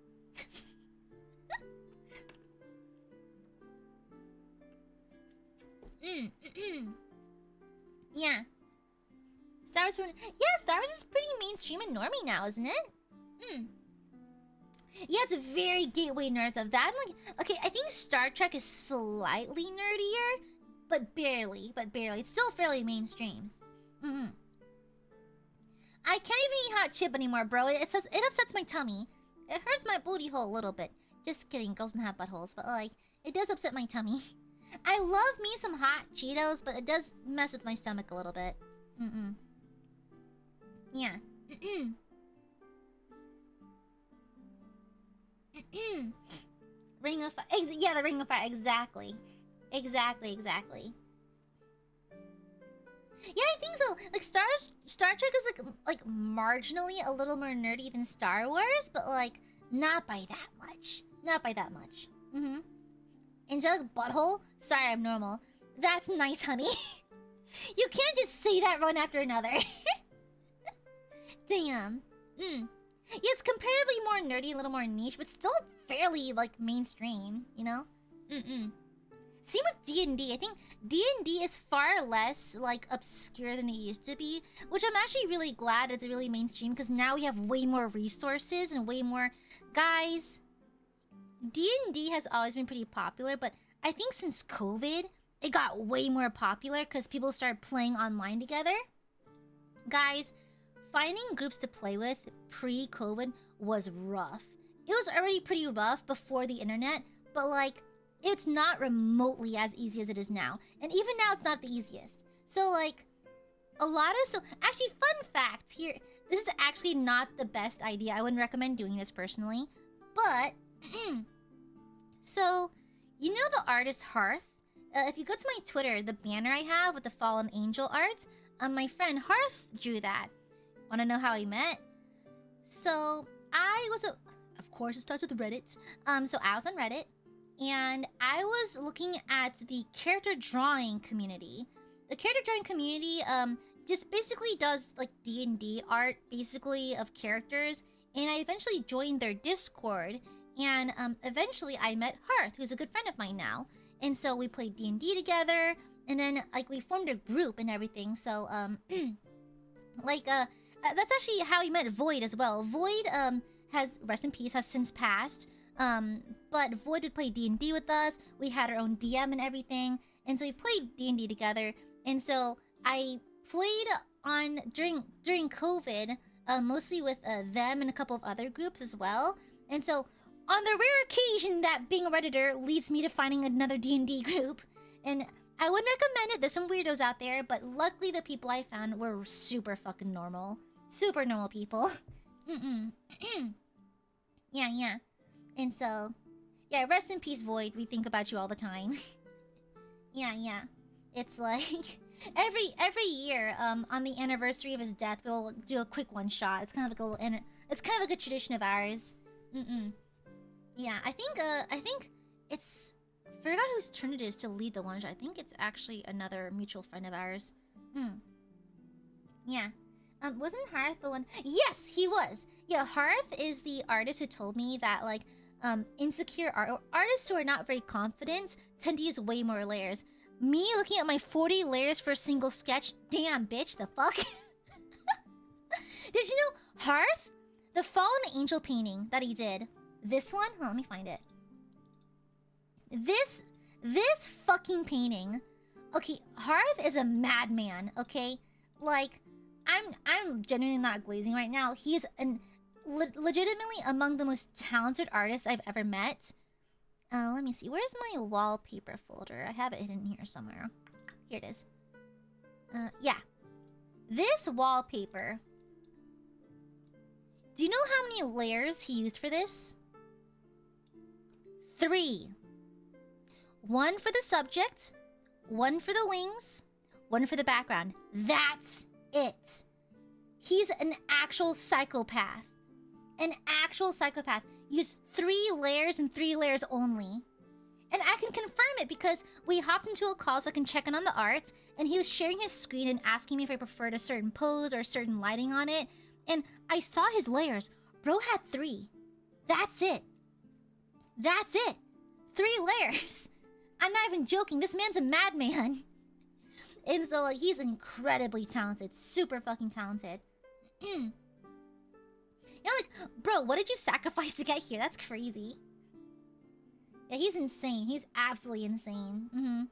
Yeah. Star Wars is pretty mainstream and normie now, isn't it? Yeah, it's a very gateway nerds of that. Like, okay, I think Star Trek is slightly nerdier, but barely. It's still fairly mainstream. I can't even eat hot chip anymore, bro. It upsets my tummy. It hurts my booty hole a little bit. Just kidding, girls don't have buttholes, but like, it does upset my tummy. I love me some hot Cheetos, but it does mess with my stomach a little bit. Yeah. Ring of Fire. Yeah, the Ring of Fire. Exactly. Exactly. Yeah, I think so. Like Star Trek is like marginally a little more nerdy than Star Wars, but like not by that much. Not by that much. Angelic butthole? Sorry, I'm normal. That's nice, honey. You can't just say that one after another. Damn. Yeah, it's comparatively more nerdy, a little more niche, but still fairly like mainstream, you know? Same with D&D. I think D&D is far less like obscure than it used to be, which I'm actually really glad it's really mainstream because now we have way more resources and way more guys. D&D has always been pretty popular, but I think since COVID, it got way more popular because people started playing online together. Guys, finding groups to play with pre-COVID was rough. It was already pretty rough before the internet, but like, it's not remotely as easy as it is now. And even now, it's not the easiest. So like, actually, fun fact here. This is actually not the best idea. I wouldn't recommend doing this personally. But, so, you know the artist Hearth? If you go to my Twitter, the banner I have with the Fallen Angel art, my friend Hearth drew that. Want to know how he met? So, of course it starts with Reddit. So I was on Reddit, and I was looking at the character drawing community. The character drawing community, just basically does, like, D&D art, basically, of characters. And I eventually joined their Discord, and eventually I met Hearth, who's a good friend of mine now. And so we played D&D together, and then, like, we formed a group and everything. So, that's actually how we met Void as well. Void, has, rest in peace, has since passed. But Void would play D&D with us. We had our own DM and everything. And so we played D&D together. And so I played on, during COVID, mostly with them and a couple of other groups as well. And so on the rare occasion that being a Redditor leads me to finding another D&D group. And I wouldn't recommend it. There's some weirdos out there. But luckily the people I found were super fucking normal. Super normal people. Yeah. And so, yeah, rest in peace, Void. We think about you all the time. Yeah. It's like every year, on the anniversary of his death, we'll do a quick one shot. It's kind of like a little it's kind of like a tradition of ours. Yeah, I think it's, I forgot whose turn it is to lead the one shot. I think it's actually another mutual friend of ours. Yeah. Wasn't Hearth the one? Yes, he was. Yeah, Hearth is the artist who told me that, like, insecure artists who are not very confident tend to use way more layers. Me looking at my 40 layers for a single sketch? Damn, bitch, the fuck? Did you know Hearth? The Fallen Angel painting that he did. This one? Let me find it. This fucking painting. Okay, Hearth is a madman, okay? Like, I'm genuinely not glazing right now. He is legitimately among the most talented artists I've ever met. Let me see. Where's my wallpaper folder? I have it hidden here somewhere. Here it is. Yeah. This wallpaper. Do you know how many layers he used for this? 3. 1 for the subject, 1 for the wings, 1 for the background. That's it. He's an actual psychopath. An actual psychopath. Used 3 layers and 3 layers only. And I can confirm it because we hopped into a call so I can check in on the art, and he was sharing his screen and asking me if I preferred a certain pose or a certain lighting on it. And I saw his layers. Bro had 3. That's it. That's it. 3 layers. I'm not even joking. This man's a madman. And so, like, he's incredibly talented. Super fucking talented. Yeah, like, bro, what did you sacrifice to get here? That's crazy. Yeah, he's insane. He's absolutely insane.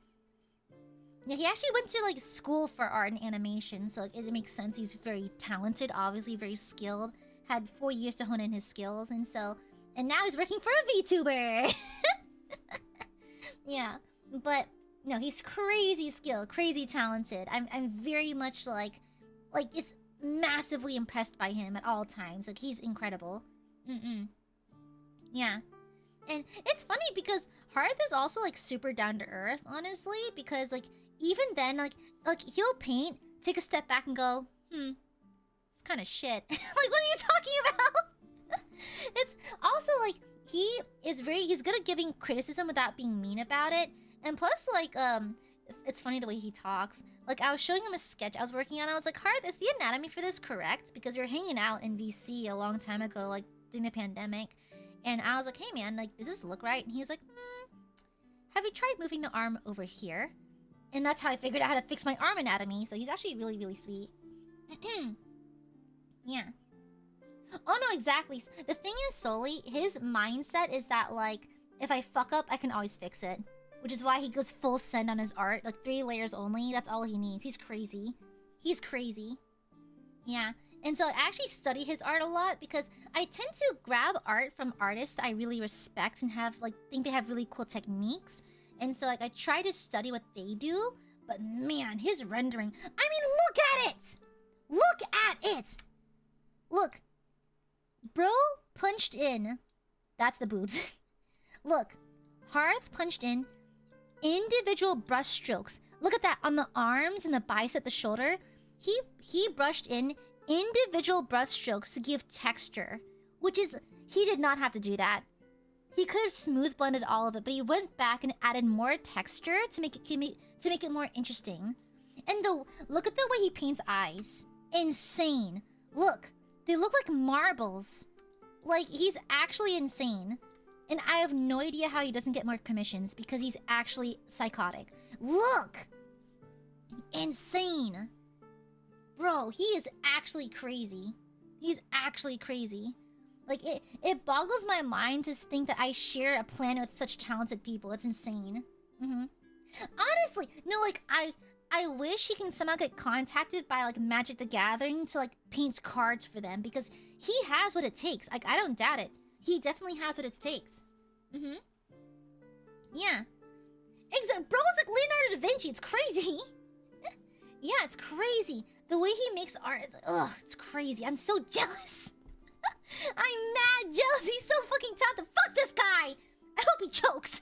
Yeah, he actually went to like school for art and animation, so like, it makes sense. He's very talented, obviously very skilled. Had 4 years to hone in his skills, and now he's working for a VTuber. Yeah, but no, he's crazy skilled, crazy talented. I'm very much like just massively impressed by him at all times. Like he's incredible. Yeah. And it's funny because Hearth is also like super down to earth, honestly, because like even then like he'll paint, take a step back and go, it's kind of shit. Like what are you talking about? It's also like he's good at giving criticism without being mean about it. And plus like it's funny the way he talks. Like I was showing him a sketch I was working on. I was like, Hearth, is the anatomy for this correct? Because we were hanging out in VC a long time ago, like during the pandemic. And I was like, hey man, like, does this look right? And he's like, have you tried moving the arm over here? And that's how I figured out how to fix my arm anatomy. So he's actually really, really sweet. Yeah. Oh no, exactly. The thing is, Soli, his mindset is that, like, if I fuck up, I can always fix it. Which is why he goes full send on his art. Like, 3 layers only. That's all he needs. He's crazy. He's crazy. Yeah. And so I actually study his art a lot because I tend to grab art from artists I really respect and have like think they have really cool techniques. And so like I try to study what they do, but man, his rendering. I mean, look at it. Look at it. Look. Bro punched in. That's the boobs. Look. Hearth punched in individual brush strokes. Look at that on the arms and the bicep, the shoulder. He brushed in individual brush strokes to give texture, which is he did not have to do that. He could have smooth blended all of it, but he went back and added more texture to make it more interesting. And look at the way he paints eyes. Insane. Look, they look like marbles. Like he's actually insane. And I have no idea how he doesn't get more commissions because he's actually psychotic. Look! Insane. Bro, he is actually crazy. He's actually crazy. Like, it boggles my mind to think that I share a planet with such talented people. It's insane. Honestly, no, like, I wish he can somehow get contacted by, like, Magic the Gathering to, like, paint cards for them. Because he has what it takes. Like, I don't doubt it. He definitely has what it takes. Yeah. Exactly. Bro's like Leonardo da Vinci. It's crazy. Yeah, it's crazy. The way he makes art, it's crazy. I'm so jealous. I'm mad jealous. He's so fucking talented. Fuck this guy. I hope he chokes.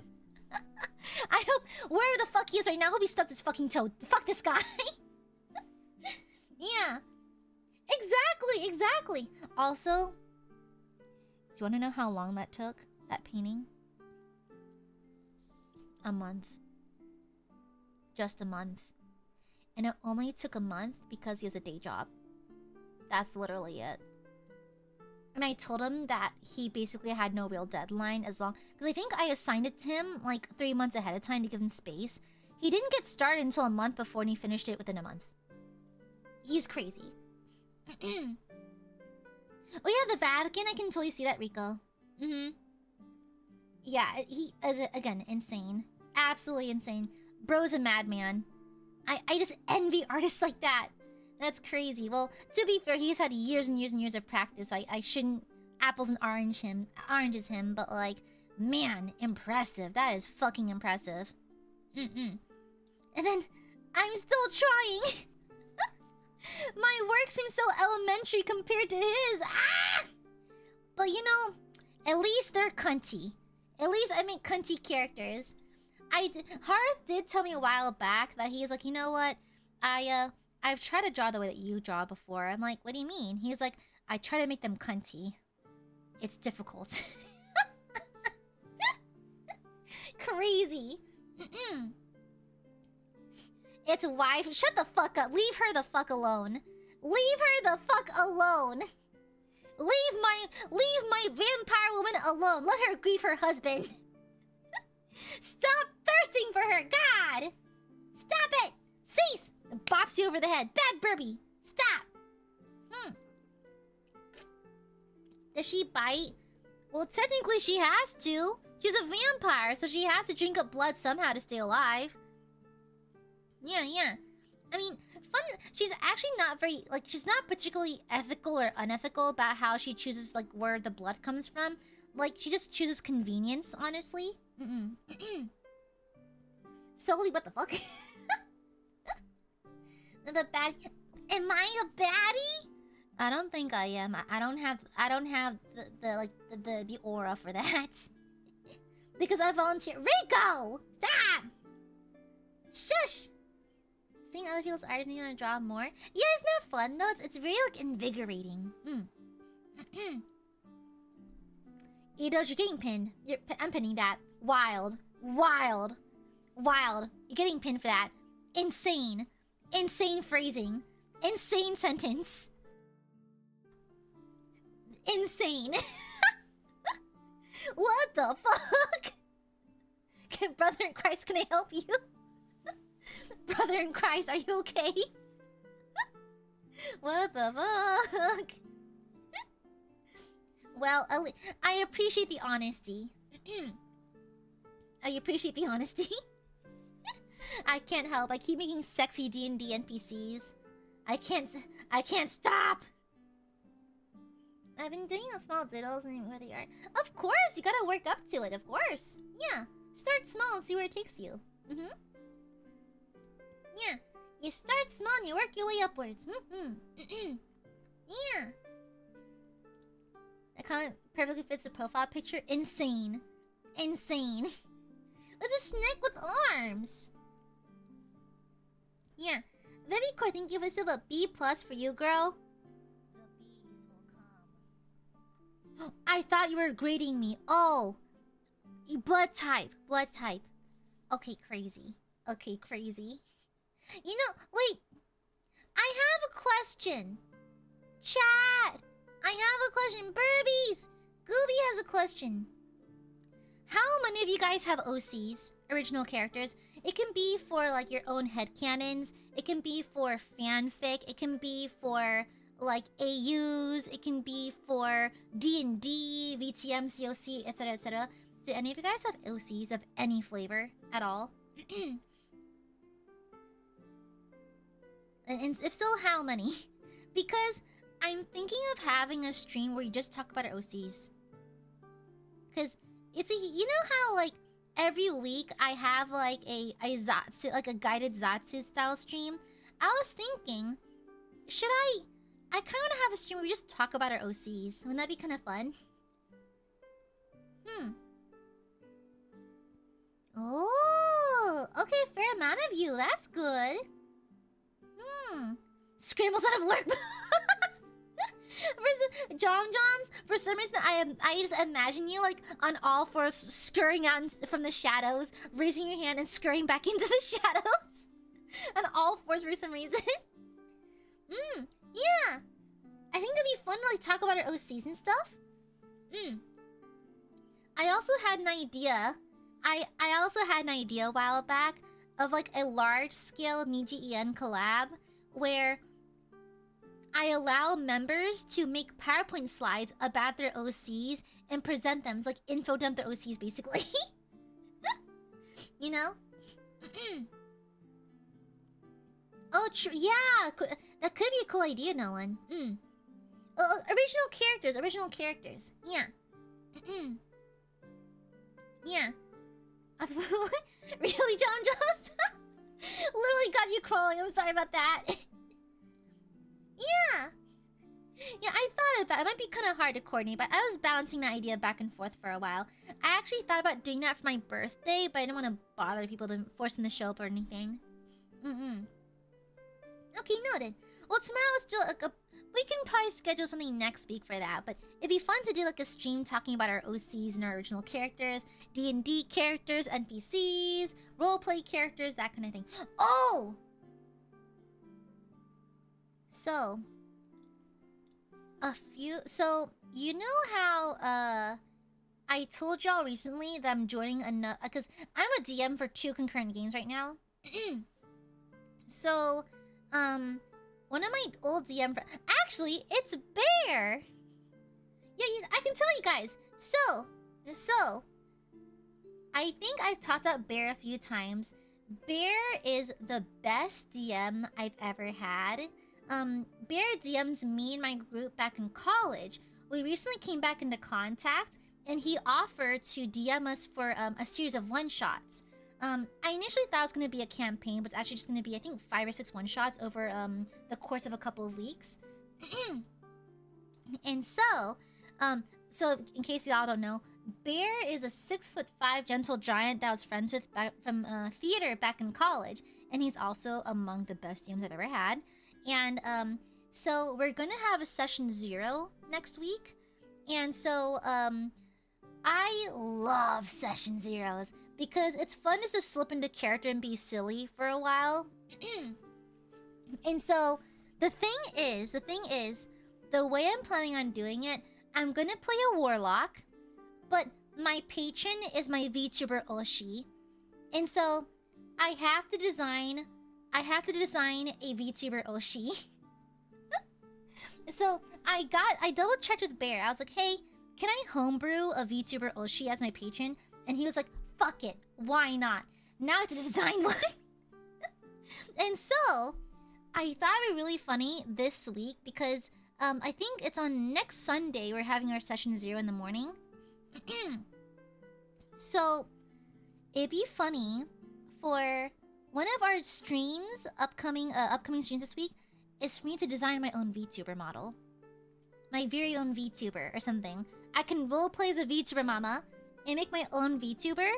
I hope, wherever the fuck he is right now, I hope he stubs his fucking toe. Fuck this guy. Yeah. Exactly. Also, do you want to know how long that took? That painting? A month. Just a month. And it only took a month because he has a day job. That's literally it. And I told him that he basically had no real deadline as long... Because I think I assigned it to him like 3 months ahead of time to give him space. He didn't get started until a month before and he finished it within a month. He's crazy. Oh yeah, the Vatican. I can totally see that, Rico. Yeah, he... again, insane. Absolutely insane. Bro's a madman. I just envy artists like that. That's crazy. Well, to be fair, he's had years and years and years of practice, so I shouldn't apples and oranges him, but like, man, impressive. That is fucking impressive. And then, I'm still trying. My work seems so elementary compared to his. Ah! But you know, at least they're cunty. At least I make cunty characters. Hearth did tell me a while back that he's like, you know what? I've tried to draw the way that you draw before. I'm like, what do you mean? He's like, I try to make them cunty. It's difficult. Crazy. It's wife. Shut the fuck up. Leave her the fuck alone. Leave her the fuck alone. Leave my vampire woman alone. Let her grieve her husband. Stop thirsting for her. God. Stop it. Cease. And bops you over the head. Bad Burby. Stop. Does she bite? Well, technically she has to. She's a vampire, so she has to drink up blood somehow to stay alive. Yeah, yeah. I mean, fun. She's actually not very like. She's not particularly ethical or unethical about how she chooses like where the blood comes from. Like she just chooses convenience, honestly. Solely, what the fuck? The bad. Am I a baddie? I don't think I am. I don't have. I don't have the aura for that. Because I volunteer. Rico, stop. Shush. Seeing other people's art and you want to draw more. Yeah, it's not fun though. It's very like invigorating. Edo, you're getting pinned. I'm pinning that. Wild. Wild. Wild. You're getting pinned for that. Insane. Insane phrasing. Insane sentence. Insane. What the fuck? Brother in Christ, can I help you? Brother in Christ, are you okay? What the fuck? Well, I appreciate the honesty. I appreciate the honesty. I can't help. I keep making sexy D&D NPCs. I can't stop. I've been doing small doodles and where they are. Of course, you gotta work up to it. Of course, yeah. Start small and see where it takes you. Yeah, you start small and you work your way upwards. Yeah. That comment perfectly fits the profile picture. Insane. Insane. That's a snake with arms. Yeah. Vivicore, thank you for still a B+ for you, girl. The bees will come. I thought you were grading me. Oh. Blood type. Blood type. Okay, crazy. Okay, crazy. You know, wait. I have a question. Chat. I have a question. Burbies. Gooby has a question. How many of you guys have OCs? Original characters? It can be for like your own headcanons. It can be for fanfic. It can be for like AUs. It can be for D&D, VTM, COC, etc, etc. Do any of you guys have OCs of any flavor at all? And if so, how many? Because I'm thinking of having a stream where you just talk about our OCs. Because it's a, you know how like every week I have like a Zatsu, like a guided Zatsu style stream. I was thinking, should I kind of want to have a stream where we just talk about our OCs. Wouldn't that be kind of fun? Oh, okay, fair amount of you. That's good. Scrambles out of work. Jom Joms, for some reason I just imagine you like on all fours scurrying out from the shadows, raising your hand and scurrying back into the shadows. On all fours for some reason. Yeah. I think it'd be fun to like talk about our OCs and stuff. I also had an idea. I also had an idea a while back of like a large scale Nijisanji collab where I allow members to make PowerPoint slides about their OCs and present them. It's like info dump their OCs basically. You know? Oh, true. Yeah, that could be a cool idea, Nolan. Original characters. Original characters. Yeah. Yeah. Really, John Jones? Literally got you crawling. I'm sorry about that. Yeah. Yeah, I thought of that. It might be kind of hard to coordinate, but I was bouncing that idea back and forth for a while. I actually thought about doing that for my birthday, but I didn't want to bother people to force them to show up or anything. Okay, noted. Well, tomorrow let's do like a... We can probably schedule something next week for that, but it'd be fun to do like a stream talking about our OCs and our original characters, D&D characters, NPCs, roleplay characters, that kind of thing. Oh! So, so you know how I told y'all recently that I'm joining another, because I'm a DM for 2 concurrent games right now. So, one of my old DM friends, actually, it's Bear. Yeah, I can tell you guys. So, I think I've talked about Bear a few times. Bear is the best DM I've ever had. Bear DMs me and my group back in college. We recently came back into contact, and he offered to DM us for a series of one-shots. I initially thought it was going to be a campaign, but it's actually just going to be, I think, 5 or 6 one-shots over the course of a couple of weeks. And so in case y'all don't know, Bear is a 6'5" gentle giant that I was friends with from theater back in college, and he's also among the best DMs I've ever had. And so we're gonna have a session 0 next week, and so I love session 0s because it's fun just to slip into character and be silly for a while. And so the thing is, the way I'm planning on doing it, I'm gonna play a warlock, but my patron is my VTuber Oshi, and so I have to design a VTuber Oshi. So I double checked with Bear. I was like, hey, can I homebrew a VTuber Oshi as my patron? And he was like, fuck it, why not? Now I have to design one. And so I thought it would be really funny this week because I think it's on next Sunday we're having our session 0 in the morning. So it'd be funny for one of our streams, upcoming streams this week, is for me to design my own VTuber model. My very own VTuber or something. I can roleplay as a VTuber mama and make my own VTuber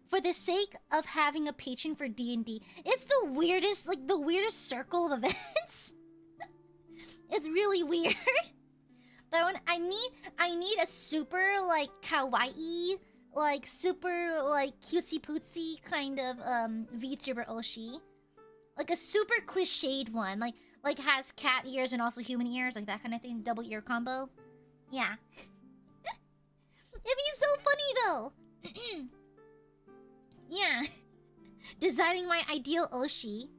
for the sake of having a patron for D&D. It's the weirdest, the weirdest circle of events. It's really weird. But I need a super, kawaii, super, cutesy pootsy kind of, VTuber Oshi. Like a super cliched one, like has cat ears and also human ears, like that kind of thing, double ear combo. Yeah. It'd be so funny though. Yeah. Designing my ideal Oshi.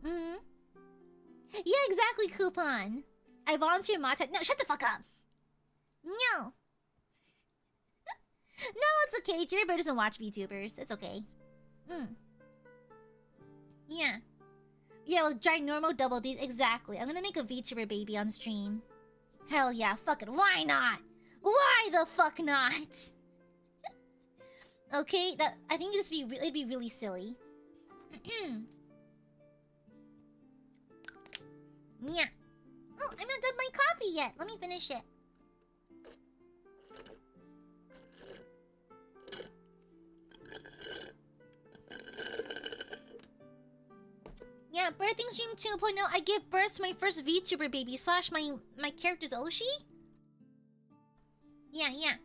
Yeah, exactly, Coupon. I volunteer matcha. No, shut the fuck up. No. No, it's okay. Jerry Bear doesn't watch VTubers. It's okay. Yeah. Yeah, with ginormo double Ds. Exactly. I'm gonna make a VTuber baby on stream. Hell yeah. Fuck it. Why not? Why the fuck not? Okay, I think it'd be really silly. Yeah. Oh, I'm not done my coffee yet. Let me finish it. Yeah, birthing stream 2.0. I give birth to my first VTuber baby / my character's Oshi. Yeah.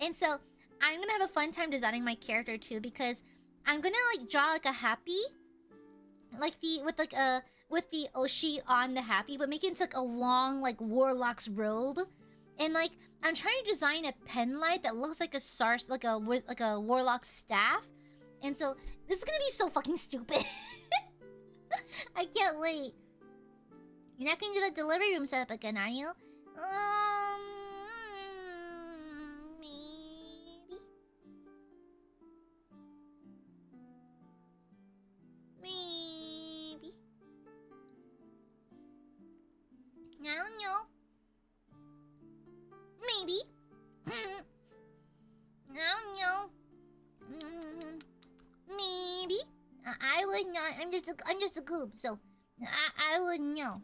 And so I'm gonna have a fun time designing my character too because I'm gonna draw a happy, with the Oshi on the happy, but make it into a long warlock's robe, and I'm trying to design a pen light that looks like a warlock's staff, and so this is gonna be so fucking stupid. I can't wait. You're not gonna do the delivery room setup again, are you? Maybe. I don't know. Maybe. I don't know. Maybe. I would not. I'm just a goob, so I wouldn't know.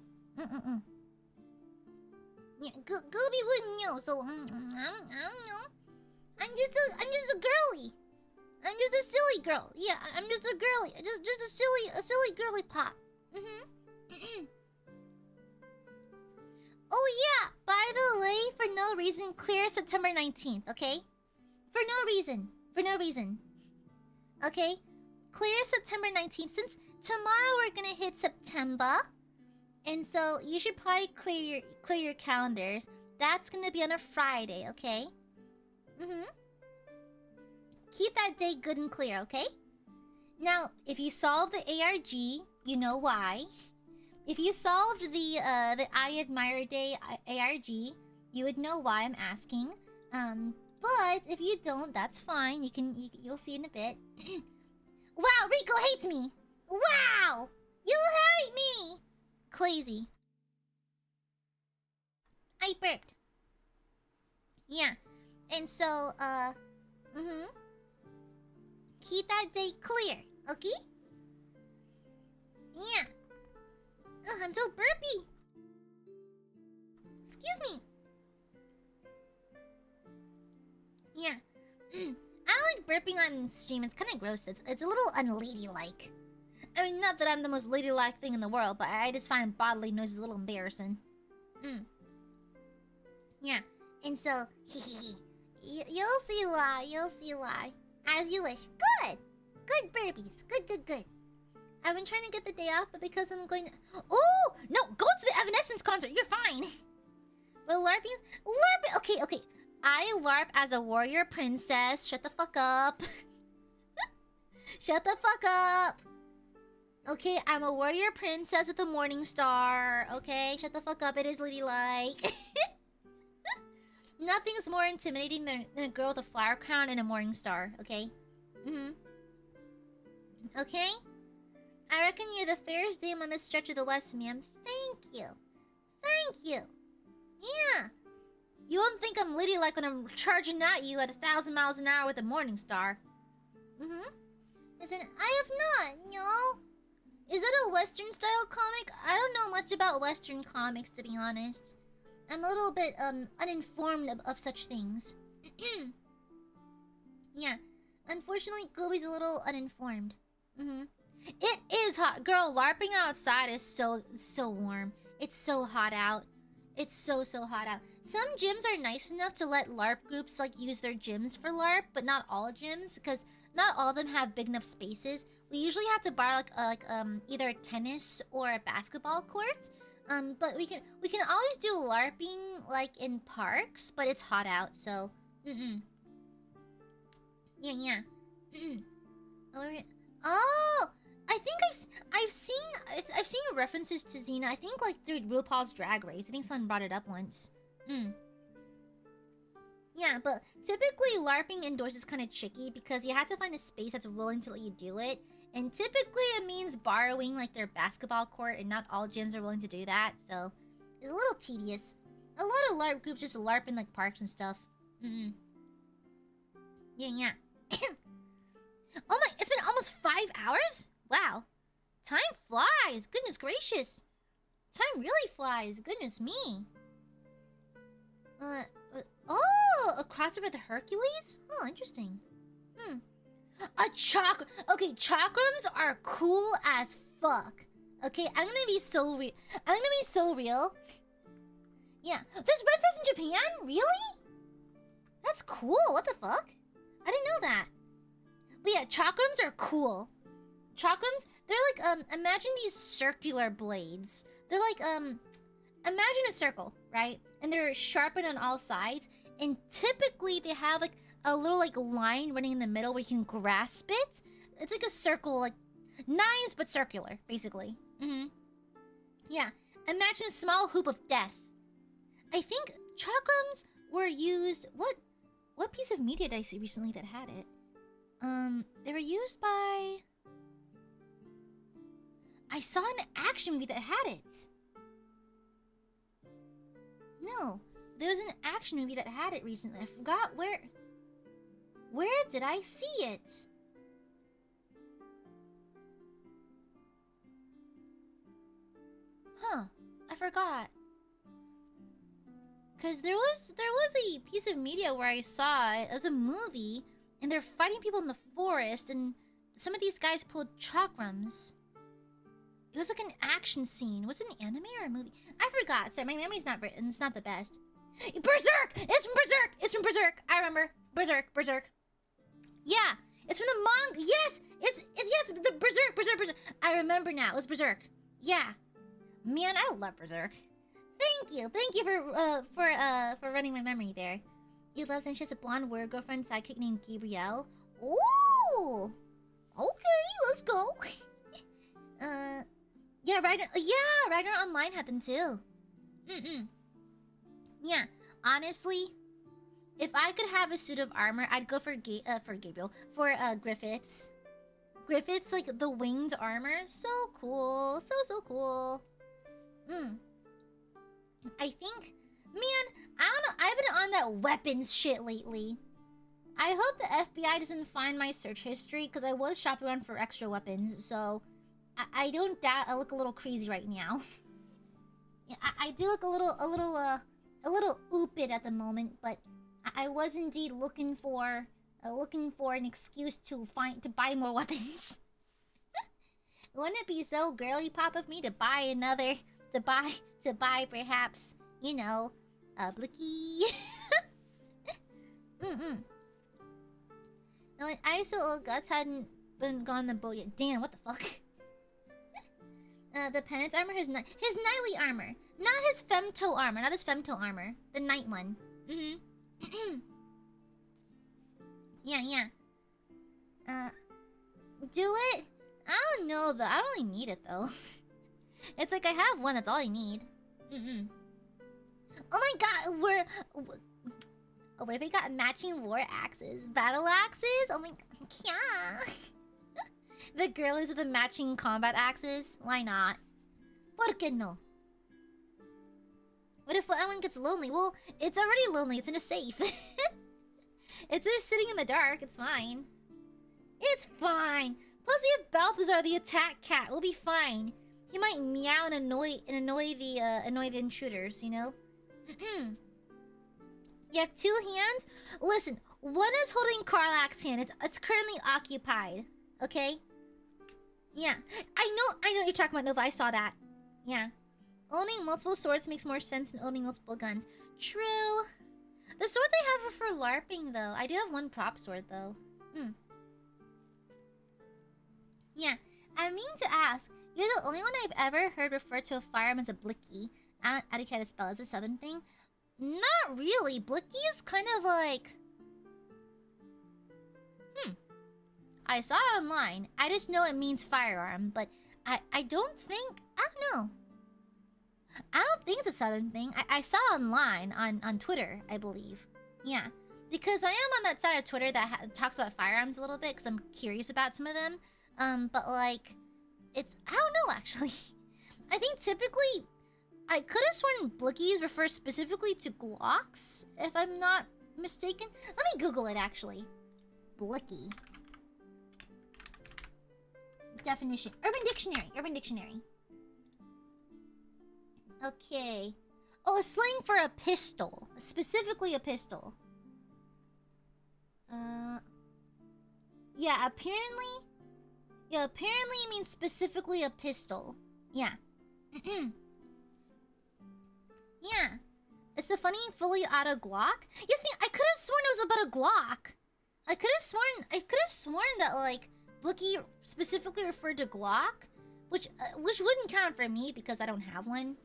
Yeah, Gooby wouldn't know, so I don't know. I'm just a girly. I'm just a silly girl. Yeah, I'm just a girly. Just a silly girly pop. Oh yeah. By the way, for no reason, clear September 19th. Okay. For no reason. Okay. Clear September 19th. Since tomorrow we're gonna hit September, and so you should probably clear your calendars. That's gonna be on a Friday, okay? Keep that day good and clear, okay? Now, if you solve the ARG, you know why. If you solved the Aiadmirers Day ARG, you would know why I'm asking. But if you don't, that's fine. You'll see in a bit. Wow, Rico hates me! Wow! You hurt me! Crazy. I burped. Yeah. And so, keep that day clear, okay? Yeah. Ugh, I'm so burpy. Excuse me. Yeah. I like burping on stream. It's kind of gross. It's a little unladylike. I mean, not that I'm the most ladylike thing in the world, but I just find bodily noises a little embarrassing. Yeah. And so, you'll see why. You'll see why. As you wish. Good. Good burpees. Good. I've been trying to get the day off, but because I'm going to... Oh! No! Go to the Evanescence concert! You're fine! But LARPing... Okay. I LARP as a warrior princess. Shut the fuck up. Shut the fuck up. Okay, I'm a warrior princess with a morning star. Okay, shut the fuck up. It is ladylike. Nothing's more intimidating than a girl with a flower crown and a morning star. Okay? Okay? I reckon you're the fairest dame on this stretch of the West, ma'am. Thank you. Yeah. You won't think I'm ladylike when I'm charging at you at 1,000 miles an hour with a morning star. Listen, I have not, no. Is that a Western style comic? I don't know much about Western comics, to be honest. I'm a little bit uninformed of such things. Yeah. Unfortunately, Gobi's a little uninformed. It is hot. Girl, LARPing outside is so warm. It's so hot out. It's so hot out. Some gyms are nice enough to let LARP groups like use their gyms for LARP, but not all gyms because not all of them have big enough spaces. We usually have to borrow either a tennis or a basketball court. But we can always do LARPing like in parks, but it's hot out, so Yeah. Oh, I think I've seen references to Xena. I think like through RuPaul's Drag Race. I think someone brought it up once. Yeah, but typically LARPing indoors is kind of tricky because you have to find a space that's willing to let you do it. And typically it means borrowing like their basketball court, and not all gyms are willing to do that, so it's a little tedious. A lot of LARP groups just LARP in like parks and stuff. Yeah. Oh my, it's been almost 5 hours? Wow. Time flies, goodness gracious. Time really flies, goodness me. Oh, a crossover with Hercules? Oh, interesting. A chakra. Okay, chakrams are cool as fuck. Okay, I'm gonna be so real. Yeah. There's Red Fest in Japan? Really? That's cool. What the fuck? I didn't know that. But yeah, chakrams are cool. Chakrams, they're like, imagine these circular blades. They're like, imagine a circle, right? And they're sharpened on all sides. And typically they have like a little like line running in the middle where you can grasp it. It's like a circle, like knives but circular, basically. Yeah. Imagine a small hoop of death. I think chakrams were used. What piece of media did I see recently that had it? They were used by. I saw an action movie that had it. No, there was an action movie that had it recently. I forgot where. Where did I see it? Huh, I forgot. Cause there was a piece of media where I saw it. It was a movie, and they're fighting people in the forest, and some of these guys pulled chakrams. It was like an action scene. Was it an anime or a movie? I forgot. Sorry, my memory's not it's not the best. Berserk! It's from Berserk! It's from Berserk! I remember. Berserk. Yeah! It's from the manga! Yes! It's the Berserk! I remember now. It was Berserk. Yeah. Man, I love Berserk. Thank you for running my memory there. You love and she has a blonde warrior girlfriend sidekick named Gabrielle. Ooh! Okay, let's go. Yeah, Rider Online had them too. Yeah, honestly, if I could have a suit of armor, I'd go for Griffiths. Griffith's like the winged armor. So cool. So cool. I think, man, I don't know. I've been on that weapons shit lately. I hope the FBI doesn't find my search history because I was shopping around for extra weapons. So I don't doubt I look a little crazy right now. Yeah, I do look a little oopid at the moment, but I was indeed looking for an excuse to buy more weapons. Wouldn't it be so girly pop of me to buy another, to buy perhaps, you know, a blicky? No, I still guts hadn't been gone on the boat yet. Damn, what the fuck? The penance armor, his nightly armor, not his femto armor, not his femto armor, the night one. Yeah. Do it? I don't know though. I don't really need it though. It's like I have one. That's all I need. Oh my god, what if we got matching war axes, battle axes? Oh my god, yeah. The girlies with the matching combat axes. Why not? ¿Por qué no? What if that one gets lonely? Well, it's already lonely. It's in a safe. It's just sitting in the dark. It's fine. It's fine. Plus, we have Balthazar, the attack cat. We'll be fine. He might meow and annoy the intruders. You know. You have two hands. Listen, one is holding Karlach's hand. It's currently occupied. Okay. Yeah, I know what you're talking about, Nova. I saw that. Yeah. Owning multiple swords makes more sense than owning multiple guns. True. The swords I have are for LARPing, though. I do have one prop sword, though. Yeah, I mean to ask, you're the only one I've ever heard refer to a firearm as a blicky. Etiquette spell is a southern thing? Not really. Blicky is kind of like... I saw it online. I just know it means firearm, but I don't think... I don't know. I don't think it's a southern thing. I saw it online on Twitter, I believe. Yeah. Because I am on that side of Twitter that talks about firearms a little bit, because I'm curious about some of them. But like... It's... I don't know, actually. I think typically... I could have sworn blickies refer specifically to Glocks, if I'm not mistaken. Let me Google it, actually. Blicky. Definition. Urban Dictionary. Okay. Oh, a slang for a pistol. Specifically a pistol. Yeah, apparently it means specifically a pistol. Yeah. Yeah. It's the funny fully auto Glock. You think I could have sworn it was about a Glock. I could have sworn that like Blicky specifically referred to Glock, which wouldn't count for me because I don't have one.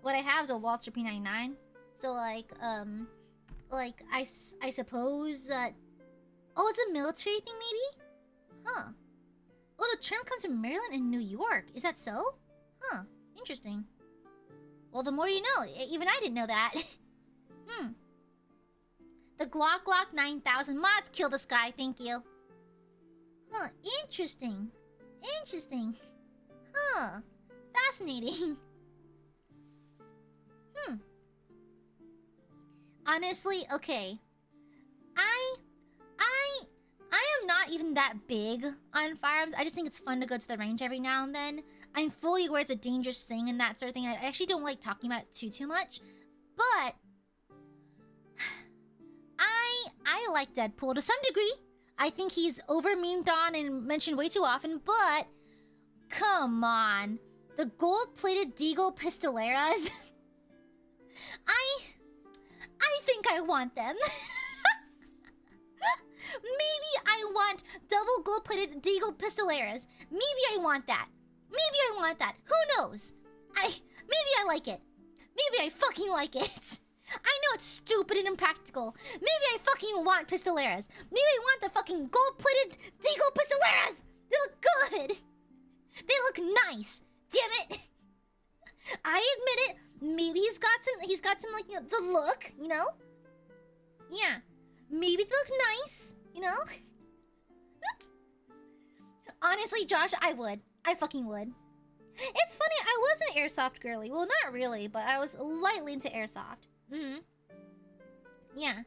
What I have is a Walther P99. So like I suppose that... Oh, it's a military thing maybe? Huh. Oh, the term comes from Maryland and New York. Is that so? Huh. Interesting. Well, the more you know. Even I didn't know that. The Glock 9000 mods kill this guy. Thank you. Huh. Interesting. Huh. Fascinating. Honestly, okay. I am not even that big on firearms. I just think it's fun to go to the range every now and then. I'm fully aware it's a dangerous thing and that sort of thing. I actually don't like talking about it too much. But I like Deadpool to some degree. I think he's over-memed on and mentioned way too often, but come on. The gold-plated Deagle Pistoleras. I think I want them. Maybe I want double gold-plated Deagle Pistoleras. Maybe I want that. Who knows? Maybe I like it. Maybe I fucking like it. I know it's stupid and impractical. Maybe I fucking want pistoleras. Maybe I want the fucking gold-plated Deagle Pistoleras. They look good. They look nice. Damn it. I admit it. Maybe he's got some like, you know, the look, you know? Yeah. Maybe they look nice, you know? Honestly, Josh, I would. I fucking would. It's funny, I was an airsoft girly. Well, not really, but I was lightly into airsoft. Mm-hmm. Yeah.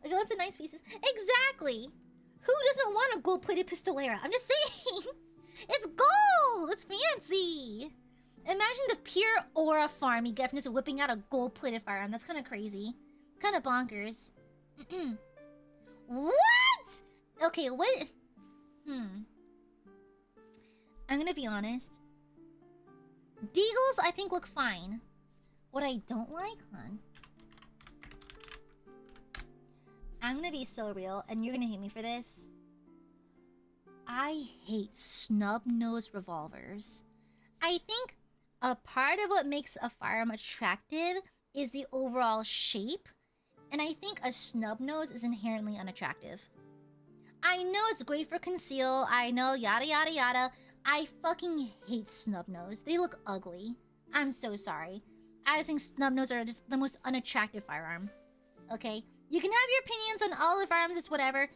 Like, lots of nice pieces. Exactly! Who doesn't want a gold-plated pistolera? I'm just saying! It's gold! It's fancy! Imagine the pure aura farm you get from just whipping out a gold-plated firearm. That's kind of crazy. Kind of bonkers. What?! Okay, what... I'm gonna be honest. Deagles, I think, look fine. What I don't like, hon... I'm gonna be so real, and you're gonna hate me for this. I hate snub-nosed revolvers. I think a part of what makes a firearm attractive is the overall shape, and I think a snub nose is inherently unattractive. I know it's great for conceal, I know yada yada yada. I fucking hate snub nose. They look ugly. I'm so sorry. I just think snub nose are just the most unattractive firearm. Okay? You can have your opinions on all the firearms, it's whatever.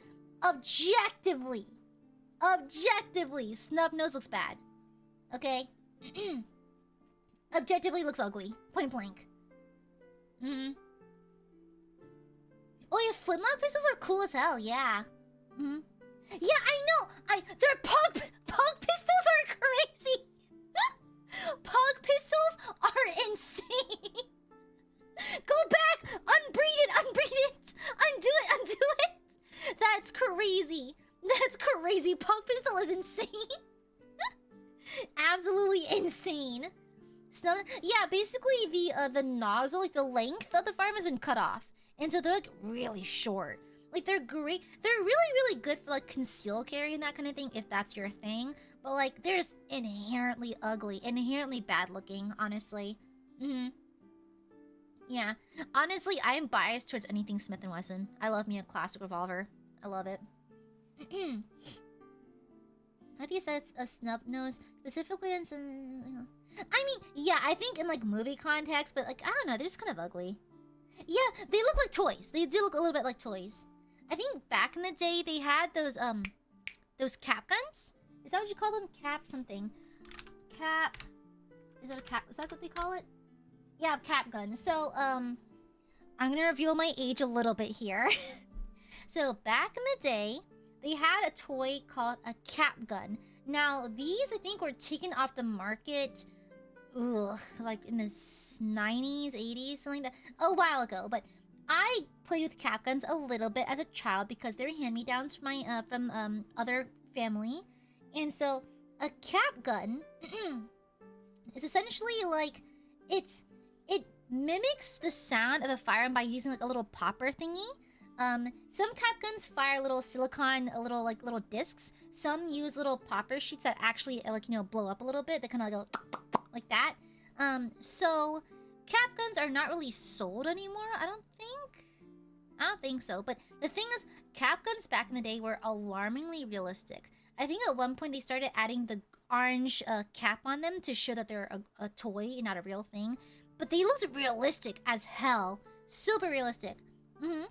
Objectively, snub nose looks bad. Okay? Objectively looks ugly. Point blank. Oh yeah, flintlock pistols are cool as hell, yeah. Yeah, I know! Their pug pistols are crazy! Pug pistols are insane! Go back! Unbreed it! Undo it! That's crazy! That's crazy! Pug pistol is insane! Absolutely insane! Yeah, basically the nozzle, like the length of the firearm has been cut off. And so they're like really short. Like they're great. They're really good for like conceal carry and that kind of thing if that's your thing. But like they're just inherently ugly, inherently bad looking, honestly. Yeah. Honestly, I'm biased towards anything Smith & Wesson. I love me a classic revolver. I love it. Have you said a snub nose specifically in some... I mean, yeah, I think in like movie context, but like, I don't know, they're just kind of ugly. Yeah, they look like toys. They do look a little bit like toys. I think back in the day, they had those cap guns? Is that what you call them? Cap something. Cap... Is that a cap? Is that what they call it? Yeah, cap gun. So, I'm gonna reveal my age a little bit here. So, back in the day, they had a toy called a cap gun. Now, these, I think, were taken off the market... like in the 90s, 80s, something like that. A while ago, but I played with cap guns a little bit as a child because they're hand-me-downs from my, from other family. And so, a cap gun is essentially like... It mimics the sound of a firearm by using like a little popper thingy. Some cap guns fire little little discs. Some use little popper sheets that actually like, you know, blow up a little bit. They kind of go like that. So cap guns are not really sold anymore, I don't think so. But the thing is, cap guns back in the day were alarmingly realistic. I think at one point they started adding the orange cap on them to show that they're a toy and not a real thing. But they looked realistic as hell. Super realistic. Yeah,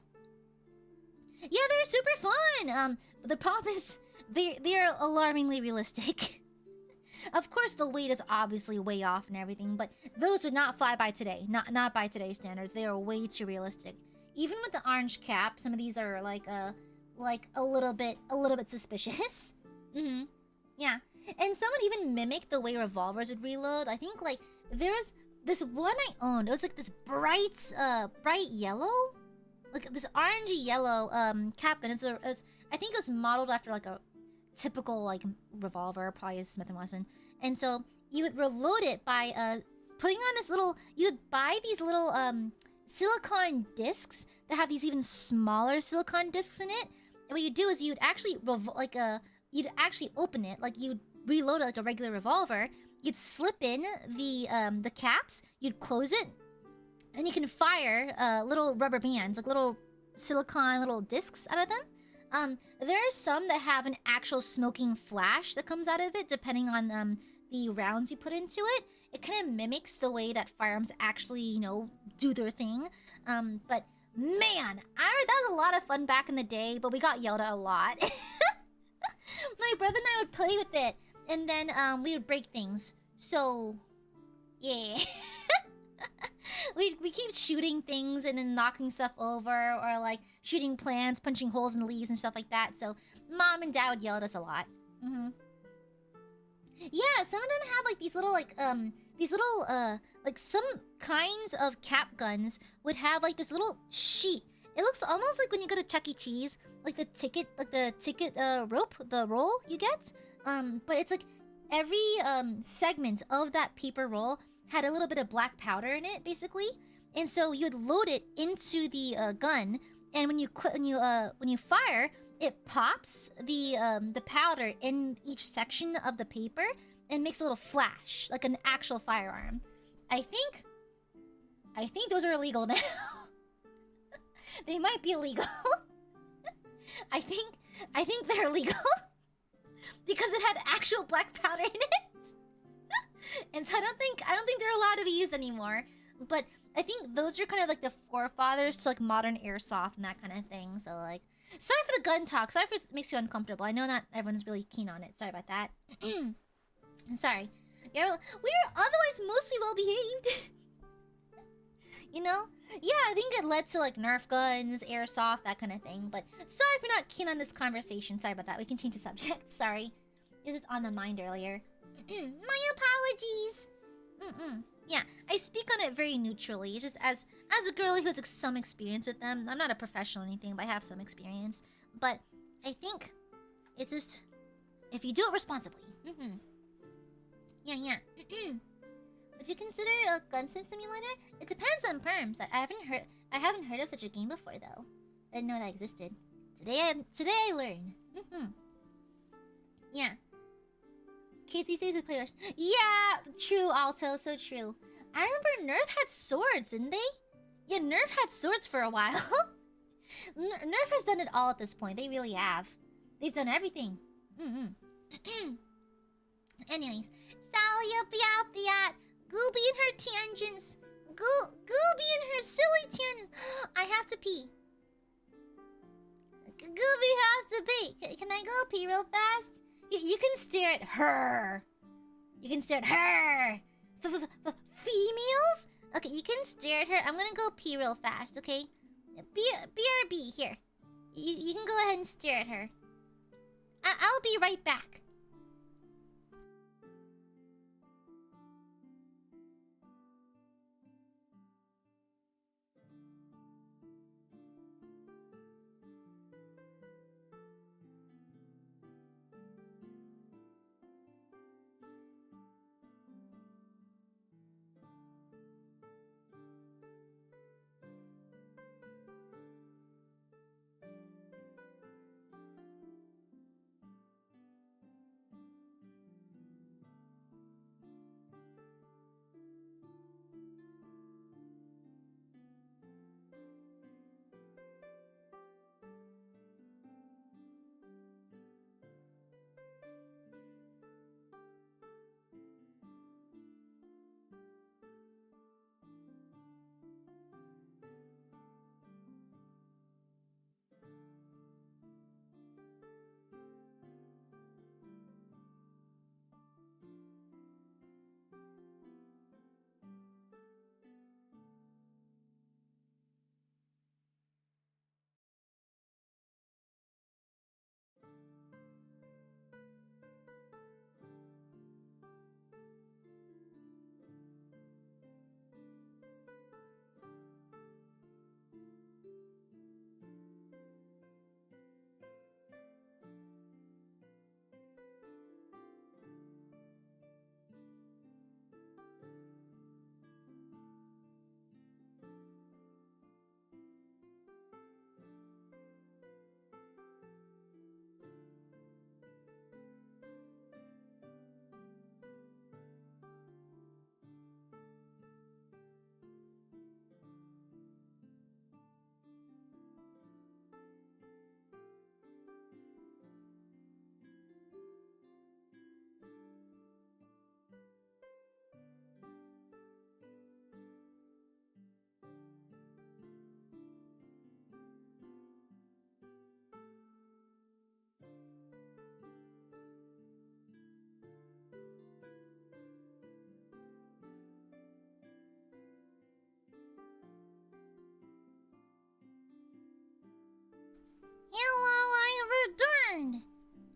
they're super fun. But the problem is they're alarmingly realistic. Of course, the weight is obviously way off and everything, but those would not fly by today. Not by today's standards. They are way too realistic. Even with the orange cap, some of these are like a little bit suspicious. Yeah, and some would even mimic the way revolvers would reload. I think like there's this one I owned. It was like this bright yellow, like this orangey yellow cap gun. I think it was modeled after like a typical like revolver, probably a Smith & Wesson. And so you would reload it by putting on this little... You would buy these little silicone discs that have these even smaller silicone discs in it. And what you do is you'd actually you'd actually open it, like you'd reload it like a regular revolver. You'd slip in the caps, you'd close it, and you can fire little rubber bands, like little silicone little discs out of them. There are some that have an actual smoking flash that comes out of it, depending on the rounds you put into it. It kind of mimics the way that firearms actually, you know, do their thing. But man, that was a lot of fun back in the day, but we got yelled at a lot. My brother and I would play with it, and then we would break things. So, yeah. we keep shooting things and then knocking stuff over, or like shooting plants, punching holes in leaves and stuff like that. So mom and dad would yell at us a lot. Yeah, some of them have like these little like some kinds of cap guns would have like this little sheet. It looks almost like when you go to Chuck E. Cheese, like the ticket rope, the roll you get. But it's like every segment of that paper roll had a little bit of black powder in it, basically. And so you would load it into the gun, and when you fire, it pops the powder in each section of the paper and makes a little flash, like an actual firearm. I think those are illegal now. They might be illegal. I think they're illegal because it had actual black powder in it. And so I don't think they're allowed to be used anymore. But I think those are kind of like the forefathers to like modern airsoft and that kind of thing. So like, sorry for the gun talk. Sorry if it makes you uncomfortable. I know not everyone's really keen on it. Sorry about that. Sorry. Yeah, we're otherwise mostly well behaved. You know? Yeah, I think it led to like Nerf guns, airsoft, that kind of thing. But sorry if you're not keen on this conversation. Sorry about that. We can change the subject. Sorry. It was just on the mind earlier. My apologies. Yeah, I speak on it very neutrally. It's just as a girl who has like, some experience with them. I'm not a professional or anything, but I have some experience. But I think it's just if you do it responsibly. Yeah. Would you consider a gun simulator? It depends on perms. I haven't heard of such a game before though. I didn't know that existed. Today I learned. Yeah. Kids these days would play Rush. Yeah, true, Alto, so true. I remember Nerf had swords, didn't they? Yeah, Nerf had swords for a while. Nerf has done it all at this point. They really have. They've done everything. Anyways, Sally, Gooby and her tangents. Gooby and her silly tangents. I have to pee. Gooby has to pee. Can I go pee real fast? You can stare at her. You can stare at her. Females? Okay, you can stare at her. I'm gonna go pee real fast, okay? BRB, here. You can go ahead and stare at her. I'll be right back.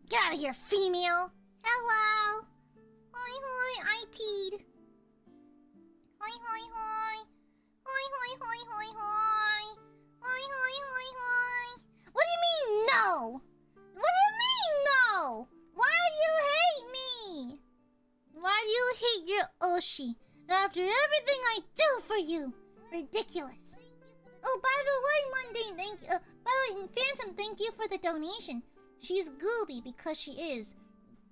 Get out of here, female! Hello! Hi, hi, I peed. Hi, hi, hi. Hi, hi, hi, hi, hi. Hi, hi, hi, hi. What do you mean, no? What do you mean, no? Why do you hate me? Why do you hate your Oshi after everything I do for you? Ridiculous. Oh, by the way, Mundane, thank you. By the way, Phantom, thank you for the donation. She's gooby because she is.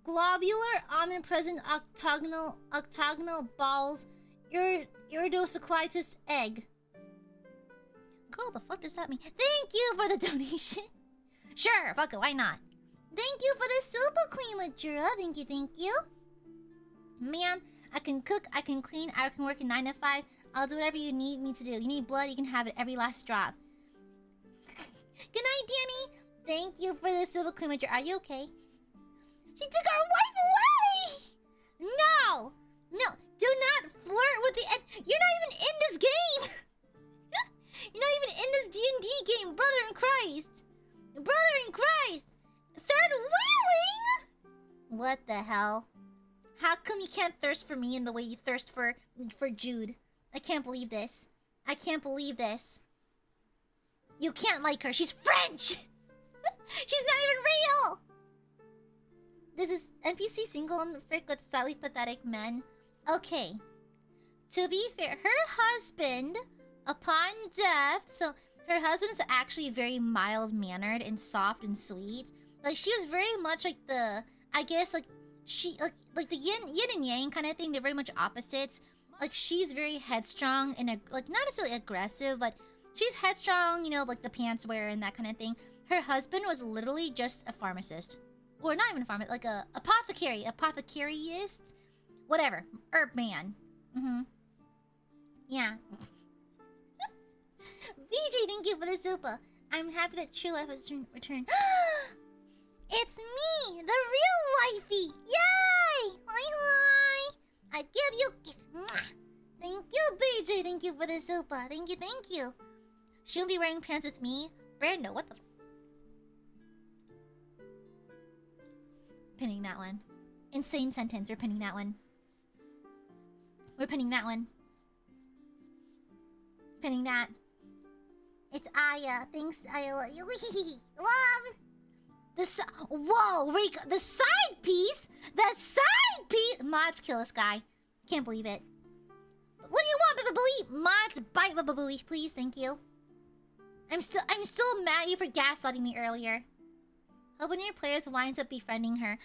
Globular, omnipresent, octagonal balls, iridocyclitis egg. Girl, the fuck does that mean? Thank you for the donation. Sure, fuck it, why not? Thank you for the super queen, Majura. Thank you, thank you. Ma'am, I can cook, I can clean, I can work a 9 to 5. I'll do whatever you need me to do. You need blood, you can have it every last drop. Good night, Danny. Thank you for the super queen, Majura. Are you okay? She took our wife away! No! No, do not flirt with the You're not even in this game! You're not even in this D&D game, brother in Christ! Brother in Christ! Third wheeling?! What the hell? How come you can't thirst for me in the way you thirst for Jude? I can't believe this. I can't believe this. You can't like her. She's French! She's not even real! This is NPC single and frick with slightly pathetic men. Okay. To be fair, her husband, upon death... So, her husband is actually very mild-mannered and soft and sweet. Like, she was very much like the... I guess, like... She... Like the yin and yang kind of thing. They're very much opposites. Like, she's very headstrong and, like, not necessarily aggressive, but... She's headstrong, you know, like the pants wearer and that kind of thing. Her husband was literally just a pharmacist. Or not even a pharmacist, like a apothecaryist? Whatever. Herb man. Yeah. BJ, thank you for the super. I'm happy that True Life has returned. It's me, the real wifey. Yay! Hi, hi. I give you... Thank you, BJ. Thank you for the super. Thank you, thank you. She'll be wearing pants with me. Bear, no, what the... Pinning that one. Insane sentence. We're pinning that one. We're pinning that one. Pinning that. It's Aya. Thanks, Aya. Love. Whoa, Rika. The side piece. The side piece. Mods kill this guy. Can't believe it. What do you want, Bababooey? Mods bite Bababooey, please. Thank you. I'm still mad at you for gaslighting me earlier. Hope one of your players winds up befriending her.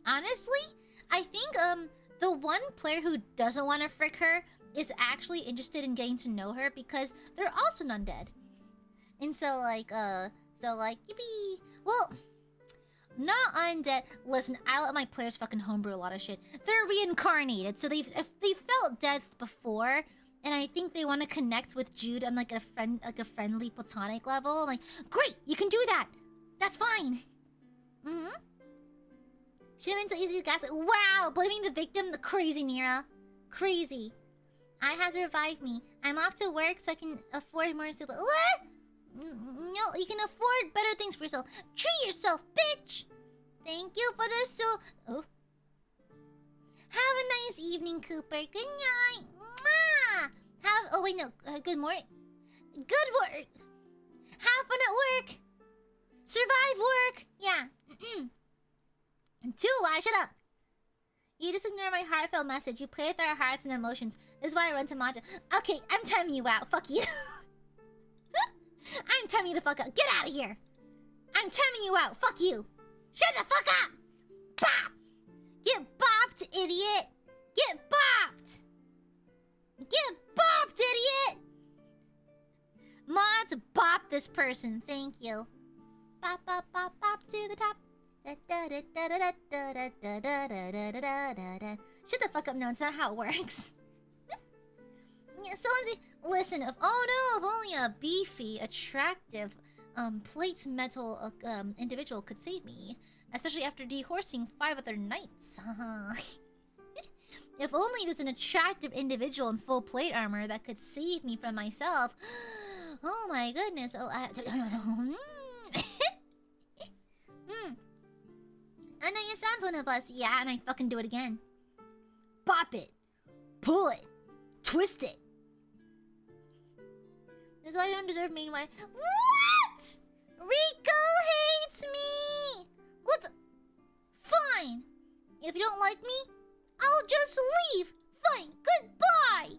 Honestly, I think the one player who doesn't want to frick her is actually interested in getting to know her because they're also undead. And so like yippee. Well, not undead. Listen, I let my players fucking homebrew a lot of shit. They're reincarnated, so they felt death before. And I think they want to connect with Jude on like a friendly platonic level. I'm like, great, you can do that. That's fine. Should have been so easy to gaslight. Wow, blaming the victim, the crazy Nira. Crazy. I had to revive me. I'm off to work so I can afford more super. What? No, you can afford better things for yourself. Treat yourself, bitch. Thank you for the oh. Have a nice evening, Cooper. Good night. Mwah! Oh wait, no. Good morning. Good work. Have fun at work. Survive work. Yeah. 2, why? Shut up. You just ignore my heartfelt message. You play with our hearts and emotions. This is why I run to matcha. Okay, I'm timing you out. Fuck you. I'm timing you the fuck out. Get out of here. I'm timing you out. Fuck you. Shut the fuck up. Bop. Get bopped, idiot. Get bopped. Get bopped, idiot. Mods, bop this person. Thank you. Bop, bop, bop, bop to the top. Shut the fuck up, no, it's not how it works. Yeah, listen, if only a beefy, attractive, plate metal individual could save me. Especially after dehorsing 5 other knights. If only there's an attractive individual in full plate armor that could save me from myself. Oh my goodness. Oh, Maya sounds one of us. Yeah, and I fucking do it again. Bop it. Pull it. Twist it. That's why I don't deserve me. What? Rico hates me! What the? Fine. If you don't like me, I'll just leave. Fine. Goodbye.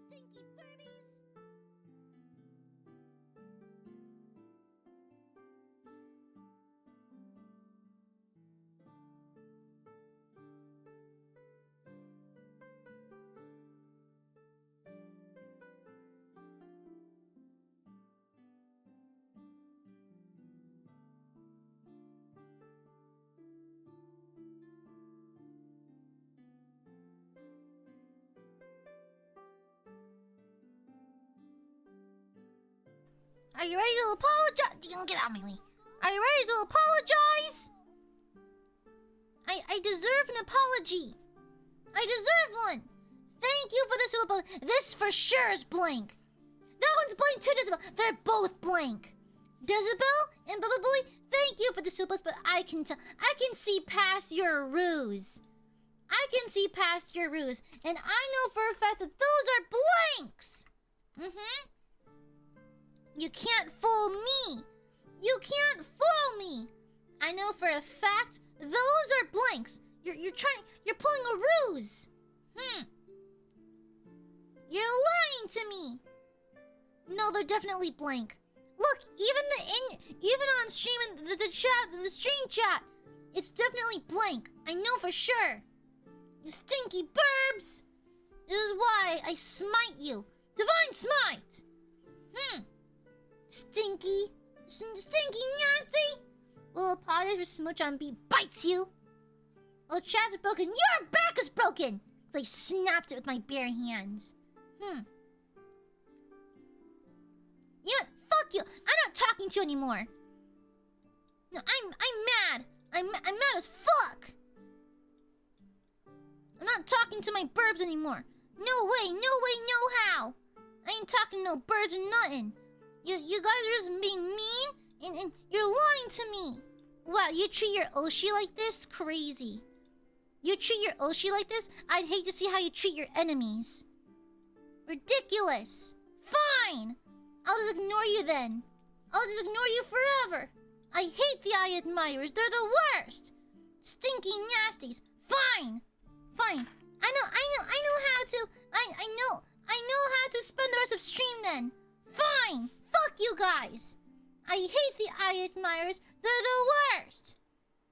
Stinky Furbies! Are you ready to apologize? You can get out of my way. Are you ready to apologize? I deserve an apology. I deserve one. Thank you for this apology. This for sure is blank. That one's blank too, Decibel. They're both blank. Decibel and Bubba Boy, thank you for the syllables, but I can see past your ruse. I can see past your ruse, and I know for a fact that those are blanks. Mm-hmm. You can't fool me. You can't fool me. I know for a fact those are blanks. You're pulling a ruse. You're lying to me. No, they're definitely blank. Look, even on stream in the stream chat, it's definitely blank. I know for sure. You stinky burbs. This is why I smite you. Divine smite. Stinky nasty. Little Potter for smooch on beat bites you. Oh, chat's broken. Your back is broken. Cause I snapped it with my bare hands. You know what? Fuck you. I'm not talking to you anymore. No, I'm mad. I'm mad as fuck. I'm not talking to my burbs anymore. No way, no how. I ain't talking to no birds or nothing. You guys are just being mean and you're lying to me. Wow, you treat your Oshi like this? Crazy. You treat your Oshi like this? I'd hate to see how you treat your enemies. Ridiculous. Fine. I'll just ignore you then. I'll just ignore you forever. I hate the Aiadmirers. They're the worst. Stinky nasties. Fine. Fine. I know how to spend the rest of stream then. Fine. Fuck you guys. I hate the Aiadmirers. They're the worst.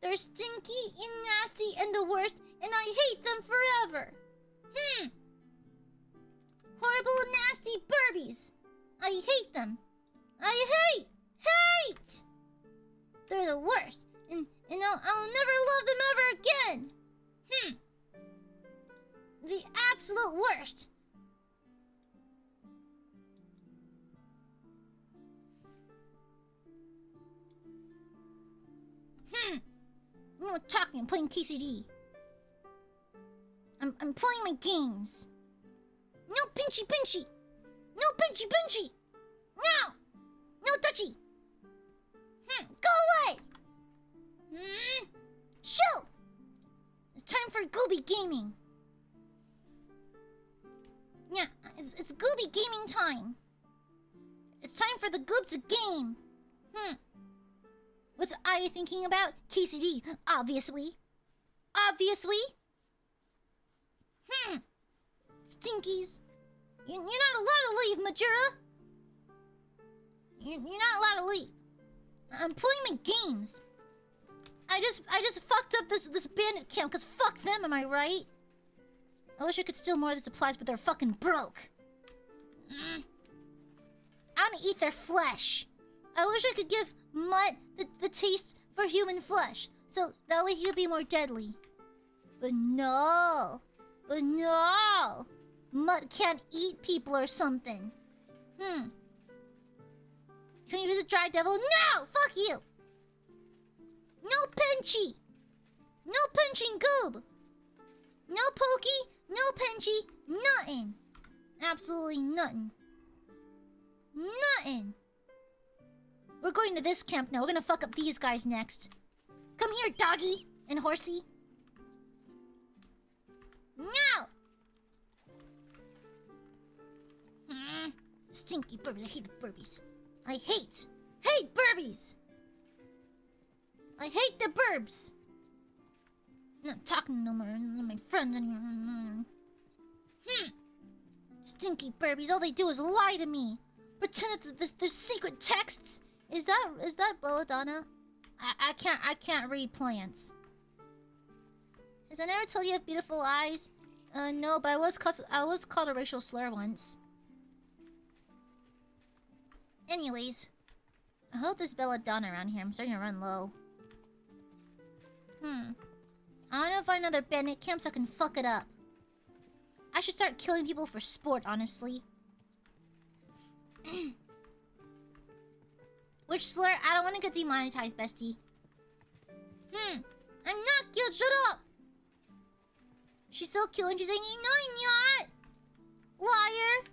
They're stinky and nasty and the worst, and I hate them forever. Horrible nasty Burbies. I hate them. I hate. They're the worst, and I'll never love them ever again. The absolute worst. I'm not talking, I'm playing KCD. I'm playing my games. No pinchy. No pinchy. No! No touchy. Go away! Shoot! It's time for Gooby Gaming. Yeah, it's Gooby Gaming time. It's time for the Goob to game. What's I thinking about? KCD, obviously. Stinkies. You're not allowed to leave, Majura. You're not allowed to leave. I'm playing my games. I just fucked up this bandit camp, cause fuck them, am I right? I wish I could steal more of the supplies, but they're fucking broke. I wanna eat their flesh. I wish I could give Mutt the taste for human flesh, so that way he would be more deadly. But no. Mutt can't eat people or something. Can you visit Dry Devil? No! Fuck you! No Pinchy! No pinching goob! No Pokey, no Pinchy, nothing. Absolutely nothing. Nothing. We're going to this camp now. We're gonna fuck up these guys next. Come here, doggy and horsey. No! Stinky burbies. I hate the burbies. I hate burbies. I hate the burbs. I'm not talking to no more. They're my friends anymore. Stinky burbies. All they do is lie to me. Pretend that there's secret texts. Is that Belladonna? I can't read plants. Has I never told you I have beautiful eyes? No, but I was called a racial slur once. Anyways, I hope there's Belladonna around here. I'm starting to run low. I wanna find another bandit camp so I can fuck it up. I should start killing people for sport, honestly. Which slur? I don't want to get demonetized, bestie. I'm not cute. Shut up. She's so cute and she's saying, "No, I'm not." Liar.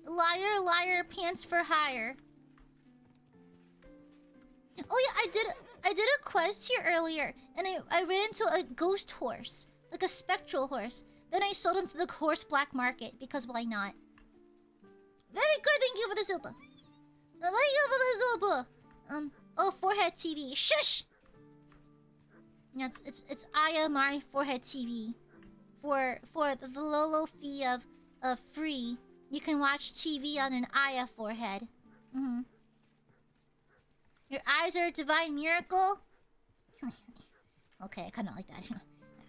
Liar, liar, pants for hire. Oh yeah, I did a quest here earlier, and I ran into a ghost horse, like a spectral horse. Then I sold him to the horse black market because why not? Very good, thank you for the super. Thank you for the super. Oh, forehead TV. Shush. Yeah, it's AiaAmareLIVE forehead TV. For the low low fee of free, you can watch TV on an Aya forehead. Your eyes are a divine miracle. Okay, I kind of like that.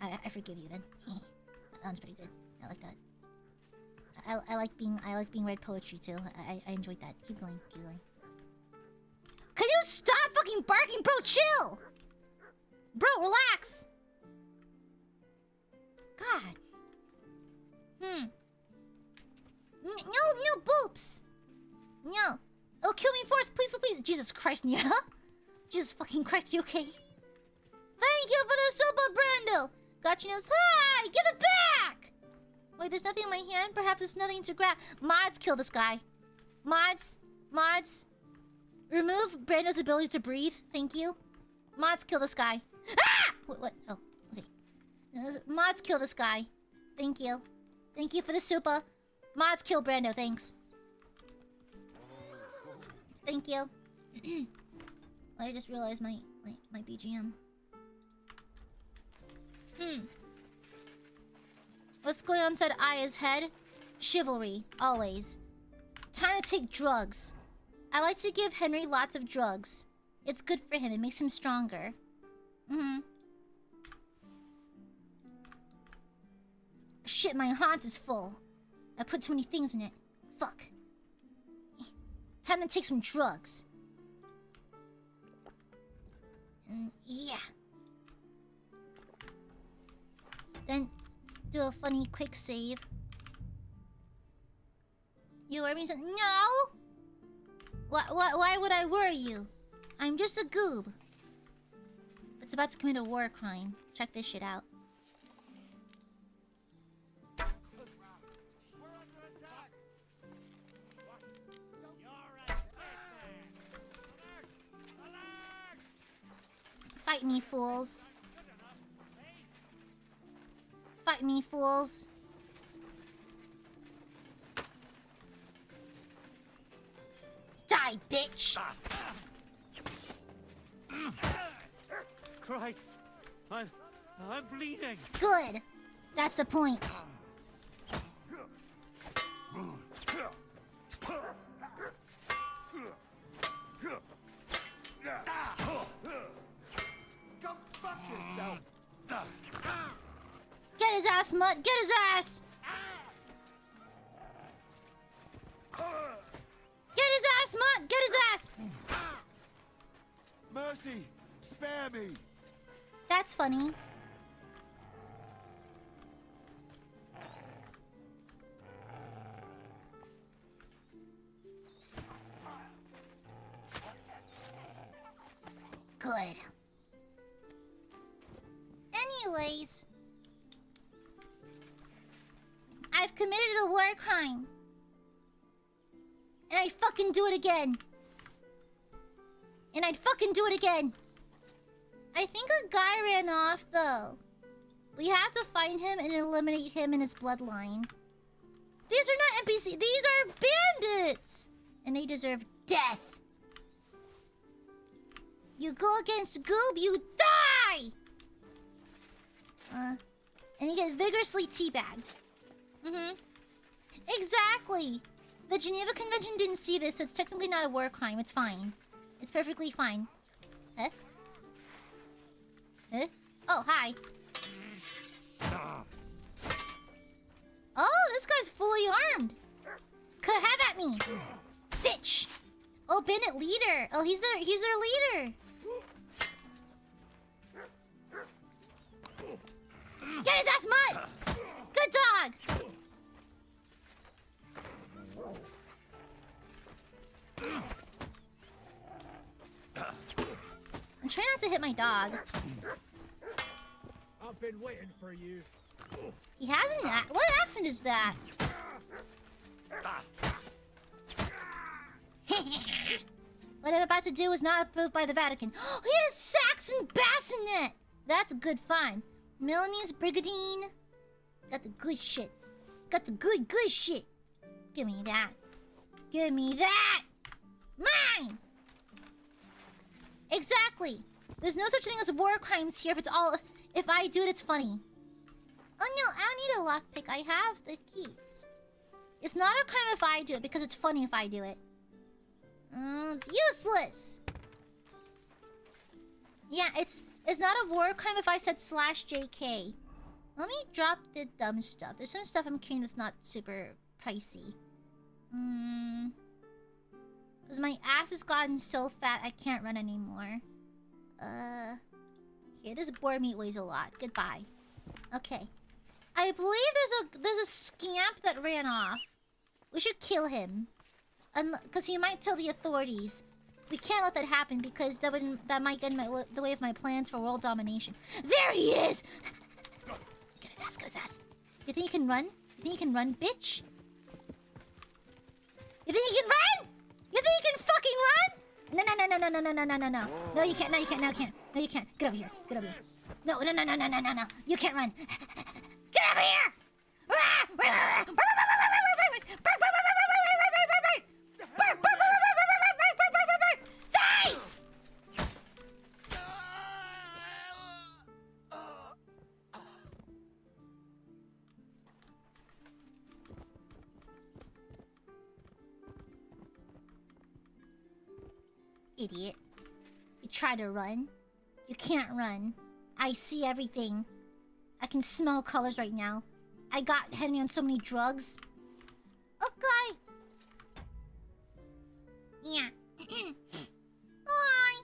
I forgive you then. That sounds pretty good. I like that. I like being read poetry too. I enjoyed that. Keep going, keep going. Can you stop fucking barking, bro? Chill, bro. Relax. God. No boops. No. Oh, kill me first, please, please. Jesus Christ, Nia. Jesus fucking Christ, you okay? Thank you for the super, Brando. Got your nose. Hi, give it back. Wait, there's nothing in my hand. Perhaps there's nothing to grab. Mods, kill this guy. Mods. Remove Brando's ability to breathe. Thank you. Mods, kill this guy. Ah! What? Oh, okay. Mods, kill this guy. Thank you. Thank you for the super. Mods, kill Brando. Thanks. Thank you. I just realized my BGM. What's going on inside Aya's head? Chivalry, always. Time to take drugs. I like to give Henry lots of drugs. It's good for him. It makes him stronger. Shit, my Hans is full. I put too many things in it. Fuck. Time to take some drugs. Yeah. Then do a funny quick save. You worry me? No! Why would I worry you? I'm just a goob. It's about to commit a war crime. Check this shit out. Fight me, fools. Fight me, fools. Die, bitch! Christ! I'm bleeding! Good! That's the point. Go fuck yourself! Get his ass, Mutt! Get his ass! Get his ass, Mutt! Get his ass! Mercy! Spammy! That's funny. committed a war crime. And I'd fucking do it again. And I'd fucking do it again. I think a guy ran off, though. We have to find him and eliminate him and his bloodline. These are not NPC. These are bandits! And they deserve death. You go against Goob, you die! And you get vigorously teabagged. Exactly. The Geneva Convention didn't see this, so it's technically not a war crime. It's fine. It's perfectly fine. Huh? Huh? Oh, hi. Oh, this guy's fully armed. Have at me, bitch. Oh, Bennett leader. Oh, he's their leader. Get his ass, Mud. Good dog. I'm trying not to hit my dog. I've been waiting for you. He has an what accent is that? What I'm about to do is not approved by the Vatican. Oh, he had a Saxon bassinet! That's good fun. Melanie's Brigadine. Got the good shit. Got the good shit. Give me that. Give me that! Mine! Exactly. There's no such thing as war crimes here if I do it, it's funny. Oh no, I don't need a lockpick. I have the keys. It's not a crime if I do it because it's funny if I do it. It's useless. Yeah, it's not a war crime if I said /JK. Let me drop the dumb stuff. There's some stuff I'm carrying that's not super pricey. Because my ass has gotten so fat I can't run anymore. Here, this boar meat weighs a lot. Goodbye. Okay. I believe there's a scamp that ran off. We should kill him. Because he might tell the authorities. We can't let that happen because that might get in the way of my plans for world domination. There he is! Get his ass, get his ass. You think you can run? You think you can run, bitch? You think you can run? You think you can fucking run? No. No, you can't. No, you can't. No, you can't. No, you can't. Get over here. Get over here. No. You can't run. Get over here! Die! Idiot. You try to run. You can't run. I see everything. I can smell colors right now. I got Henry on so many drugs. Okay. Yeah. Hi.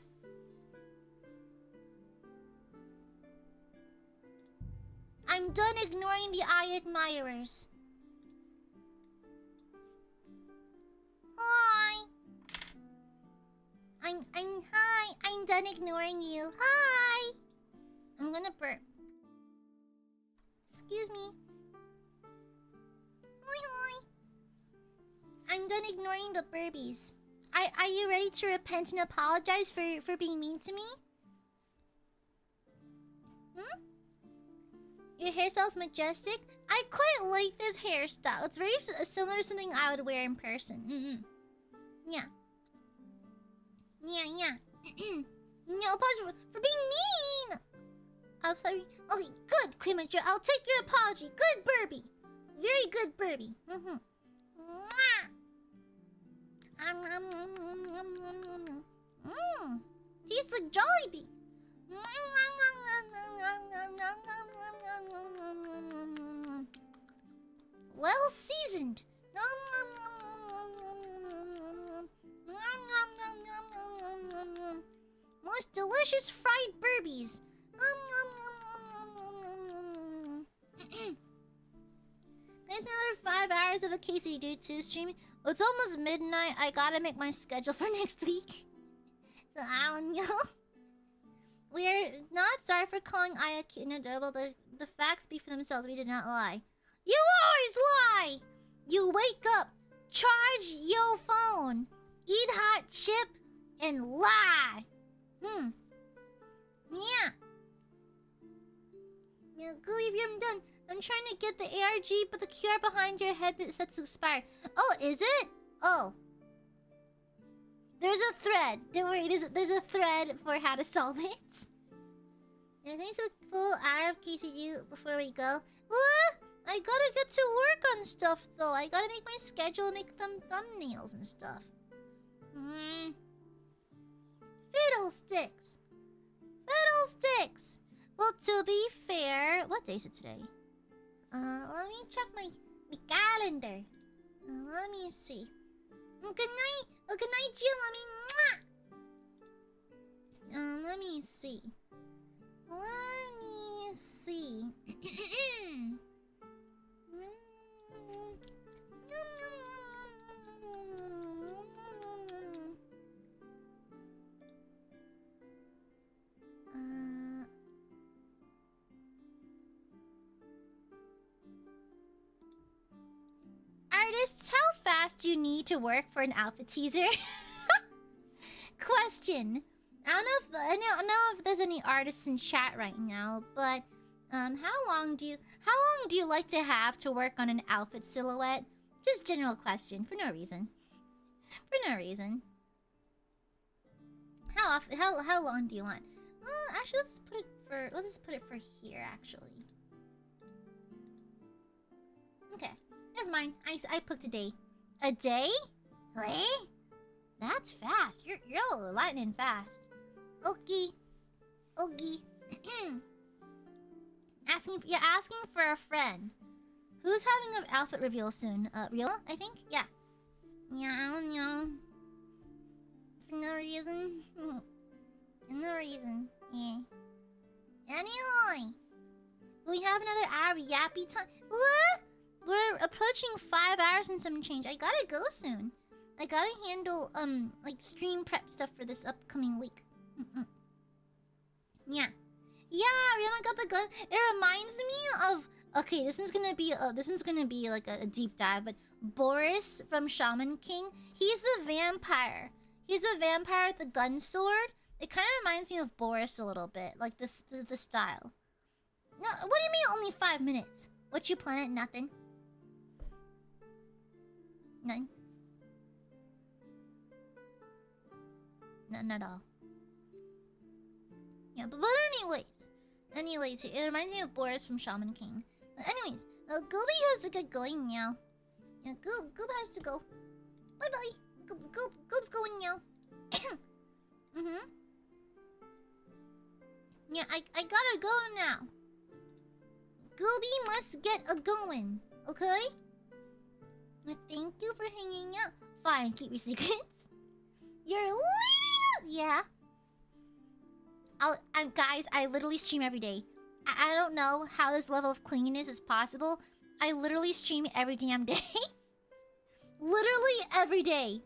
I'm done ignoring the Aiadmirers. Hi. Hi. I'm done ignoring you. Hi. I'm gonna burp. Excuse me. Hi. I'm done ignoring the burbies. Are you ready to repent and apologize for being mean to me? Your hairstyle's majestic. I quite like this hairstyle. It's very similar to something I would wear in person. Yeah. No apology for being mean. I'm sorry. Okay, good, Queen Mature. I'll take your apology. Good Burby. Very good Burby. Tastes like Jollibee. Well seasoned. Most delicious fried burbies. There's another 5 hours of a Casey Dude 2 streaming. Well, it's almost midnight. I gotta make my schedule for next week. So I don't know. We're not sorry for calling Aya cute and adorable. The facts speak for themselves. We did not lie. You always lie! wake up, charge your phone, eat hot chip, and lie. Yeah. Yeah, Gooby, I'm done. I'm trying to get the ARG, but the QR behind your head sets to expire. Oh, is it? Oh. There's a thread. Don't worry, there's a thread for how to solve it. Yeah, thanks for full RFK to you before we go. I gotta get to work on stuff though. I gotta make my schedule, make them thumbnails and stuff. Fiddlesticks. Fiddlesticks. Well, to be fair, what day is it today? Let me check my calendar. Let me see. Good night. Good night, Jill. Let me see. Artists, how fast do you need to work for an outfit teaser? Question. I don't know if there's any artists in chat right now, but how long do you like to have to work on an outfit silhouette? Just general question, for no reason. For no reason. How long do you want? Actually, let's just put it for here. Actually. Okay. Never mind. I picked a day. A day? Hey? That's fast. You're lightning fast. Okay. You're asking for a friend. Who's having an outfit reveal soon? Riola, I think? Yeah. Yeah, I don't know. For no reason. For no reason. Yeah. Anyway. We have another hour yappy time. What? We're approaching 5 hours and some change. I gotta go soon. I gotta handle, like, stream prep stuff for this upcoming week. Yeah. Yeah, Rihanna got the gun. It reminds me of... Okay, this one's gonna be like a deep dive, but Boris from Shaman King, he's the vampire. He's the vampire with the gun sword. It kind of reminds me of Boris a little bit, like the style. No, what do you mean only 5 minutes? What you planet? Nothing. None. None at all. Yeah, but anyways, it reminds me of Boris from Shaman King. But anyways, Gooby has to get going now. Yeah, Goob has to go. Bye bye. Goob's going now. Yeah, I gotta go now. Gooby must get a going, okay? Thank you for hanging out. Fine, keep your secrets. You're leaving us, yeah. Guys, I literally stream every day. I don't know how this level of cleanliness is possible. I literally stream every damn day. Literally every day.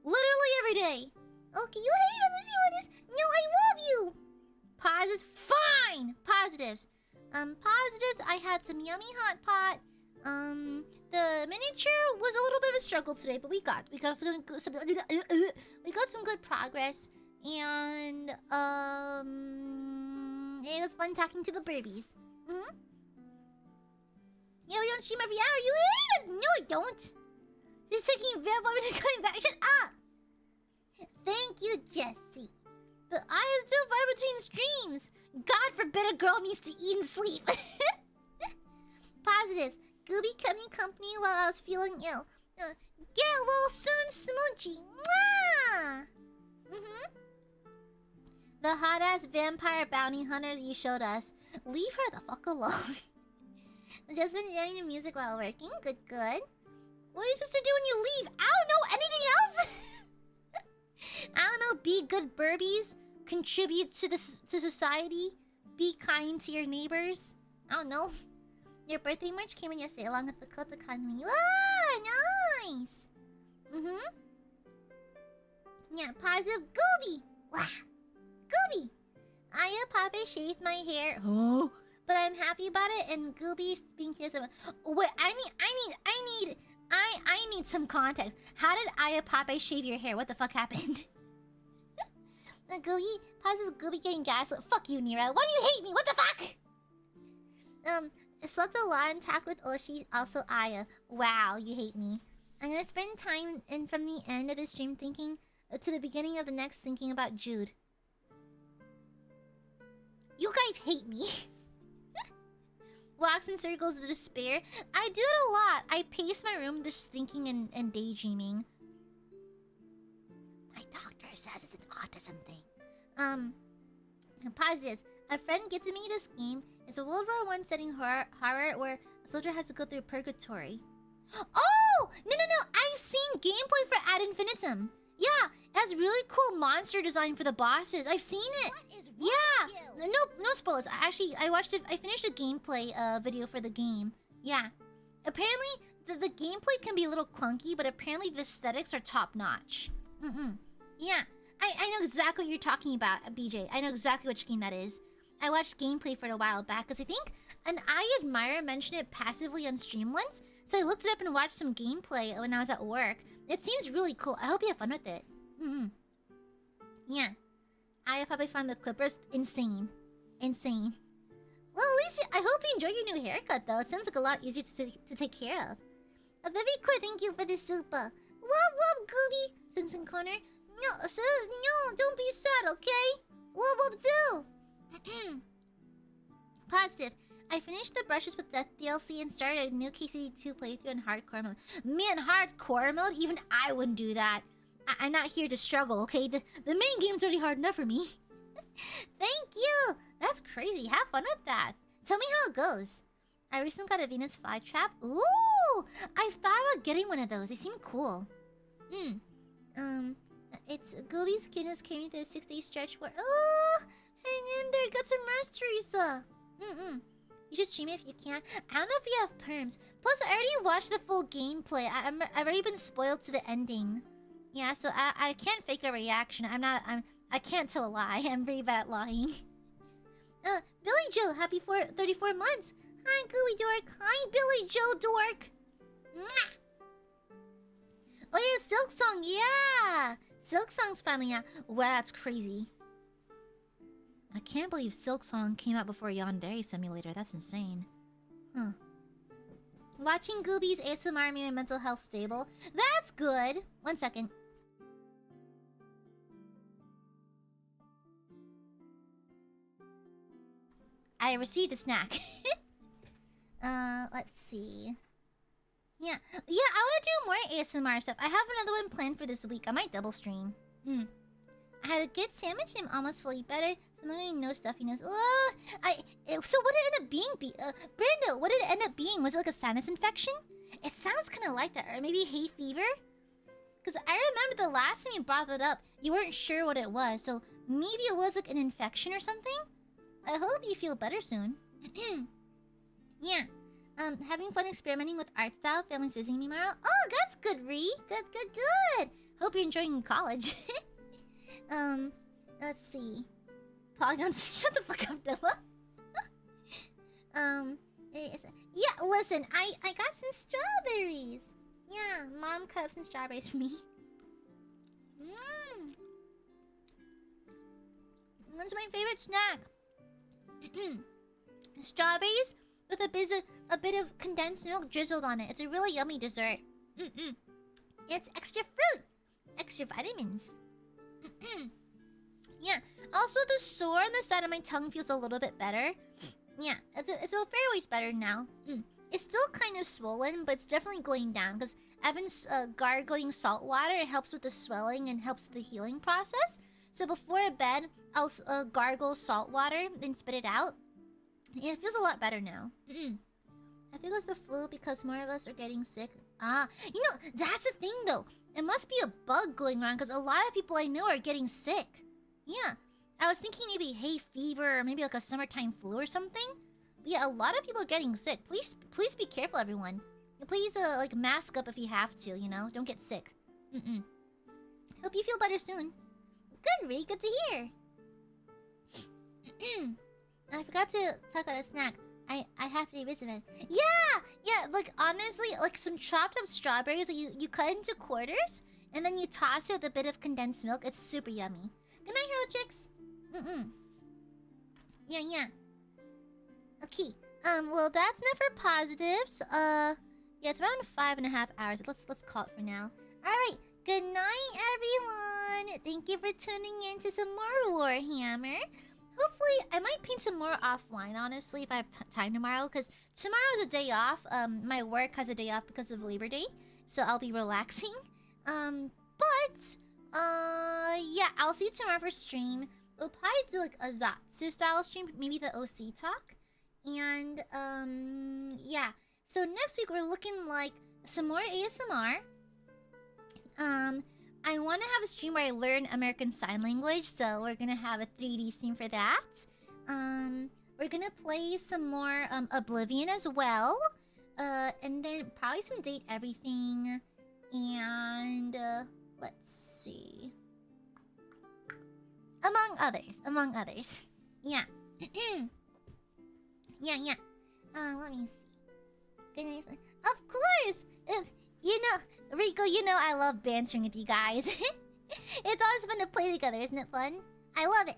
Literally every day. Okay, you hate us. Let's see what it is. No, I love you. Positives. Fine. Positives. Positives. I had some yummy hot pot. The miniature was a little bit of a struggle today, but we got some good progress. And it was fun talking to the burbies. Yeah, we don't stream every hour. You hate us. No, I don't. Just taking a bit while we're coming back. Shut up. Thank you, Jesse. But I is still far between streams. God forbid a girl needs to eat and sleep. Positives. Gooby kept me company while I was feeling ill. Get well soon, Smoochie. Mwah! The hot-ass vampire bounty hunter that you showed us. Leave her the fuck alone. Just been jamming the music while working. Good. What are you supposed to do when you leave? I don't know. Anything else? I don't know. Be good burbies. Contribute to society. Be kind to your neighbors. I don't know. Your birthday merch came in yesterday along with the Kota Kanmi. Wow, nice. Yeah, positive Gooby. Wow. Gooby. Pape shaved my hair. Oh, but I'm happy about it. And Gooby's being kissed. Wait, I some context. How did Pape shave your hair? What the fuck happened? Gooby, pauses Gooby getting gaslit. Fuck you, Nira. Why do you hate me? What the fuck? Sluts a lot intact with Oshi, also Aya. Wow, you hate me. I'm gonna spend time from the end of the stream thinking to the beginning of the next thinking about Jude. You guys hate me. Walks in circles of despair. I do it a lot. I pace my room just thinking and daydreaming. My doctor says it's an autism thing. Pause this. A friend gets me this game. It's a World War I setting horror where a soldier has to go through purgatory. Oh! No. I've seen gameplay for Ad Infinitum. Yeah, it has really cool monster design for the bosses. I've seen it. What is wrong with you? No spoilers. I watched it. I finished a gameplay video for the game. Yeah. Apparently, the gameplay can be a little clunky, but apparently the aesthetics are top notch. Yeah. I know exactly what you're talking about, BJ. I know exactly which game that is. I watched gameplay for it a while back because I think an Aiadmirer mentioned it passively on stream once. So I looked it up and watched some gameplay when I was at work. It seems really cool. I hope you have fun with it. Yeah. I probably found the clippers insane. Insane. Well, at least I hope you enjoy your new haircut, though. It sounds like a lot easier to take care of. A very cool, thank you for the super. Whoop, Gooby, Simpson Corner. No, sir, no, don't be sad, okay? Whoop, too. Positive. I finished the brushes with the DLC and started a new KCD2 playthrough in hardcore mode. Man, hardcore mode? Even I wouldn't do that. I'm not here to struggle, okay? The main game's already hard enough for me. Thank you! That's crazy. Have fun with that. Tell me how it goes. I recently got a Venus flytrap. Ooh! I've thought about getting one of those. They seem cool. It's Gooby's cuteness carrying through the 6-day stretch where... Oh! Hang in there. Got some rest, Teresa. You should stream it if you can. I don't know if you have perms. Plus, I already watched the full gameplay. I've already been spoiled to the ending. Yeah, so I can't fake a reaction. I can't tell a lie. I'm very bad at lying. Billy Joe, happy 34 months. Hi, Gooey Dork. Hi, Billy Joe Dork. Mwah! Oh yeah, Silk Song. Yeah, Silk Song's finally out. Wow, that's crazy. I can't believe Silk Song came out before Yandere Simulator. That's insane. Huh. Watching Gooby's ASMR made my mental health stable. That's good. 1 second. I received a snack. Let's see. Yeah, I want to do more ASMR stuff. I have another one planned for this week. I might double stream. I had a good sandwich and I'm almost fully better. Some no stuffiness. So what did it end up being? Brando, what did it end up being? Was it like a sinus infection? It sounds kind of like that. Or maybe hay fever? Because I remember the last time you brought it up, you weren't sure what it was. So maybe it was like an infection or something? I hope you feel better soon. Yeah. Having fun experimenting with art style. Family's visiting me tomorrow. Oh, that's good, Ree. Good. Hope you're enjoying college. Let's see. Polygons, shut the fuck up, Dilla. Yeah, listen, I got some strawberries. Yeah, Mom cut up some strawberries for me. That's my favorite snack. Strawberries with a bit of condensed milk drizzled on it. It's a really yummy dessert. It's extra fruit, extra vitamins. Yeah. Also, the sore on the side of my tongue feels a little bit better. Yeah, it's a fair ways better now. It's still kind of swollen, but it's definitely going down because I've been gargling salt water. It helps with the swelling and helps with the healing process. So before bed, I'll gargle salt water, then spit it out. Yeah, it feels a lot better now. I think it was the flu because more of us are getting sick. You know, that's the thing though. It must be a bug going around because a lot of people I know are getting sick. Yeah, I was thinking maybe hay fever or maybe like a summertime flu or something. But yeah, a lot of people are getting sick. Please be careful, everyone. Please, like, mask up if you have to, you know? Don't get sick. Hope you feel better soon. Good, Ree. Good to hear. I forgot to talk about a snack. I have to revisit it. Yeah, like honestly, like some chopped up strawberries that you cut into quarters and then you toss it with a bit of condensed milk. It's super yummy. Good night, Hero Chicks. Yeah. Okay. Well, that's enough for positives. Yeah, it's around 5.5 hours. Let's call it for now. All right. Good night, everyone. Thank you for tuning in to some more Warhammer. Hopefully, I might paint some more offline, honestly, if I have time tomorrow. Because tomorrow's a day off. My work has a day off because of Labor Day. So I'll be relaxing. Yeah, I'll see you tomorrow for stream. We'll probably do like a Zatsu style stream, maybe the OC talk. And, yeah. So next week, we're looking like some more ASMR. I want to have a stream where I learn American Sign Language, so we're gonna have a 3D stream for that. We're gonna play some more Oblivion as well. And then probably some Date Everything. And, let's see. Among others. Yeah. Yeah. Let me see. Good night. Of course! You know, Rico, you know I love bantering with you guys. It's always fun to play together, isn't it fun? I love it.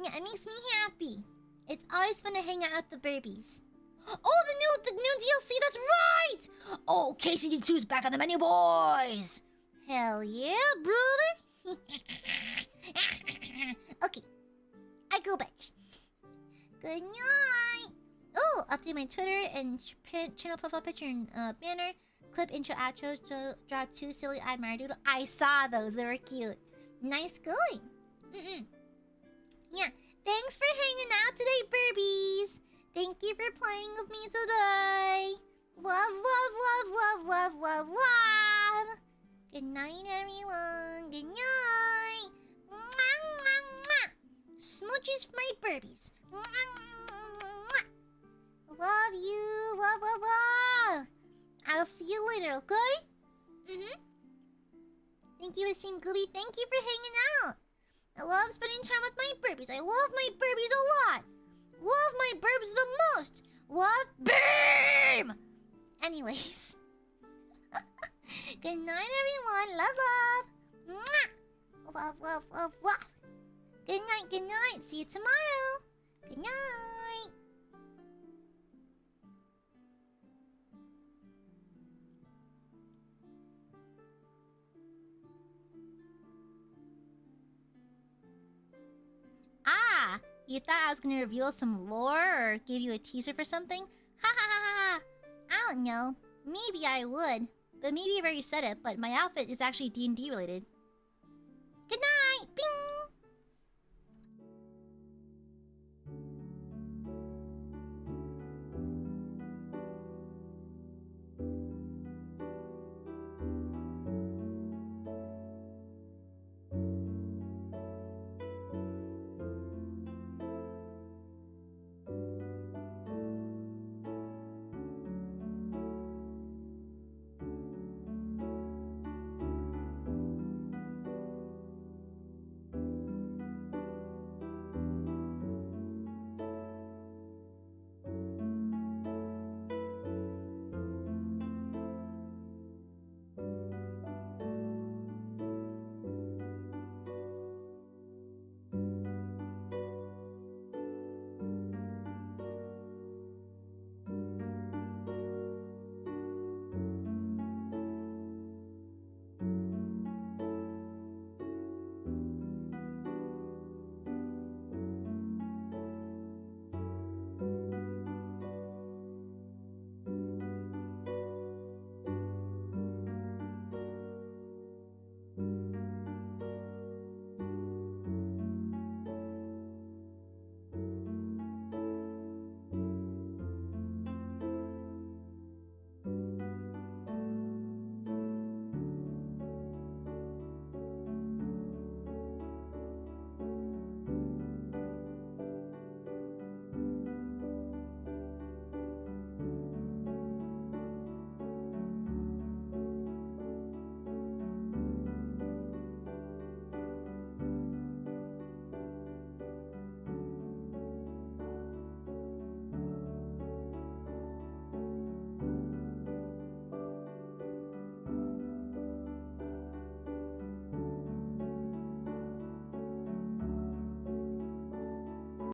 Yeah, it makes me happy. It's always fun to hang out with the burbies. Oh, the new DLC, that's right! Oh, KCD2's back on the menu, boys! Hell yeah, brother! Okay, I go bitch. Good night! Oh, update my Twitter and channel profile picture and banner. Clip, intro, outro, draw 2 silly Aiadmirers doodle. I saw those, they were cute. Nice going. Yeah, thanks for hanging out today, burbies. Thank you for playing with me today. Love. Good night, everyone. Good night. Mwah. Smooches for my burbies. Love you. Love. I'll see you later, okay? Thank you, Mr. Gooby. Thank you for hanging out. I love spending time with my burbies. I love my burbies a lot. Love my burbs the most. Love BAM! Anyways. Good night, everyone. Love. Mwah. Love. Good night. See you tomorrow. Good night. Ah, you thought I was gonna reveal some lore or give you a teaser for something? Ha. I don't know. Maybe I would. But maybe I've already said it, but my outfit is actually D&D related.